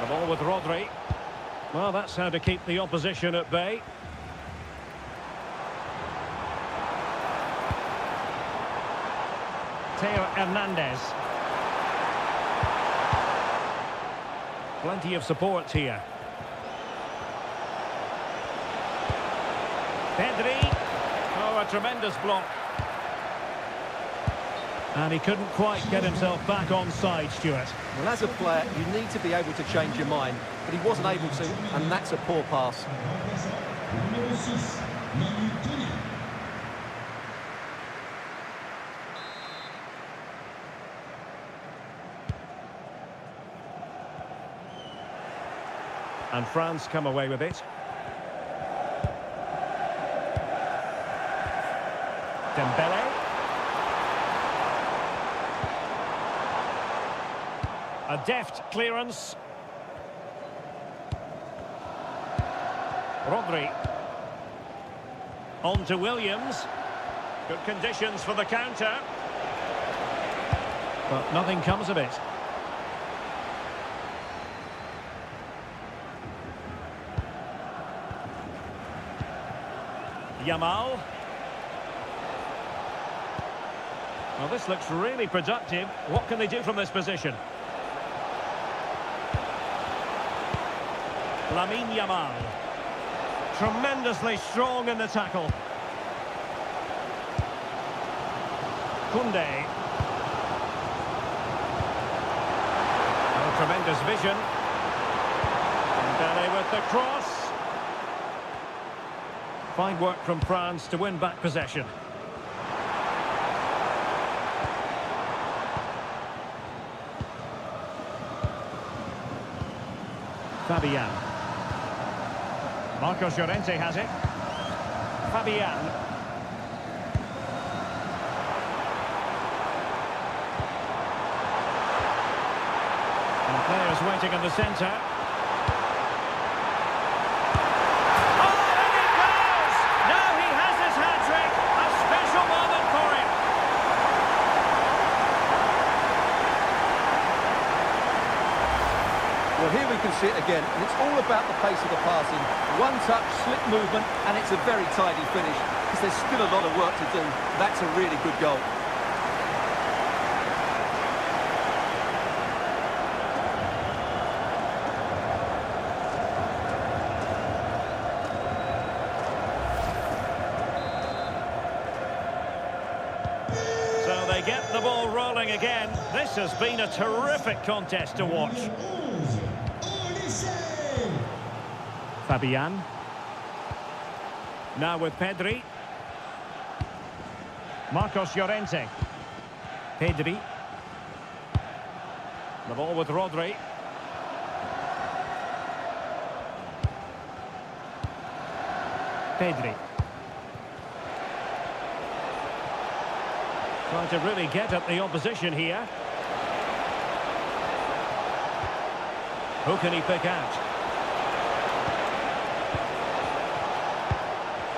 The ball with Rodri. Well, that's how to keep the opposition at bay. Theo Hernandez. Plenty of support here. Pedri. Oh, a tremendous block. And he couldn't quite get himself back on side, Stuart. Well, as a player, you need to be able to change your mind, but he wasn't able to, and that's a poor pass. Numéro 6, Manu Tony. And France come away with it. Dembele. A deft clearance. Rodri. On to Williams. Good conditions for the counter. But nothing comes of it. Yamal. Well, this looks really productive. What can they do from this position? Lamine Yamal. Tremendously strong in the tackle. Koundé. Oh, tremendous vision. Dembele with the cross. Fine work from France to win back possession. Fabian. Marcos Llorente has it. Fabian. And players waiting in the centre. Oh, and it goes! Now he has his hat-trick. A special moment for him. Well, here we can see it again, and it's all about the pace of the passing. One touch, slick movement, and it's a very tidy finish, because there's still a lot of work to do. That's a really good goal. So they get the ball rolling again. This has been a terrific contest to watch. Fabian. Now with Pedri. Marcos Llorente. Pedri. The ball with Rodri. Pedri. Trying to really get at the opposition here. Who can he pick out?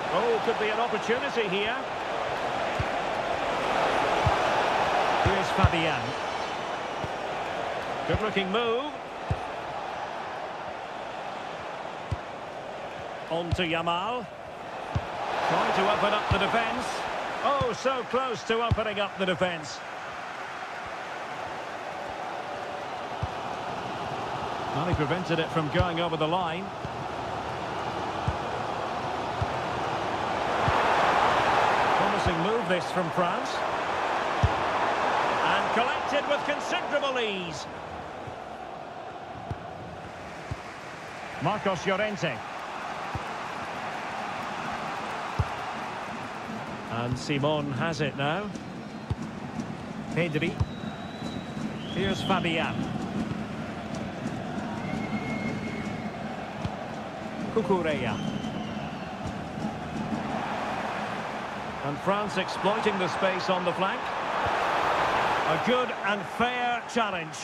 Oh, could be an opportunity here. Here's Fabian. Good-looking move. On to Yamal. Trying to open up the defence. Oh, so close to opening up the defence. Well, he prevented it from going over the line. Promising move this from France. And collected with considerable ease. Marcos Llorente. And Simon has it now. Pedri. Here's Fabian. Cucurella. And France exploiting the space on the flank. A good and fair challenge.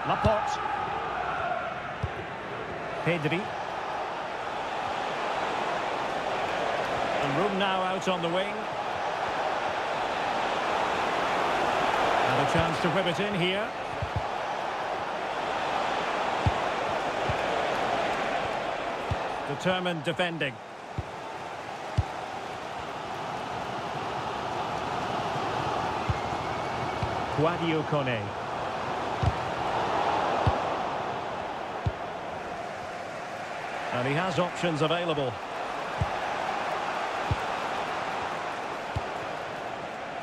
Laporte. Pedri. And room now out on the wing. And a chance to whip it in here. Determined defending. Kone. And he has options available.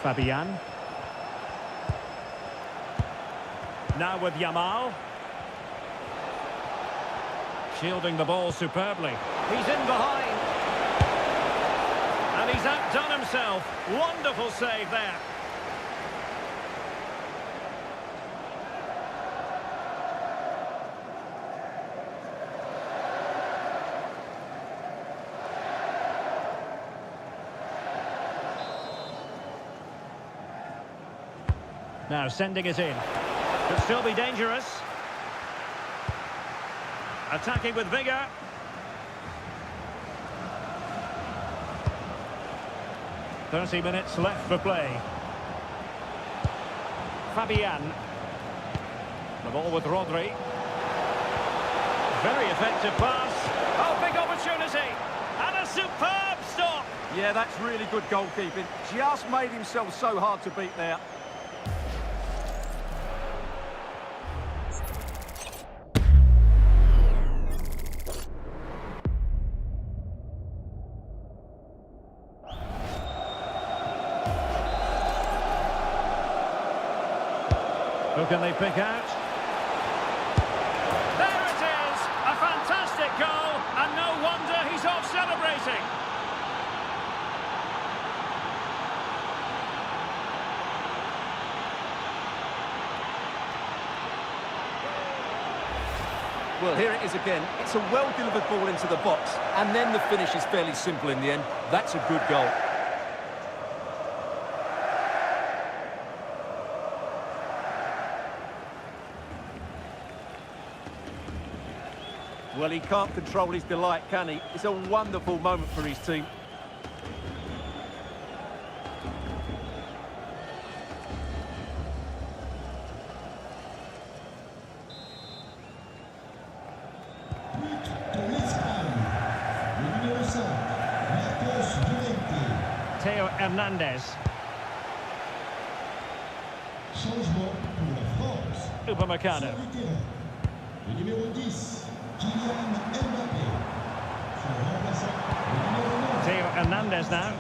Fabian. Now with Yamal. Shielding the ball superbly. He's in behind. And he's outdone himself. Wonderful save there. Now sending it in. Could still be dangerous. Attacking with vigour. "30 minutes left for play. Fabian. The ball with Rodri. Very effective pass. Oh, big opportunity. And a superb stop. Yeah, that's really good goalkeeping. Just made himself so hard to beat there. Who can they pick out? There it is! A fantastic goal, and no wonder he's off celebrating. Well, here it is again. It's a well-delivered ball into the box, and then the finish is fairly simple in the end. That's a good goal. Well, he can't control his delight, can he? It's a wonderful moment for his team. Theo Hernandez. Changement pour la France. Upamecano. Sur le terrain, le numéro 10, Kylian Mbappé. Son remplaçant, le numéro 9. Theo Hernandez now.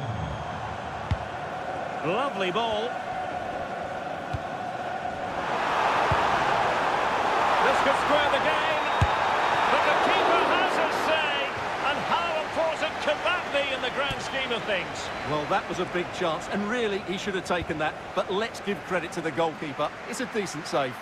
Lovely ball. This could square the game. But the keeper has his say. And how important could that be in the grand scheme of things? Well, that was a big chance, and really, he should have taken that. But let's give credit to the goalkeeper. It's a decent save.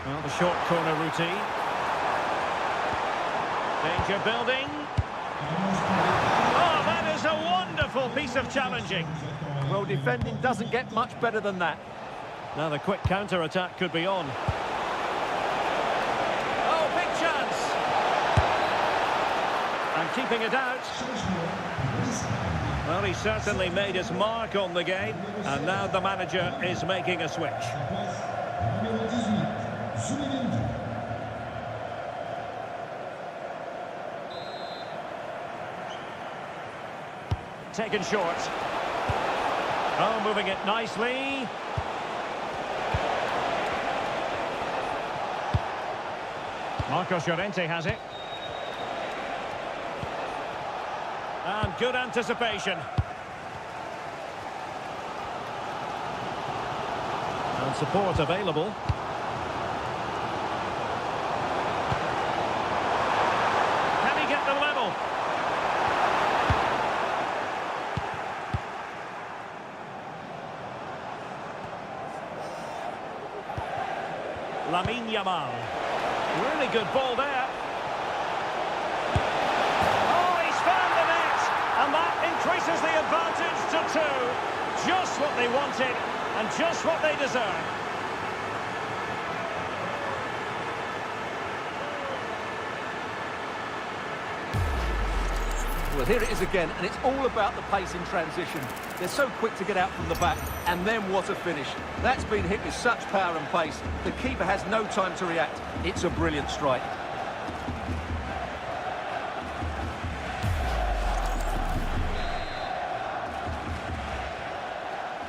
Well, the short corner routine. Danger building. Oh, that is a wonderful piece of challenging. Well, defending doesn't get much better than that. Now the quick counter-attack could be on. Oh, big chance! And keeping it out. Well, he certainly made his mark on the game. And now the manager is making a switch. Taken short. Oh, moving it nicely. Marcos Llorente has it. And good anticipation. And support available. Can he get the level? Yamal. Really good ball there. Oh, he's found the net! And that increases the advantage to 2. Just what they wanted and just what they deserve. Well, here it is again, and it's all about the pace in transition. They're so quick to get out from the back, and then what a finish. That's been hit with such power and pace. The keeper has no time to react. It's a brilliant strike.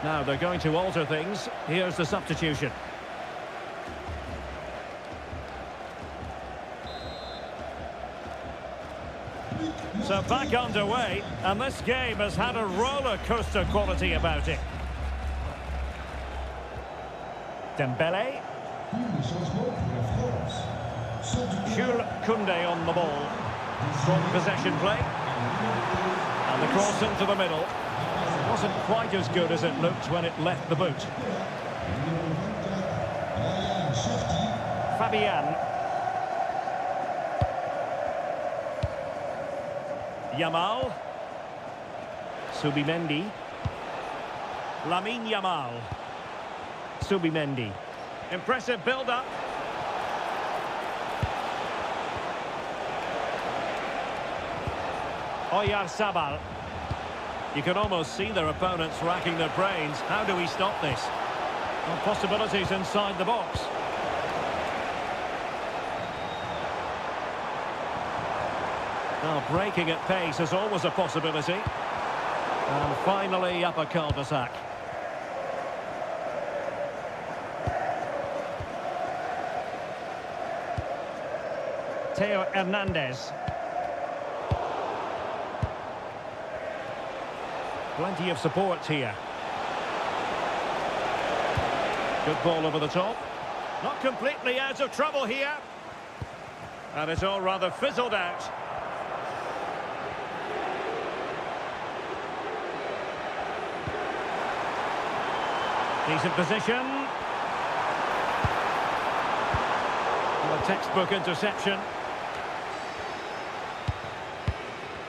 Now they're going to alter things. Here's the substitution. So back underway, and this game has had a roller coaster quality about it. Dembele. Jules Koundé on the ball. Strong possession play. And the cross into the middle. Wasn't quite as good as it looked when it left the boot. Fabian. Yamal. Subimendi. Lamine Yamal. Subimendi. Impressive build-up. Oyarzabal. You can almost see their opponents racking their brains. How do we stop this? Well, possibilities inside the box. Now, breaking at pace is always a possibility. And finally, up a cul-de-sac. Theo Hernandez. Plenty of support here. Good ball over the top. Not completely out of trouble here. And it's all rather fizzled out. Decent position. A textbook interception.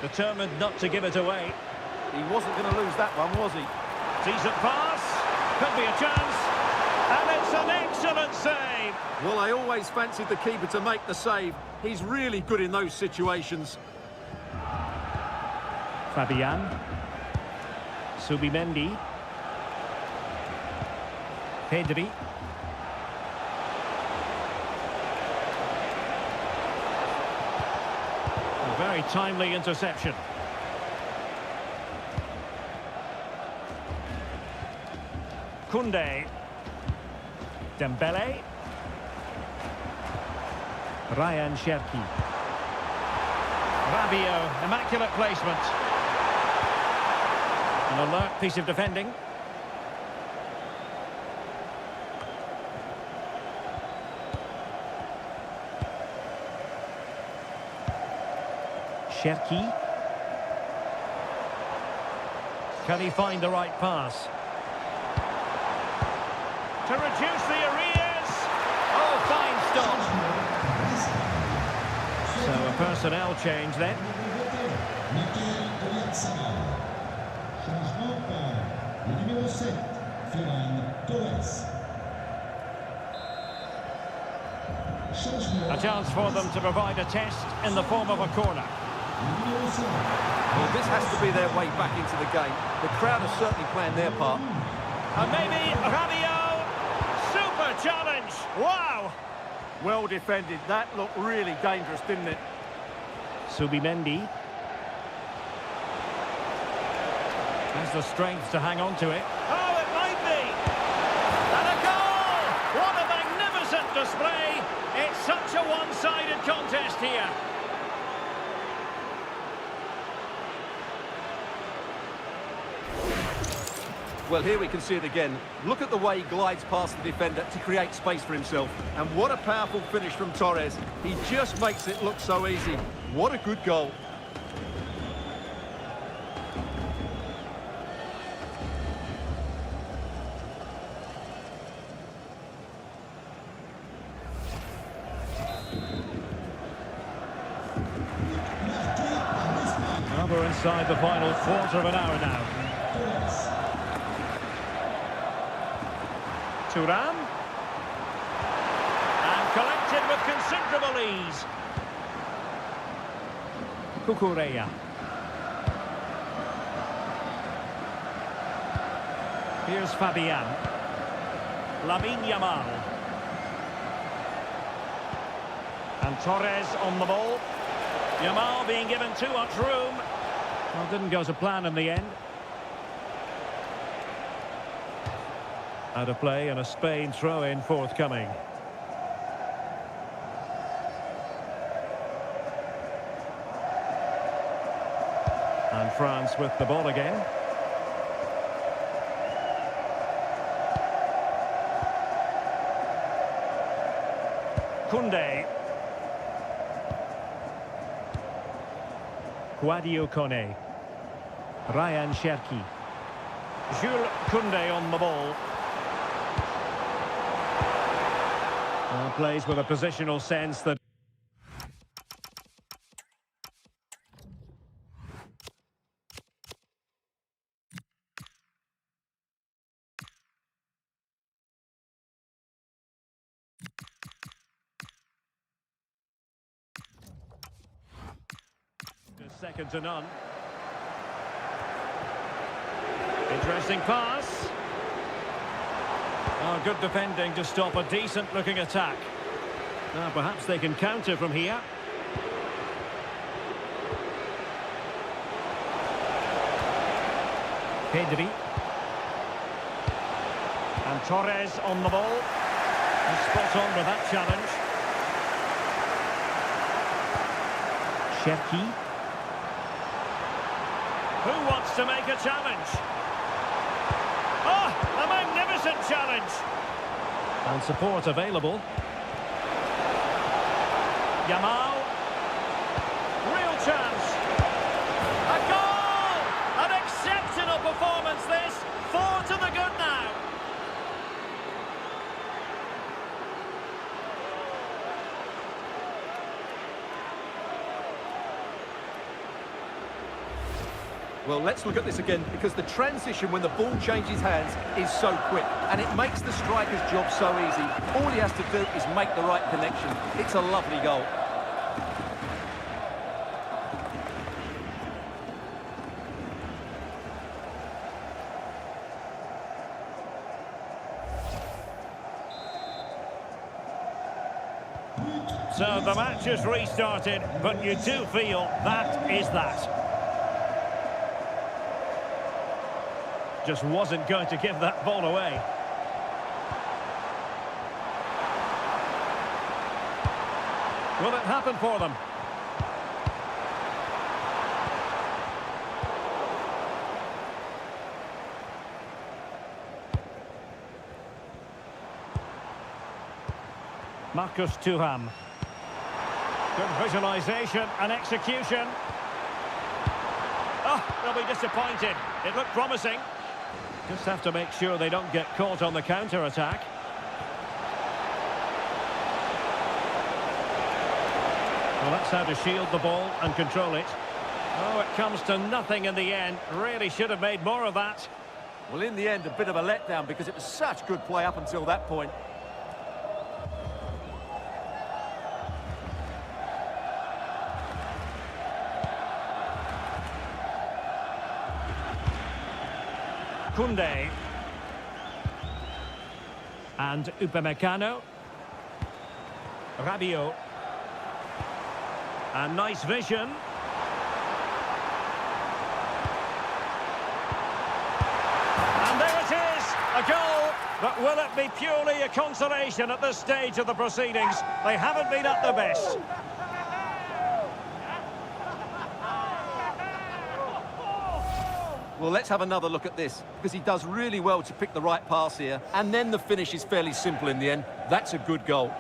Determined not to give it away. He wasn't going to lose that one, was he? Decent pass. Could be a chance. And it's an excellent save. Well, I always fancied the keeper to make the save. He's really good in those situations. Fabian. Subimendi. Pedri. A very timely interception. Koundé. Dembele. Ryan Cherki. Rabiot, immaculate placement. An alert piece of defending. Cherki. Can he find the right pass? To reduce the arrears. Oh, fine stop. So a personnel change then. A chance for them to provide a test in the form of a corner. Well, this has to be their way back into the game. The crowd are certainly playing their part. And maybe Rabiot. Super challenge. Wow. Well defended. That looked really dangerous, didn't it? Subimendi. Has the strength to hang on to it. Oh, it might be. And a goal. What a magnificent display. It's such a one-sided contest here. Well, here we can see it again. Look at the way he glides past the defender to create space for himself. And what a powerful finish from Torres. He just makes it look so easy. What a good goal. Well, we're inside the final quarter of an hour now. Thuram. And collected with considerable ease. Cucurella. Here's Fabian. Lamine Yamal. And Torres on the ball. Yamal being given too much room. Well, didn't go to plan in the end. Out of play and a Spain throw-in forthcoming. And France with the ball again. Koundé. Guadio Kone. Ryan Cherki. Jules Koundé on the ball. Plays with a positional sense that... Second to none. Interesting pass. Oh, good defending to stop a decent-looking attack. Now, perhaps they can counter from here. Pedri. And Torres on the ball. And spot on with that challenge. Cherki. Who wants to make a challenge? Oh, a magnificent challenge! And support available. Yamal. Real chance. A goal! An exceptional performance this. 4 to the good now. Well, let's look at this again, because the transition when the ball changes hands is so quick, and it makes the striker's job so easy. All he has to do is make the right connection. It's a lovely goal. So the match is restarted, but you do feel that is that. Just wasn't going to give that ball away. Will it happen for them? Marcus Thuram. Good visualisation and execution. Oh, they'll be disappointed. It looked promising. Just have to make sure they don't get caught on the counter-attack. Well, that's how to shield the ball and control it. Oh, it comes to nothing in the end. Really should have made more of that. Well, in the end, a bit of a letdown, because it was such good play up until that point. Koundé. And Upamecano. Rabiot. And nice vision. And there it is, a goal. But will it be purely a consolation at this stage of the proceedings? They haven't been at their best. Well, let's have another look at this, because he does really well to pick the right pass here, and then the finish is fairly simple in the end. That's a good goal.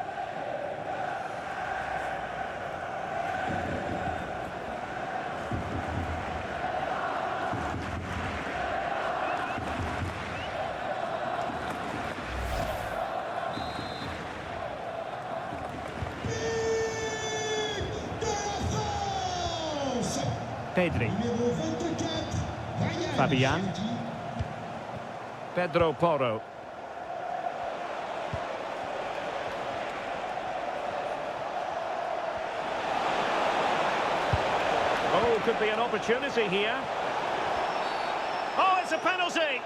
Pedri. Fabian. Pedro Porro. Oh, could be an opportunity here. Oh, it's a penalty!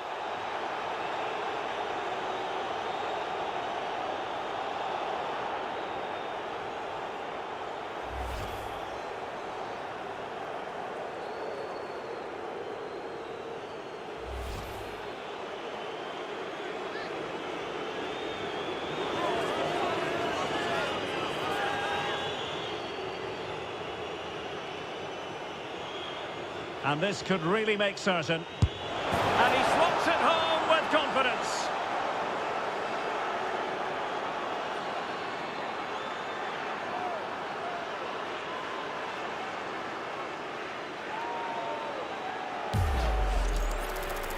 And this could really make certain. And he slots it home with confidence.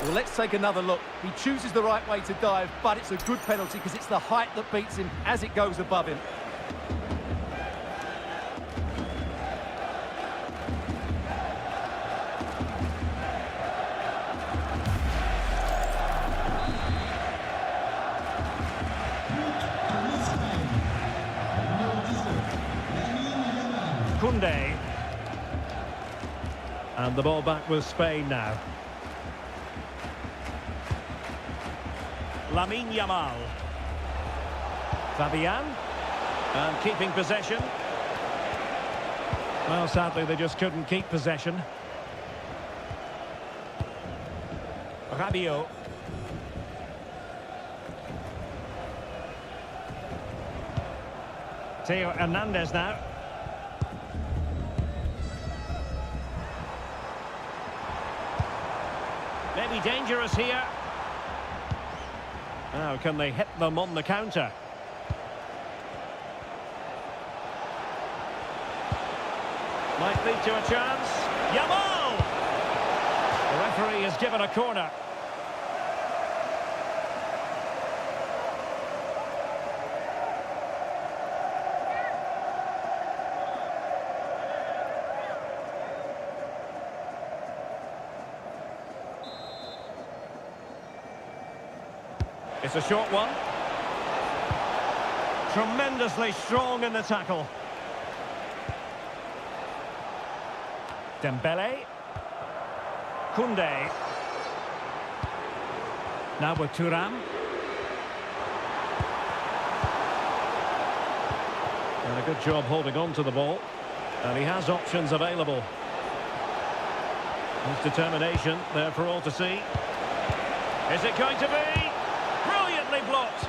Well, let's take another look. He chooses the right way to dive, but it's a good penalty because it's the height that beats him as it goes above him. Koundé. And the ball back with Spain now. Lamine Yamal. Fabian. And keeping possession. Well, sadly, they just couldn't keep possession. Rabiot. Theo Hernandez now. Maybe dangerous here. Now, can they hit them on the counter? Might lead to a chance. Yamal! The referee has given a corner. It's a short one. Tremendously strong in the tackle. Dembele. Koundé. Now with Thuram. And a good job holding on to the ball. And he has options available. His determination there for all to see. Is it going to be? Brilliantly blocked.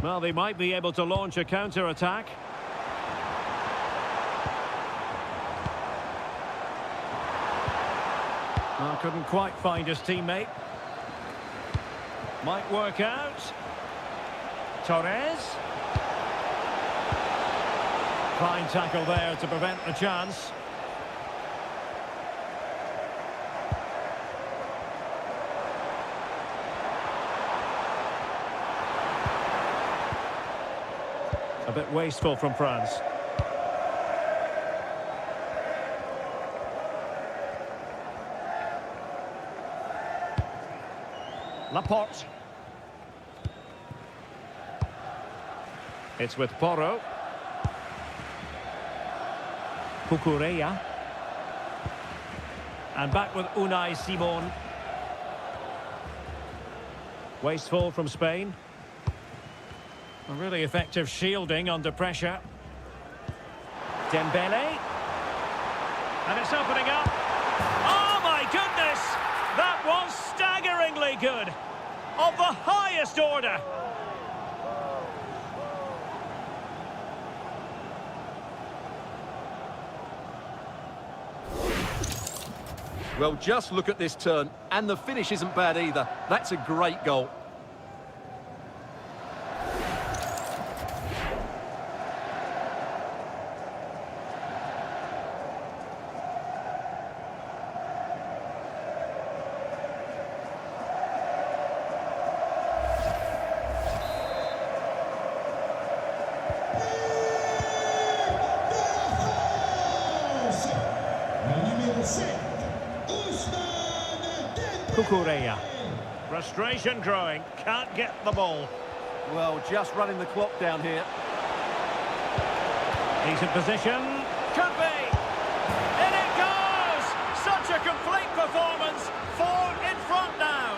Well, they might be able to launch a counter-attack. Well, couldn't quite find his teammate. Might work out. Torres. Fine tackle there to prevent the chance. A bit wasteful from France. Laporte. It's with Porro. Cucurella. And back with Unai Simon. Wasteful from Spain. A really effective shielding under pressure. Dembele. And it's opening up. Oh my goodness! That was staggeringly good. Of the highest order. Well, just look at this turn. And the finish isn't bad either. That's a great goal. Cucurella. Frustration growing. Can't get the ball. Well, just running the clock down here. Decent position. Could be. In it goes! Such a complete performance. 4 in front now.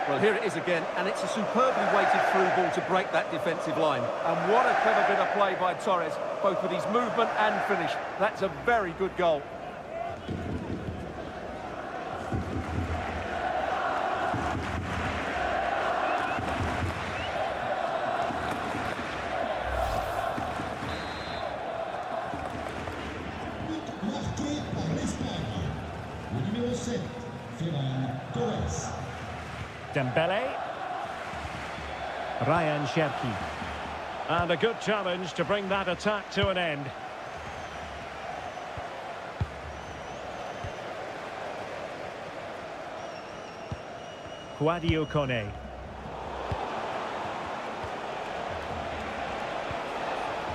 Well, here it is again, and it's a superbly weighted through ball to break that defensive line. And what a clever bit of play by Torres. both with his movement and finish. That's a very good goal. Marqué par l'Espagne. Le numéro 7, Ferran Torres. Dembele. Ryan Cherki. And a good challenge to bring that attack to an end. Sadio Kone.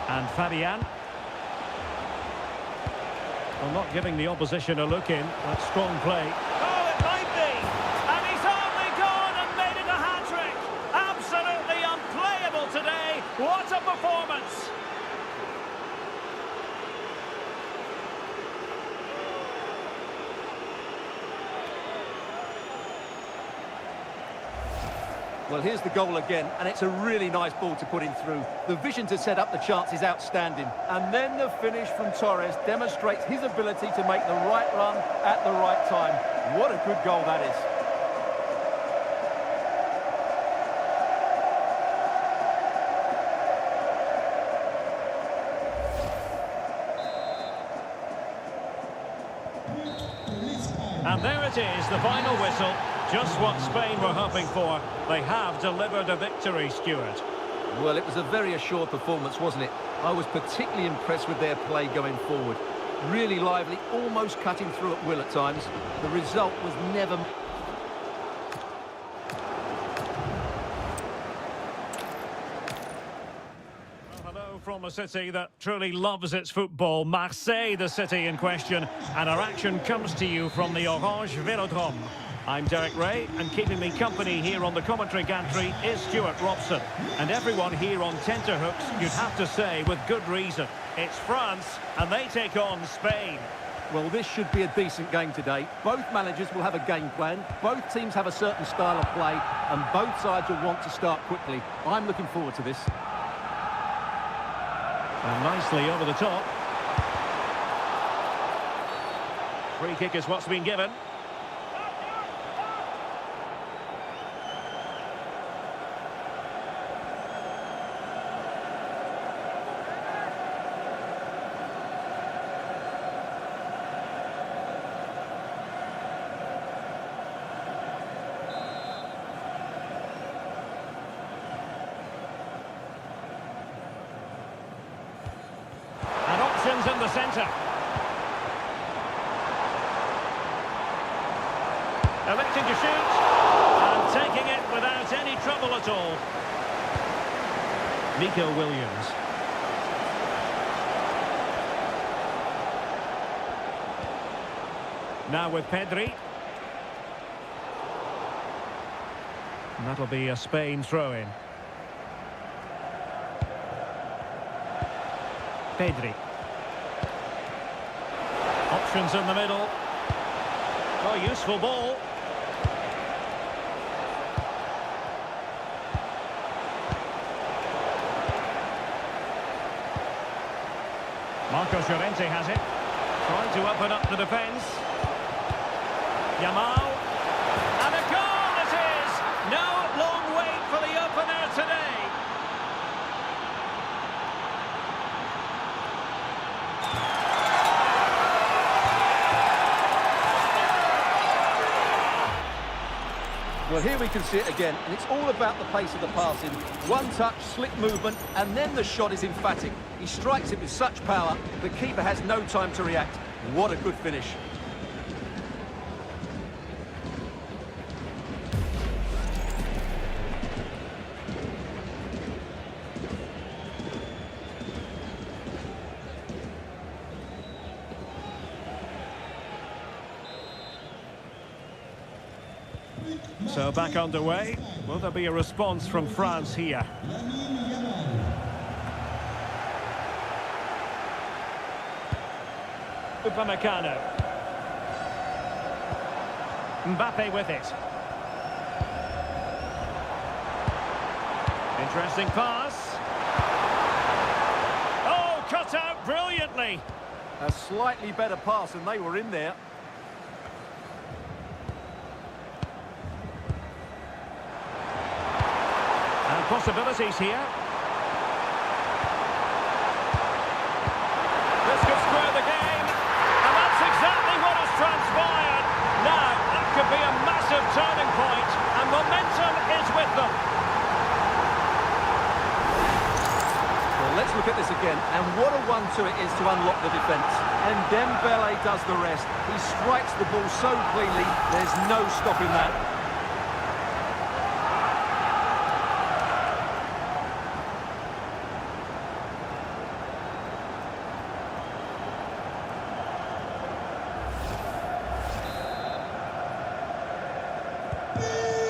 And Fabian. Well, not giving the opposition a look in. That's strong play. Oh, it might be! And he's only gone and made it a hat-trick! Absolutely unplayable today! What a performance! Well, here's the goal again, and it's a really nice ball to put him through. The vision to set up the chance is outstanding. And then the finish from Torres demonstrates his ability to make the right run at the right time. What a good goal that is. And there it is, the final whistle. Just what Spain were hoping for. They have delivered a victory, Stuart. Well, it was a very assured performance, wasn't it? I was particularly impressed with their play going forward. Really lively, almost cutting through at will at times. The result was never... From a city that truly loves its football, Marseille, the city in question, and our action comes to you from the Orange Velodrome. I'm Derek Ray, and keeping me company here on the commentary gantry is Stuart Robson. And everyone here on tenterhooks, you'd have to say, with good reason. It's France, and they take on Spain. Well, this should be a decent game today. Both managers will have a game plan. Both teams have a certain style of play, and both sides will want to start quickly. I'm looking forward to this. And nicely over the top. Free kick is what's been given. In the centre. Electing to shoot. And taking it without any trouble at all. Nico Williams. Now with Pedri. And that'll be a Spain throw-in. Pedri. Options in the middle. Oh, useful ball. Marcos Llorente has it. Trying to open up the defence. Yamal. And a goal it is! No long wait for the opener today. Well, here we can see it again, and it's all about the pace of the passing. One touch, slick movement, and then the shot is emphatic. He strikes it with such power, the keeper has no time to react. What a good finish. So back underway. Will there be a response from France here? Upamecano. Mbappe with it. Interesting pass. Oh, cut out! brilliantly. A slightly better pass and they were in there. And possibilities here. This could square the game. And that's exactly what has transpired. Now, that could be a massive turning point, and momentum is with them. Well, let's look at this again. And what a 1-2 it is to unlock the defence. And Dembele does the rest. He strikes the ball so cleanly, there's no stopping that.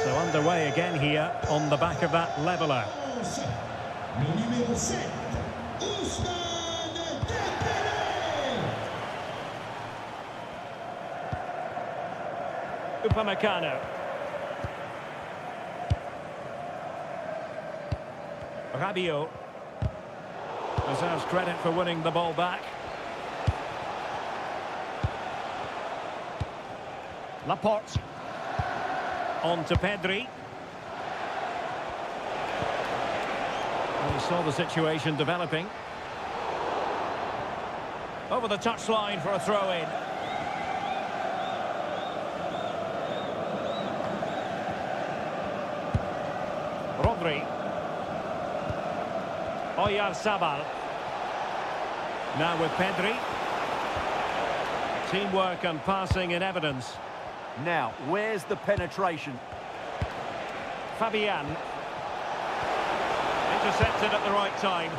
So underway again here on the back of that leveller. Le numéro 7, Ousmane Dembélé. Upamecano. Rabiot deserves credit for winning the ball back. Laporte. On to Pedri. And we saw the situation developing. Over the touchline for a throw-in. Rodri. Oyarzabal. Now with Pedri. Teamwork and passing in evidence. Now, where's the penetration? Fabian. Intercepted at the right time.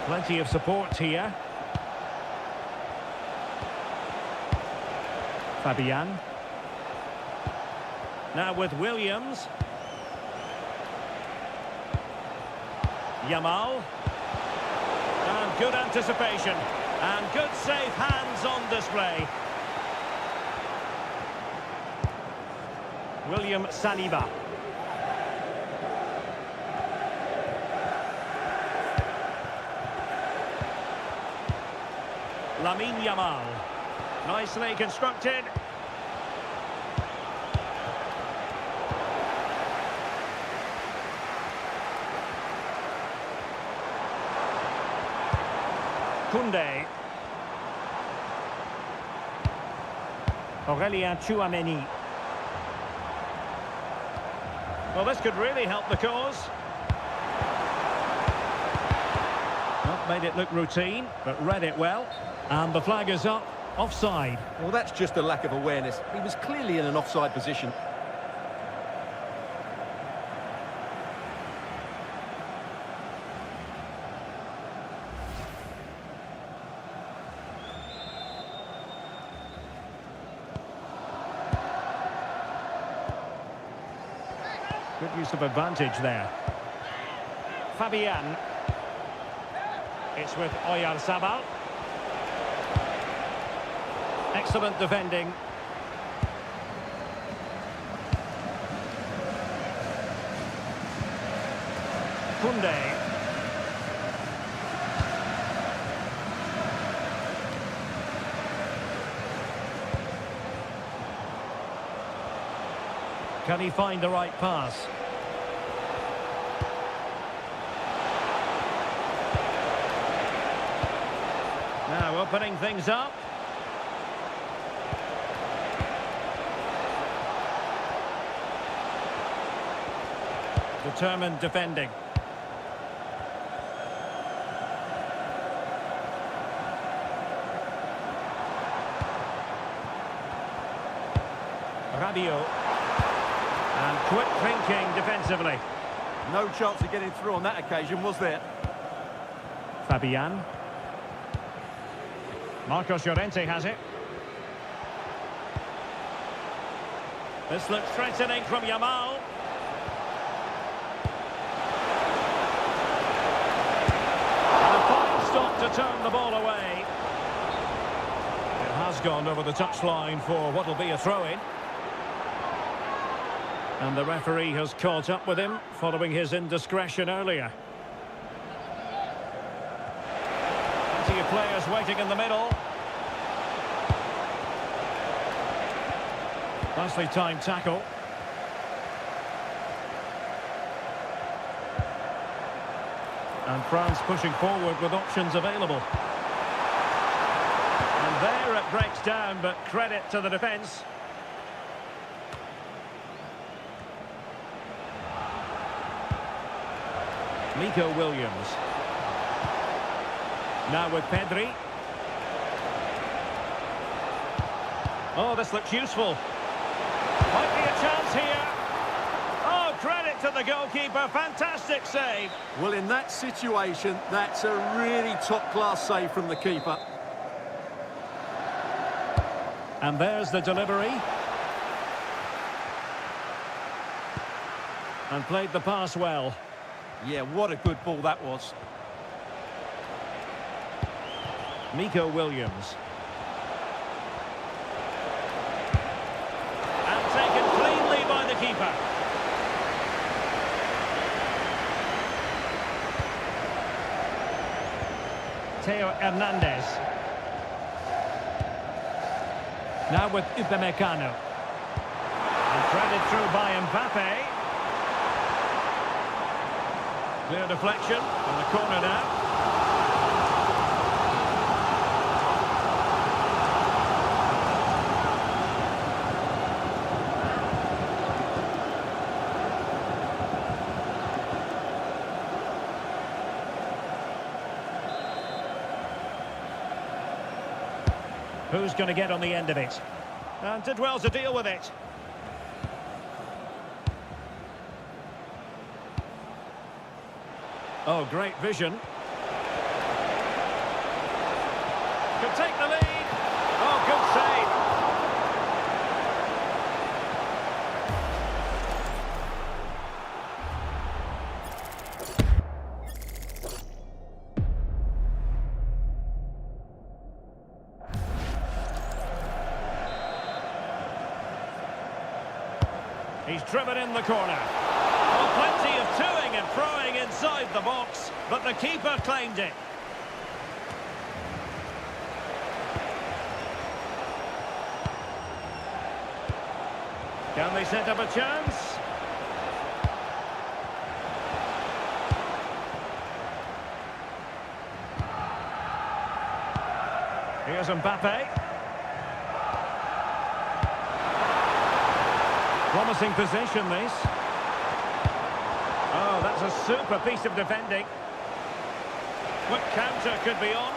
Plenty of support here. Fabian. Now with Williams. Yamal. And good anticipation. And good safe hands on display. William Saliba. Lamine Yamal. Nicely constructed. Koundé. Aurélien Tchouameni. Well, this could really help the cause. Not made it look routine, but read it well. And the flag is up, offside. Well, that's just a lack of awareness. He was clearly in an offside position. Good use of advantage there. Fabian. It's with Oyarzabal. Excellent defending. Koundé. Can he find the right pass? Now opening things up. Determined defending. Rabiot. And quick thinking defensively. No chance of getting through on that occasion, was there? Fabian. Marcos Llorente has it. This looks threatening from Yamal. And a fine stop to turn the ball away. It has gone over the touchline for what will be a throw-in. And the referee has caught up with him following his indiscretion earlier. Plenty of players waiting in the middle. Nicely timed tackle. And France pushing forward with options available. And there it breaks down, but credit to the defence. Nico Williams. Now with Pedri. Oh, this looks useful. Might be a chance here. Oh, credit to the goalkeeper. Fantastic save. Well, in that situation, that's a really top-class save from the keeper. And there's the delivery. And played the pass well. Yeah, what a good ball that was. Nico Williams. And taken cleanly by the keeper. Theo Hernandez. Now with Upamecano. And threaded through by Mbappe. Clear deflection on the corner now. Who's going to get on the end of it? And did well to deal with it. Oh, great vision. Could take the lead. Oh, good save. He's driven in the corner. Oh, plenty of toing and throwing inside the box, but the keeper claimed it. Can they set up a chance? Here's Mbappe. Promising position, this. Oh, that's a super piece of defending. What counter could be on?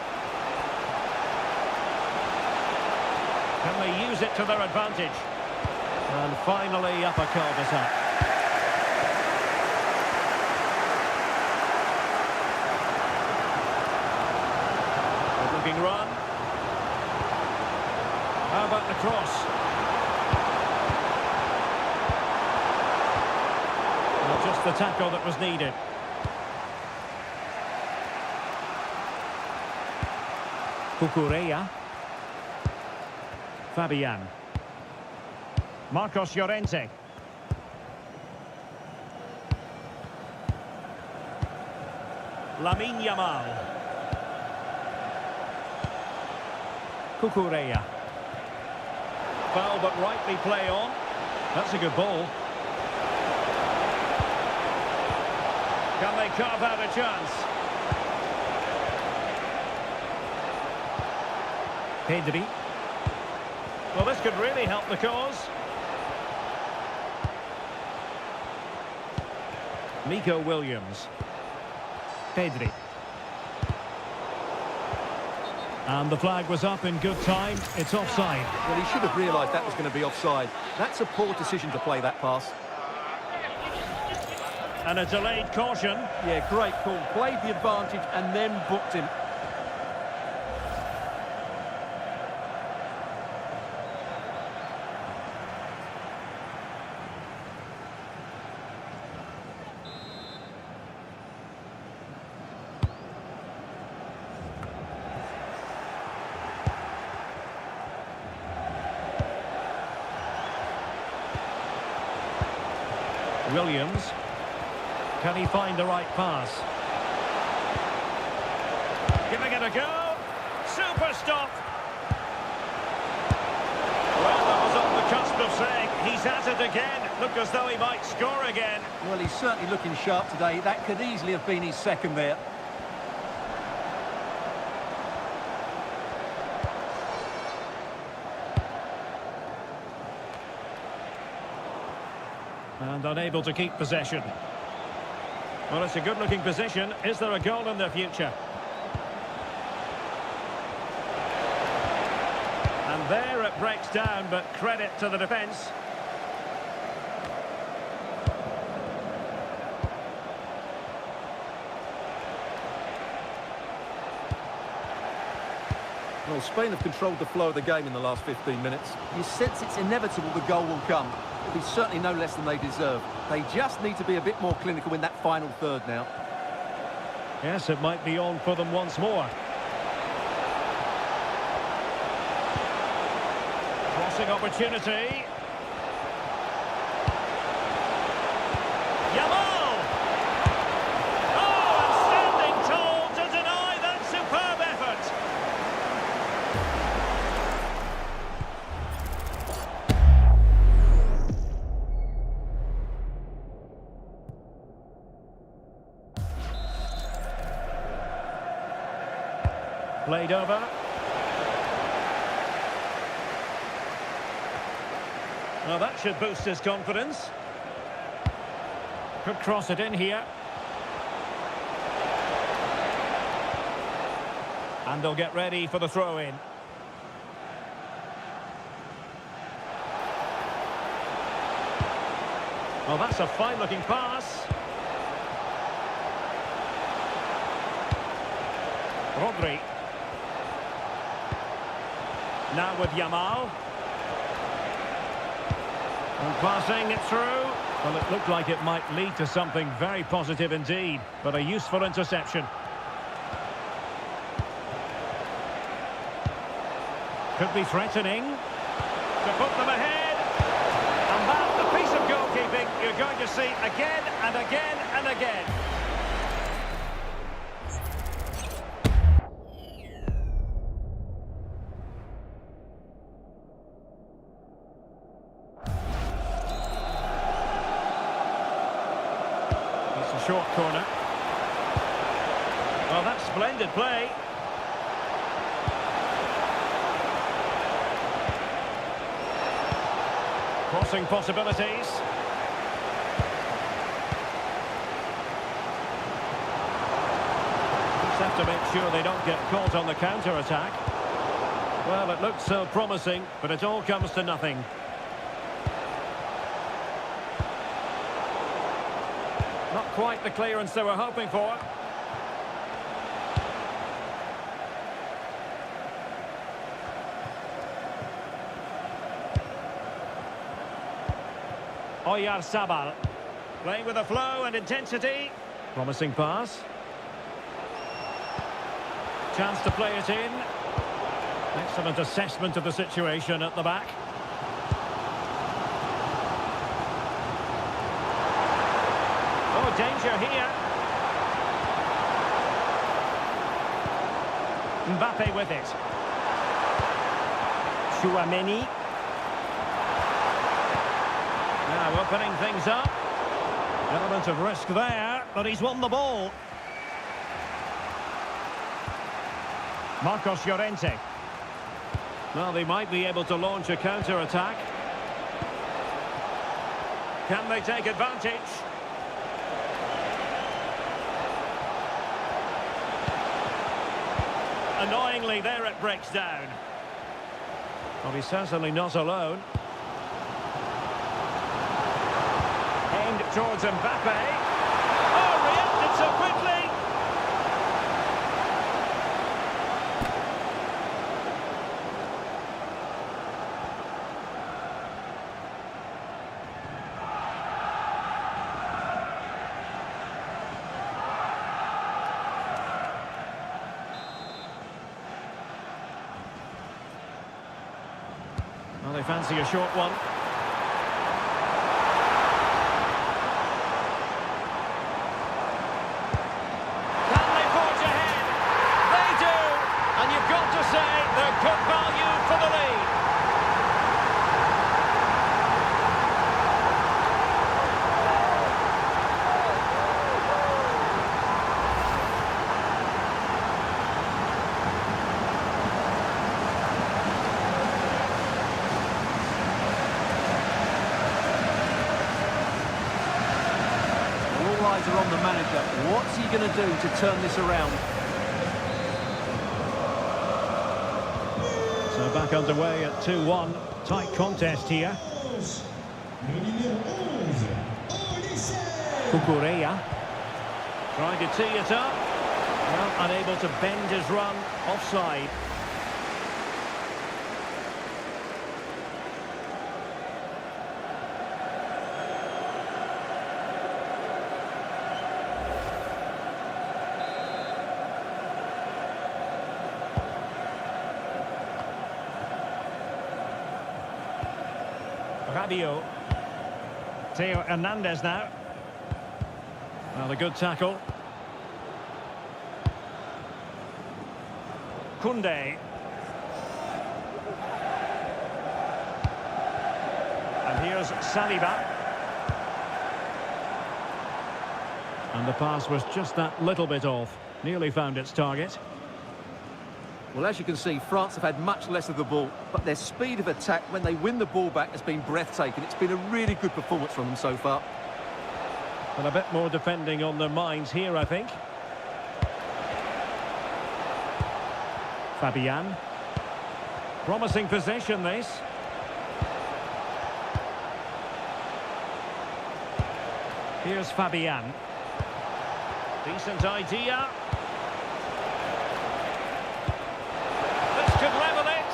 Can they use it to their advantage? And finally, up a cul-de-sac. Good-looking run. How about the cross? Just the tackle that was needed. Cucurella. Fabian. Marcos Llorente. Lamine Yamal. Cucurella. Foul but rightly play on. That's a good ball. Can they carve out a chance? Pedri. Well, this could really help the cause. Nico Williams. Pedri. And the flag was up in good time. It's offside. Well, he should have realised that was going to be offside. That's a poor decision to play that pass. And a delayed caution. Yeah, great call. Played the advantage and then booked him. Williams. Can he find the right pass? Giving it a go. Super stop. Well, that was on the cusp of saying he's at it again. Look as though he might score again. Well, he's certainly looking sharp today. That could easily have been his second there. And unable to keep possession. Well, it's a good-looking position. Is there a goal in the future? And there it breaks down, but credit to the defence. Well, Spain have controlled the flow of the game in the last 15 minutes. You sense it's inevitable the goal will come. It'll be certainly no less than they deserve. They just need to be a bit more clinical in that final third now. Yes, it might be on for them once more. Crossing opportunity. Yamal! Oh, and standing tall to deny that superb effort. Played over. Well, that should boost his confidence. Could cross it in here. And they'll get ready for the throw-in. Well, that's a fine-looking pass. Rodri. Now with Yamal. And passing it through. Well, it looked like it might lead to something very positive indeed, but a useful interception. Could be threatening to put them ahead. And that's the piece of goalkeeping you're going to see again and again and again. Short corner. Well, that's splendid play. Crossing possibilities. Just have to make sure they don't get caught on the counter-attack. Well, it looked so promising, but it all comes to nothing. Not quite the clearance they were hoping for. Oyarzabal playing with a flow and intensity. Promising pass. Chance to play it in. Excellent assessment of the situation at the back. Oh, danger here. Mbappe with it. Chouameni. Now opening things up. Element of risk there, but he's won the ball. Marcos Llorente. Well, they might be able to launch a counter-attack. Can they take advantage? Annoyingly, there it breaks down. Well, he's certainly not alone. Aimed towards Mbappe. Oh, reacted so quickly! Well, they fancy a short one. What's he going to do to turn this around? So back underway at 2-1. Tight contest here. Le numéro 11, Olise. Cucurella. Trying to tee it up. Well, unable to bend his run. Offside. Rabiot. Theo Hernandez now. Well, a good tackle. Koundé. And here's Saliba. And the pass was just that little bit off. Nearly found its target. Well, as you can see, France have had much less of the ball, but their speed of attack when they win the ball back has been breathtaking. It's been a really good performance from them so far. And a bit more defending on their minds here, I think. Fabian. Promising possession, this. Here's Fabian. Decent idea. This could level it.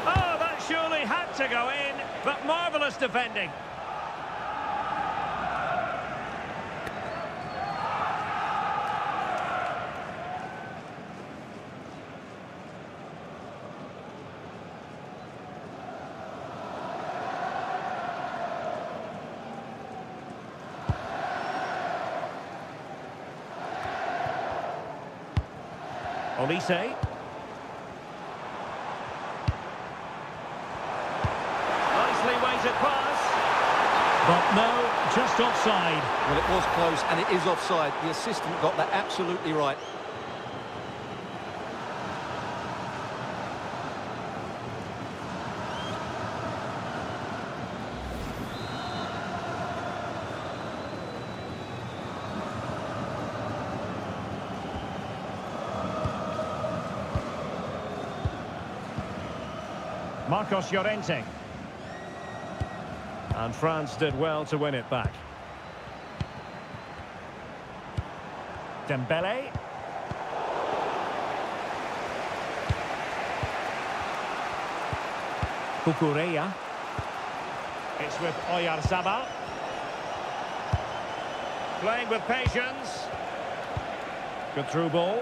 Oh, that surely had to go in, but marvellous defending. Olise. Nicely weighted pass. But no, just offside. Well, it was close, and it is offside. The assistant got that absolutely right. Marcos Llorente. And France did well to win it back. Dembele. Cucurella. It's with Oyarzabal. Playing with patience. Good through ball.